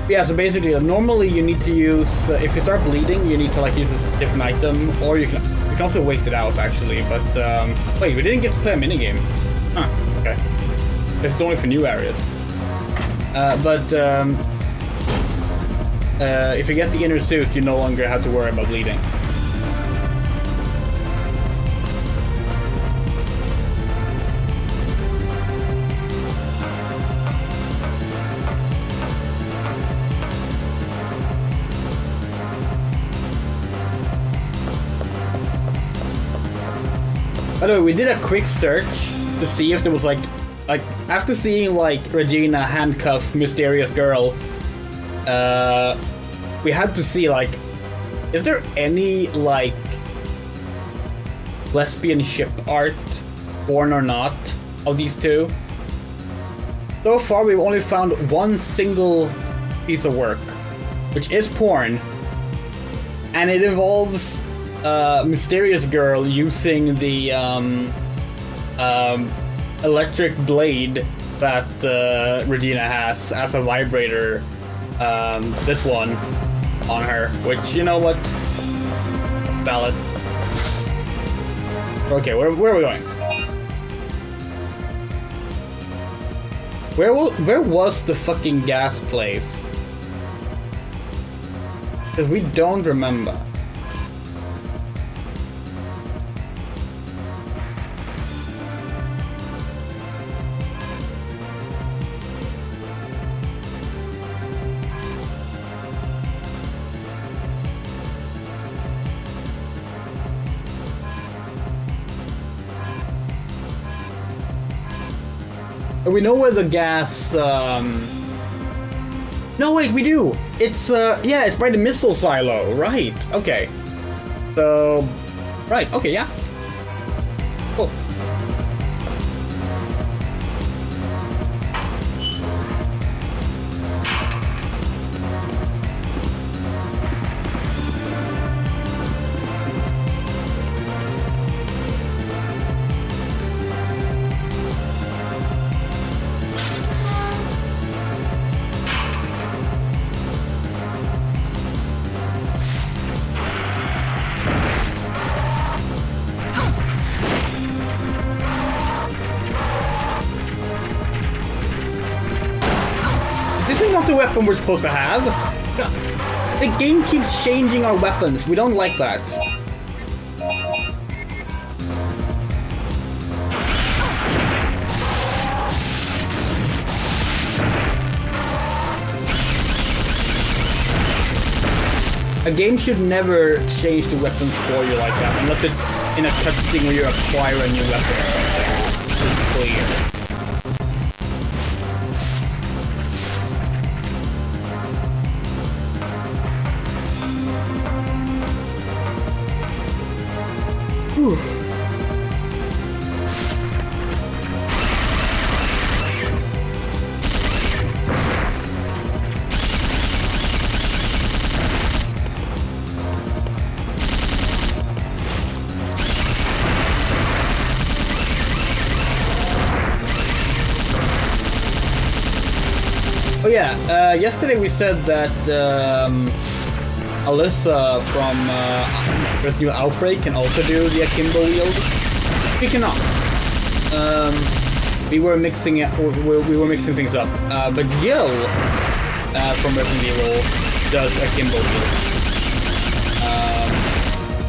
Yeah, so basically, normally you need to use, if you start bleeding, you need to like use this different item, or you can also wait it out actually. But wait, we didn't get to play a minigame. Huh? Okay. This is only for new areas. If you get the inner suit, you no longer have to worry about bleeding. By the way, we did a quick search to see if there was like after seeing like Regina handcuff mysterious girl, we had to see like, is there any like lesbian ship art, born or not, of these two? So far, we've only found one single piece of work, which is porn, and it involves mysterious girl using the electric blade that Regina has as a vibrator. This one on her, which, you know what? Valid. Okay, where are we going? Where was the fucking gas place? Because we don't remember. We know where the gas, No, wait, we do! It's, yeah, it's by the missile silo, right, okay. So... Right, okay, yeah. Cool. This is not the weapon we're supposed to have. The game keeps changing our weapons. We don't like that. A game should never change the weapons for you like that, unless it's in a cutscene where you acquire a new weapon or something. It's clear. Oh yeah, yesterday we said that Alyssa from Resident Evil Outbreak can also do the akimbo wield. We cannot. We were mixing it. We were mixing things up. But Jill from Resident Evil does akimbo wield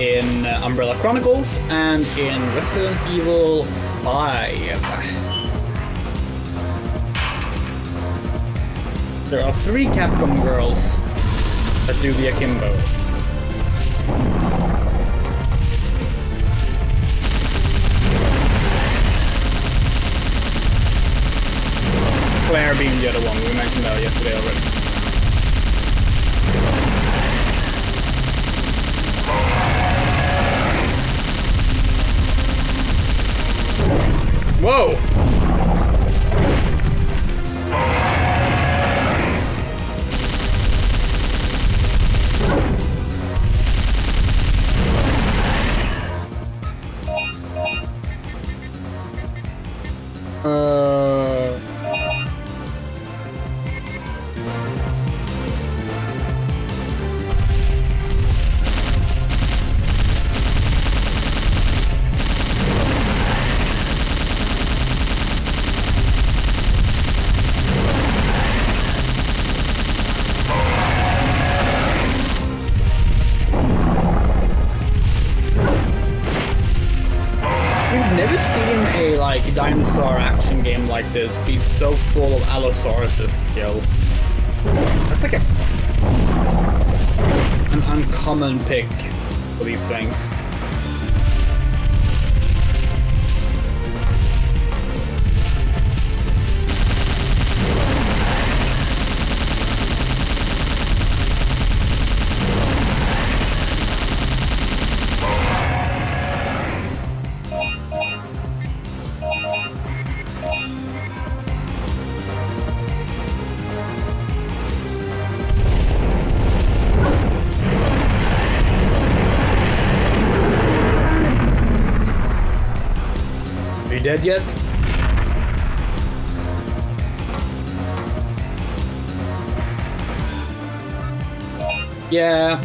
in Umbrella Chronicles and in Resident Evil 5. There are 3 Capcom girls that do the akimbo. Claire being the other one, we mentioned that yesterday already. Whoa! Dinosaur action game like this be so full of Allosauruses to kill. That's like an uncommon pick for these things. dead yet. Yeah.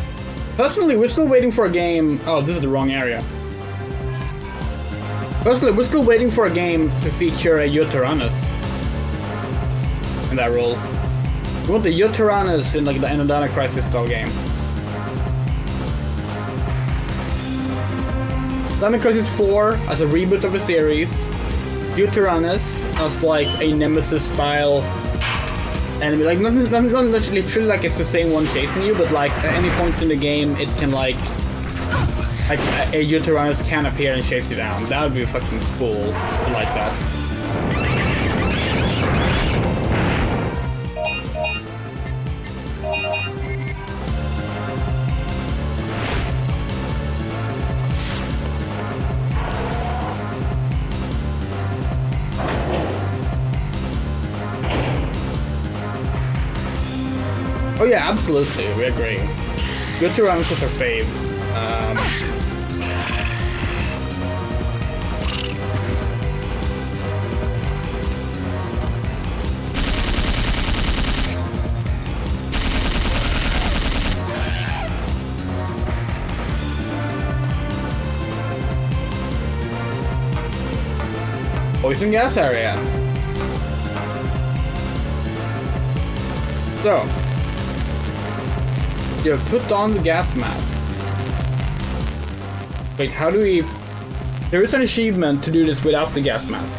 Personally, we're still waiting for a game. Oh, this is the wrong area. Personally, we're still waiting for a game to feature a Uranus in that role. We want the Uranus in like the Dino Crisis style game. Dino Crisis 4 as a reboot of a series. Uranus as like a Nemesis style enemy. Like not literally like it's the same one chasing you, but like at any point in the game it can like a Uranus can appear and chase you down. That would be fucking cool. I like that. Oh yeah, absolutely, we agree. Uranus is our fave. Poison gas area. So, you have put on the gas mask. Wait, how do we... There is an achievement to do this without the gas mask.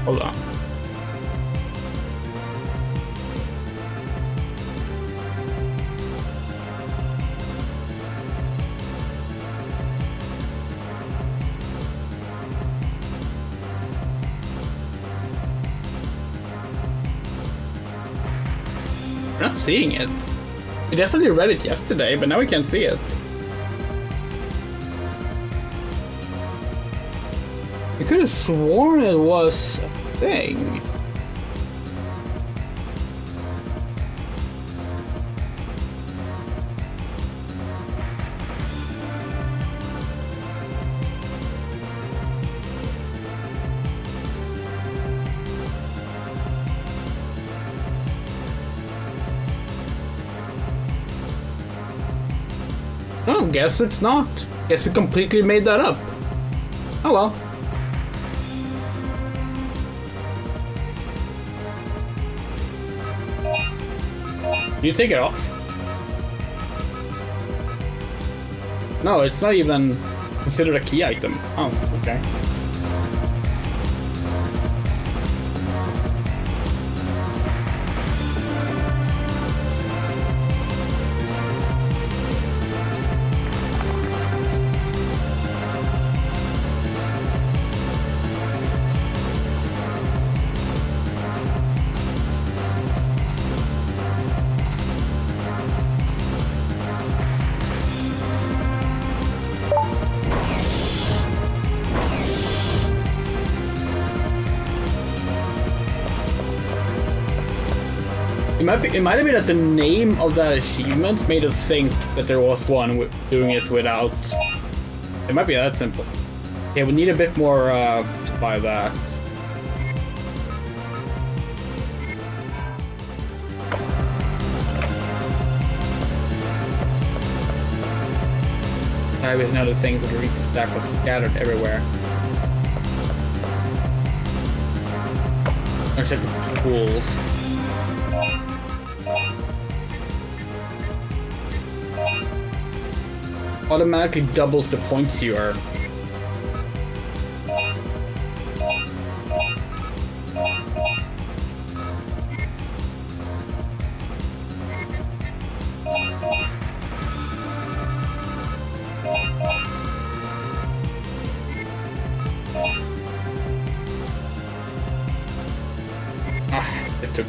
Hold on. We're not seeing it. We definitely read it yesterday, but now we can't see it. I could have sworn it was a thing. Oh, guess it's not. Guess we completely made that up. Oh well. You take it off? No, it's not even considered a key item. Oh, okay. It might have been that the name of that achievement made us think that there was one doing it without. It might be that simple. Okay, we need a bit more to buy that. There's another things that the resource stack was scattered everywhere. I'll check the tools. Automatically doubles the points you earn. It took.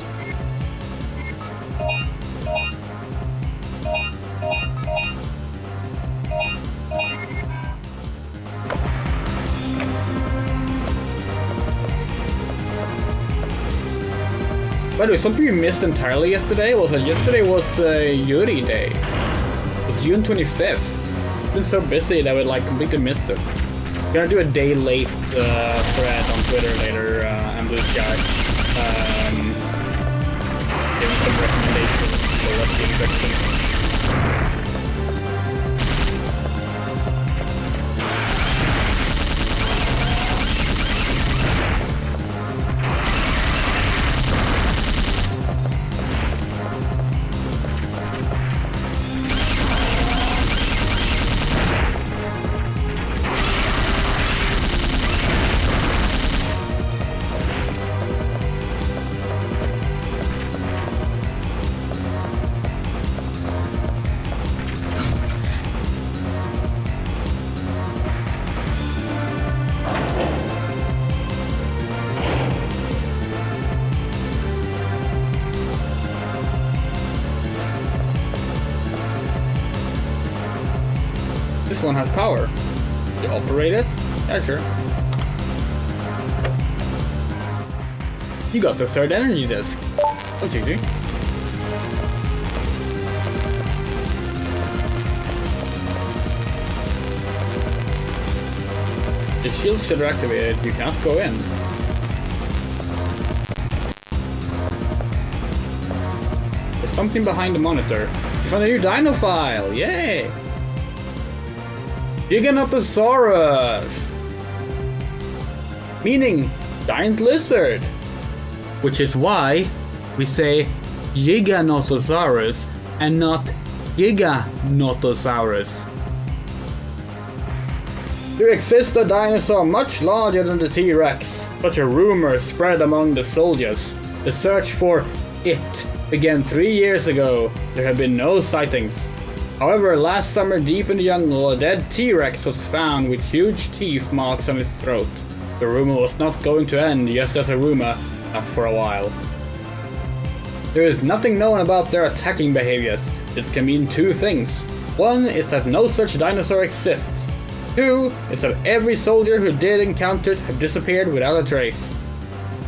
By the way, something we missed entirely yesterday was that yesterday was Yuri Day. It was June 25th. I've been so busy that we like completely missed it. I'm gonna do a day late thread on Twitter later, and Blue Sky. Giving some recommendations for what's the infection. This one has power. You operate it? Yeah, sure. You got the third energy disc. That's easy. The shield should are activated. You cannot go in. There's something behind the monitor. You found a new Dino file! Yay! Giganotosaurus! Meaning giant lizard. Which is why we say Giganotosaurus and not Giganotosaurus. There exists a dinosaur much larger than the T-Rex. Such a rumor spread among the soldiers. The search for it began 3 years ago. There have been no sightings. However, last summer deep in the jungle, a dead T-Rex was found with huge teeth marks on its throat. The rumor was not going to end just as a rumor, not for a while. There is nothing known about their attacking behaviors. This can mean two things. One is that no such dinosaur exists. Two is that every soldier who did encounter it have disappeared without a trace.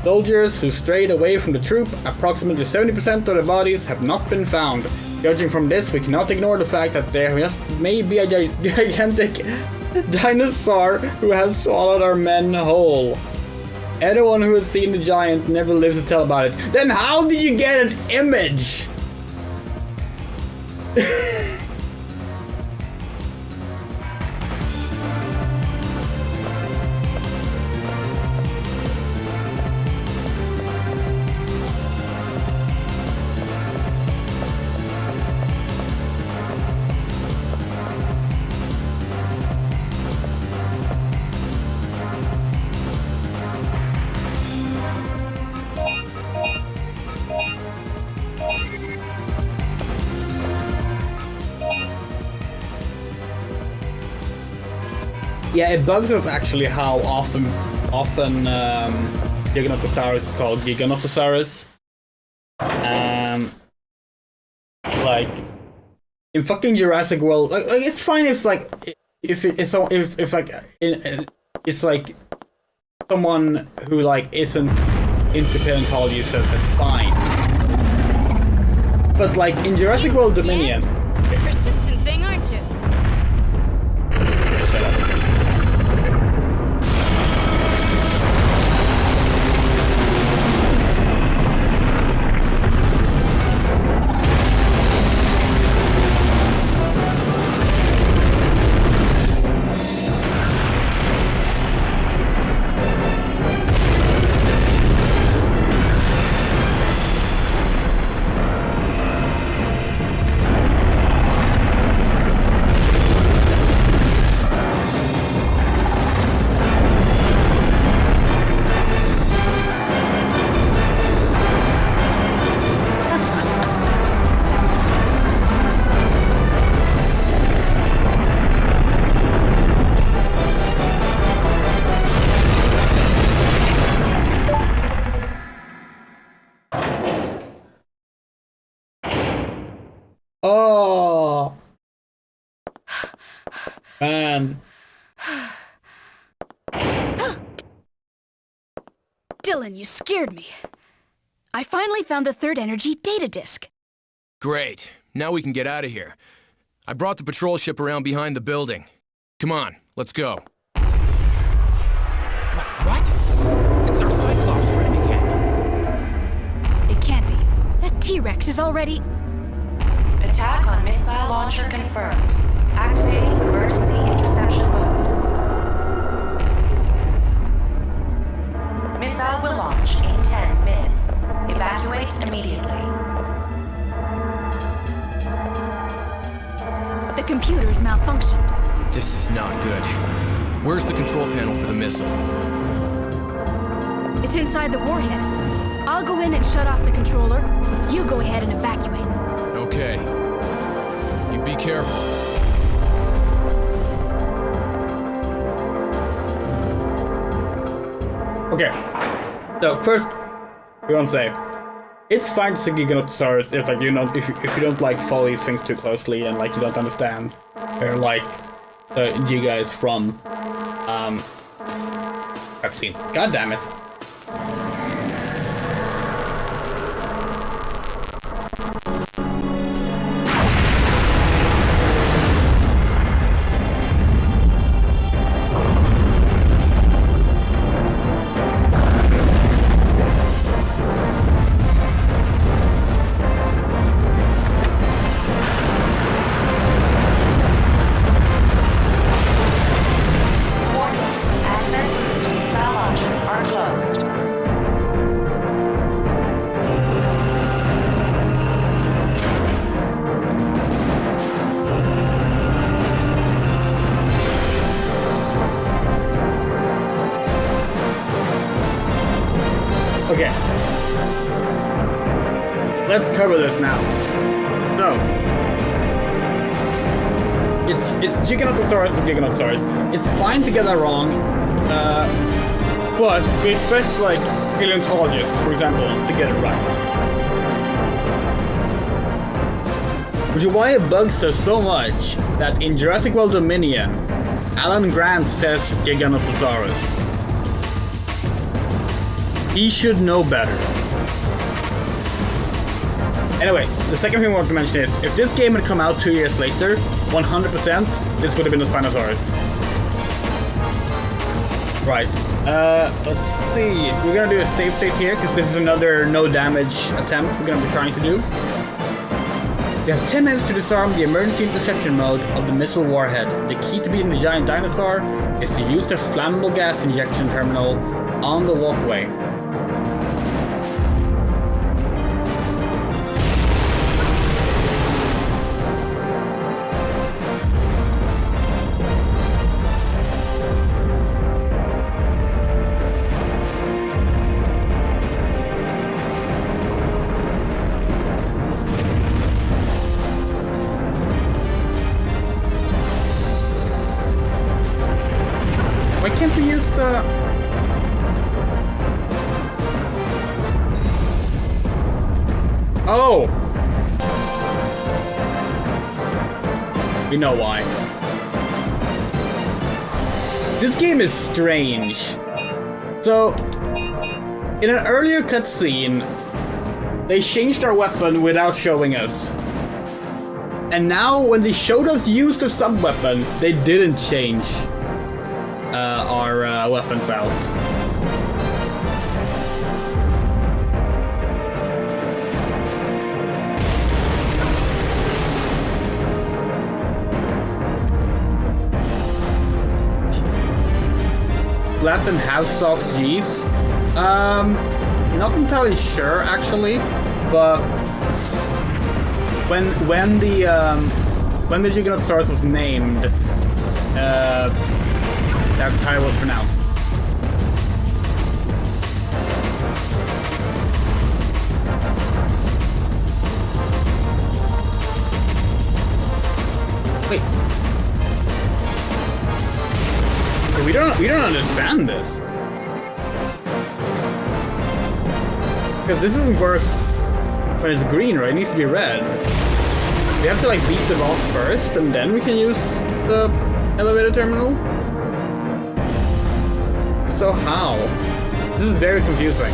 Soldiers who strayed away from the troop, approximately 70% of their bodies have not been found. Judging from this, we cannot ignore the fact that there just may be a gigantic dinosaur who has swallowed our men whole. Anyone who has seen the giant never lives to tell about it. Then how do you get an image? Yeah, it bugs us actually how often Giganotosaurus is called Giganotosaurus. Like in fucking Jurassic World, like it's fine if like if it's like someone who like isn't into paleontology says it's fine. But like in Jurassic World Dominion, You're a persistent thing, aren't you? Shut up. Oh, man. Dylan, you scared me. I finally found the third energy data disk. Great. Now we can get out of here. I brought the patrol ship around behind the building. Come on, let's go. What? It's our Cyclops friend again. It can't be. That T-Rex is already... Attack on missile launcher confirmed. Activating emergency interception mode. Missile will launch in 10 minutes. Evacuate immediately. The computer's malfunctioned. This is not good. Where's the control panel for the missile? It's inside the warhead. I'll go in and shut off the controller. You go ahead and evacuate. Okay. You be careful. Okay. So first, we want to say, it's fine to see Giganotosaurus if like if you don't like follow these things too closely and like you don't understand where like the Giga is from. Cutscene. God damn it. Access routes to missile launcher are closed. Okay. Let's cover this now. So, it's Giganotosaurus with Giganotosaurus. It's fine to get that wrong, but we expect like paleontologists, for example, to get it right. Which is why it bugs us so much that in Jurassic World Dominion, Alan Grant says Giganotosaurus. He should know better. Anyway, the second thing I want to mention is, if this game had come out 2 years later, 100%, this would have been a Spinosaurus. Right, let's see. We're gonna do a save state here, because this is another no damage attempt we're gonna be trying to do. You have 10 minutes to disarm the emergency interception mode of the missile warhead. The key to beating the giant dinosaur is to use the flammable gas injection terminal on the walkway. Why can't we use the... Oh! We know why. This game is strange. So, in an earlier cutscene, they changed our weapon without showing us. And now, when they showed us use the sub-weapon, they didn't change our weapons out. Flat and half soft G's? Not entirely sure actually, but when the Giganotosaurus was named, that's how it was pronounced. Wait. We don't understand this. Because this doesn't work when it's green, right? It needs to be red. We have to like beat the boss first, and then we can use the elevator terminal? So how? This is very confusing.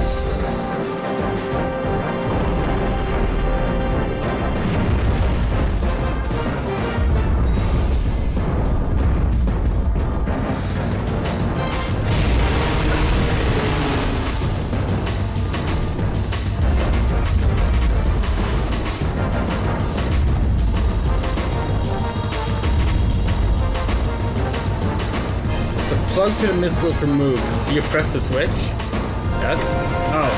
plug to the missile is removed. Do you press the switch? Yes? Oh.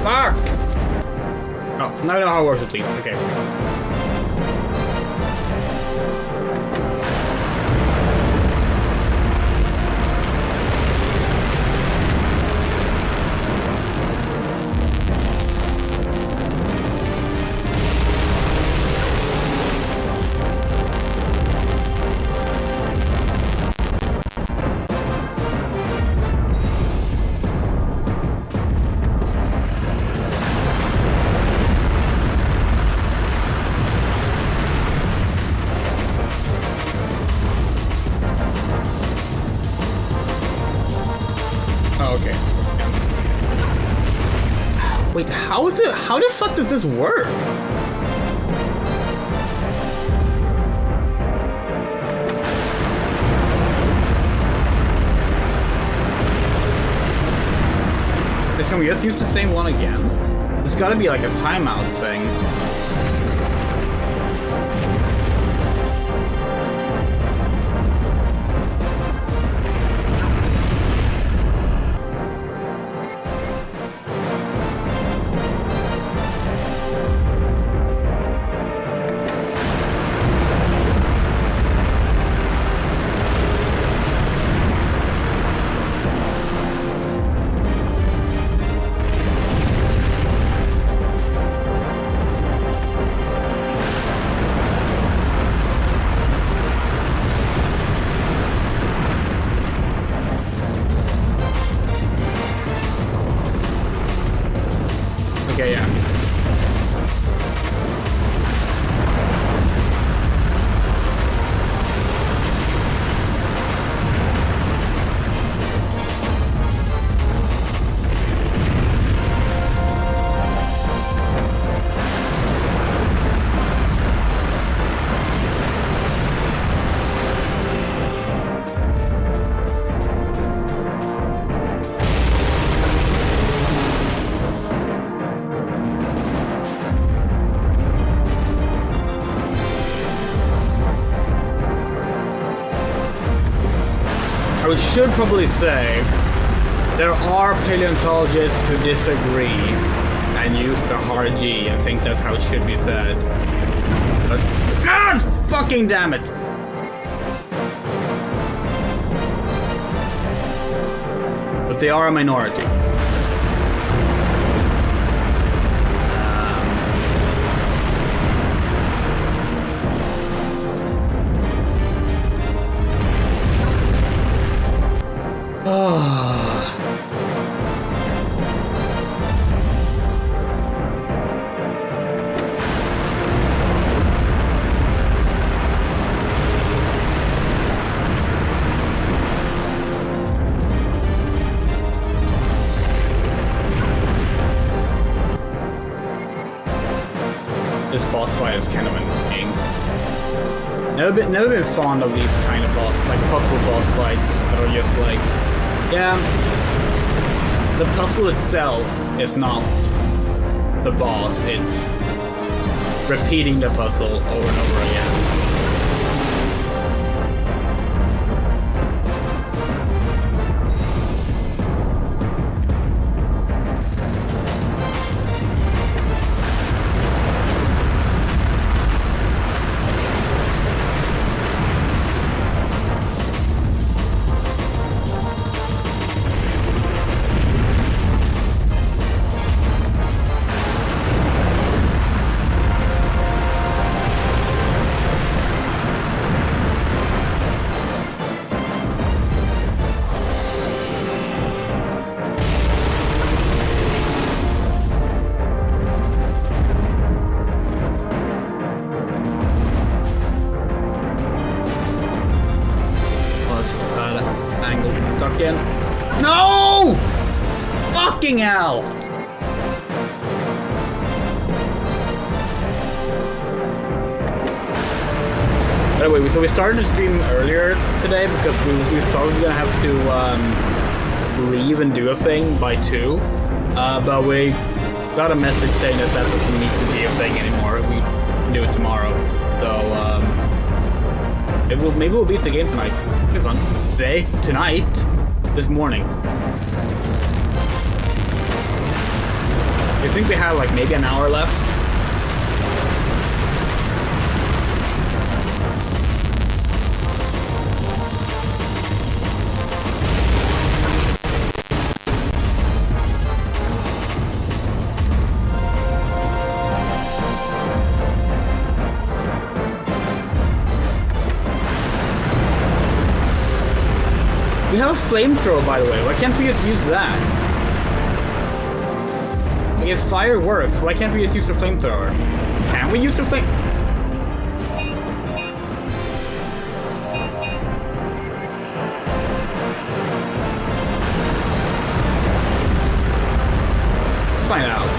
Fuck! Oh, now I know how it works at least. Okay. Wait, how the fuck does this work? Can we just use the same one again? There's gotta be like a timeout thing. Okay, yeah. I should probably say there are paleontologists who disagree and use the hard G and think that's how it should be said. But God fucking damn it! But they are a minority. This boss fight is kind of annoying. Never been fond of these kind of puzzle boss fights that are just like, yeah, the puzzle itself is not the boss, it's repeating the puzzle over and over again. No! Fucking hell! By the way, so we started the stream earlier today because we thought we were gonna have to leave and do a thing by 2. But we got a message saying that doesn't need to be a thing anymore. We can do it tomorrow. So, maybe we'll beat the game tonight. It'll be fun. Today? Tonight? This morning. I think we have like maybe an hour left. We have a flamethrower, by the way. Why can't we just use that? Like, if fire works, why can't we just use the flamethrower? Can we use the flame? Let's find out.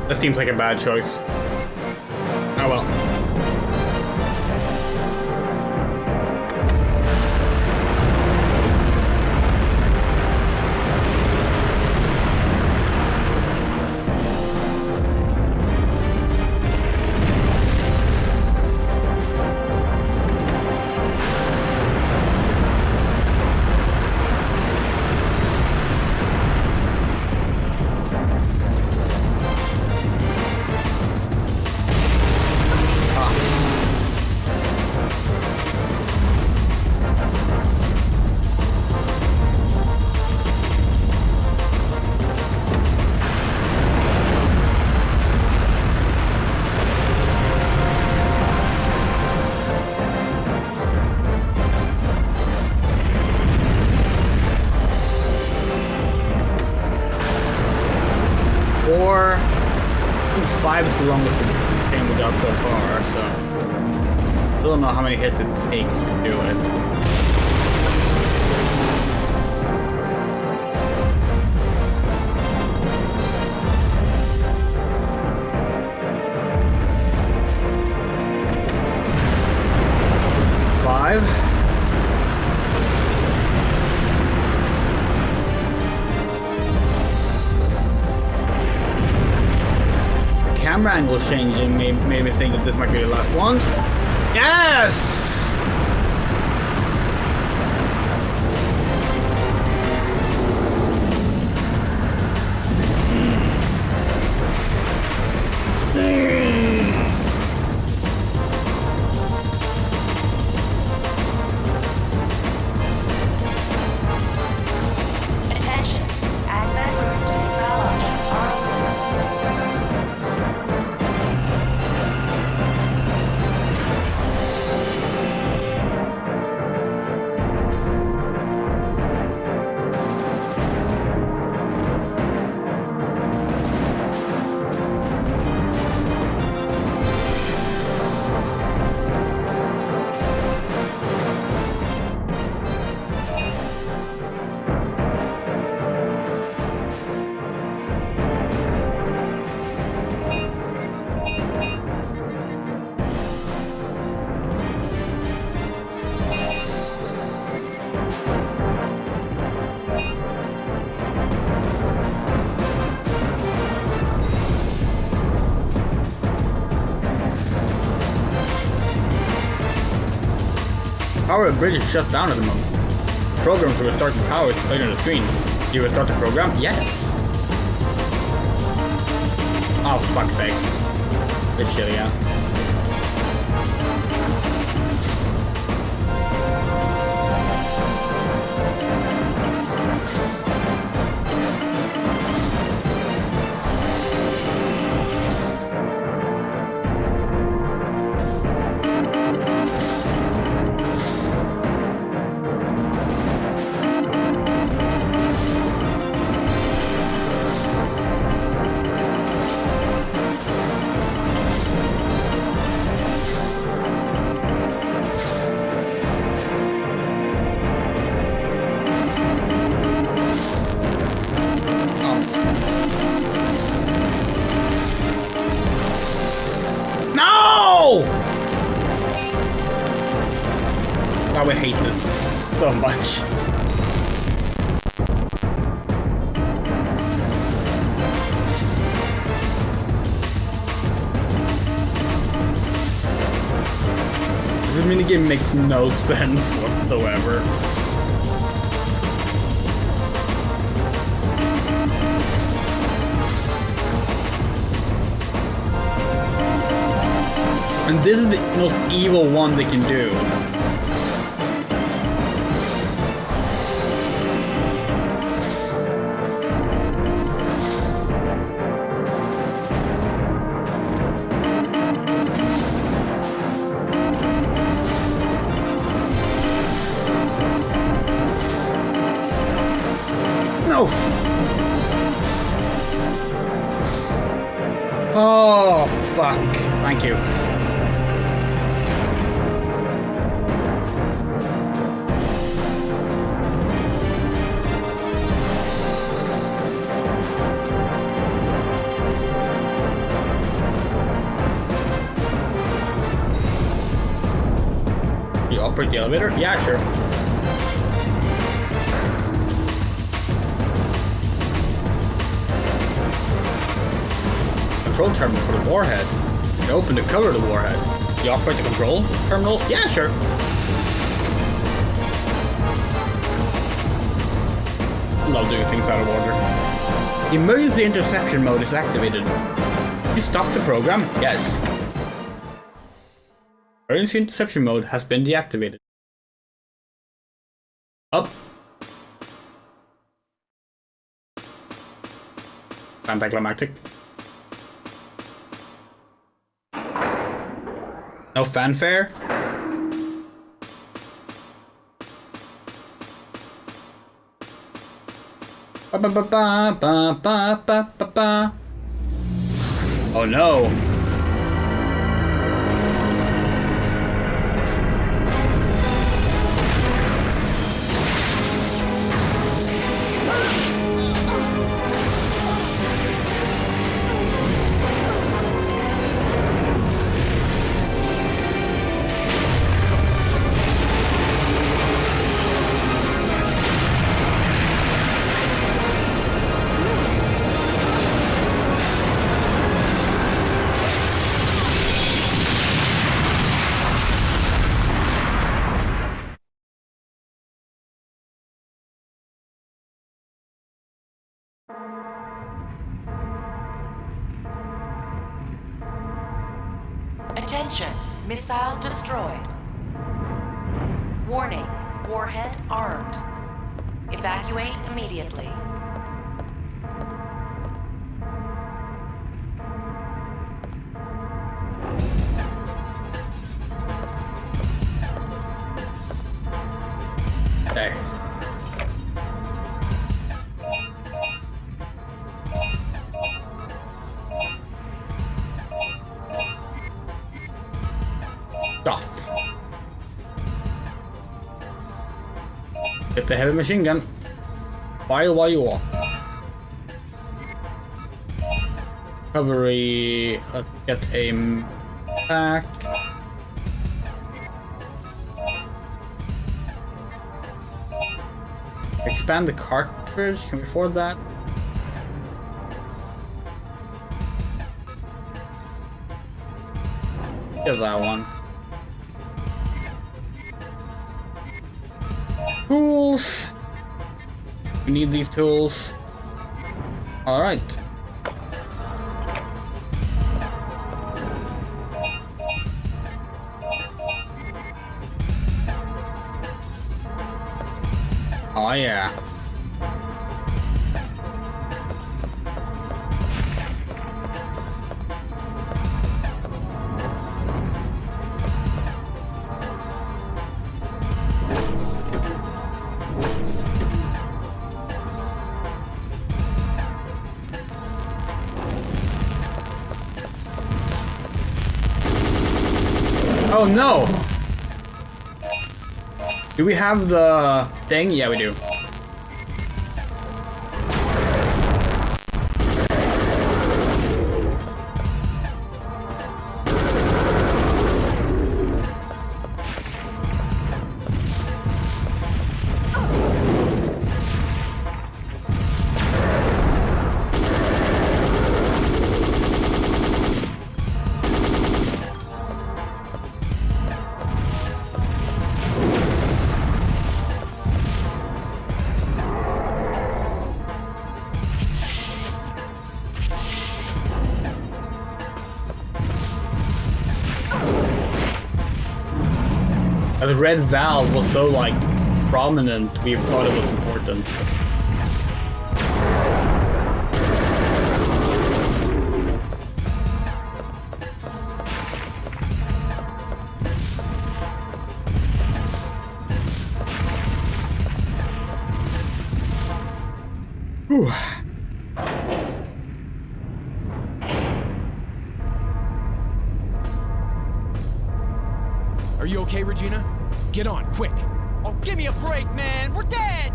That seems like a bad choice. Oh well. Or I think 5 is the longest game we got so far, so I don't know how many hits it takes to do it. Camera angle changing made me think that this might be the last one. Yes! Attention. Access routes to missile launcher are open. Power of the bridge is shut down at the moment. The program to restart the power is displayed on the screen. Do you restart the program? Yes! Oh, fuck's sake. Good shit, yeah. probably hate this so much. This minigame makes no sense whatsoever. And this is the most evil one they can do. No! Oh, fuck. Thank you. You operate the elevator? Yeah, sure. Control terminal for the warhead. You open the cover of the warhead. You operate the control terminal? Yeah, sure. Love doing things out of order. Emergency interception mode is activated. You stop the program? Yes. Emergency interception mode has been deactivated. Up. Anticlimactic. No fanfare? Ba ba ba ba ba ba ba ba ba. Oh no. Attention, missile destroyed. Warning, warhead armed. Evacuate immediately. There. Stop. Get the heavy machine gun. Fire while you walk. Recovery. Let's get a pack. Expand the cartridge. Can we afford that? Get that one. Tools. We need these tools. All right. Oh yeah. Oh no! Do we have the thing? Yeah, we do. The red valve was so like prominent, we thought it was important. Whew. Are you okay, Regina? Get on, quick. Oh, give me a break, man! We're dead!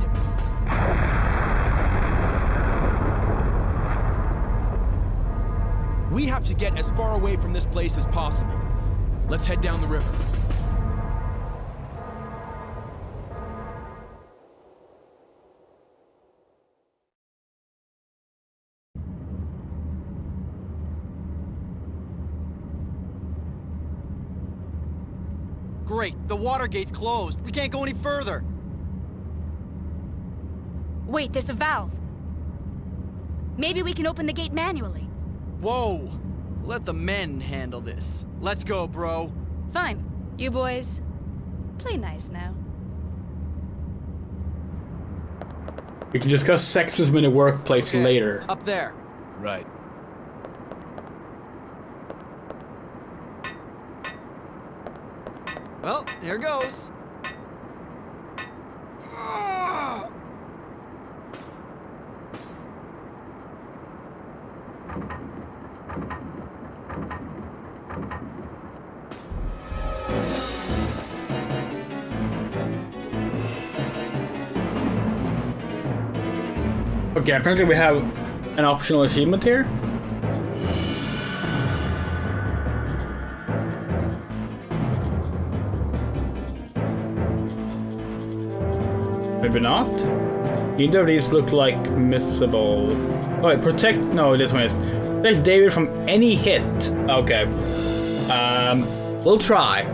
We have to get as far away from this place as possible. Let's head down the river. Great, the water gate's closed. We can't go any further. Wait, there's a valve. Maybe we can open the gate manually. Whoa! Let the men handle this. Let's go, bro. Fine. You boys, play nice now. We can discuss sexism in the workplace Okay, later. Up there. Right. Well, here goes. Okay, apparently we have an optional achievement here. Maybe not. Either of these look like missable. Oh, wait, protect. No, this one is. Protect David from any hit. Okay. We'll try.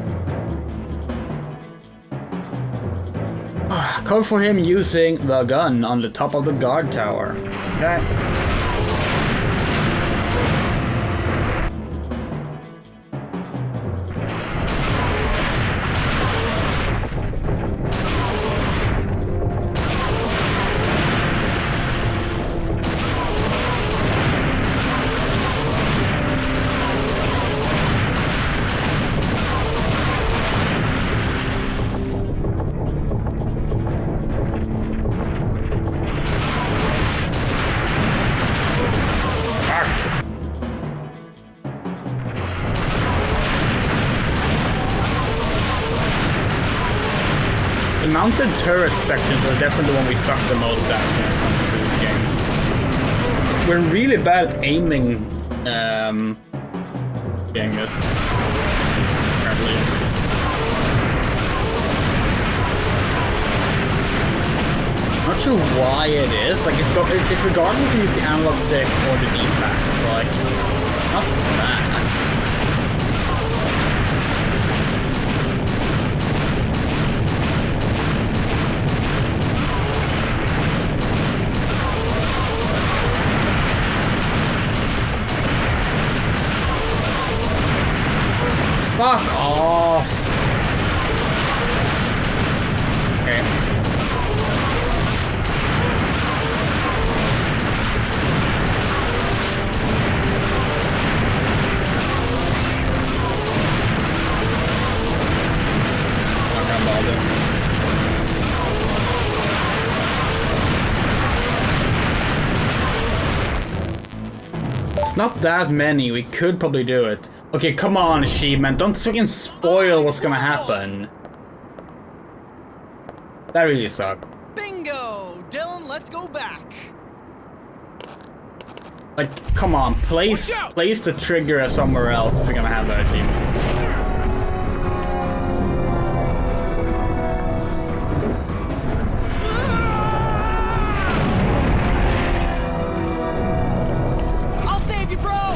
Cover for him using the gun on the top of the guard tower. Okay. The mounted turret sections are definitely the one we suck the most at when it comes to this game. We're really bad at aiming getting this. Apparently. Not sure why it is. Like, it's regardless if you use the analog stick or the D-pad. It's like, not that. Fuck off! Okay. Not gonna bother. It's not that many, we could probably do it. Okay, come on, achievement. Don't freaking spoil what's gonna happen. That really sucked. Bingo! Dylan, let's go back. Like, come on, place the trigger somewhere else if you're gonna have that achievement. I'll save you, bro!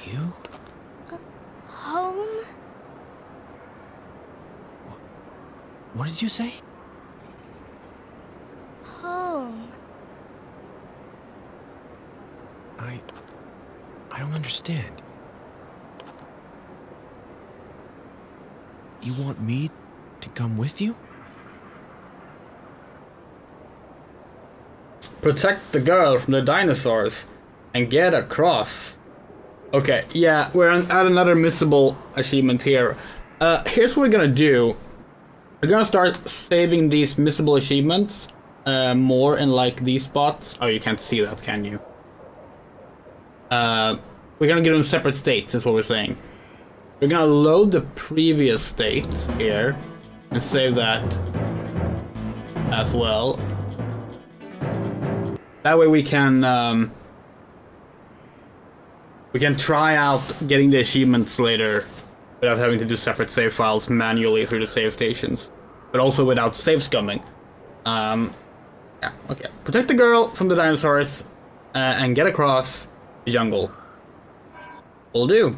You? Home? What did you say? Home. I don't understand. You want me to come with you? Protect the girl from the dinosaurs and get across. Okay, yeah, we're at another missable achievement here. Here's what we're gonna do. We're gonna start saving these missable achievements more in like these spots. Oh, you can't see that, can you? We're gonna give them separate states, is what we're saying. We're gonna load the previous state here and save that as well. That way we can try out getting the achievements later without having to do separate save files manually through the save stations, but also without save scumming. Yeah, okay. Protect the girl from the dinosaurs and get across the jungle. Will do.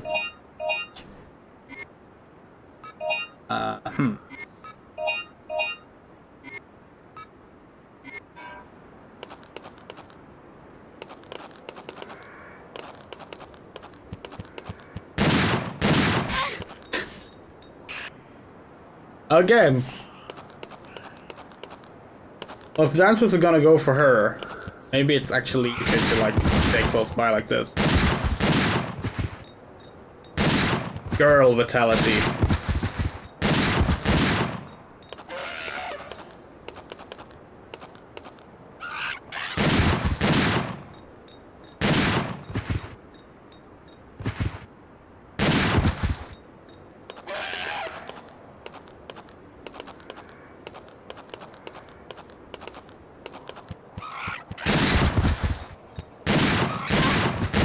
Okay. Well, if the dancers are gonna go for her, maybe it's actually easier to like stay close by like this. Girl vitality.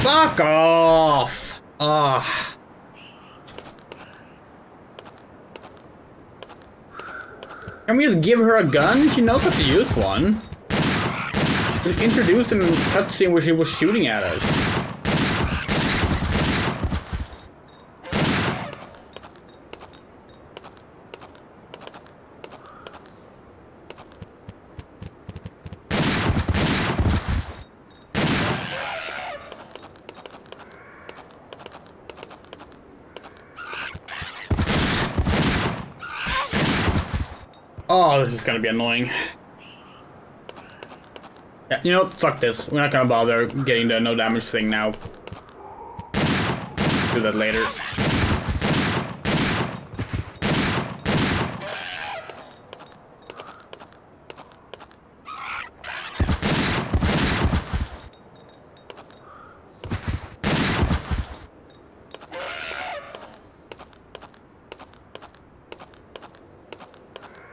Fuck off! Ah. Can we just give her a gun? She knows how to use one. Just introduced in a cutscene where she was shooting at us. Oh, this is gonna be annoying. Yeah, you know what? Fuck this. We're not gonna bother getting the no damage thing now. Do that later.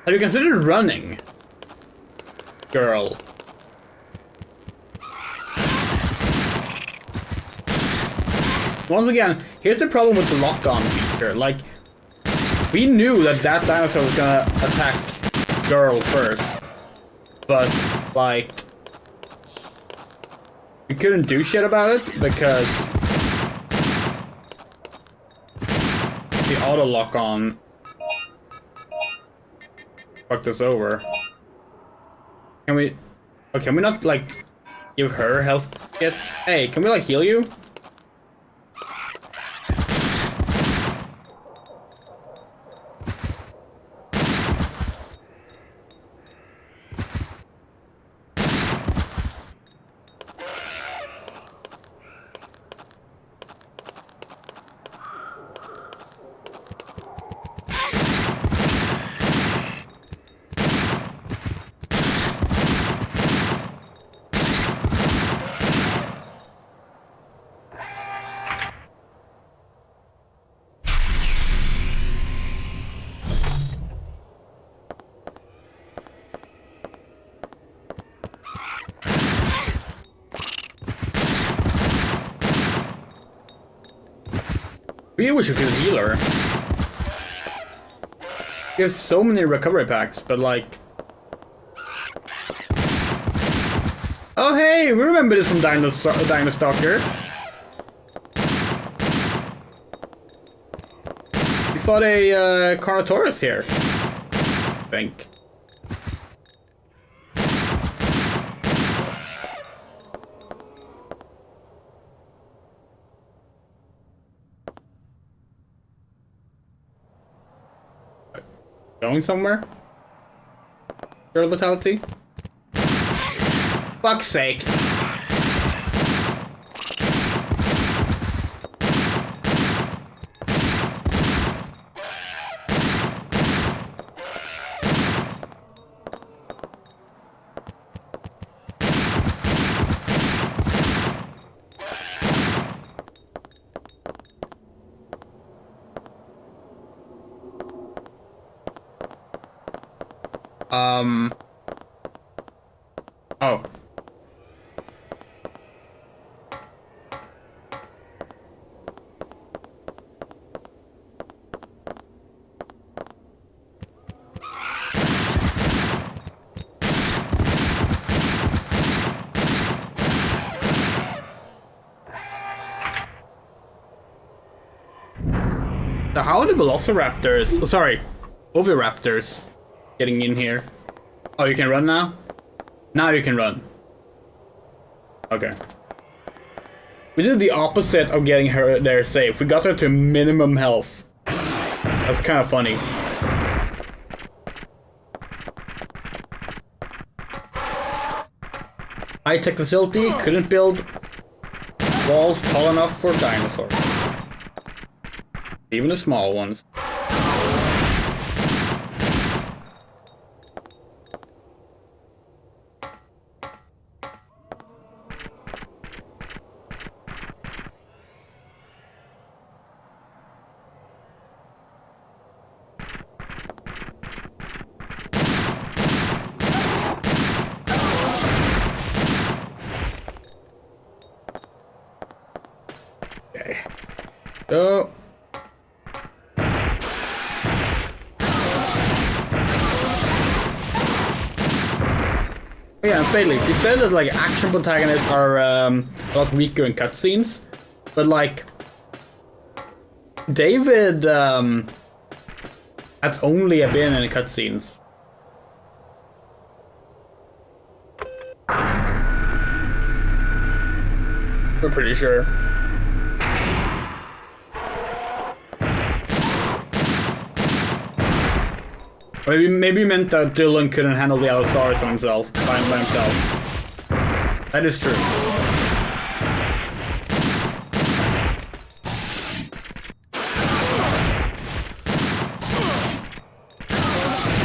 Have you considered running? Girl. Once again, here's the problem with the lock-on feature. Like, we knew that that dinosaur was gonna attack Girl first. But, like, we couldn't do shit about it because the auto lock-on fucked us over. Can we... Oh, can we not, like, give her health kits? Hey, can we, like, heal you? We wish we could heal her. We have so many recovery packs, but like... Oh hey, we remember this from Dino Stalker. fought a Carnotaurus here. I think. Going somewhere? Girl vitality? Fuck's sake. Oh. So how are the Velociraptors, oh, sorry, Oviraptors getting in here? Oh, you can run now? Now you can run. Okay. We did the opposite of getting her there safe. We got her to minimum health. That's kind of funny. High-tech facility, couldn't build walls tall enough for dinosaurs. Even the small ones. Okay. Go. Yeah, Fairly, you said that like action protagonists are a lot weaker in cutscenes, but like David has only been in cutscenes. We're pretty sure. Maybe meant that Dylan couldn't handle the Allosaurus by himself. That is true.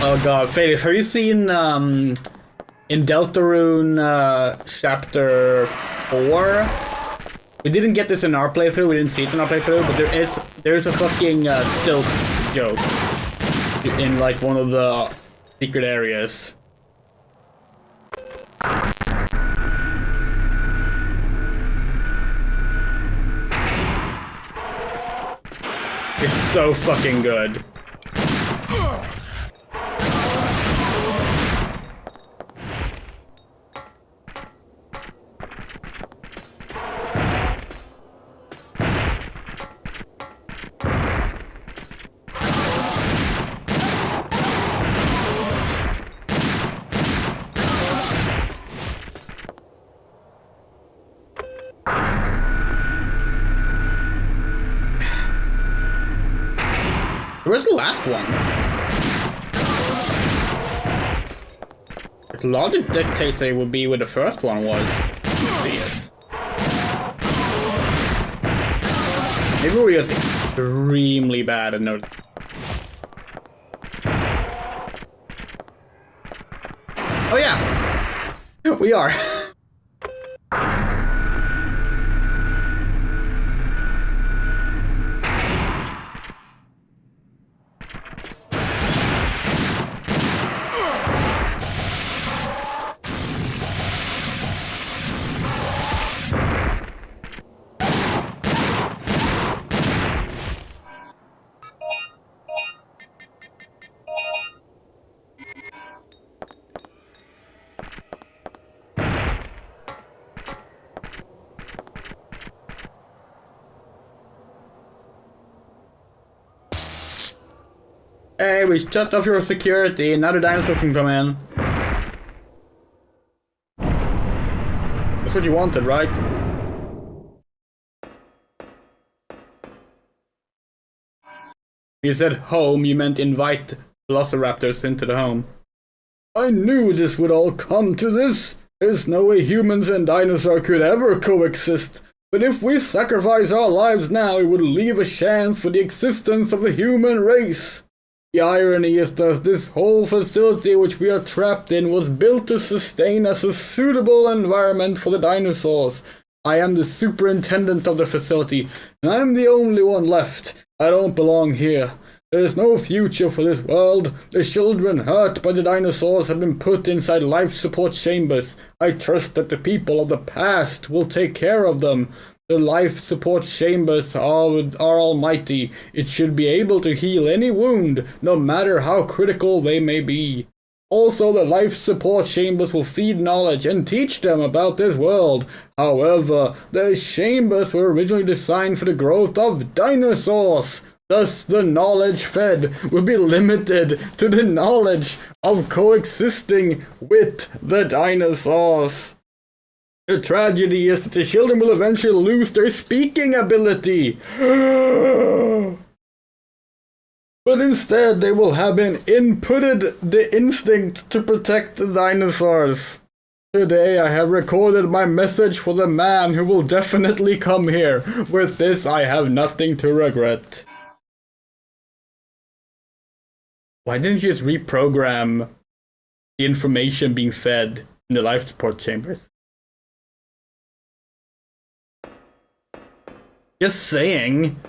Oh god, Felix, have you seen in Deltarune chapter 4? We didn't get this in our playthrough, we didn't see it in our playthrough, but there is a fucking stilts joke in like one of the secret areas. It's so fucking good. Where's the last one? The logic dictates that it would be where the first one was. Let's see it. Maybe we're just extremely bad at noticing. Oh yeah! We are. Hey, we shut off your security, now the dinosaur can come in. That's what you wanted, right? You said home, you meant invite velociraptors into the home. I knew this would all come to this. There's no way humans and dinosaurs could ever coexist. But if we sacrifice our lives now, it would leave a chance for the existence of the human race. The irony is that this whole facility which we are trapped in was built to sustain as a suitable environment for the dinosaurs. I am the superintendent of the facility, and I'm the only one left. I don't belong here. There is no future for this world. The children hurt by the dinosaurs have been put inside life support chambers. I trust that the people of the past will take care of them. The life support chambers are almighty. It should be able to heal any wound, no matter how critical they may be. Also, the life support chambers will feed knowledge and teach them about this world. However, the chambers were originally designed for the growth of dinosaurs. Thus, the knowledge fed will be limited to the knowledge of coexisting with the dinosaurs. The tragedy is that the children will eventually lose their speaking ability. But instead, they will have been inputted the instinct to protect the dinosaurs. Today, I have recorded my message for the man who will definitely come here. With this, I have nothing to regret. Why didn't you just reprogram the information being fed in the life support chambers? Just saying.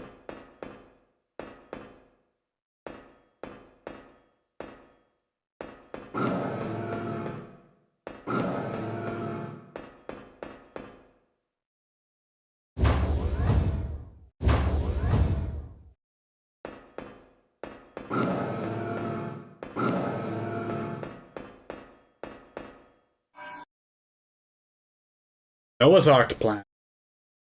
Noah's Ark plan.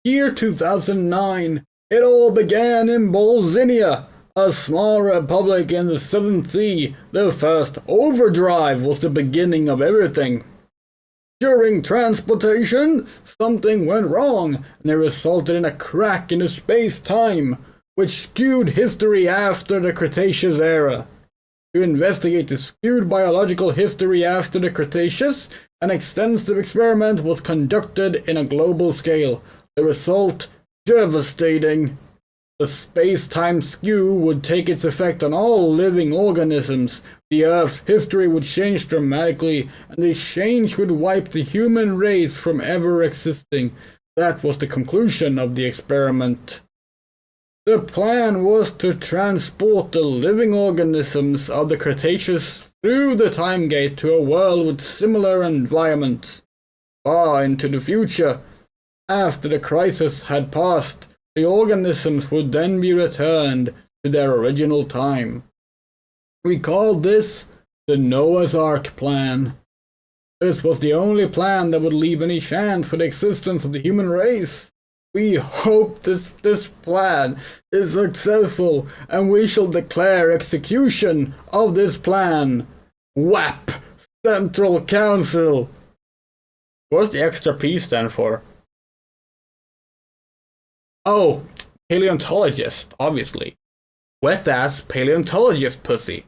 Year 2009. It all began in Bolzinia, a small republic in the Southern Sea. The first overdrive was the beginning of everything. During transportation, something went wrong, and it resulted in a crack in the space-time, which skewed history after the Cretaceous era. To investigate the skewed biological history after the Cretaceous, an extensive experiment was conducted in a global scale. The result, devastating. The space-time skew would take its effect on all living organisms. The Earth's history would change dramatically, and the change would wipe the human race from ever existing. That was the conclusion of the experiment. The plan was to transport the living organisms of the Cretaceous through the time gate to a world with similar environments. Far into the future, after the crisis had passed, the organisms would then be returned to their original time. We called this the Noah's Ark plan. This was the only plan that would leave any chance for the existence of the human race. We hope this plan is successful, and we shall declare execution of this plan. WAP! Central Council! What's the extra P stand for? Oh, paleontologist, obviously. Wet-ass paleontologist pussy.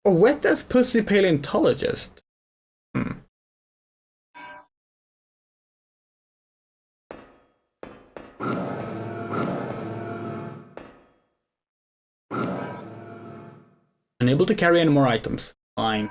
A wet-ass pussy paleontologist? Unable to carry any more items. Fine.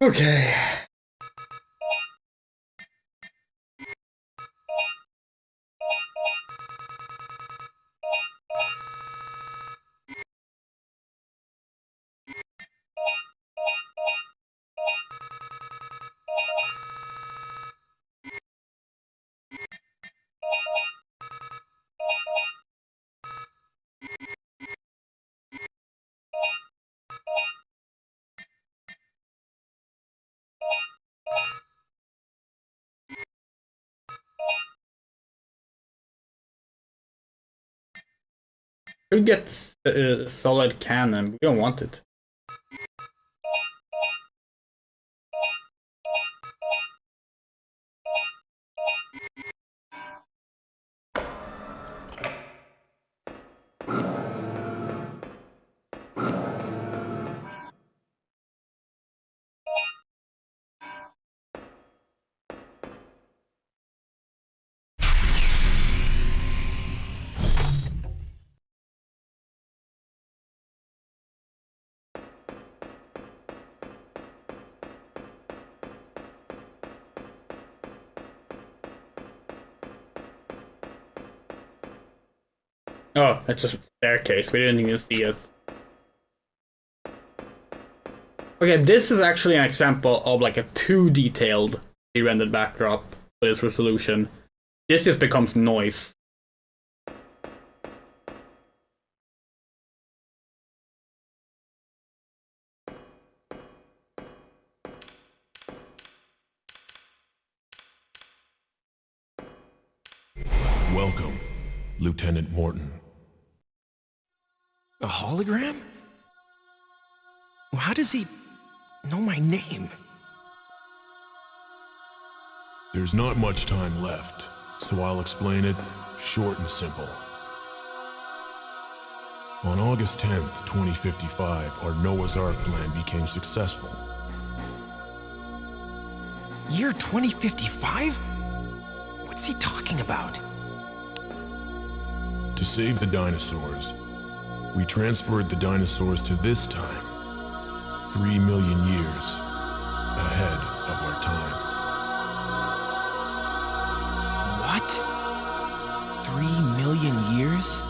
Okay. Could get a solid cannon. We don't want it. Oh, it's a staircase. We didn't even see it. Okay, this is actually an example of like a too detailed rendered backdrop with its resolution. This just becomes noise. Welcome, Lieutenant Morton. A hologram? Well, how does he know my name? There's not much time left, so I'll explain it short and simple. On August 10th, 2055, our Noah's Ark plan became successful. Year 2055? What's he talking about? To save the dinosaurs, we transferred the dinosaurs to this time, 3 million years ahead of our time. What? 3 million years?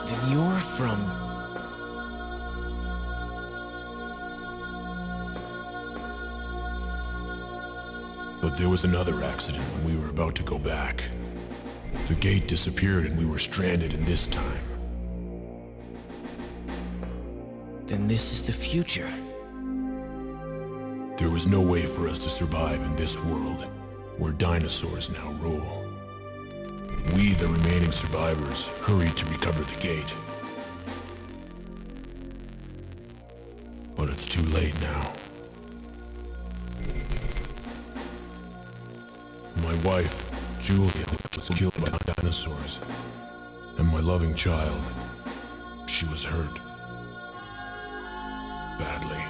Then you're from... But there was another accident when we were about to go back. The gate disappeared and we were stranded in this time. Then this is the future. There was no way for us to survive in this world, where dinosaurs now rule. We, the remaining survivors, hurried to recover the gate. But it's too late now. My wife, Julia, was killed by dinosaurs. And my loving child, she was hurt. Badly.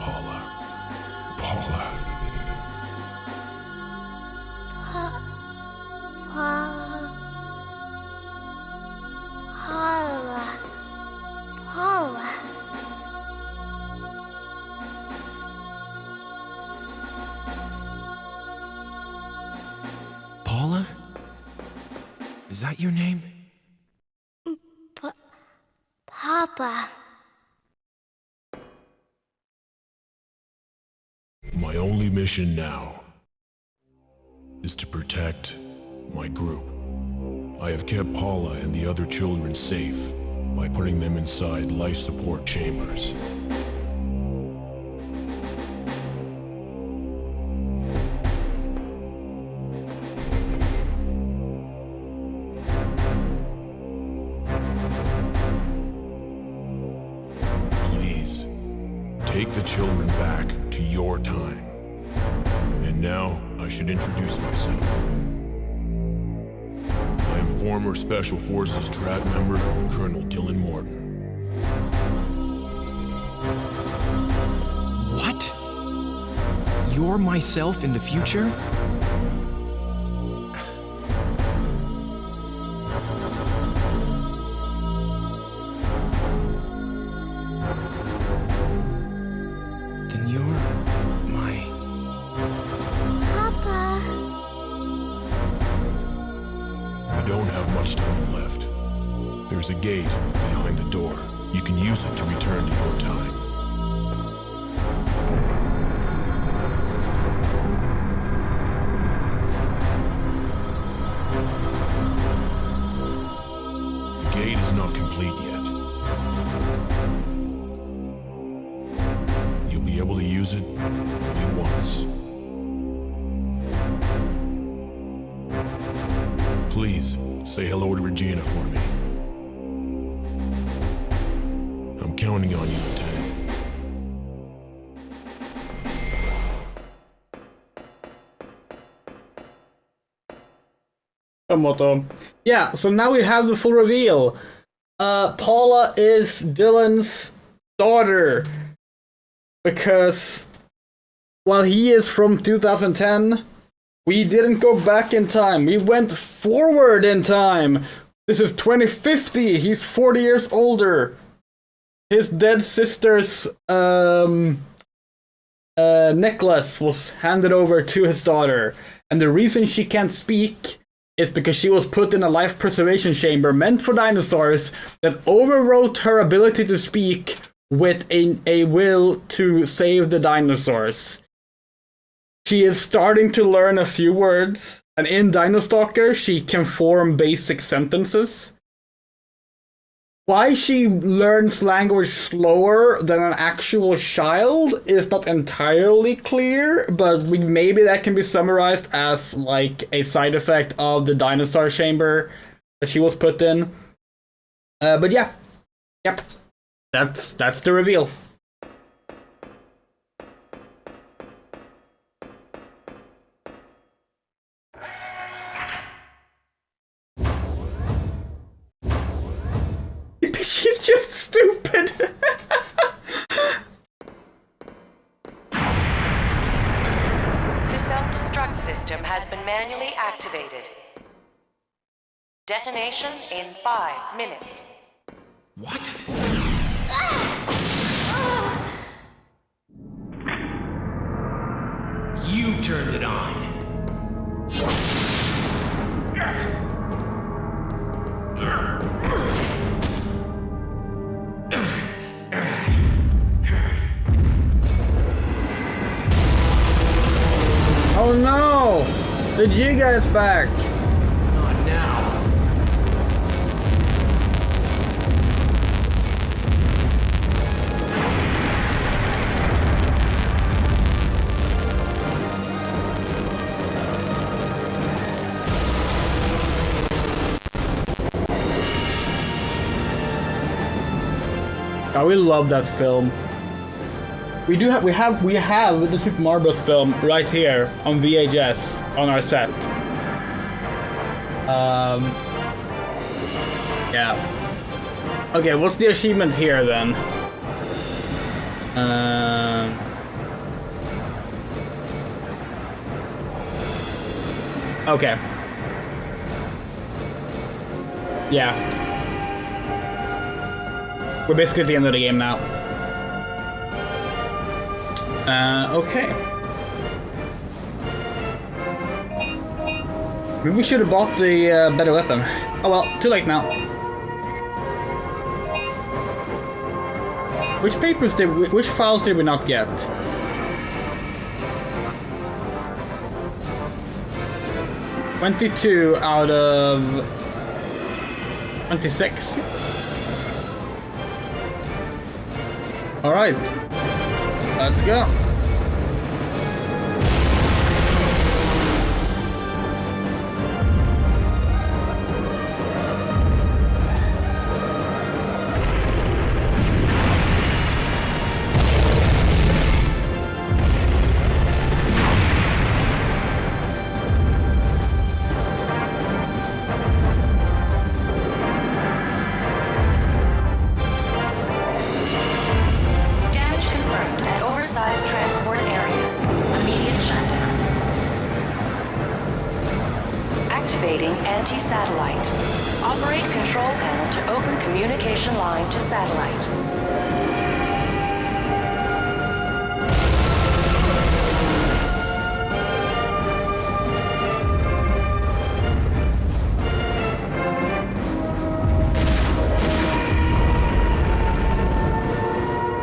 Paula. Paula? Is that your name? Papa. My only mission now is to protect my group. I have kept Paula and the other children safe by putting them inside life support chambers. Please, take the children back to your time. And now, I should introduce myself. I am former Special Forces Strat member, Colonel Dylan Morton. What? You're myself in the future? Then you're my... Papa. We don't have much time left. There's a gate behind the door. You can use it to return to your time. The gate is not complete yet. You'll be able to use it only once. Please, Say hello to Regina for me. I'm counting on you, Lieutenant. Yeah, so now we have the full reveal. Paula is Dylan's daughter. Because while he is from 2010, we didn't go back in time. We went forward in time. This is 2050. He's 40 years older. His dead sister's necklace was handed over to his daughter. And the reason she can't speak is because she was put in a life preservation chamber meant for dinosaurs that overwrote her ability to speak with a will to save the dinosaurs. She is starting to learn a few words, and in Dino Stalker, she can form basic sentences. Why she learns language slower than an actual child is not entirely clear, but maybe that can be summarized as like a side effect of the dinosaur chamber that she was put in. But yeah, yep, that's the reveal. She's just stupid. The self-destruct system has been manually activated. Detonation in 5 minutes. What? You turned it on. Oh no! The Giga is back! Not now. Oh, we love that film. We have the Super Mario Bros. Film right here on VHS on our set. Yeah. Okay, what's the achievement here then? Okay. Yeah. We're basically at the end of the game now. Okay. Maybe we should have bought the better weapon. Oh well, too late now. Which files did we not get? $22 out of 26. All right. Let's go. Activating anti-satellite. Operate control panel to open communication line to satellite.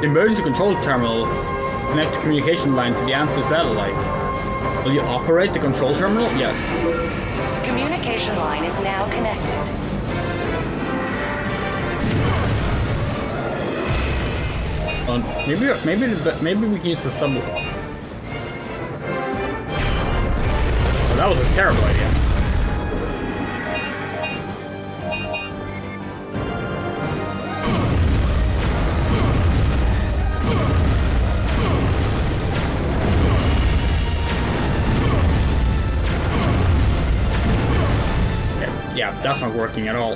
The emergency control terminal connect the communication line to the anti-satellite. Will you operate the control terminal? Yes. Communication line is now connected. Maybe we can use the subway. Oh, that was a terrible idea. That's not working at all.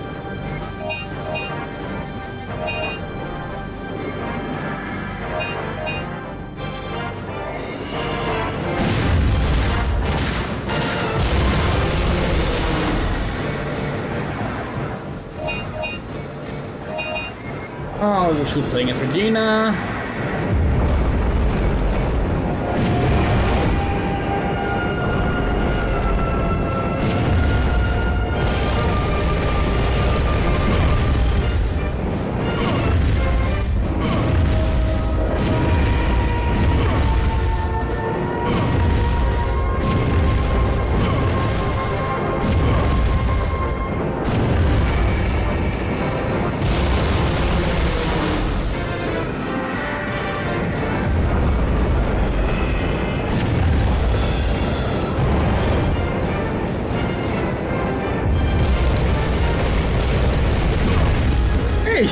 Oh, we should play against Regina.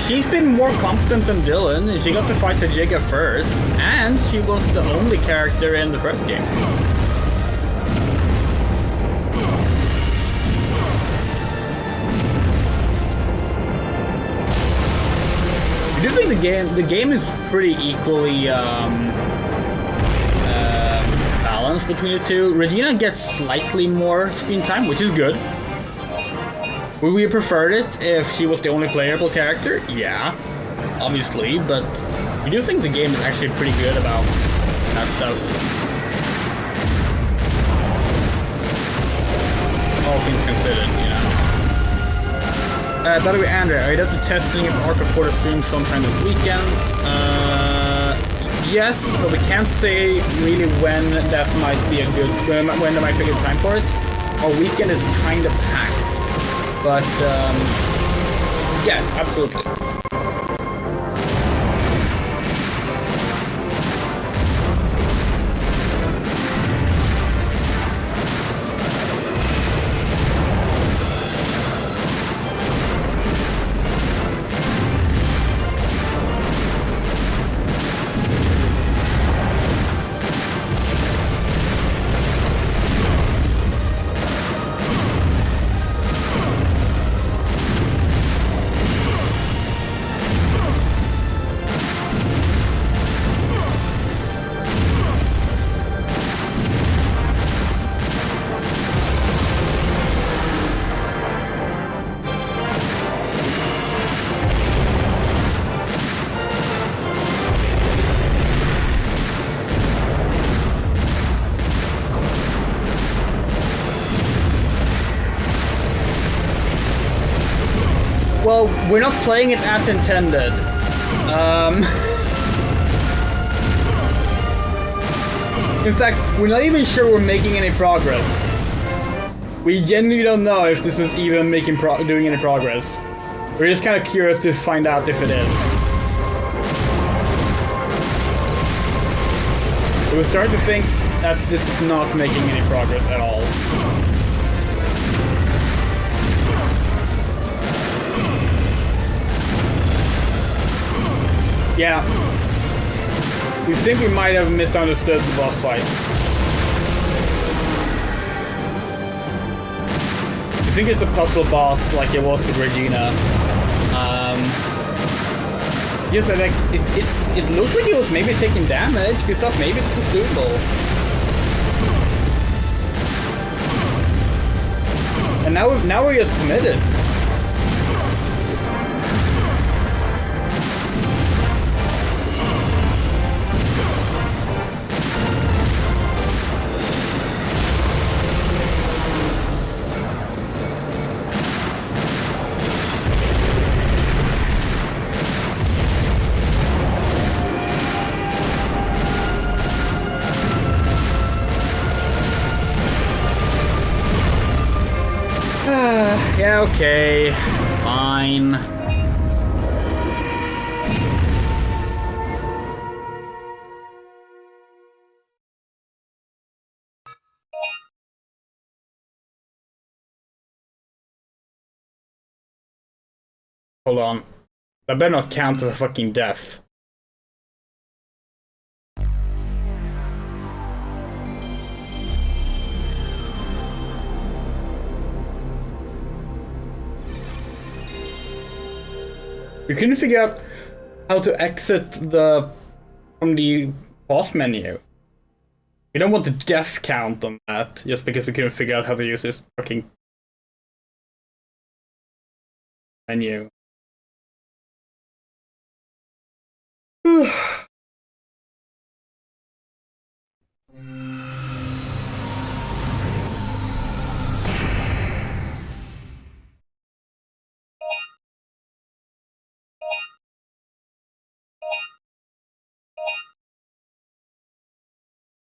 She's been more competent than Dylan. She got to fight the Giga first, and she was the only character in the first game. I do think the game is pretty equally balanced between the two. Regina gets slightly more screen time, which is good. Would we have preferred it if she was the only playable character? Yeah, obviously, but we do think the game is actually pretty good about that stuff. All things considered, you know. By the way, Andrea, are you up to testing of Arc for the stream sometime this weekend? Yes, but we can't say really when that might be a good time for it. Our weekend is kind of packed. But, yes, absolutely. Well, we're not playing it as intended. In fact, we're not even sure we're making any progress. We genuinely don't know if this is even doing any progress. We're just kind of curious to find out if it is. We're starting to think that this is not making any progress at all. Yeah. We think we might have misunderstood the boss fight. I think it's a puzzle boss like it was with Regina. Yes, I think it looked like it was maybe taking damage. We thought maybe this was doable. And now we're just committed. Yeah, okay. Fine. Hold on. That better not count as a fucking death. We couldn't figure out how to exit from the pause menu. We don't want the death count on that, just because we couldn't figure out how to use this fucking menu.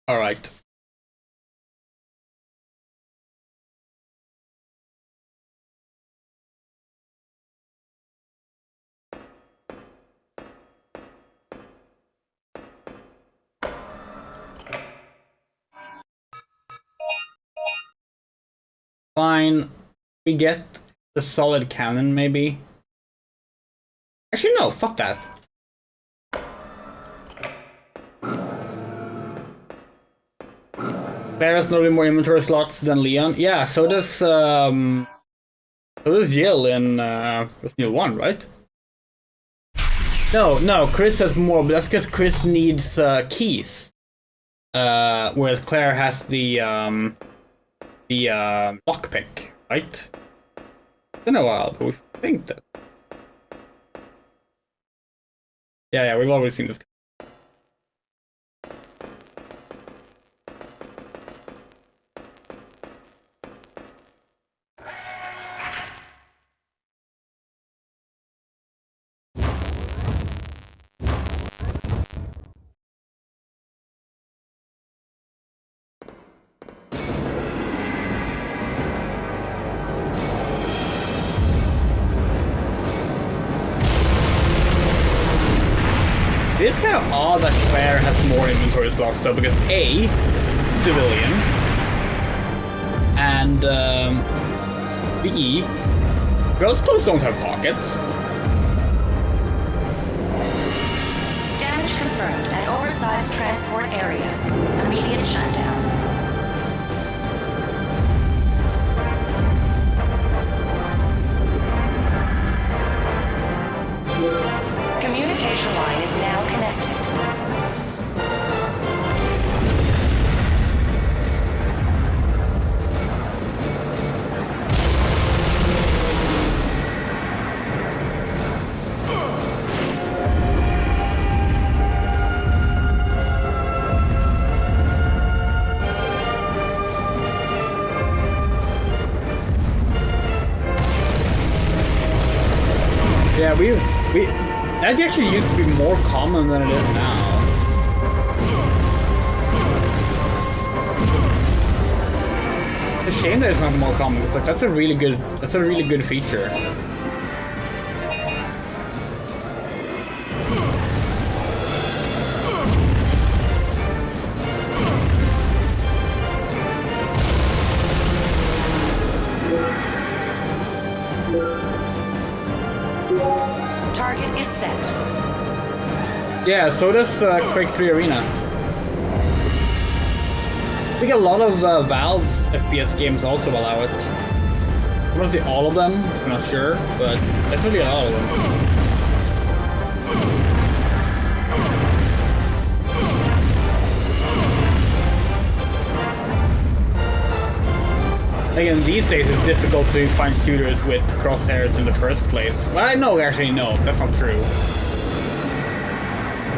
All right. Fine. We get the solid cannon, maybe. Actually, no. Fuck that. Claire has notably more inventory slots than Leon. Yeah, so does Jill in Resident Evil 1, right? No, Chris has more, but that's because Chris needs keys. Whereas Claire has the lockpick, right? It's been a while, but we think that. Yeah, we've always seen this. It is kind of odd that Claire has more inventory slots though, because A, civilian, and B, girls' clothes don't have pockets. Damage confirmed at oversized transport area. Immediate shutdown. Communication line is now connected. Yeah, we that actually used to be more common than it is now. It's a shame that it's not more common. It's like that's a really good feature. Target is set. Yeah, so does Quake 3 Arena. I think a lot of Valve's FPS games also allow it. I want to say all of them, I'm not sure, but definitely all of them. Again, these days it's difficult to find shooters with crosshairs in the first place. Well, actually no, that's not true.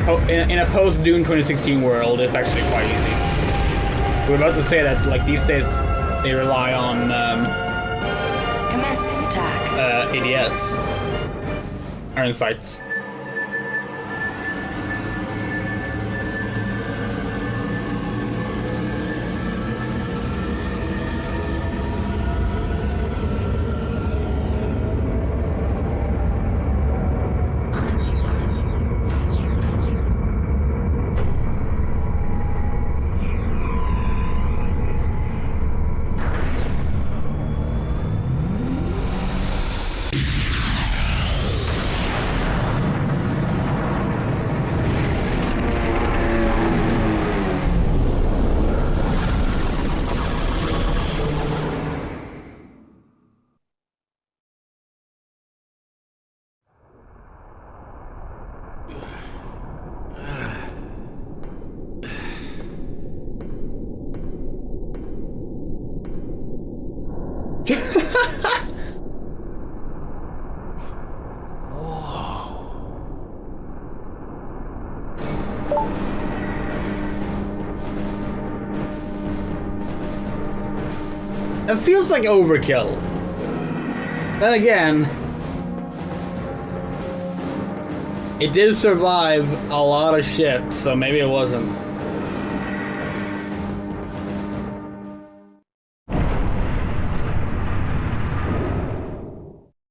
Oh, in a post-Dune 2016 world, it's actually quite easy. We're about to say that, like, these days they rely on Commencing attack. ADS, iron sights. It feels like overkill. Then again, it did survive a lot of shit, so maybe it wasn't.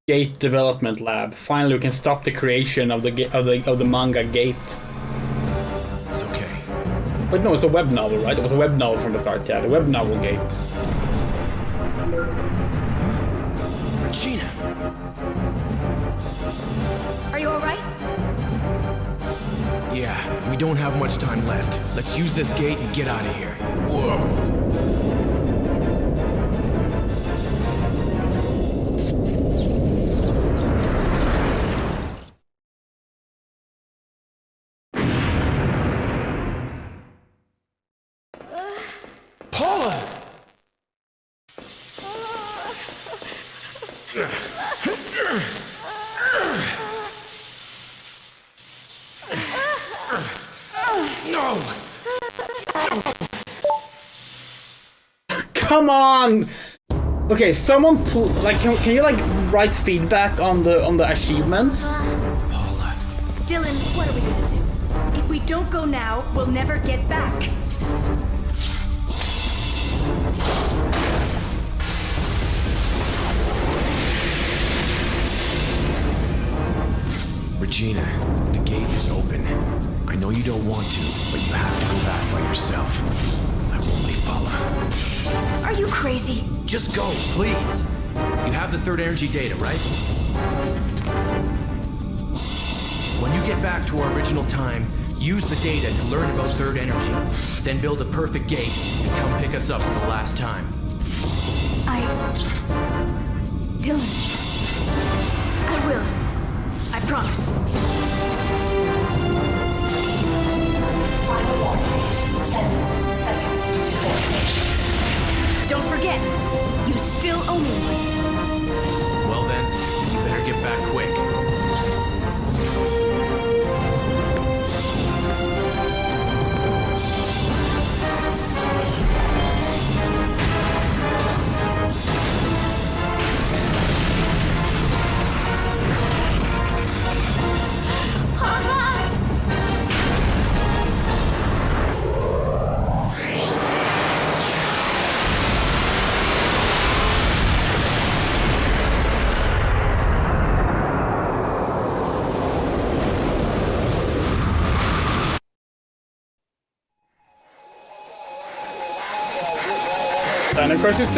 Gate development lab. Finally, we can stop the creation of the manga Gate. It's okay. But no, it's a web novel, right? It was a web novel from the start. Yeah, the web novel Gate. Regina! Are you alright? Yeah, we don't have much time left. Let's use this gate and get out of here. Whoa! Paula! No! Come on! Okay, someone can you like write feedback on the achievements? Paula. Dylan, what are we gonna do? If we don't go now, we'll never get back. Regina, the gate is open. I know you don't want to, but you have to go back by yourself. I won't leave Paula. Are you crazy? Just go, please. You have the third energy data, right? When you get back to our original time, use the data to learn about third energy. Then build a perfect gate and come pick us up for the last time. Dylan. I will. I promise. Final warning. 10 seconds to detonation. Don't forget, you still owe me one. Well then, you better get back quick. Dino Crisis 2.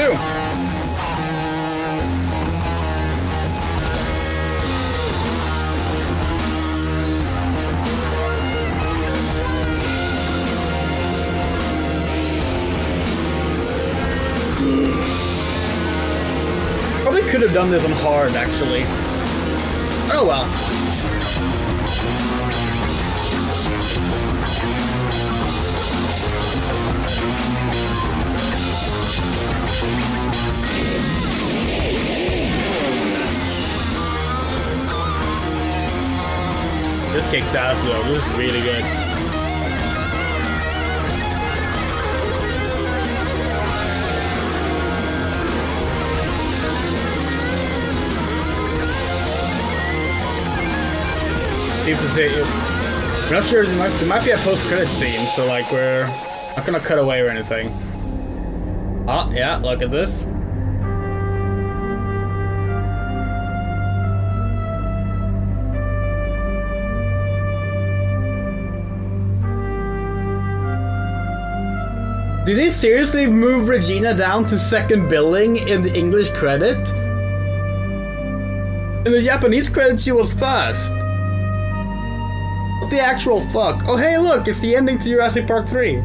Probably could have done this on hard, actually. Oh well. This kicks ass though, this is really good. Seems to say, I'm not sure, there might be a post-credit scene, so like we're not gonna cut away or anything. Ah, yeah, look at this. Did they seriously move Regina down to second billing in the English credit? In the Japanese credit, she was first. What the actual fuck? Oh hey look, it's the ending to Jurassic Park 3.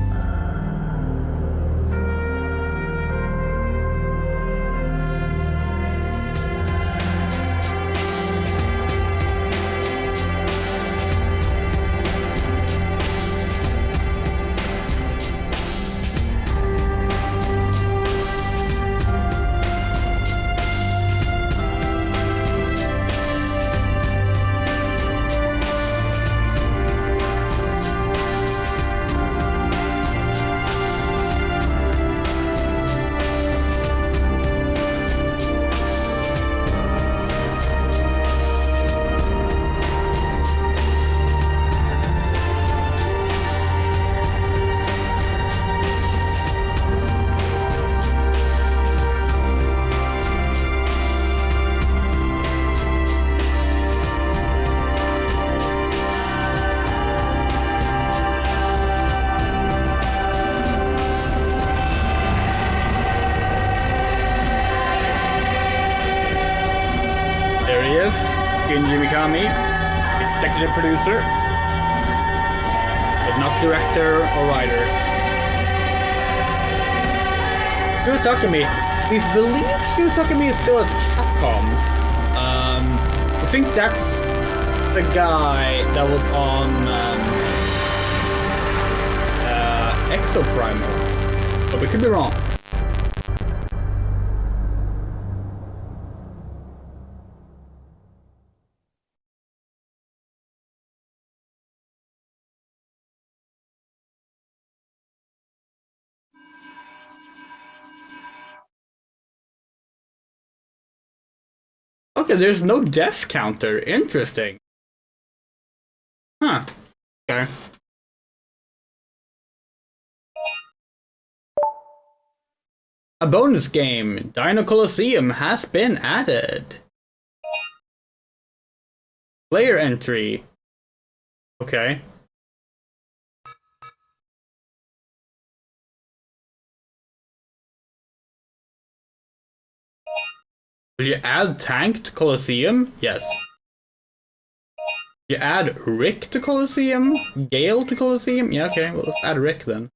Shinji Mikami, executive producer, but not director or writer. Shu Takumi. We believe Shu Takumi is still at Capcom. I think that's the guy that was on Exoprimal, but we could be wrong. Okay, there's no death counter. Interesting. Huh. Okay. A bonus game, Dino Colosseum, has been added. Player entry. Okay. Will you add Tank to Colosseum? Yes. You add Rick to Colosseum? Gale to Colosseum? Yeah, okay, well, let's add Rick then.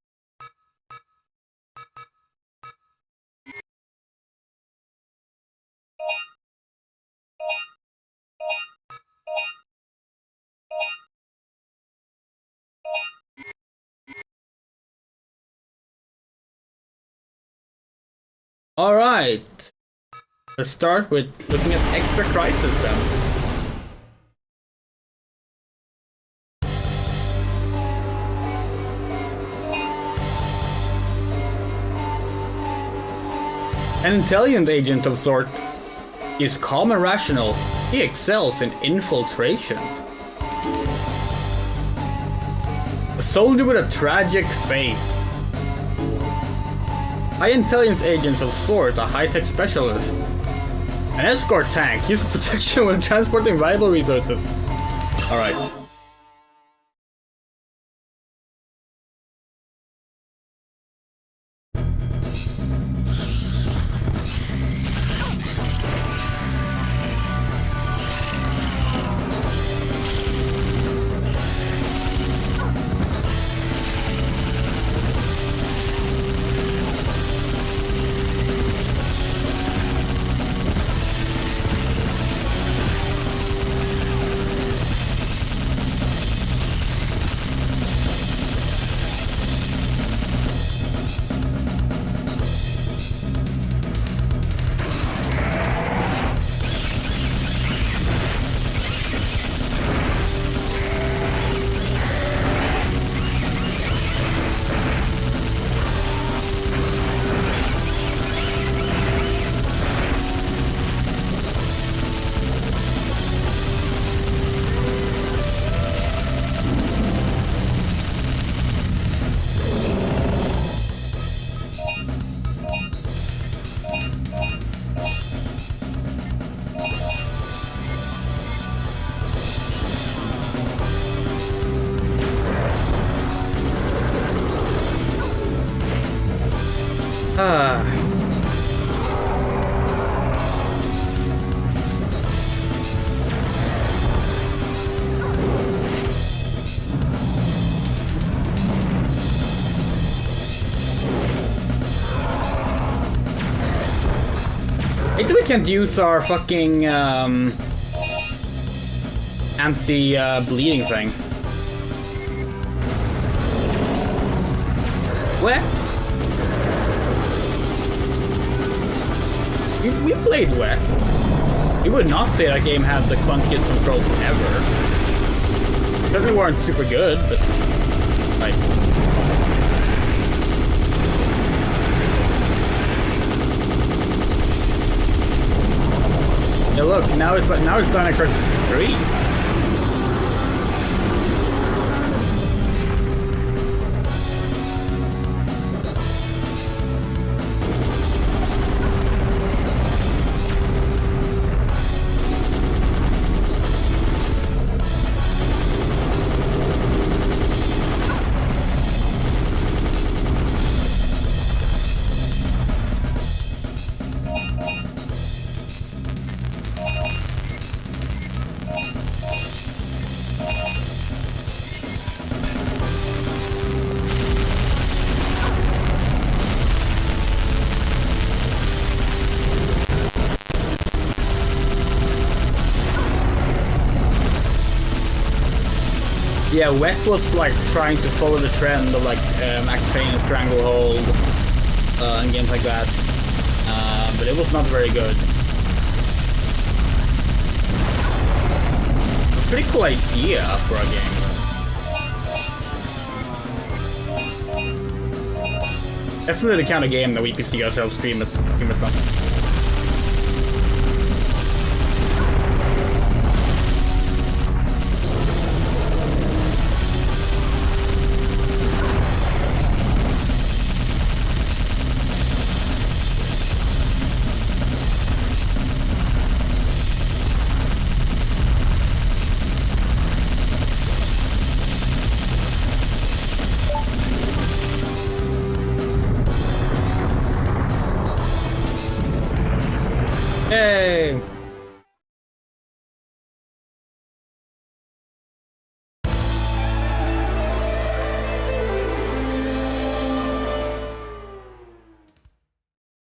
Alright. Let's start with looking at Extra Crisis then. An intelligent agent of sort. He is calm and rational. He excels in infiltration. A soldier with a tragic fate. High intelligence agents of sort, a high-tech specialist. An escort tank, used for protection when transporting valuable resources. Alright. We can't use our fucking anti-bleeding thing. What? We played Wet. You would not say that game had the clunkiest controls ever. Certainly weren't super good, but like. Yeah, look, now it's Dino Crisis 3. Yeah, Wet was like trying to follow the trend of like Max Payne and Stranglehold and games like that, but it was not very good. Pretty cool idea for a game. Definitely the kind of game that we could see ourselves stream it on. Yay!